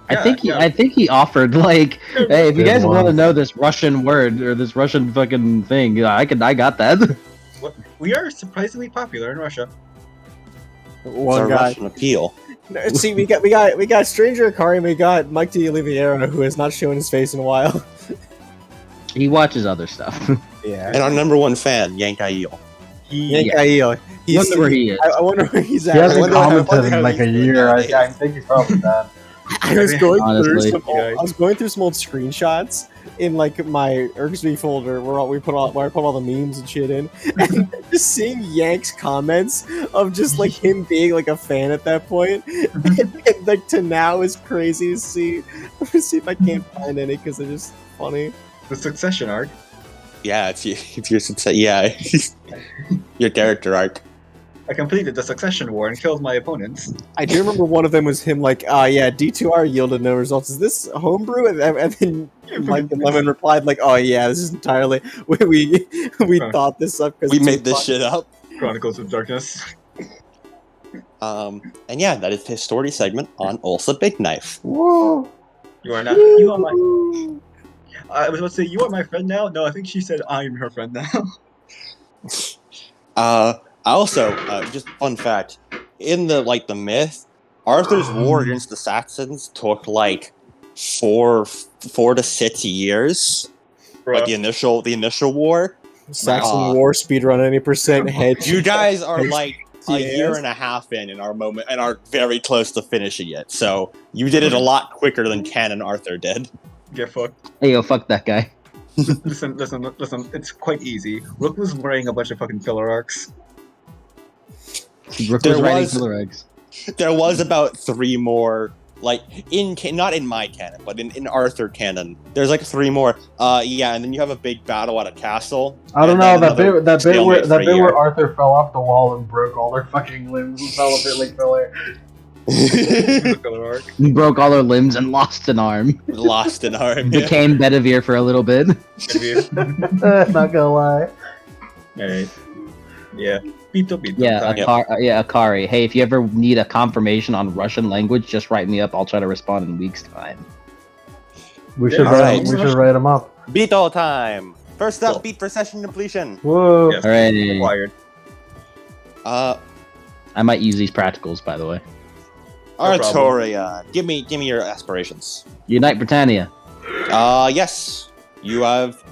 I think he offered like, hey, if you Good guys want to one. know this Russian word or this Russian fucking thing, I got that. We are surprisingly popular in Russia. It's One our guy. Russian appeal. No, see, we got Stranger Akari and we got Mike D. Oliveira, who has not shown his face in a while. He watches other stuff. Yeah. And our number one fan, Yankail. He's, Wonder where he is. I wonder where he's He at. I hasn't wonder how- commented in like a year. I think he's probably dead. I was going Honestly. through some old screenshots in like my Ergsby folder where I put all the memes and shit in, and just seeing Yank's comments of just like him being like a fan at that point, and, like to now is crazy to see. Let me see if I can't find any because they're just funny. The Succession arc. Yeah, if you should say, yeah, your character arc. I completed the Succession War and killed my opponents. I do remember one of them was him like, yeah, D2R yielded no results. Is this homebrew? And then Mike and Lemon replied like, oh yeah, this is entirely we thought this up because We made this shit up. Chronicles of Darkness. And yeah, that is his story segment on Ulsa Big Knife. Whoa. You are not. You are my. I was about to say you are my friend now. No, I think she said I'm her friend now. Also, just fun fact, in the myth, Arthur's war against the Saxons took like four to 6 years. Like the initial war. Saxon War speedrun any percent head. You guys are like a Yes. year and a half in our moment and are very close to finishing it. So you did it a lot quicker than Ken and Arthur did. Get fucked. Hey, yo, fuck that guy. Listen. It's quite easy. Rook was wearing a bunch of fucking filler arcs. Rook There was writing was- killer eggs. There was about 3 more, like not in my canon, but in Arthur canon. There's like 3 more. Yeah, and then you have a big battle at a castle. I don't and know then another that bit stalemate for a year. where Arthur fell off the wall and broke all their fucking limbs and fell a bit like filler. The filler arc. He broke all her limbs and lost an arm. Lost an arm. Yeah. Became Bedivere for a little bit. Not gonna lie. Alright. Yeah. Pito. Yeah, time. Akari. Hey, if you ever need a confirmation on Russian language, just write me up. I'll try to respond in a week's time. We should Alright. write him up. Beat all time. First up, Cool. beat for session completion. Whoa. Yes. Alright. Required. I might use these practicals, by the way. Artoria, give me your aspirations. Unite Britannia. Yes, you have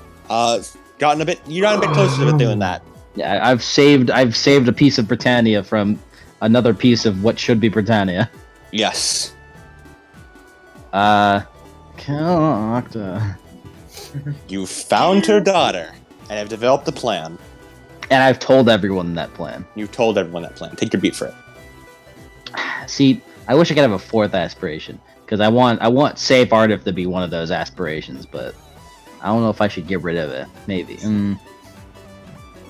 gotten a bit closer to doing that. Yeah, I've saved a piece of Britannia from another piece of what should be Britannia. Yes. Calocta. You found her daughter and have developed a plan. And I've told everyone that plan. You told everyone that plan. Take your beat for it. See, I wish I could have a 4th aspiration because I want Safe Artif to be one of those aspirations, but I don't know if I should get rid of it. Maybe.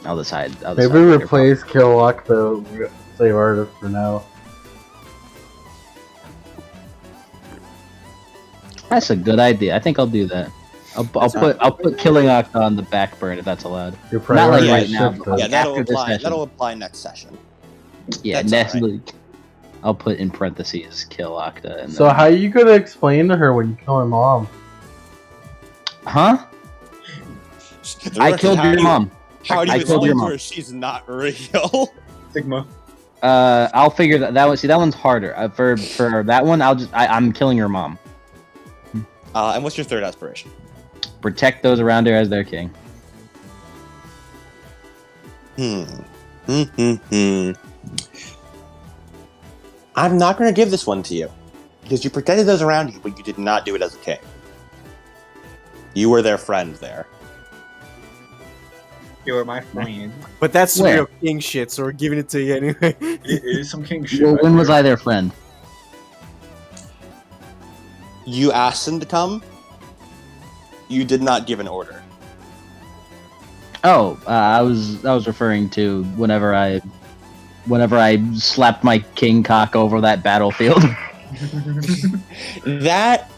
I'll decide. Maybe later. replace Killock the save artist for now. That's a good idea. I think I'll do that. I'll put Killing Octa on the back burner if that's allowed. Your Not like priority right now, shifted. but Yeah, after this session. that'll apply next session. Yeah, That's next alright. I'll put in parentheses Kill Octa. And So then- how are you gonna explain to her when you kill her mom? Huh? I killed your mom. How do you I killed your explain to mom. her she's not real? Sigma. I'll figure that one. See, that one's harder. For that one, I'm killing your mom. And what's your 3rd aspiration? Protect those around her as their king. I'm not going to give this one to you. Because you protected those around you, but you did not do it as a king. You were their friend there. You were my friend. But that's some Where? real king shit, so we're giving it to you anyway. It is some king shit. Well, right when was there. I their friend? You asked them to come. You did not give an order. Oh, I was referring to whenever I slapped my king cock over that battlefield. That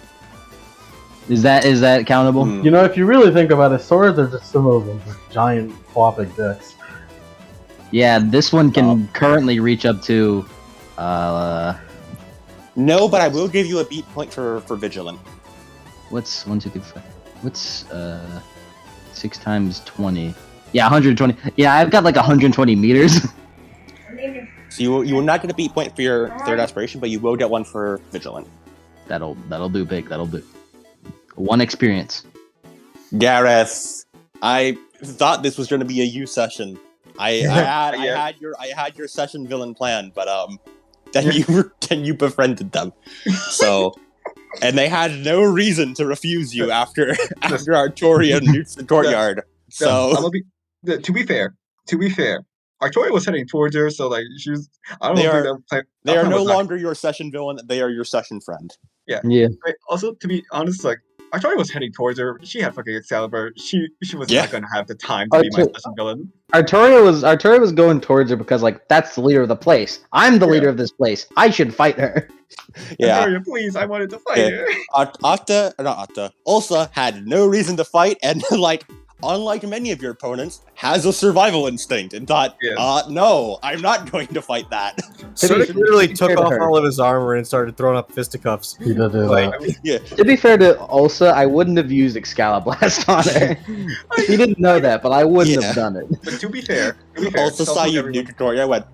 Is that countable? You know, if you really think about it, swords are just symbols of giant flopping dicks. Yeah, this one can currently reach up to. No, but I will give you a beat point for vigilant. What's 1, 2, 3, 4? What's 6 times 20? Yeah, 120. Yeah, I've got like 120 meters. So you will not get a beat point for your third aspiration, but you will get one for vigilant. That'll do, big. That'll do. 1 experience. Gareth, I thought this was going to be a you session. I had your session villain plan, but then you befriended them. So, and they had no reason to refuse you after Artoria nukes the courtyard. So, to be fair, Artoria was heading towards her, so like she was. I don't think that plan. they that are plan no was not- longer your session villain. They are your session friend. Yeah. Right, also, to be honest, like Artoria was heading towards her. She had fucking Excalibur. She was not going to have the time to be my session villain. Artoria was going towards her because like that's the leader of the place. I'm the leader of this place. I should fight her. Yeah. Artoria, please, I wanted to fight her. Ulsa had no reason to fight, and like, unlike many of your opponents, has a survival instinct and thought, no, I'm not going to fight that. Sonic literally took off her. all of his armor and started throwing up fisticuffs. He did do Like, that. To be fair to Ulsa, I wouldn't have used Excaliblast on her. He didn't know that, but I wouldn't have done it. But to be fair, Ulsa saw you nuke Artoria, I went,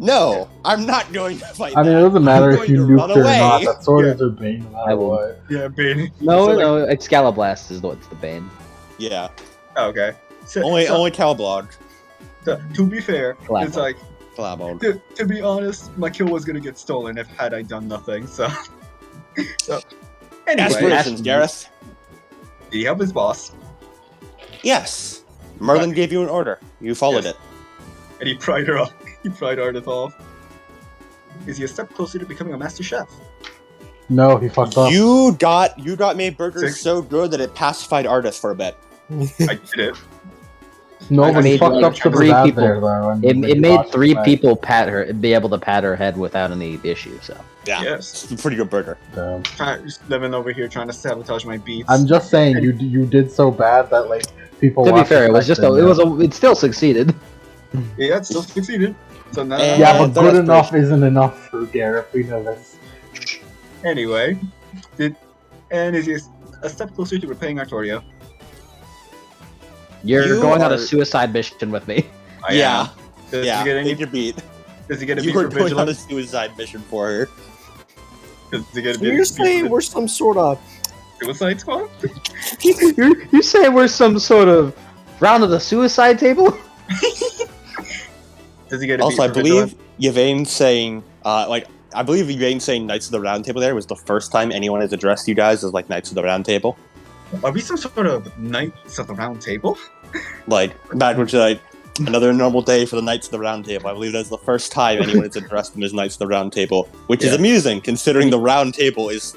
no, I'm not going to fight I mean, it that. doesn't matter I'm if you going to nuked run her or away. not. That sword is a bane no matter I will. what. Yeah, Bane. No, So, like- no, Excaliblast is what's the bane. Yeah. Oh, okay. Only Calblog. To be fair, it's like Calblog. to be honest, my kill was gonna get stolen if had I done nothing. So anyway, Aspirations, Gareth. did he help his boss? Yes. Merlin gave you an order. You followed Yes. it. And he pried her off. He pried Ardith off. Is he a step closer to becoming a master chef? No, he fucked up. You got made burgers 6. so good that it pacified artists for a bit. I did it. No, I but he made, fucked like, up super 3 bad people. there, though. and It he made botched 3 back. people be able to pat her head without any issue. So Yeah. Yes. It's a pretty good burger. Damn. Just living over here trying to sabotage my beats. I'm just saying, you did so bad that like people. to be lost fair, it was just respect in you. it still succeeded. Yeah, it still succeeded. So now, Yeah, but third good enough aspiration. isn't enough for Gareth. We know this. anyway, is he a step closer to repaying Artoria? You're You going on a are- suicide mission with me. I Yeah. am. Does Yeah. he get any? Take your beat. Does he get a You beat were for going on a vigilance? suicide mission for her. Does he get a so beat you're for saying we're some sort of Suicide Squad? You're saying we're some sort of round of the suicide table? Does he get a Also, I beat for vigilance? believe Yvain saying, I believe Yvain saying Knights of the Round Table there was the first time anyone has addressed you guys as like Knights of the Round Table. Are we some sort of Knights of the Round Table? Like, back when like, another normal day for the Knights of the Round Table. I believe that's the first time anyone has addressed them as Knights of the Round Table, which is Yeah. amusing considering the Round Table is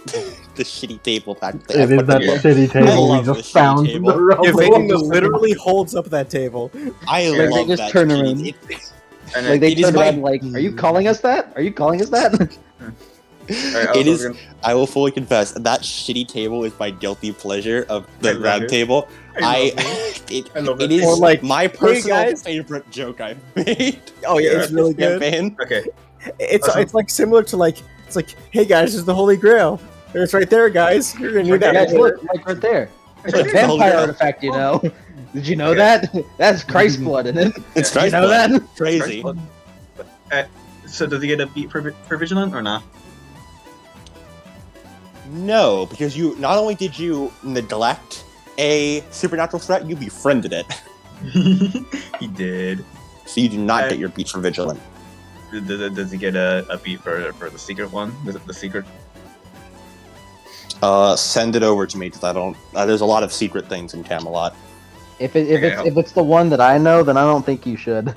the shitty table back there. It is that Yeah. shitty I table we love just this shitty found. table. In the realm Yvain of- literally holds up that table. I Yeah, love they just that turn shitty around. table. And Like they It is turn my- around like, are you calling us that? Are you calling us that? It is. I will fully confess that shitty table is my guilty pleasure of I the love Round it. Table. I It love it it. is Or like, my hey, personal guys. favorite joke I've made. Oh yeah, it's for really this good. campaign. Okay. It's Awesome. it's like similar to like it's like, hey guys, this is the Holy Grail. It's right there, guys. You're gonna need that. Guys, later. look, like right there. It's a It's the Holy vampire Grail. artifact, you know. Did you know Yeah. that? That's Christ blood in it. It's You Christ know blood. that? Crazy. So does he get a beat for Vigilant or not? No, because you not only did you neglect a supernatural threat, you befriended it. He did. So you do not get your beat for vigilant. Does he get a beat for the secret one? Is it the secret? Send it over to me because I don't. There's a lot of secret things in Camelot. If it's the one that I know, then I don't think you should.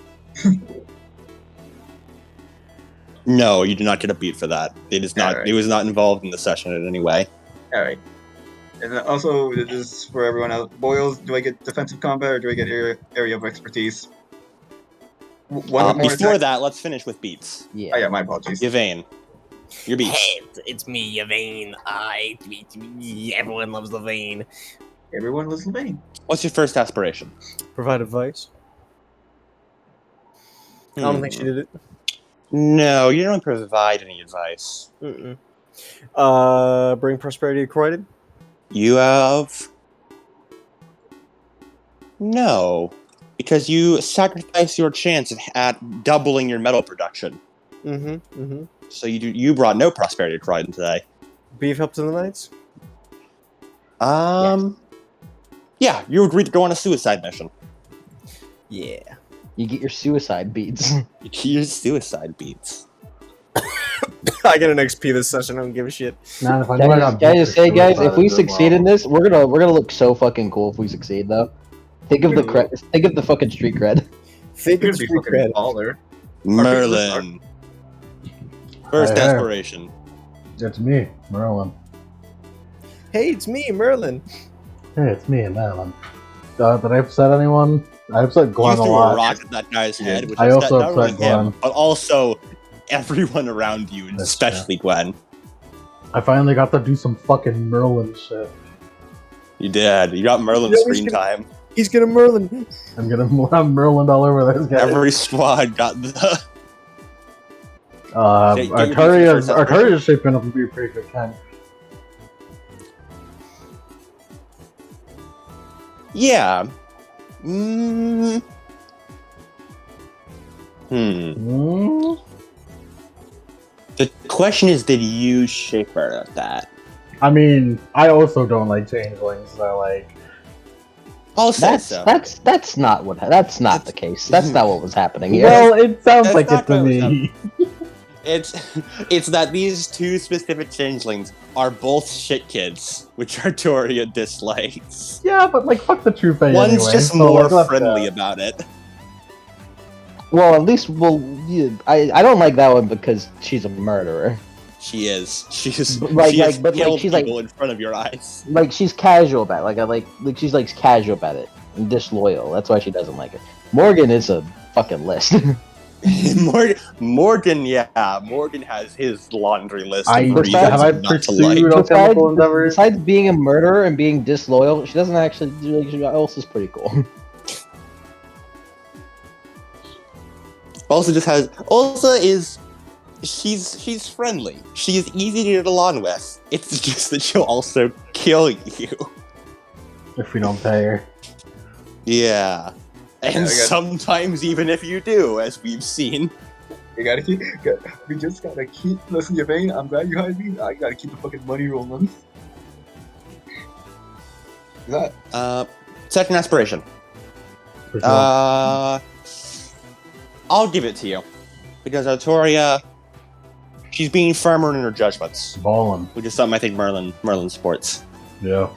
No, you do not get a beat for that. It is not. Alright. It was not involved in the session in any way. All right. And then also, this is for everyone else. Boils, do I get defensive combat or do I get area of expertise? One more Before attack? that, let's finish with beats. Yeah. Oh yeah, my apologies. Yvain, your beats. Hey, it's me, Yvain. Everyone loves Yvain. Everyone loves Levine. What's your first aspiration? Provide advice. I don't think she did it. No, you don't provide any advice. Mm-mm. Bring prosperity to Croydon. You have... No, because you sacrifice your chance at doubling your metal production. So you brought no prosperity to Croydon today. Beef help to the knights. Yeah, you agreed to go on a suicide mission. Yeah. You get your suicide beats. Your suicide beats. I get an XP this session. I don't give a shit. Man, if I knew I got Can I beat just for say, guys, suicide, if we I'd do succeed well. in this, we're gonna look so fucking cool if we succeed, though. Think of the fucking street cred. Think You're of gonna be street fucking cred. baller. Merlin. First Hey, hey. aspiration. It's me, Merlin. Hey, it's me, Merlin. Hey, it's me, Merlin. Did I upset anyone? I upset Glenn You a threw a lot. rock at that guy's head, which I upset also not only upset him, Glenn. but also everyone around you, and That's especially Gwen. I finally got to do some fucking Merlin shit. You did. You got Merlin Yeah, we screen should- time. He's gonna Merlin. I'm gonna have Merlin all over this guy. Every squad got the. Get your Arturia's beats first, shaping up to be a pretty good tank. Yeah. Hmm. Mm? The question is, did you shape her at that? I mean, I also don't like changelings, so like, I'll say so. That's not the case. That's not what was happening here. well, it sounds That's like not it to what was me. It's that these two specific changelings are both shit kids, which Arturia dislikes. Yeah, but like, fuck the true fate One's anyway. just so, more like, let's friendly go. about it. Well, at least I don't like that one because she's a murderer. She is. She's Like- she has like- but, like, killed she's, like- people in front of your eyes. Like she's casual about it. Like she's like casual about it and disloyal. That's why she doesn't like it. Morgan is a fucking list. Morgan, yeah, Morgan has his laundry list I of reasons have I not to like. pursued alchemical endeavors. Besides being a murderer and being disloyal, she doesn't actually do. Like, Elsa's pretty cool. Ulsa is she's friendly. She's easy to get along with. It's just that she'll also kill you. If we don't pay her. Yeah. And Yeah, I got- sometimes even if you do, as we've seen. We just gotta keep. Listen, Yvain, I'm glad you hired me. I gotta keep the fucking money rolling. That Second aspiration. For sure. I'll give it to you. Because Arturia, she's being firmer in her judgments. Ballin'. Which is something I think Merlin supports. Yeah.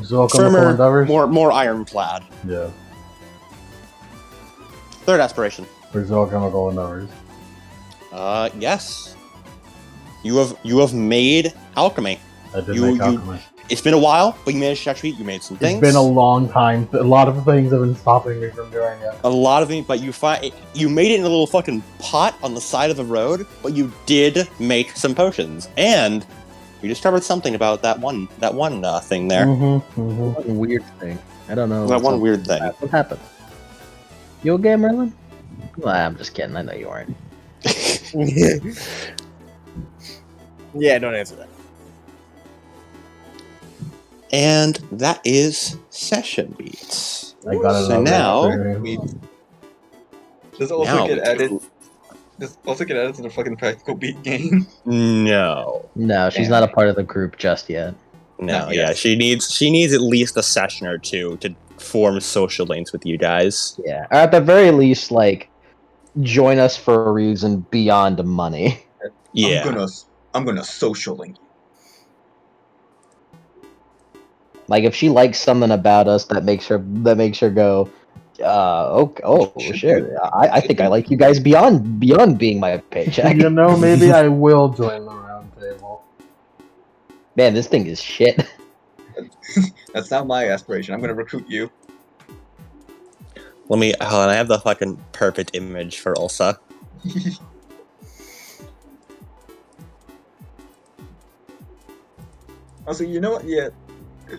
So alchemical Firmer, endeavors. more ironclad. Yeah. Third aspiration. For alchemical endeavors. Yes. You have made alchemy. I did You- make alchemy. It's been a while, but you managed actually. You made some things. It's been a long time. A lot of things have been stopping me from doing it. A lot of things, but you made it in a little fucking pot on the side of the road. But you did make some potions, and you discovered something about that one thing there. Mm-hmm, mm-hmm. One weird thing. I don't know. That one weird thing. What happened? You okay, Merlin? Well, I'm just kidding. I know you aren't. Yeah, don't answer that. And that is session beats. I got it. So on now there. does also Now get we added. do- Does also get added to the fucking practical beat game. No. No, she's not a part of the group just yet. No, Not yeah, yet. she needs at least a session or two to form social links with you guys. Yeah, or at the very least, like, join us for a reason beyond money. Yeah. I'm gonna social link. Like, if she likes something about us that makes her go, shit, I think I like you guys beyond being my paycheck. You know, maybe I will join the round table. Man, this thing is shit. That's not my aspiration. I'm gonna recruit you. Hold on, I have the fucking perfect image for Ulsa. Also, you know what? Yeah,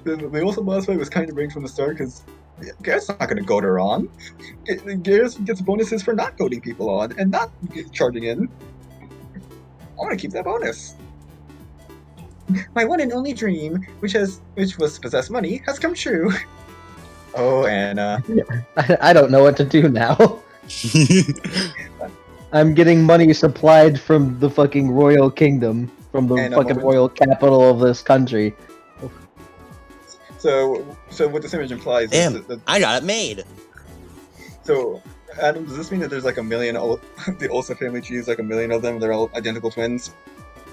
the also boss fight was kind of rigged from the start because Garrett's not gonna goad her on. Garrett gets bonuses for not goading people on and not charging in. I want to keep that bonus. My one and only dream, which was to possess money, has come true. Oh, Anna. I don't know what to do now. I'm getting money supplied from the fucking royal kingdom, from the fucking royal capital of this country. So what this image implies Damn, is that I got it made. So, Adam, does this mean that there's like a million the Olsa family trees, like a million of them? They're all identical twins.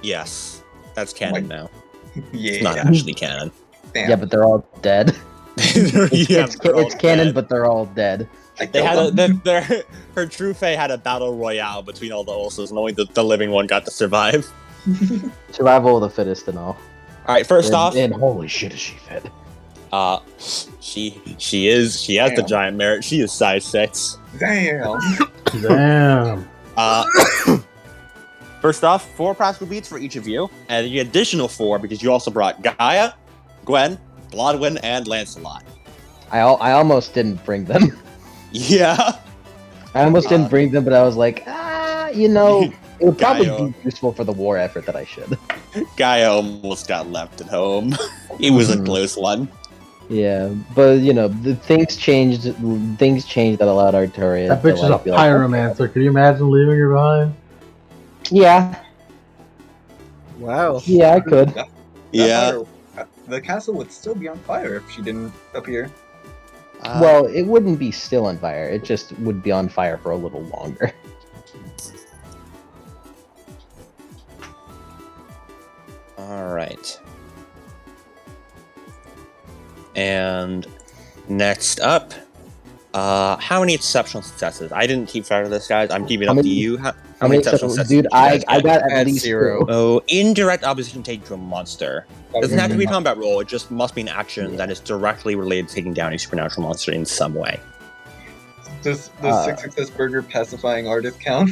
Yes, that's canon now. Yeah, It's not actually canon. Damn. Yeah, but they're all dead. Yeah, It's canon, but they're all dead. They had her true fae had a battle royale between all the Ulsas, and only the living one got to survive. Survival of the fittest and all. All right, first off, and holy shit, is she fit? She has the giant merit. She is size 6. Damn. Damn. First off, 4 practical beats for each of you, and the additional 4 because you also brought Gaia, Gwen, Blodwyn, and Lancelot. I almost didn't bring them. Yeah. I almost didn't bring them, but I was like, you know, it would probably Gaia. be useful for the war effort that I should. Gaia almost got left at home. It was a close one. Yeah, but you know, the things changed. Things changed that allowed Arturia. That bitch is a pyromancer. Can you imagine leaving her behind? Yeah. Wow. Yeah, I could. Yeah. The castle would still be on fire if she didn't appear. Well, it wouldn't be still on fire. It just would be on fire for a little longer. All right. And next up, how many exceptional successes? I didn't keep track of this, guys. I'm keeping up to you. How many exceptional successes? Dude, did you guys I get? got at least 0. Oh, indirect opposition taken to a monster. It doesn't have to be a combat roll. It just must be an action that is directly related to taking down a supernatural monster in some way. Does the 6 success burger pacifying artist count?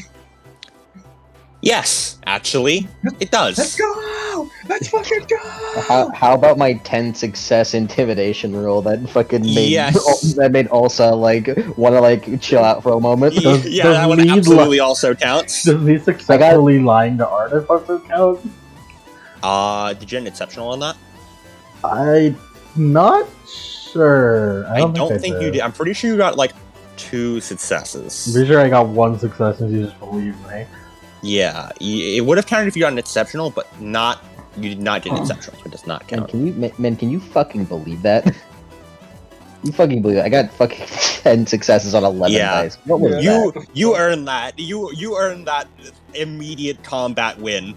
Yes, actually, it does. Let's go! Let's fucking go! How about my 10 success intimidation roll that fucking made Yes. that made Ulsa like want to like chill out for a moment? Does- Yeah, does that one lead absolutely also counts. Does he successfully lying to artist also count? Did you get an exceptional on that? I'm not sure. I don't think you did. I'm pretty sure you got like 2 successes. I'm pretty sure I got 1 success and you just believe me. Yeah, it would have counted if you got an exceptional, but not. You did not get an exceptional, so it does not Man, count. can you fucking believe that? You fucking believe it? I got fucking 10 successes on 11 Yeah. dice. What was that? You earned that. You earned that immediate combat win.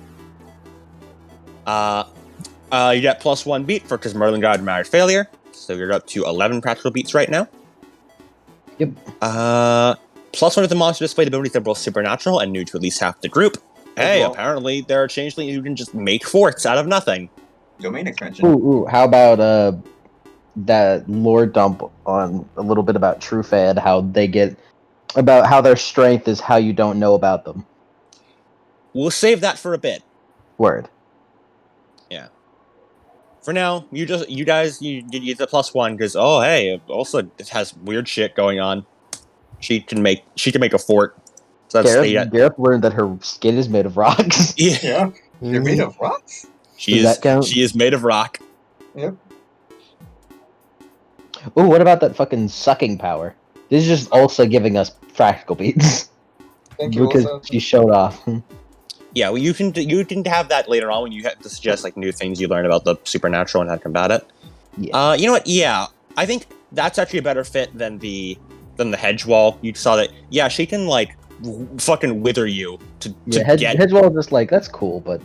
You get +1 beat for because Merlin got a marriage failure, so you're up to 11 practical beats right now. Yep. +1 of the monster displayed abilities that are both supernatural and new to at least half the group. Hey, well. apparently there are changelings who can just make forts out of nothing. Domain expansion. Ooh, how about that lore dump on a little bit about True Fed, how their strength is how you don't know about them. We'll save that for a bit. Word. Yeah. For now, you guys get the +1 because hey, it also has weird shit going on. She can make a fort. So that's Gareth learned that her skin is made of rocks. Yeah. They're made of rocks? She is made of rock. Yep. Ooh, what about that fucking sucking power? This is just also giving us practical beats. Thank you, because Ulsa. she showed off. Yeah, well, you can have that later on when you have to suggest like new things you learn about the supernatural and how to combat it. Yeah. You know what? Yeah, I think that's actually a better fit than the hedge wall. You saw that. Yeah, she can like fucking wither you to get. Hedgewall is just like, that's cool, but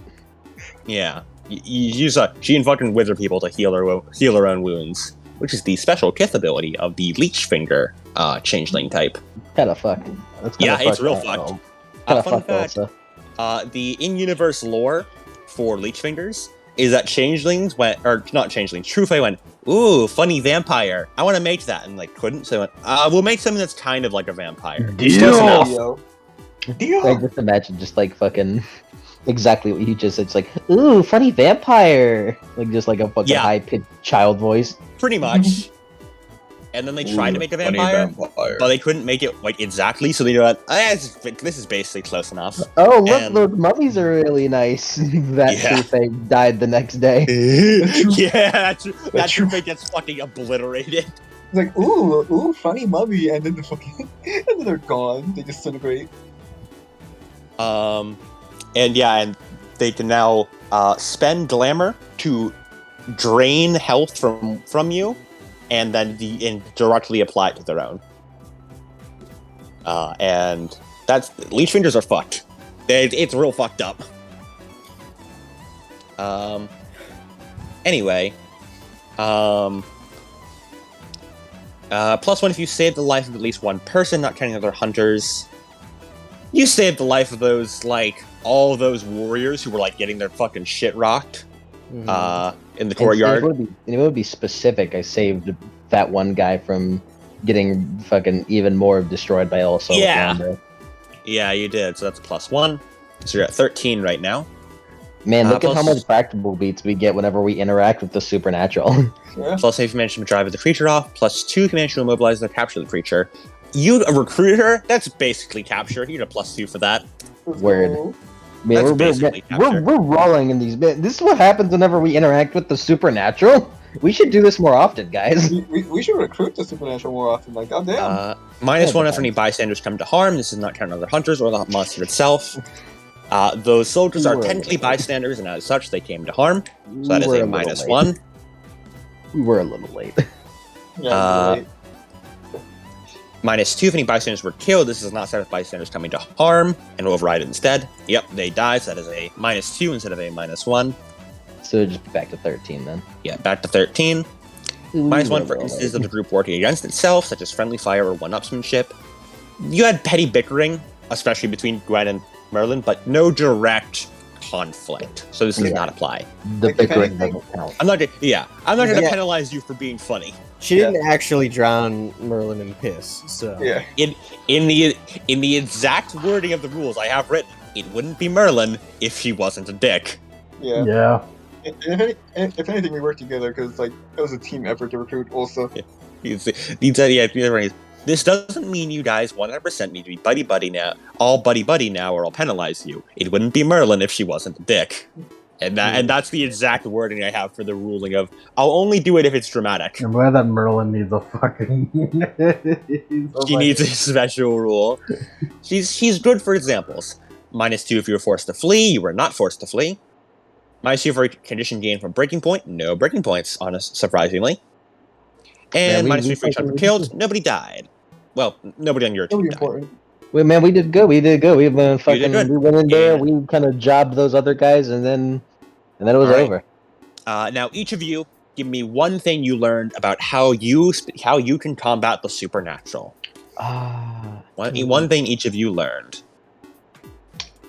Yeah, she can fucking wither people to heal her own wounds, which is the special Kith ability of the Leech Finger changeling type. kind of fucked. It's real fucked. Kind of Fun fucked fact, also. the in-universe lore for Leech Fingers is that changelings went, or not changelings, TrueFae went, ooh, funny vampire. I want to make that, and like couldn't, so they went, we'll make something that's kind of like a vampire. Deal! Close enough. I just imagine just like fucking exactly what you just said. It's like, ooh, funny vampire. Like just like a fucking Yeah. high-pitched child voice. Pretty much. And then they tried to make a vampire, but they couldn't make it like exactly, so they went, this is basically close enough. Oh, look, And- those mummies are really nice. That Yeah. TrueFae died the next day. Yeah, that true- TrueFae gets fucking obliterated. It's like, ooh, funny mummy, and then and then they're gone. They disintegrate. And they can now spend glamour to drain health from you, and then directly apply it to their own. And that's Leech Fingers are fucked. It's real fucked up. Anyway, +1 if you save the life of at least one person, not counting other hunters. You saved the life of those, like, all those warriors who were, like, getting their fucking shit rocked in the courtyard. It would be specific. I saved that one guy from getting fucking even more destroyed by also. Yeah. Yeah, you did. So that's a +1. So you're at 13 right now. Man, look at how plus- much practical beats we get whenever we interact with the supernatural. Plus, if you manage to drive the creature off. +2 if you manage to immobilize or capture the creature. You, a recruiter, that's basically capture. You get a +2 for that. Word. Man, That's we're basically capture. rolling in these bits. This is what happens whenever we interact with the supernatural. We should do this more often, guys. We should recruit the supernatural more often. Like, goddamn. -1 if any bystanders come to harm. This is not counting other hunters or the monster itself. Those soldiers are technically bystanders, and as such, they came to harm. So that is a -1. We were a little late. Yeah, -2 if any bystanders were killed. This is not set of bystanders coming to harm, and will override it instead. Yep, they die, so that is a -2 instead of a -1. So just back to 13 then. Yeah, back to 13. -1 for instances of the group working against itself, such as friendly fire or one-upsmanship. You had petty bickering, especially between Gwen and Merlin, but no direct conflict. So this does not apply. The Like, if bickering anything- doesn't count. I'm not going to Yeah. penalize you for being funny. She didn't actually drown Merlin in piss, so yeah. In the exact wording of the rules I have written, it wouldn't be Merlin if she wasn't a dick. Yeah. Yeah. If anything, we worked together because like it was a team effort to recruit. Also, This doesn't mean you guys 100% need to be buddy-buddy now, all buddy-buddy now, or I'll penalize you. It wouldn't be Merlin if she wasn't a dick. And that's the exact wording I have for the ruling of, I'll only do it if it's dramatic. I'm glad that Merlin needs a fucking. She needs a special rule. She's good for examples. -2 if you were forced to flee, you were not forced to flee. -2 for condition gained from breaking point, no breaking points, surprisingly. And Yeah, -3 for each other killed, nobody died. Well, nobody on your it'll team be died. important. Wait, man, we did good. We did good. We went fucking. good. We went in there. Yeah. We kind of jobbed those other guys, and then it was All right. over. Now, each of you, give me one thing you learned about how you can combat the supernatural. One thing each of you learned.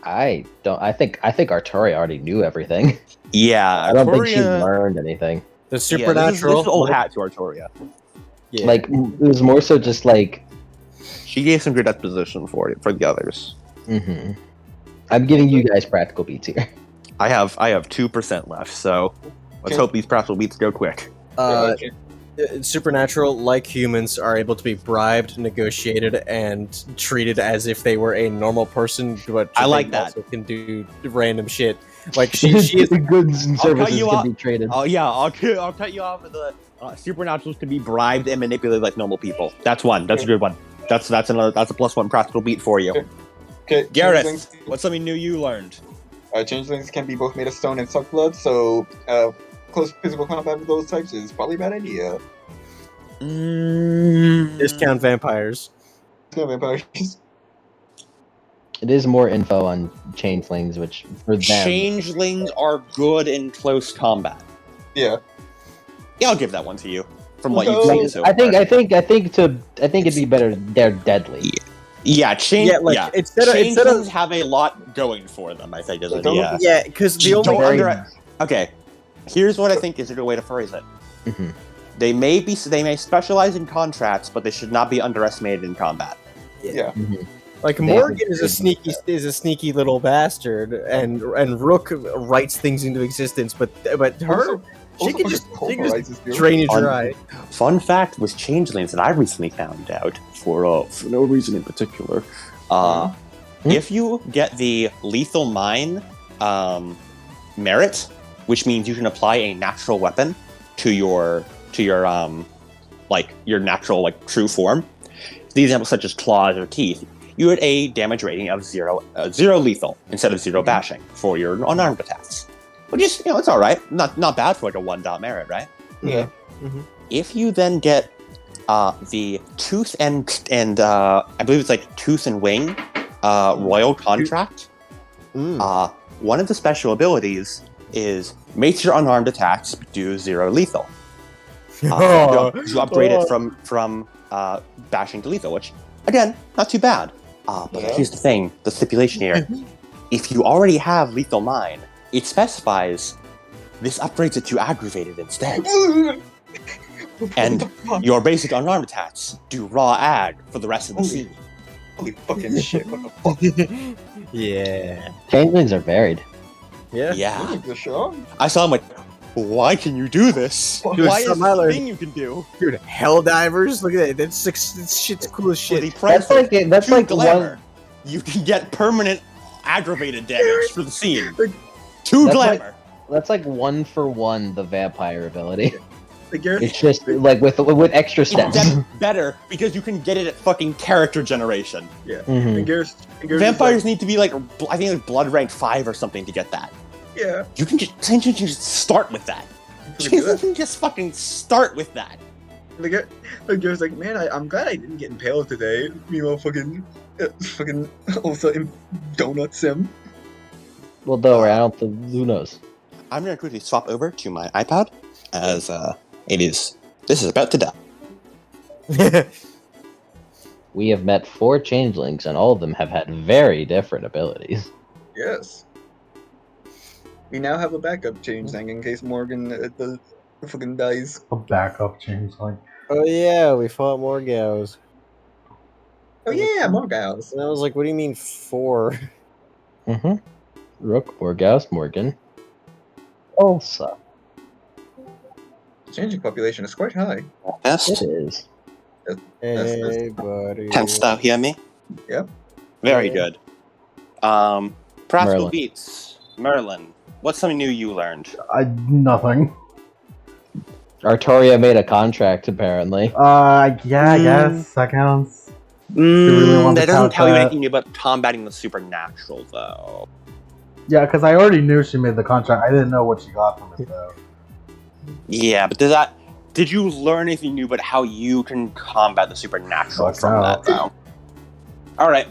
I don't. I think Arturia already knew everything. Yeah, I don't think she Arturia- learned anything. the This supernatural. is old hat to Arturia. Yeah. Like it was more so just like. She gave some good exposition for the others. hmm I'm giving you guys practical beats here. I have 2% left, so let's hope these practical beats go quick. Supernatural, like humans, are able to be bribed, negotiated, and treated as if they were a normal person. But I like they that. also can do random shit. Like she is. Goods and I'll cut services you can off. be traded. Oh yeah, I'll cut you off. With the supernaturals can be bribed and manipulated like normal people. That's one. That's a good one. That's a +1 practical beat for you. Okay, Gareth, what's something new you learned? Changelings can be both made of stone and suck blood, so close physical combat with those types is probably a bad idea. Discount vampires. No vampires. It is more info on changelings, which for them. Changelings are good in close combat. Yeah. Yeah, I'll give that one to you. From what you've So- seen so I think far. it'd be better. They're deadly. Yeah, instead changelings of have a lot going for them. I think. Don't- yeah, because the only Don't Okay, here's what I think is a good way to phrase it. Mhm. They may specialize in contracts, but they should not be underestimated in combat. Yeah. Mhm. like They Morgan have is a sneaky little bastard, and Rook writes things into existence, but her she can just pulverizes you. drain it dry. Fun fact with changelings that I recently found out for no reason in particular. If you get the lethal mine merit, which means you can apply a natural weapon to your like your natural like true form. The examples such as claws or teeth, you had a damage rating of zero lethal instead of 0 bashing for your unarmed attacks, which is it's all right, not bad for like a 1 merit, right? Yeah. If you then get the tooth and I believe it's like tooth and wing royal contract, one of the special abilities is makes your unarmed attacks do 0 lethal. You upgrade it from bashing to lethal, which again, not too bad. But here's the thing, the stipulation here. If you already have lethal mine, it specifies this upgrades it to aggravated instead. And your basic unarmed attacks do raw ag for the rest of the scene. Holy fucking shit! What the fuck? Yeah. Changelings are varied. Yeah. Yeah. Look at the show. I saw him like, why can you do this? Dude, Why is some this a other- thing you can do? Dude, hell divers. Look at that. That shit's cool as For the shit. price That's like of that's 2 like glamour, one. you can get permanent aggravated damage for the scene. Like- 2 That's glamour. That's like 1-for-1 the vampire ability. Like Gareth, It's just like with extra steps. It's better because you can get it at fucking character generation. Mhm. and Gareth Vampires need to be like, I think like blood rank 5 or something to get that. yeah. You can just start with that. You can just fucking start with that. Like Gareth's like, man, I'm glad I didn't get impaled today. Meanwhile, fucking also donuts him. Well, don't worry. I don't. Who knows? I'm gonna quickly swap over to my iPad as this is about to die. We have met 4 changelings, and all of them have had very different abilities. Yes. We now have a backup changeling in case Morgan fucking dies. A backup changeling. Oh yeah, we fought more gals. Oh yeah, more gals. And I was like, what do you mean 4? Mm-hmm. Rook, Morgause, Morgan. Ulsa. The changing population is quite high. It Best. is. Hey, buddy. Canst thou hear me? Yep. Very Yeah. good. Practical Merlin. beats. Merlin. What's something new you learned? Nothing. Artoria made a contract, apparently. Yeah, I guess that counts. really want that to doesn't count tell you that? anything about combating the supernatural, though. Yeah, because I already knew she made the contract. I didn't know what she got from it though. Yeah, but did you learn anything new about how you can combat the supernatural Fuck from no. that, though? Alright.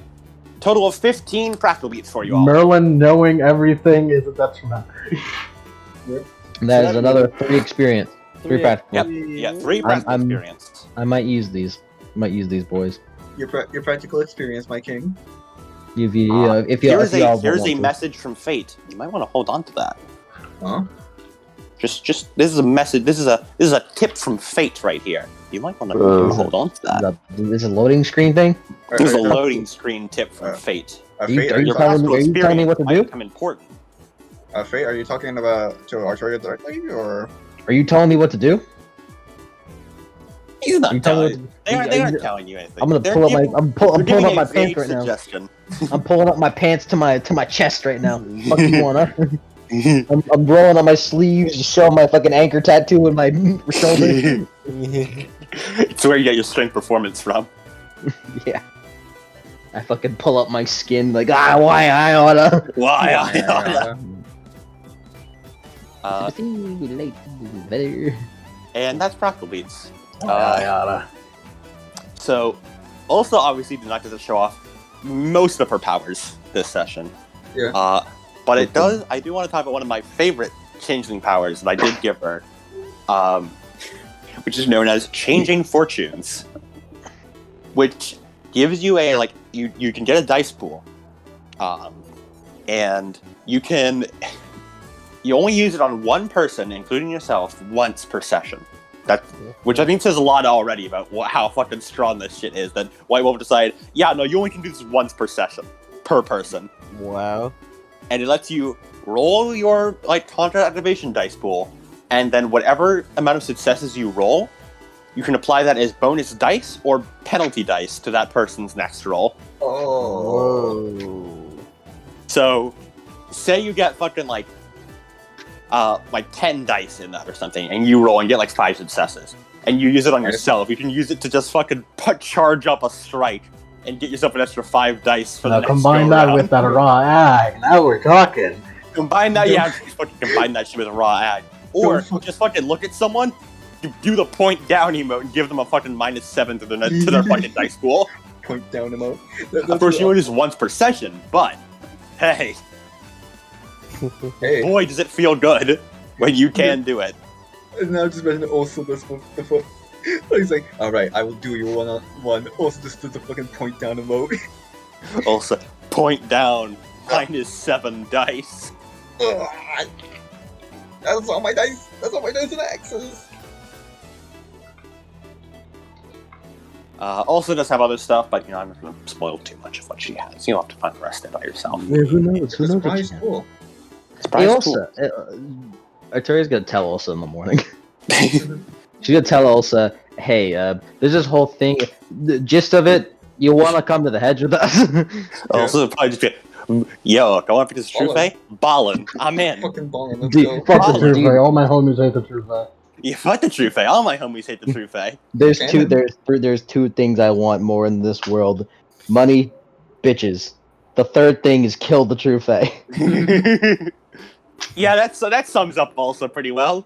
Total of 15 practical beats for you all. Merlin knowing everything is a detriment. That is another 3 experience. 3 practical. Yep. Yeah, 3 practical I'm- experience. I might use these. Boys. Your practical experience, my king. If you Here's all a want to. message from fate. You might want to hold on to that. Huh? Just this is a message. This is a tip from fate right here. You might want to hold on to that. This is a loading screen thing. This is a loading screen tip from Uh, fate. Fate, are you Your telling me- practical are you telling me what to experience might do? become important. Fate, are you talking about to Artoria directly, or Are you telling me what to do? He's not Are you telling me telling. what They aren't telling you anything. I'm gonna They're pull up my. giving- I'm they're pulling giving up a my vague pants right now. suggestion. I'm pulling up my pants to my chest right now. Fuck you want, huh? I'm rolling on my sleeves, just showing my fucking anchor tattoo in my shoulder. It's where you get your strength performance from. Yeah. I fucking pull up my skin like, why I oughta. Why? And that's Practical Beats. So, also obviously did not get to show off most of her powers this session. Yeah. But I do want to talk about one of my favorite changeling powers that I did give her, which is known as Changing Fortunes, which gives you you can get a dice pool, and you only use it on one person, including yourself, once per session. Which I think says a lot already about how fucking strong this shit is. That White Wolf decided, yeah, no, you only can do this once per session, per person. Wow. And it lets you roll your contract activation dice pool, and then whatever amount of successes you roll, you can apply that as bonus dice or penalty dice to that person's next roll. Oh. So, say you get fucking 10 dice in that or something, and you roll and get 5 successes, and you use it on yourself. You can use it to just fucking charge up a strike and get yourself an extra 5 dice for the next combine that with that raw ag. Now we're talking. Combine that, fucking combine that shit with a raw ag. Or just fucking look at someone, do the point down emote, and give them a fucking -7 to their fucking dice pool. Point down emote. Of course, you only use once per session, but hey. Hey. Boy, does it feel good when you can do it. And now just imagine also this one. He's like, alright, I will do your one-on-one. Also just do the fucking point down emote. Also, point down, -7 dice. That's all my dice. That's all my dice and axes. Also does have other stuff, but I'm not going to spoil too much of what she has. You'll have to find the rest of it by yourself. Yeah, who knows? Who knows? Surprise cool. Hey, Ulsa. Arturia's gonna tell Ulsa in the morning. She's gonna tell Ulsa, hey, there's this whole thing. The gist of it, you want to come to the hedge with us? Also, probably just be, yo, go up because Trufe? Ballin'. I'm in. Fucking ballin'. Let's Dude, go. Fuck the Trufe. All my homies hate the Trufe. Yeah, fuck the Trufe. All my homies hate the Trufe. There's two things I want more in this world: money, bitches. The third thing is kill the Trufe. Yeah, that sums up also pretty well.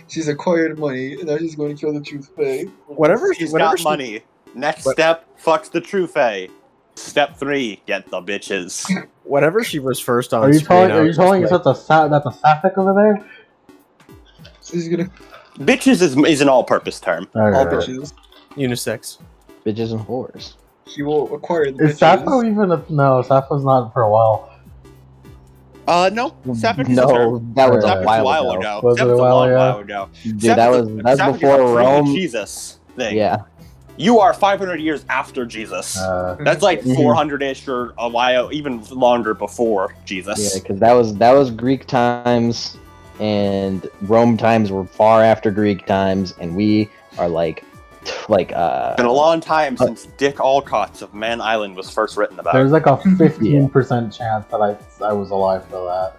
She's acquired money, and now she's going to kill the Truth Fae. Whatever She's got money. Next step, fucks the Trufe. Step 3, get the bitches. Whenever she was first on Are you screen, telling us that's a sapphic over there? She's gonna Bitches is an all-purpose term. all bitches. unisex. Bitches and whores. She will acquire the Is bitches. Sappho even no? Sappho's not for a while. No, Sapphic is a No, term. that was a Sapphic while ago. ago. Was it Sapphic a was a while long ago? while ago. Dude, Sapphic that's Sapphic is before a Rome. Jesus thing. Yeah. You are 500 years after Jesus. That's like 400-ish or a while, even longer before Jesus. Yeah, because that was Greek times, and Rome times were far after Greek times, and we are It's been a long time since Dick Alcott's of Man Island was first written about. There's like a 15% chance that I was alive for that.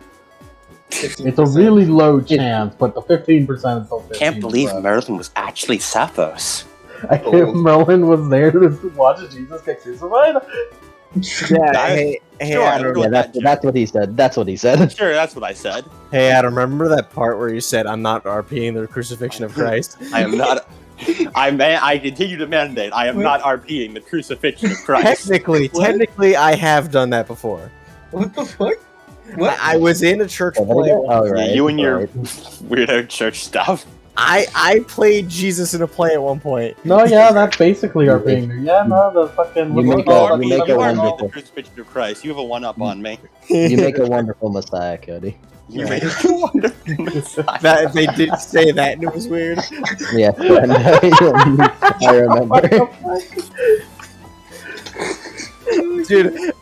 15%. It's a really low chance, but the 15% is still 15%. Can't believe Merlin was actually Sappho's. I can't. Merlin was there to watch Jesus get crucified. Yeah, hey Sure, Adam. I'll go with that, That's what he said. That's what he said. Sure, that's what I said. Hey Adam, remember that part where you said I'm not RPing the crucifixion of Christ? I am not. I continue to mandate. I am not RPing the crucifixion of Christ. Technically, I have done that before. What the fuck? What? I was in a church play. Oh, right. You and your right. weirdo church stuff. I played Jesus in a play at one point. No, yeah, that's basically our being. Yeah, no, the fucking. You make You a- are you make a the wonderful- crucifixion of Christ. You have a one-up on me. You make a wonderful Messiah, Cody. You make a wonderful Messiah. That they did say that, and it was weird. Yeah, I remember.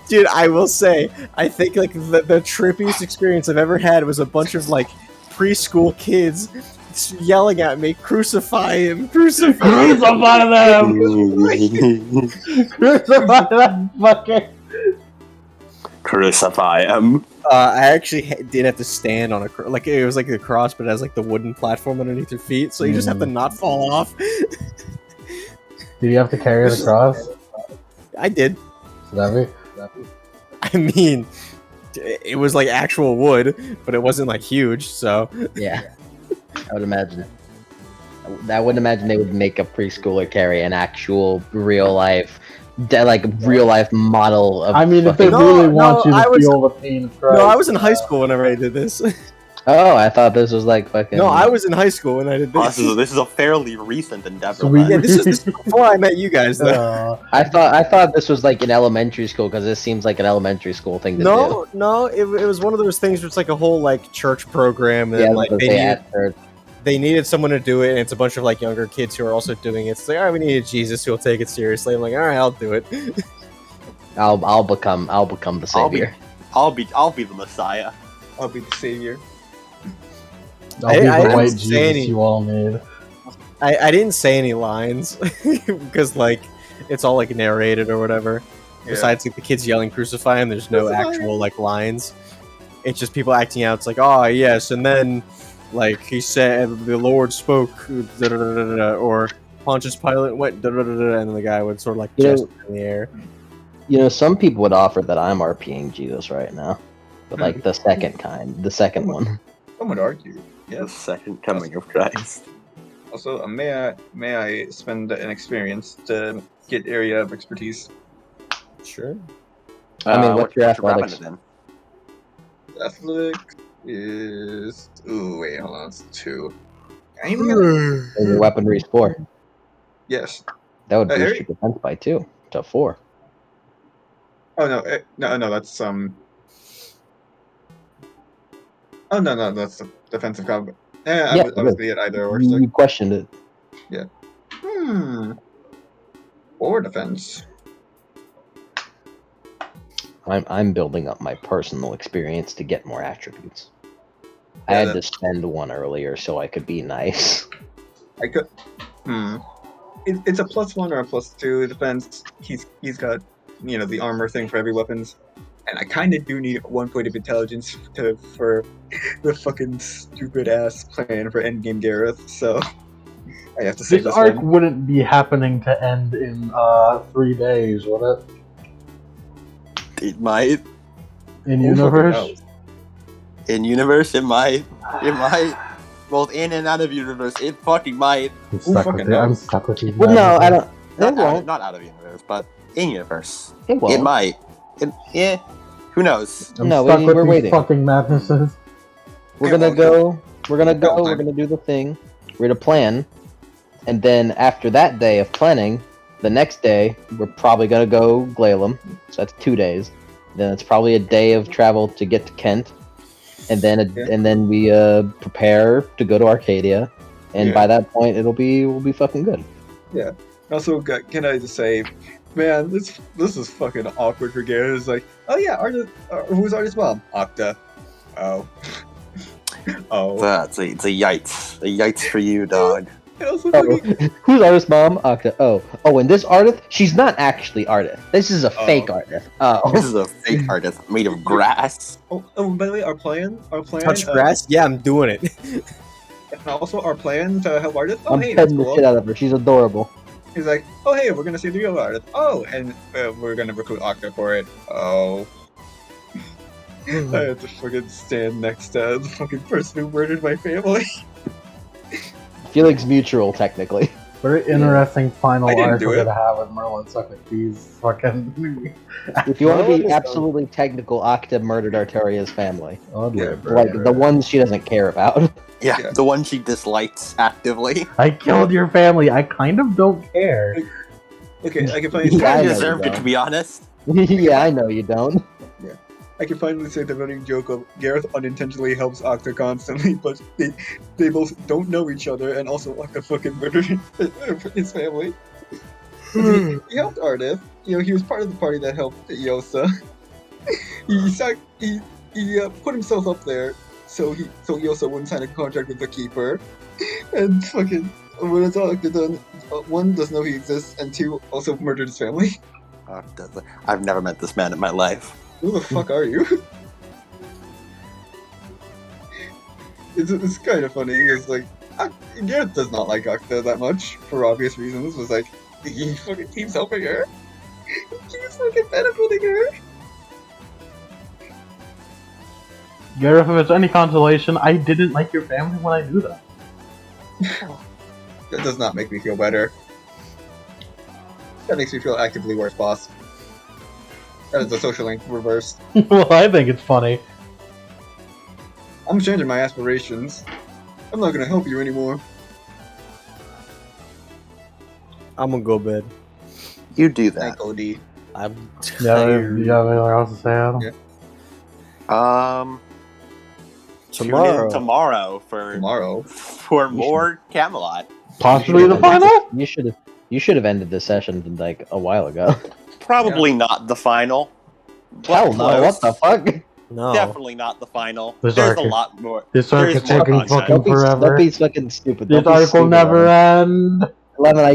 Dude, I will say, I think like the trippiest experience I've ever had was a bunch of like preschool kids yelling at me, "Crucify him! Crucify him!" Crucify them! Crucify them! Fucking. Crucify him. I actually did have to stand on like it was like a cross, but it has like the wooden platform underneath your feet, so you just have to not fall off. Did you have to carry the cross? I did. That I mean, it was like actual wood, but it wasn't like huge. So Yeah, I would imagine. I wouldn't imagine they would make a preschooler carry an actual real life, real life model of. I mean, if they fucking- really No, want no, you to I was- feel the pain of Christ. no, I was in high school whenever I did this. Oh, I thought this was like fucking. No, I was in high school when I did Oh, this. this is a fairly recent endeavor. Sweet. then. Yeah, this is before I met you guys. Though. Uh, I thought this was like in elementary school because this seems like an elementary school thing to do. No, it was one of those things where it's like a whole like church program, and Yeah, like because they needed someone to do it, and it's a bunch of like younger kids who are also doing it. It's like, all right, we need a Jesus who will take it seriously. I'm like, all right, I'll do it. I'll become the savior. I'll be the Messiah. I'll be the savior. I'll be I the didn't white say Jesus any- you all need. I didn't say any lines because like it's all like narrated or whatever. Yeah. Besides like the kids yelling "crucify him," there's no actual like lines. It's just people acting out. It's like, oh yes, and then like he said, the Lord spoke, da, da, da, da, da, or Pontius Pilate went, da, da, da, da, and then the guy would sort of like You know- gesture in the air. You know, some people would offer that I'm RPing Jesus right now, but like the second one. Some would argue. The Yes. second coming of Christ. Also, may I spend an experience to get area of expertise? Sure. I mean, what's your weapon athletics? then? Athletics is. Ooh, wait, hold on. It's 2. I ain't even gonna- And your weaponry is 4. Yes. That would boost Harry? your defense by 2 to 4. Oh no, no, that's Oh no, that's the defensive combat. Yeah, Yeah, I was be it either or. You questioned it. Hmm. Or defense. I'm building up my personal experience to get more attributes. I Yeah, had to that- spend one earlier so I could be nice. I could. It's a +1 or a +2. It depends. He's got the armor thing for heavy weapons, and I kind of do need 1 point of intelligence for the fucking stupid ass plan for endgame Gareth. So I have to save This this arc one. wouldn't be happening to end in 3 days, would it? It might. In Who fucking universe? knows? In universe, it might. It might. Both in and out of universe, it fucking might. I'm stuck fucking with you. I'm knows? stuck with you. Well, no, I don't. It Not won't. not out of universe, but in universe. It won't. It might. Yeah. Who knows? I'm No, stuck with we're these waiting. fucking madnesses. We're Yeah, gonna well, go. We're gonna go. Time. We're gonna do the thing. We're gonna plan, and then after that day of planning, the next day we're probably gonna go Glalem. So that's 2 days. Then it's probably a day of travel to get to Kent, and then we prepare to go to Arcadia, and Yeah. by that point we'll be fucking good. Also, can I just say, man, this is fucking awkward for Gareth. It's like, oh yeah, who's Artist Mom? Octa. Oh. Oh. It's a yikes. A yikes for you, dog. And also Oh, fucking, who's Artist Mom? Octa. Oh, and this Ardith, she's not actually Ardith. This is a fake Ardith. This Oh, is a fake artist made of grass. oh, by the way, our plan, Touch grass? Yeah, I'm doing it. and also our plan to help Artist. Oh, I'm hey, that's petting the cool. shit out of her. She's adorable. He's like, oh hey, we're gonna see the real Artist. Oh, and we're gonna recruit Octa for it. Oh. I have to fucking stand next to the fucking person who murdered my family. Feelings mutual, technically. Very interesting final I didn't arc do we're it. gonna have with Merlin suck with these fucking. If you want to Merlin be is absolutely technical, Octa murdered Arteria's family. Yeah, Like, the ones she doesn't care about. Yeah, Yeah. the one she dislikes actively. I killed your family. I kind of don't care. Okay, I can finally Yeah, I I know deserved you it, to don't. be honest. Yeah, I know you don't. say the running joke of Gareth unintentionally helps Octa constantly, but they both don't know each other, and also Octa fucking murdered his family. He helped Ardith. He was part of the party that helped Yosa. He put himself up there so Yosa wouldn't sign a contract with the keeper, and fucking when it's all done, 1 doesn't know he exists, and 2 also murdered his family. I've never met this man in my life. Who the fuck are you? It's kind of funny. It's like Gareth does not like Octa that much for obvious reasons. Was like he fucking keeps helping her. He's fucking benefiting her. Gareth, if it's any consolation, I didn't like your family when I knew them. That does not make me feel better. That makes me feel actively worse, boss. That is the social link reversed. Well, I think it's funny. I'm changing my aspirations. I'm not gonna help you anymore. I'm gonna go bed. You do that. Thank OD. I'm Yeah, tired. you got anything else to say, Adam? Yeah. Tune Tomorrow. in tomorrow Tomorrow. for more Camelot. Possibly the final? You should have ended this session like a while ago. Probably not the final. but Hell no! close. What the fuck? No. Definitely not the final. This There's arc a is- lot more. This arc There's is more taking content. fucking forever. Don't be fucking stupid. This Don't be arc will stupid, never end. Lemon, I